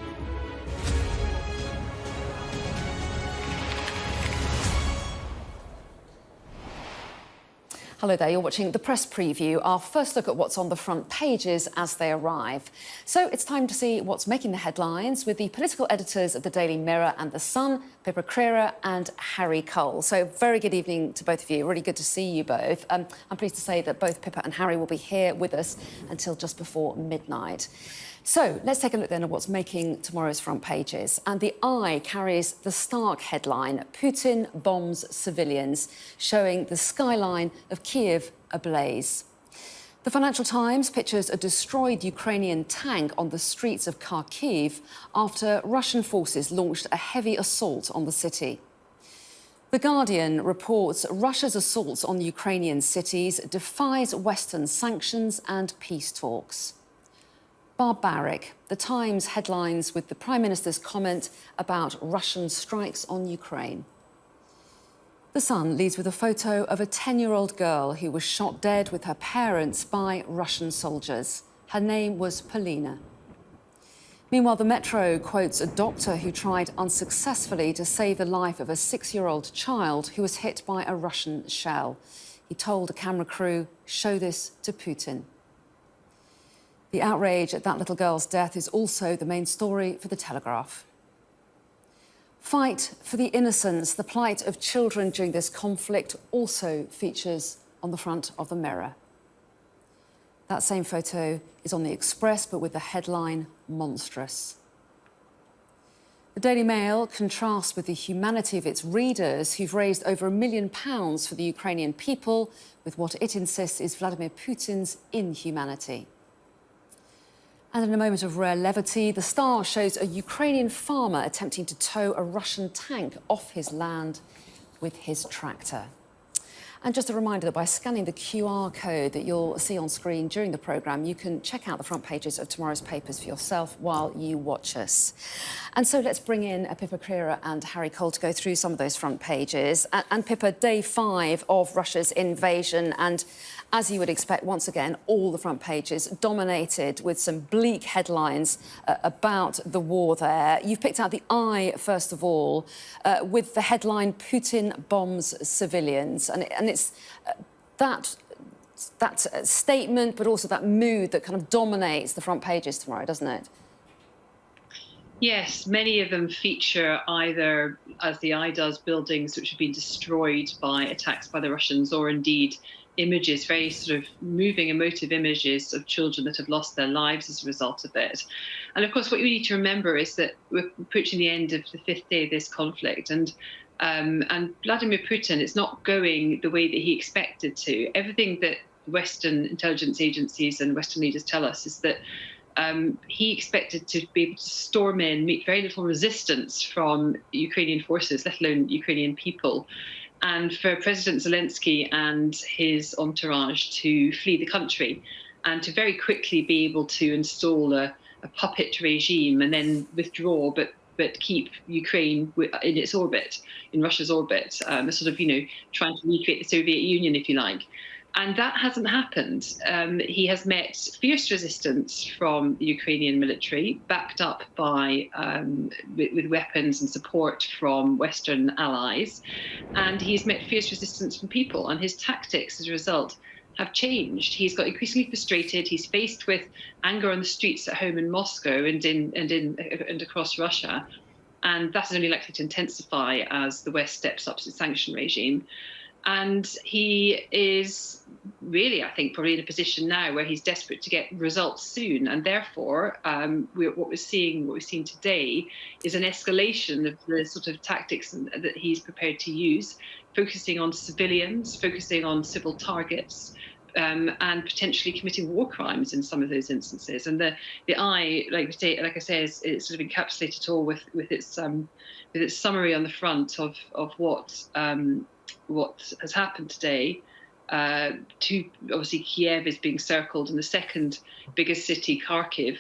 Hello there, you're watching the press preview, our first look at what's on the front pages as they arrive. So it's time to see what's making the headlines with the political editors of the Daily Mirror and The Sun, Pippa Crerar and Harry Cole. So very good evening to both of you, really good to see you both. I'm pleased to say that both Pippa and Harry will be here with us until just before midnight. So let's take a look then at what's making tomorrow's front pages. And the Eye carries the stark headline, Putin bombs civilians, showing the skyline of Kiev ablaze. The Financial Times pictures a destroyed Ukrainian tank on the streets of Kyiv after Russian forces launched a heavy assault on the city. The Guardian reports Russia's assaults on Ukrainian cities defies Western sanctions and peace talks. Barbaric. The Times headlines with the Prime Minister's comment about Russian strikes on Ukraine. The Sun leads with a photo of a 10-year-old girl who was shot dead with her parents by Russian soldiers. Her name was Polina. Meanwhile, the Metro quotes a doctor who tried unsuccessfully to save the life of a 6-year-old child who was hit by a Russian shell. He told a camera crew, "Show this to Putin." The outrage at that little girl's death is also the main story for The Telegraph. Fight for the innocents. The plight of children during this conflict also features on the front of the Mirror. That same photo is on the Express, but with the headline, "Monstrous." The Daily Mail contrasts with the humanity of its readers, who've raised over £1 million for the Ukrainian people, with what it insists is Vladimir Putin's inhumanity. And in a moment of rare levity, the Star shows a Ukrainian farmer attempting to tow a Russian tank off his land with his tractor. And just a reminder that by scanning the QR code that you'll see on screen during the programme, you can check out the front pages of tomorrow's papers for yourself while you watch us. And so let's bring in Pippa Crerar and Harry Cole to go through some of those front pages. And Pippa, day 5 of Russia's invasion, and as you would expect, once again, all the front pages dominated with some bleak headlines about the war there. You've picked out the Eye, first of all, with the headline, "Putin bombs civilians." And it's that statement, but also that mood that kind of dominates the front pages tomorrow, doesn't it? Yes, many of them feature either, as the Eye does, buildings which have been destroyed by attacks by the Russians, or indeed images, very sort of moving, emotive images of children that have lost their lives as a result of it. And of course, what we need to remember is that we're approaching the end of the 5th day of this conflict, and Vladimir Putin is not going the way that he expected to. Everything that Western intelligence agencies and Western leaders tell us is that he expected to be able to storm in, meet very little resistance from Ukrainian forces, let alone Ukrainian people, and for President Zelensky and his entourage to flee the country and to very quickly be able to install a puppet regime and then withdraw, but keep Ukraine in its orbit, in Russia's orbit, sort of, trying to recreate the Soviet Union, if you like. And that hasn't happened. He has met fierce resistance from the Ukrainian military, backed up by with weapons and support from Western allies. And he's met fierce resistance from people. And his tactics, as a result, have changed. He's got increasingly frustrated. He's faced with anger on the streets at home in Moscow and across Russia. And that is only likely to intensify as the West steps up its sanction regime. And he is really, I think, probably in a position now where he's desperate to get results soon. And therefore, what we've seen today is an escalation of the sort of tactics that he's prepared to use, focusing on civilians, focusing on civil targets, and potentially committing war crimes in some of those instances. And the Eye, like I say, is sort of encapsulated it all with its summary on the front of what has happened today. Obviously, Kiev is being circled, and the second biggest city, Kharkiv,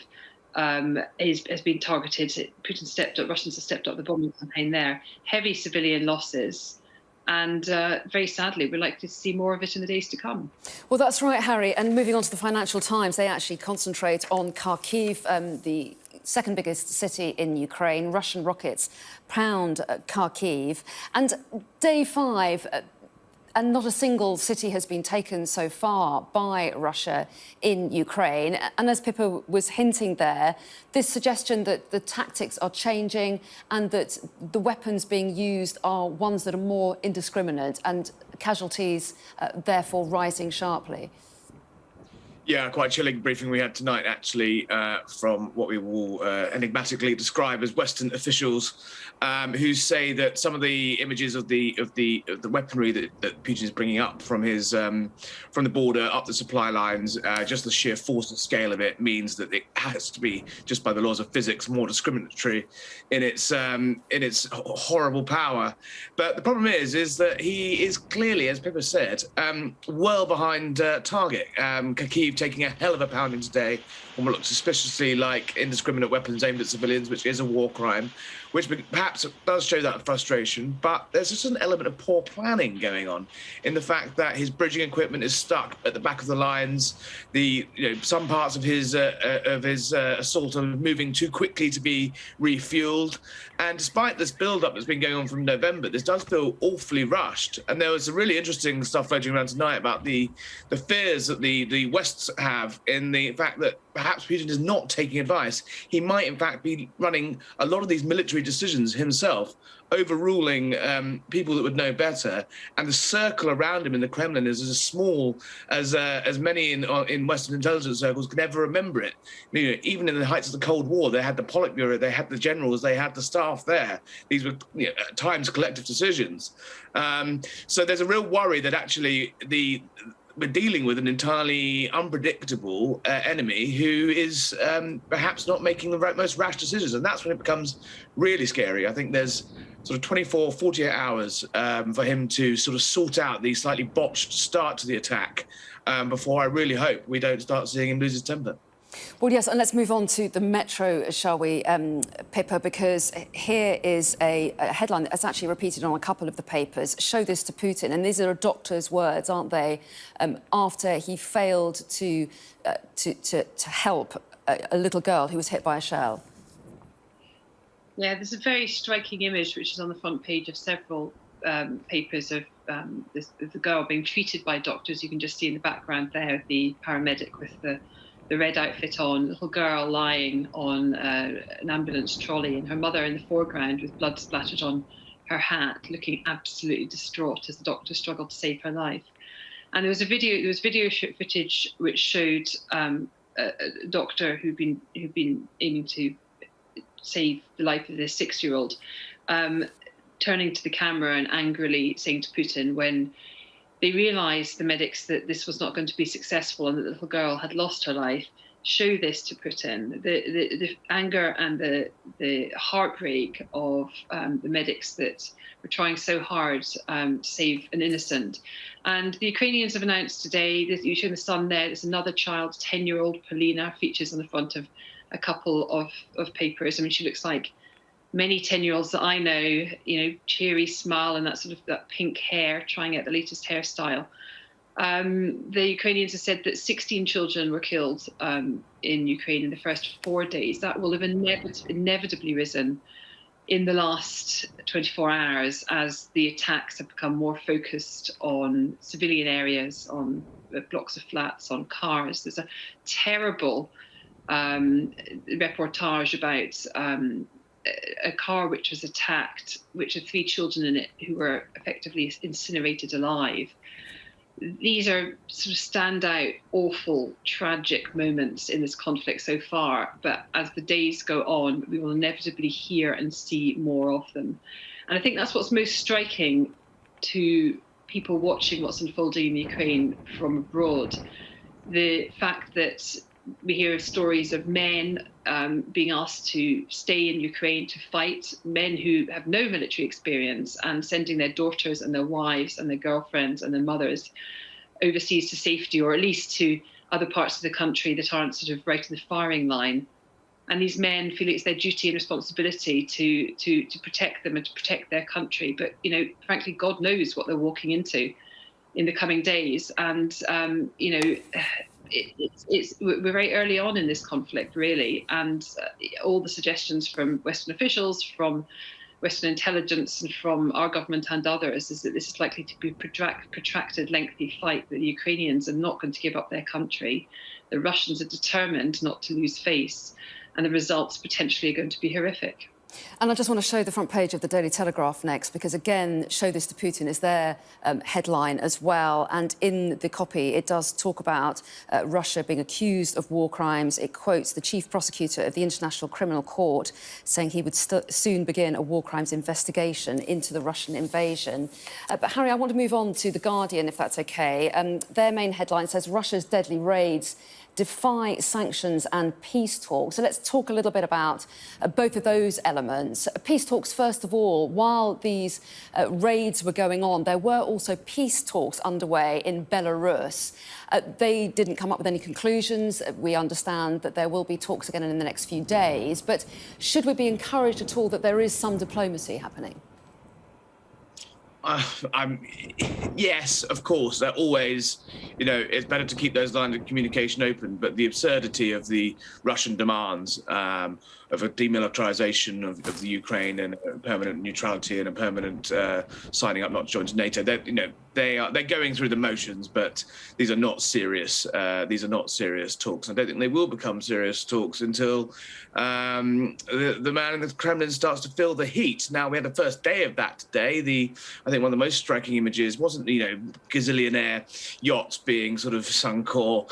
has been targeted. Russians have stepped up the bombing campaign there. Heavy civilian losses. And very sadly, we're likely to see more of it in the days to come. Well, that's right, Harry. And moving on to the Financial Times, they actually concentrate on Kharkiv, the second biggest city in Ukraine. Russian rockets pound Kharkiv. And day 5, and not a single city has been taken so far by Russia in Ukraine. And as Pippa was hinting there, this suggestion that the tactics are changing and that the weapons being used are ones that are more indiscriminate and casualties therefore rising sharply. Yeah, quite chilling briefing we had tonight, actually, from what we will enigmatically describe as Western officials, who say that some of the images of the weaponry that Putin is bringing up from the border up the supply lines, just the sheer force and scale of it means that it has to be, just by the laws of physics, more discriminatory in its horrible power. But the problem is that he is clearly, as Pippa said, well behind target. Kyiv taking a hell of a pounding today on what looks suspiciously like indiscriminate weapons aimed at civilians, which is a war crime, which perhaps does show that frustration. But there's just an element of poor planning going on in the fact that his bridging equipment is stuck at the back of the lines. Some parts of his assault are moving too quickly to be refueled. And despite this build-up that's been going on from November, this does feel awfully rushed. And there was some really interesting stuff floating around tonight about the fears that the West have in the fact that perhaps Putin is not taking advice. He might, in fact, be running a lot of these military decisions himself, overruling people that would know better, and the circle around him in the Kremlin is as small as many in Western intelligence circles could ever remember it. You know, even in the heights of the Cold War, they had the Politburo, they had the generals, they had the staff there. These were at times collective decisions. So there's a real worry that actually we're dealing with an entirely unpredictable enemy who is perhaps not making the most rash decisions. And that's when it becomes really scary. I think there's sort of 24, 48 hours for him to sort of sort out the slightly botched start to the attack before I really hope we don't start seeing him lose his temper. Well, yes, and let's move on to the Metro, shall we, Pippa, because here is a headline that's actually repeated on a couple of the papers. Show this to Putin, and these are a doctor's words, aren't they? After he failed to help a little girl who was hit by a shell. Yeah, there's a very striking image which is on the front page of several papers of the girl being treated by doctors. You can just see in the background there the paramedic with the red outfit on, little girl lying on an ambulance trolley, and her mother in the foreground with blood splattered on her hat, looking absolutely distraught as the doctor struggled to save her life. And there was video footage which showed a doctor who'd been aiming to save the life of this 6-year-old, turning to the camera and angrily saying to Putin, when they realised, the medics, that this was not going to be successful and that the little girl had lost her life, show this to Putin. The anger and the heartbreak of the medics that were trying so hard to save an innocent. And the Ukrainians have announced today, you show the Sun there, there's another child, 10-year-old Polina, features on the front of a couple of papers. I mean, she looks like many 10-year-olds that I know, cheery smile and that pink hair, trying out the latest hairstyle. The Ukrainians have said that 16 children were killed in Ukraine in the first 4 days. That will have inevitably risen in the last 24 hours as the attacks have become more focused on civilian areas, on blocks of flats, on cars. There's a terrible reportage about a car which was attacked, which had 3 children in it who were effectively incinerated alive. These are sort of standout, awful, tragic moments in this conflict so far. But as the days go on, we will inevitably hear and see more of them. And I think that's what's most striking to people watching what's unfolding in Ukraine from abroad. The fact that we hear stories of men being asked to stay in Ukraine to fight, men who have no military experience, and sending their daughters and their wives and their girlfriends and their mothers overseas to safety, or at least to other parts of the country that aren't sort of right in the firing line. And these men feel it's their duty and responsibility to protect them and to protect their country. But, frankly, God knows what they're walking into in the coming days. And, we're very early on in this conflict, really, and all the suggestions from Western officials, from Western intelligence, and from our government and others is that this is likely to be a protracted, lengthy fight. That the Ukrainians are not going to give up their country. The Russians are determined not to lose face, and the results potentially are going to be horrific. And I just want to show the front page of the Daily Telegraph next, because, again, show this to Putin is their headline as well. And in the copy, it does talk about Russia being accused of war crimes. It quotes the chief prosecutor of the International Criminal Court saying he would soon begin a war crimes investigation into the Russian invasion. But, Harry, I want to move on to The Guardian, if that's OK. Their main headline says Russia's deadly raids defy sanctions and peace talks. So let's talk a little bit about both of those elements. Peace talks, first of all. While these raids were going on, there were also peace talks underway in Belarus. They didn't come up with any conclusions. We understand that there will be talks again in the next few days. But should we be encouraged at all that there is some diplomacy happening? Yes, of course. They're always, it's better to keep those lines of communication open. But the absurdity of the Russian demands of a demilitarization of the Ukraine and a permanent neutrality and a permanent signing up not to join NATO, they're going through the motions, but these are not serious. These are not serious talks. I don't think they will become serious talks until the man in the Kremlin starts to feel the heat. Now, we had the first day of that today. I think one of the most striking images wasn't, gazillionaire yachts being sort of sunk or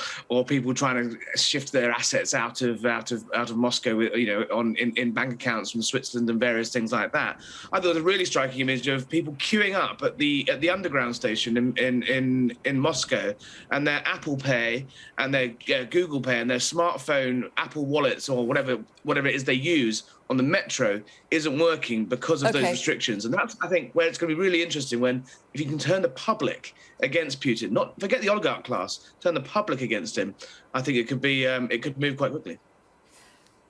people trying to shift their assets out of Moscow, in bank accounts from Switzerland and various things like that. I thought it was a really striking image of people queuing up at the underground station in Moscow, and their Apple Pay and their Google Pay and their smartphone Apple wallets or whatever it is they use on the metro isn't working because of those restrictions. And that's, I think, where it's going to be really interesting if you can turn the public against Putin, not forget the oligarch class, turn the public against him. I think it could move quite quickly.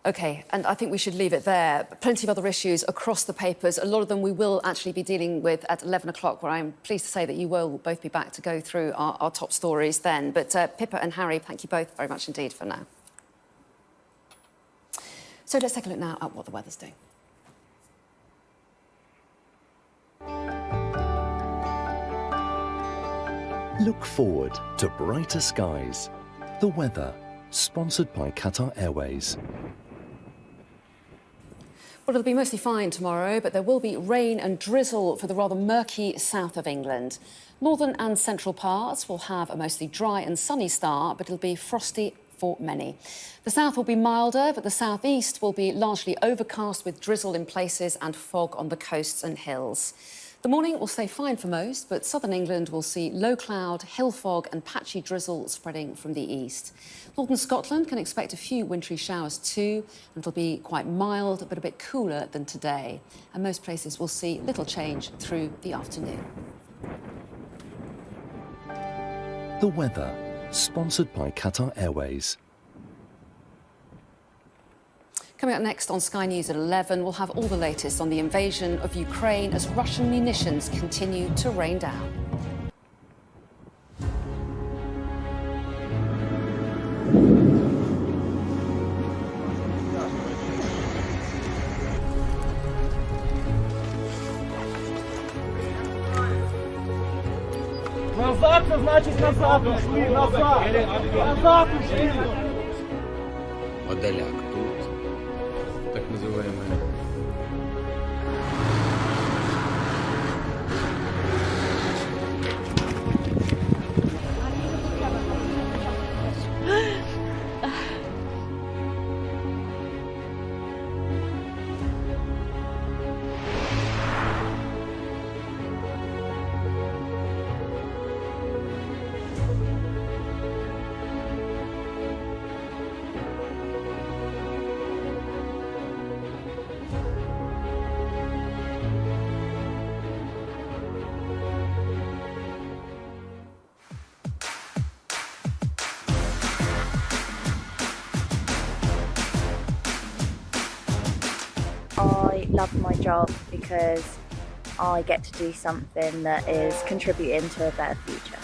OK, and I think we should leave it there. Plenty of other issues across the papers. A lot of them we will actually be dealing with at 11 o'clock, where I'm pleased to say that you will both be back to go through our top stories then. But Pippa and Harry, thank you both very much indeed for now. So let's take a look now at what the weather's doing. Look forward to brighter skies. The weather, sponsored by Qatar Airways. Well, it'll be mostly fine tomorrow, but there will be rain and drizzle for the rather murky south of England. Northern and central parts will have a mostly dry and sunny start, but it'll be frosty for many. The south will be milder, but the southeast will be largely overcast with drizzle in places and fog on the coasts and hills. The morning will stay fine for most, but southern England will see low cloud, hill fog and patchy drizzle spreading from the east. Northern Scotland can expect a few wintry showers too, and it'll be quite mild but a bit cooler than today. And most places will see little change through the afternoon. The weather, sponsored by Qatar Airways. Coming up next on Sky News at 11, we'll have all the latest on the invasion of Ukraine as Russian munitions continue to rain down. Назад, це значить назад ушли, назад! Назад ушли! Подоляк тут, так называемая. I love my job because I get to do something that is contributing to a better future.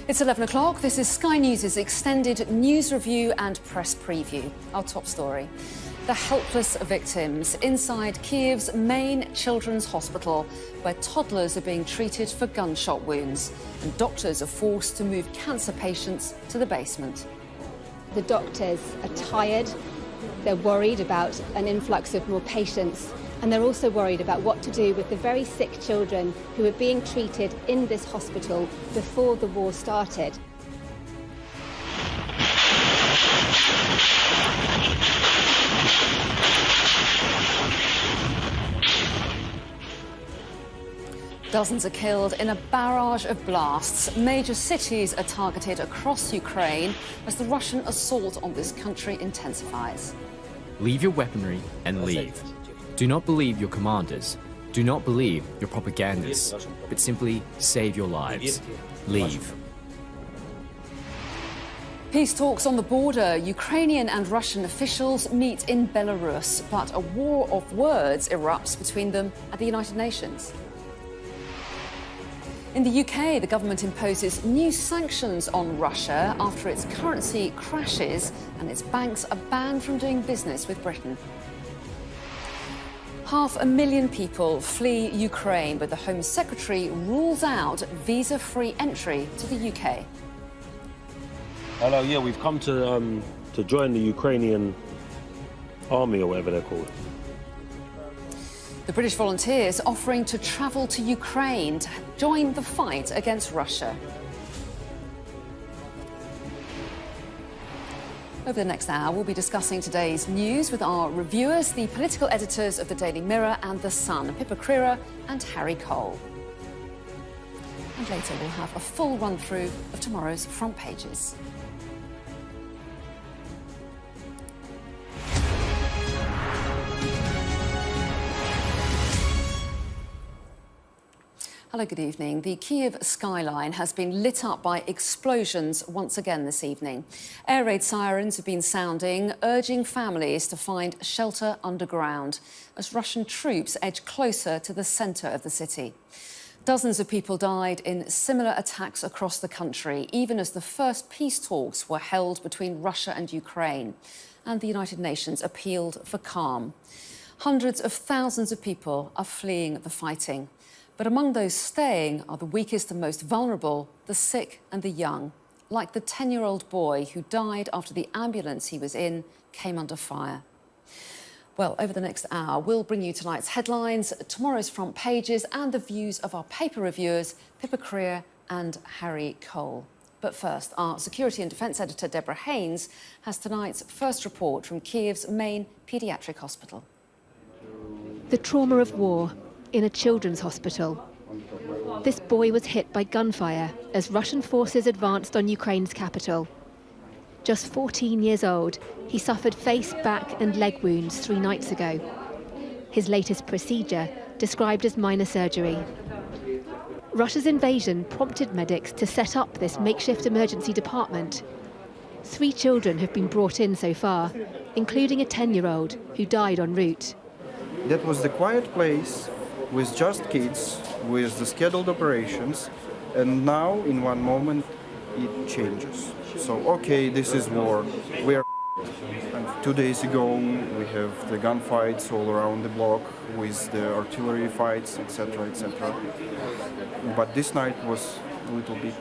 It's 11 o'clock. This is Sky News' extended news review and press preview. Our top story. The helpless victims inside Kiev's main children's hospital, where toddlers are being treated for gunshot wounds and doctors are forced to move cancer patients to the basement. The doctors are tired, they're worried about an influx of more patients, and they're also worried about what to do with the very sick children who were being treated in this hospital before the war started. Dozens are killed in a barrage of blasts. Major cities are targeted across Ukraine as the Russian assault on this country intensifies. Leave your weaponry and leave. Do not believe your commanders. Do not believe your propagandists, but simply save your lives. Leave. Peace talks on the border. Ukrainian and Russian officials meet in Belarus, but a war of words erupts between them at the United Nations. In the UK, the government imposes new sanctions on Russia after its currency crashes and its banks are banned from doing business with Britain. 500,000 people flee Ukraine, but the Home Secretary rules out visa-free entry to the UK. Hello, yeah, we've come to join the Ukrainian army or whatever they're called. The British volunteers offering to travel to Ukraine to join the fight against Russia. Over the next hour, we'll be discussing today's news with our reviewers, the political editors of the Daily Mirror and The Sun, Pippa Crerar and Harry Cole. And later, we'll have a full run-through of tomorrow's front pages. Hello, good evening. The Kyiv skyline has been lit up by explosions once again this evening. Air raid sirens have been sounding, urging families to find shelter underground as Russian troops edge closer to the centre of the city. Dozens of people died in similar attacks across the country, even as the first peace talks were held between Russia and Ukraine, and the United Nations appealed for calm. Hundreds of thousands of people are fleeing the fighting. But among those staying are the weakest and most vulnerable, the sick and the young, like the 10-year-old boy who died after the ambulance he was in came under fire. Well, over the next hour, we'll bring you tonight's headlines, tomorrow's front pages and the views of our paper reviewers, Pippa Crerar and Harry Cole. But first, our security and defence editor, Deborah Haynes, has tonight's first report from Kiev's main paediatric hospital. The trauma of war in a children's hospital. This boy was hit by gunfire as Russian forces advanced on Ukraine's capital. Just 14 years old, he suffered face, back and leg wounds 3 nights ago. His latest procedure described as minor surgery. Russia's invasion prompted medics to set up this makeshift emergency department. 3 children have been brought in so far, including a 10-year-old who died en route. That was the quiet place with just kids, with the scheduled operations, and now in one moment it changes. So okay, this is war. We are and 2 days ago we have the gunfights all around the block with the artillery fights, etc., etc. But this night was a little bit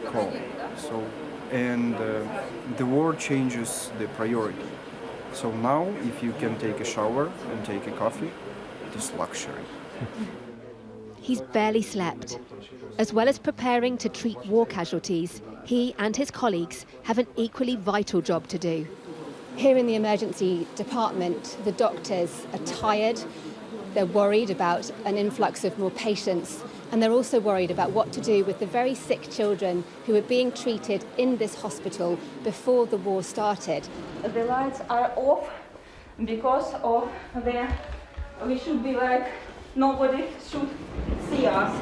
calm. So and the war changes the priority. So now if you can take a shower and take a coffee, it is luxury. He's barely slept. As well as preparing to treat war casualties, he and his colleagues have an equally vital job to do. Here in the emergency department, the doctors are tired, they're worried about an influx of more patients, and they're also worried about what to do with the very sick children who were being treated in this hospital before the war started. The lights are off because of we should be like nobody should see us.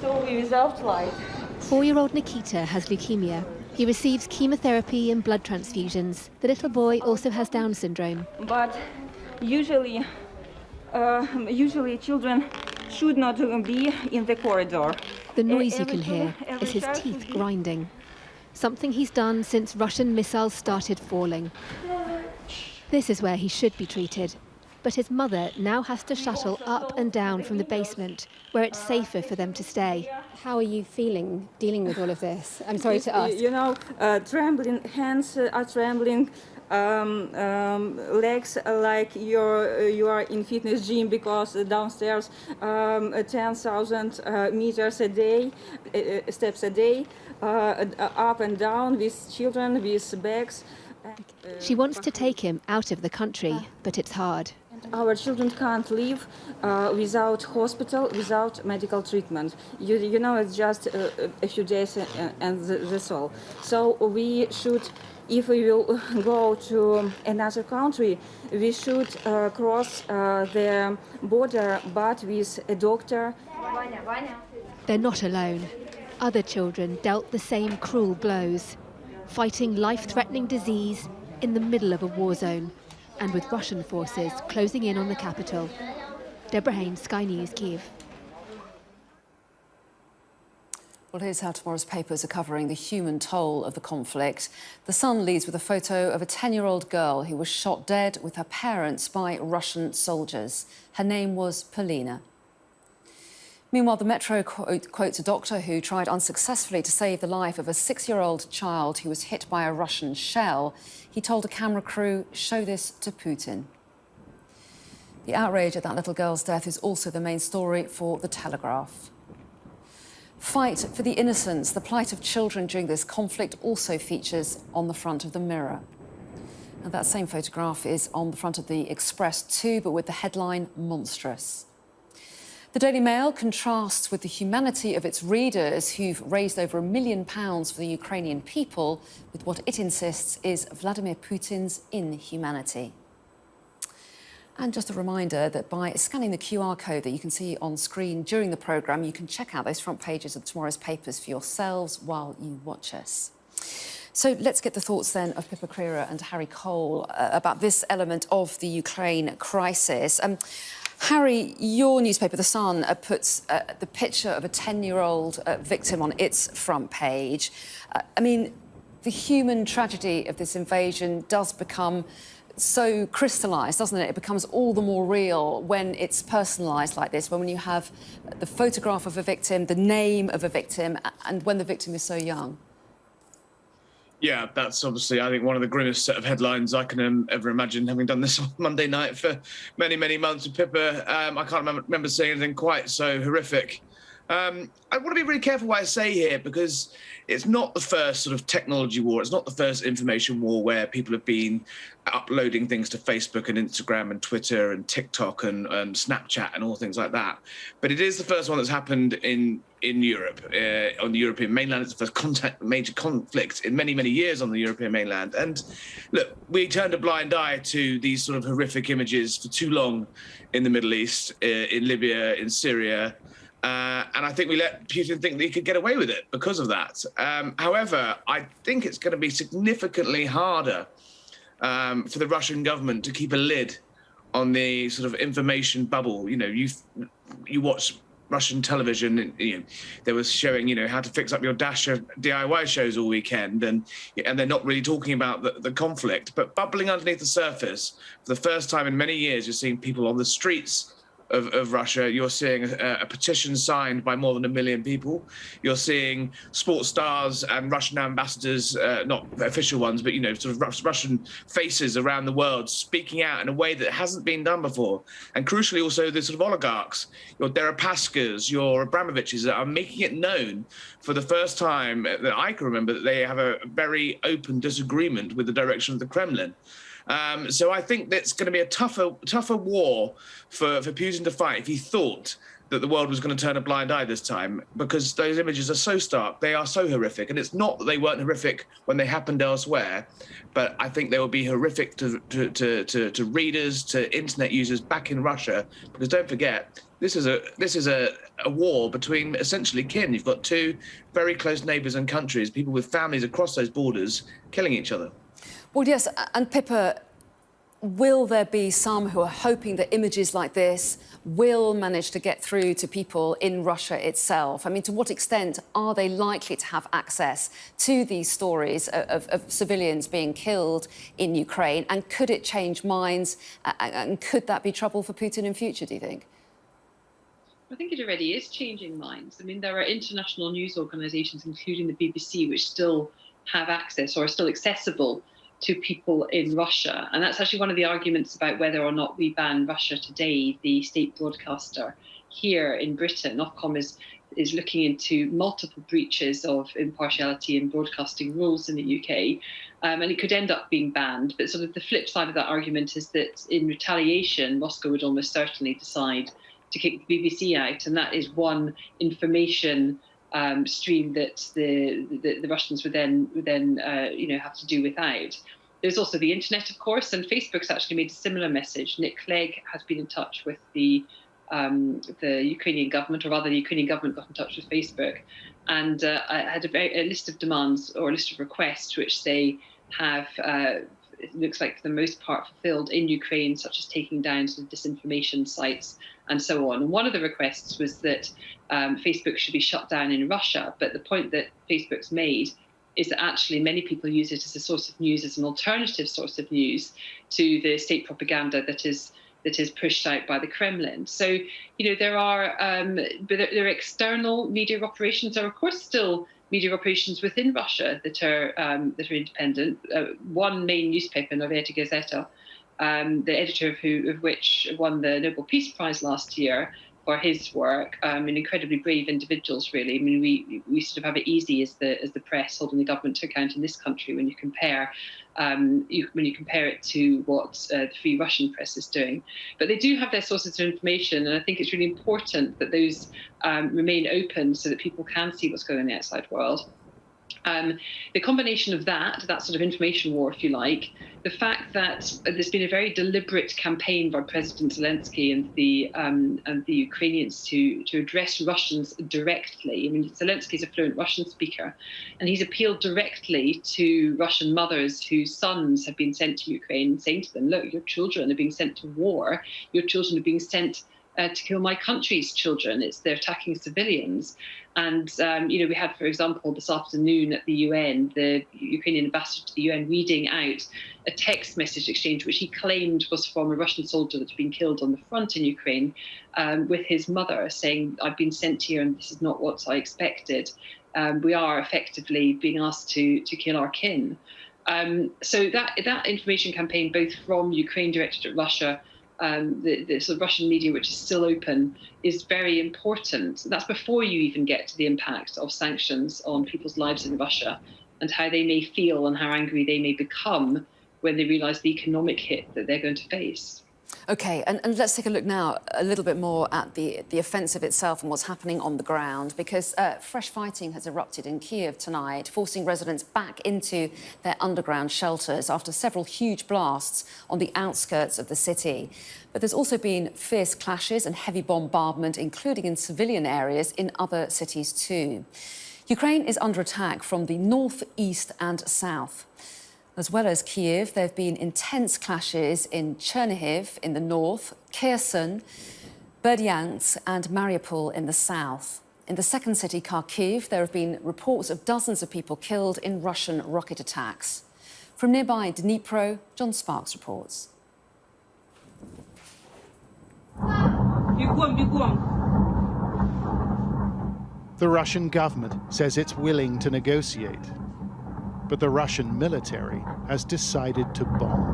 So we're without light. 4-year-old Nikita has leukemia. He receives chemotherapy and blood transfusions. The little boy also has Down syndrome. But usually children should not be in the corridor. The noise you can hear is his teeth grinding, something he's done since Russian missiles started falling. This is where he should be treated, but his mother now has to shuttle up and down from the basement, where it's safer for them to stay. How are you feeling dealing with all of this? I'm sorry to ask. You know, trembling, hands are trembling, legs like you are in fitness gym, because downstairs 10,000 meters a day, steps a day, up and down with children, with bags. She wants to take him out of the country, but it's hard. Our children can't live without hospital, without medical treatment. You know, it's just a few days and that's all. So we should, if we will go to another country, we should cross the border, but with a doctor. They're not alone. Other children dealt the same cruel blows, fighting life-threatening disease in the middle of a war zone, and with Russian forces closing in on the capital. Deborah Haines, Sky News, Kyiv. Well, here's how tomorrow's papers are covering the human toll of the conflict. The Sun leads with a photo of a 10-year-old girl who was shot dead with her parents by Russian soldiers. Her name was Polina. Meanwhile, the Metro quotes a doctor who tried unsuccessfully to save the life of a 6-year-old child who was hit by a Russian shell. He told a camera crew, "Show this to Putin." The outrage at that little girl's death is also the main story for The Telegraph. Fight for the innocents. The plight of children during this conflict also features on the front of the Mirror. And that same photograph is on the front of the Express too, but with the headline, "Monstrous." The Daily Mail contrasts with the humanity of its readers, who've raised over £1 million for the Ukrainian people, with what it insists is Vladimir Putin's inhumanity. And just a reminder that by scanning the QR code that you can see on screen during the programme, you can check out those front pages of tomorrow's papers for yourselves while you watch us. So let's get the thoughts then of Pippa Crerar and Harry Cole about this element of the Ukraine crisis. Harry, your newspaper, The Sun, puts the picture of a 10-year-old victim on its front page. I mean, the human tragedy of this invasion does become so crystallised, doesn't it? It becomes all the more real when it's personalised like this, when you have the photograph of a victim, the name of a victim, and when the victim is so young. Yeah, that's obviously, I think, one of the grimmest set of headlines I can ever imagine, having done this on Monday night for many, many months with Pippa. I can't remember seeing anything quite so horrific. I want to be really careful what I say here, because it's not the first sort of technology war. It's not the first information war where people have been uploading things to Facebook and Instagram and Twitter and TikTok and Snapchat and all things like that. But it is the first one that's happened in Europe, on the European mainland. It's the first major conflict in many, many years on the European mainland. And look, we turned a blind eye to these sort of horrific images for too long in the Middle East, in Libya, in Syria. And I think we let Putin think that he could get away with it because of that. However, I think it's going to be significantly harder for the Russian government to keep a lid on the sort of information bubble. You know, you watch Russian television, they were showing, how to fix up your Dasher DIY shows all weekend, and they're not really talking about the conflict. But bubbling underneath the surface, for the first time in many years, you're seeing people on the streets of Russia. You're seeing a petition signed by more than 1 million people. You're seeing sports stars and Russian ambassadors, not official ones, but sort of Russian faces around the world speaking out in a way that hasn't been done before. And crucially, also the sort of oligarchs, your Deripaskas, your Abramoviches, that are making it known for the first time that I can remember that they have a very open disagreement with the direction of the Kremlin. So I think that's going to be a tougher war for Putin to fight if he thought that the world was going to turn a blind eye this time, because those images are so stark, they are so horrific. And it's not that they weren't horrific when they happened elsewhere, but I think they will be horrific to readers, to internet users back in Russia, because don't forget, this is a war between essentially kin. You've got two very close neighbours and countries, people with families across those borders killing each other. Well, yes, and Pippa, will there be some who are hoping that images like this will manage to get through to people in Russia itself? I mean, to what extent are they likely to have access to these stories of civilians being killed in Ukraine? And could it change minds? And could that be trouble for Putin in future, do you think? I think it already is changing minds. I mean, there are international news organisations, including the BBC, which still have access or are still accessible to people in Russia. And that's actually one of the arguments about whether or not we ban Russia today. The state broadcaster here in Britain, Ofcom, is looking into multiple breaches of impartiality in broadcasting rules in the UK. And it could end up being banned. But sort of the flip side of that argument is that in retaliation, Moscow would almost certainly decide to kick the BBC out. And that is one information stream that the Russians would then have to do without. There's also the internet, of course, and Facebook's actually made a similar message. Nick Clegg has been in touch with the Ukrainian government, or rather the Ukrainian government got in touch with Facebook, and had a list of demands or a list of requests which they have, it looks like for the most part, fulfilled in Ukraine, such as taking down sort of disinformation sites and so on. And one of the requests was that Facebook should be shut down in Russia. But the point that Facebook's made is that actually many people use it as a source of news, as an alternative source of news to the state propaganda that is pushed out by the Kremlin. So, there are external media operations. There are, of course, still media operations within Russia that are independent. One main newspaper, Novaya Gazeta, the editor of which won the Nobel Peace Prize last year for his work, and incredibly brave individuals, really. I mean, we sort of have it easy as the press holding the government to account in this country when you compare it to what the Free Russian press is doing. But they do have their sources of information, and I think it's really important that those remain open so that people can see what's going on in the outside world. The combination of that sort of information war, if you like, the fact that there's been a very deliberate campaign by President Zelensky and the Ukrainians to address Russians directly. I mean, Zelensky's a fluent Russian speaker, and he's appealed directly to Russian mothers whose sons have been sent to Ukraine, saying to them, look, your children are being sent to war. Your children are being sent to kill my country's children. They're attacking civilians. And, we had, for example, this afternoon at the UN, the Ukrainian ambassador to the UN reading out a text message exchange, which he claimed was from a Russian soldier that had been killed on the front in Ukraine, with his mother, saying, I've been sent here and this is not what I expected. We are effectively being asked to kill our kin. So that information campaign, both from Ukraine directed at Russia, the sort of Russian media, which is still open, is very important. That's before you even get to the impact of sanctions on people's lives in Russia and how they may feel and how angry they may become when they realise the economic hit that they're going to face. OK, and let's take a look now a little bit more at the offensive itself and what's happening on the ground, because fresh fighting has erupted in Kiev tonight, forcing residents back into their underground shelters after several huge blasts on the outskirts of the city. But there's also been fierce clashes and heavy bombardment, including in civilian areas in other cities too. Ukraine is under attack from the north, east and south. As well as Kyiv, there have been intense clashes in Chernihiv in the north, Kherson, Berdyansk and Mariupol in the south. In the second city, Kharkiv, there have been reports of dozens of people killed in Russian rocket attacks. From nearby Dnipro, John Sparks reports. The Russian government says it's willing to negotiate, but the Russian military has decided to bomb.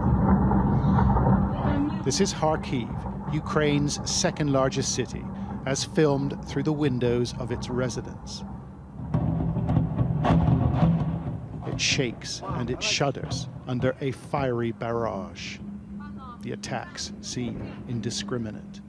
This is Kharkiv, Ukraine's second largest city, as filmed through the windows of its residents. It shakes and it shudders under a fiery barrage. The attacks seem indiscriminate.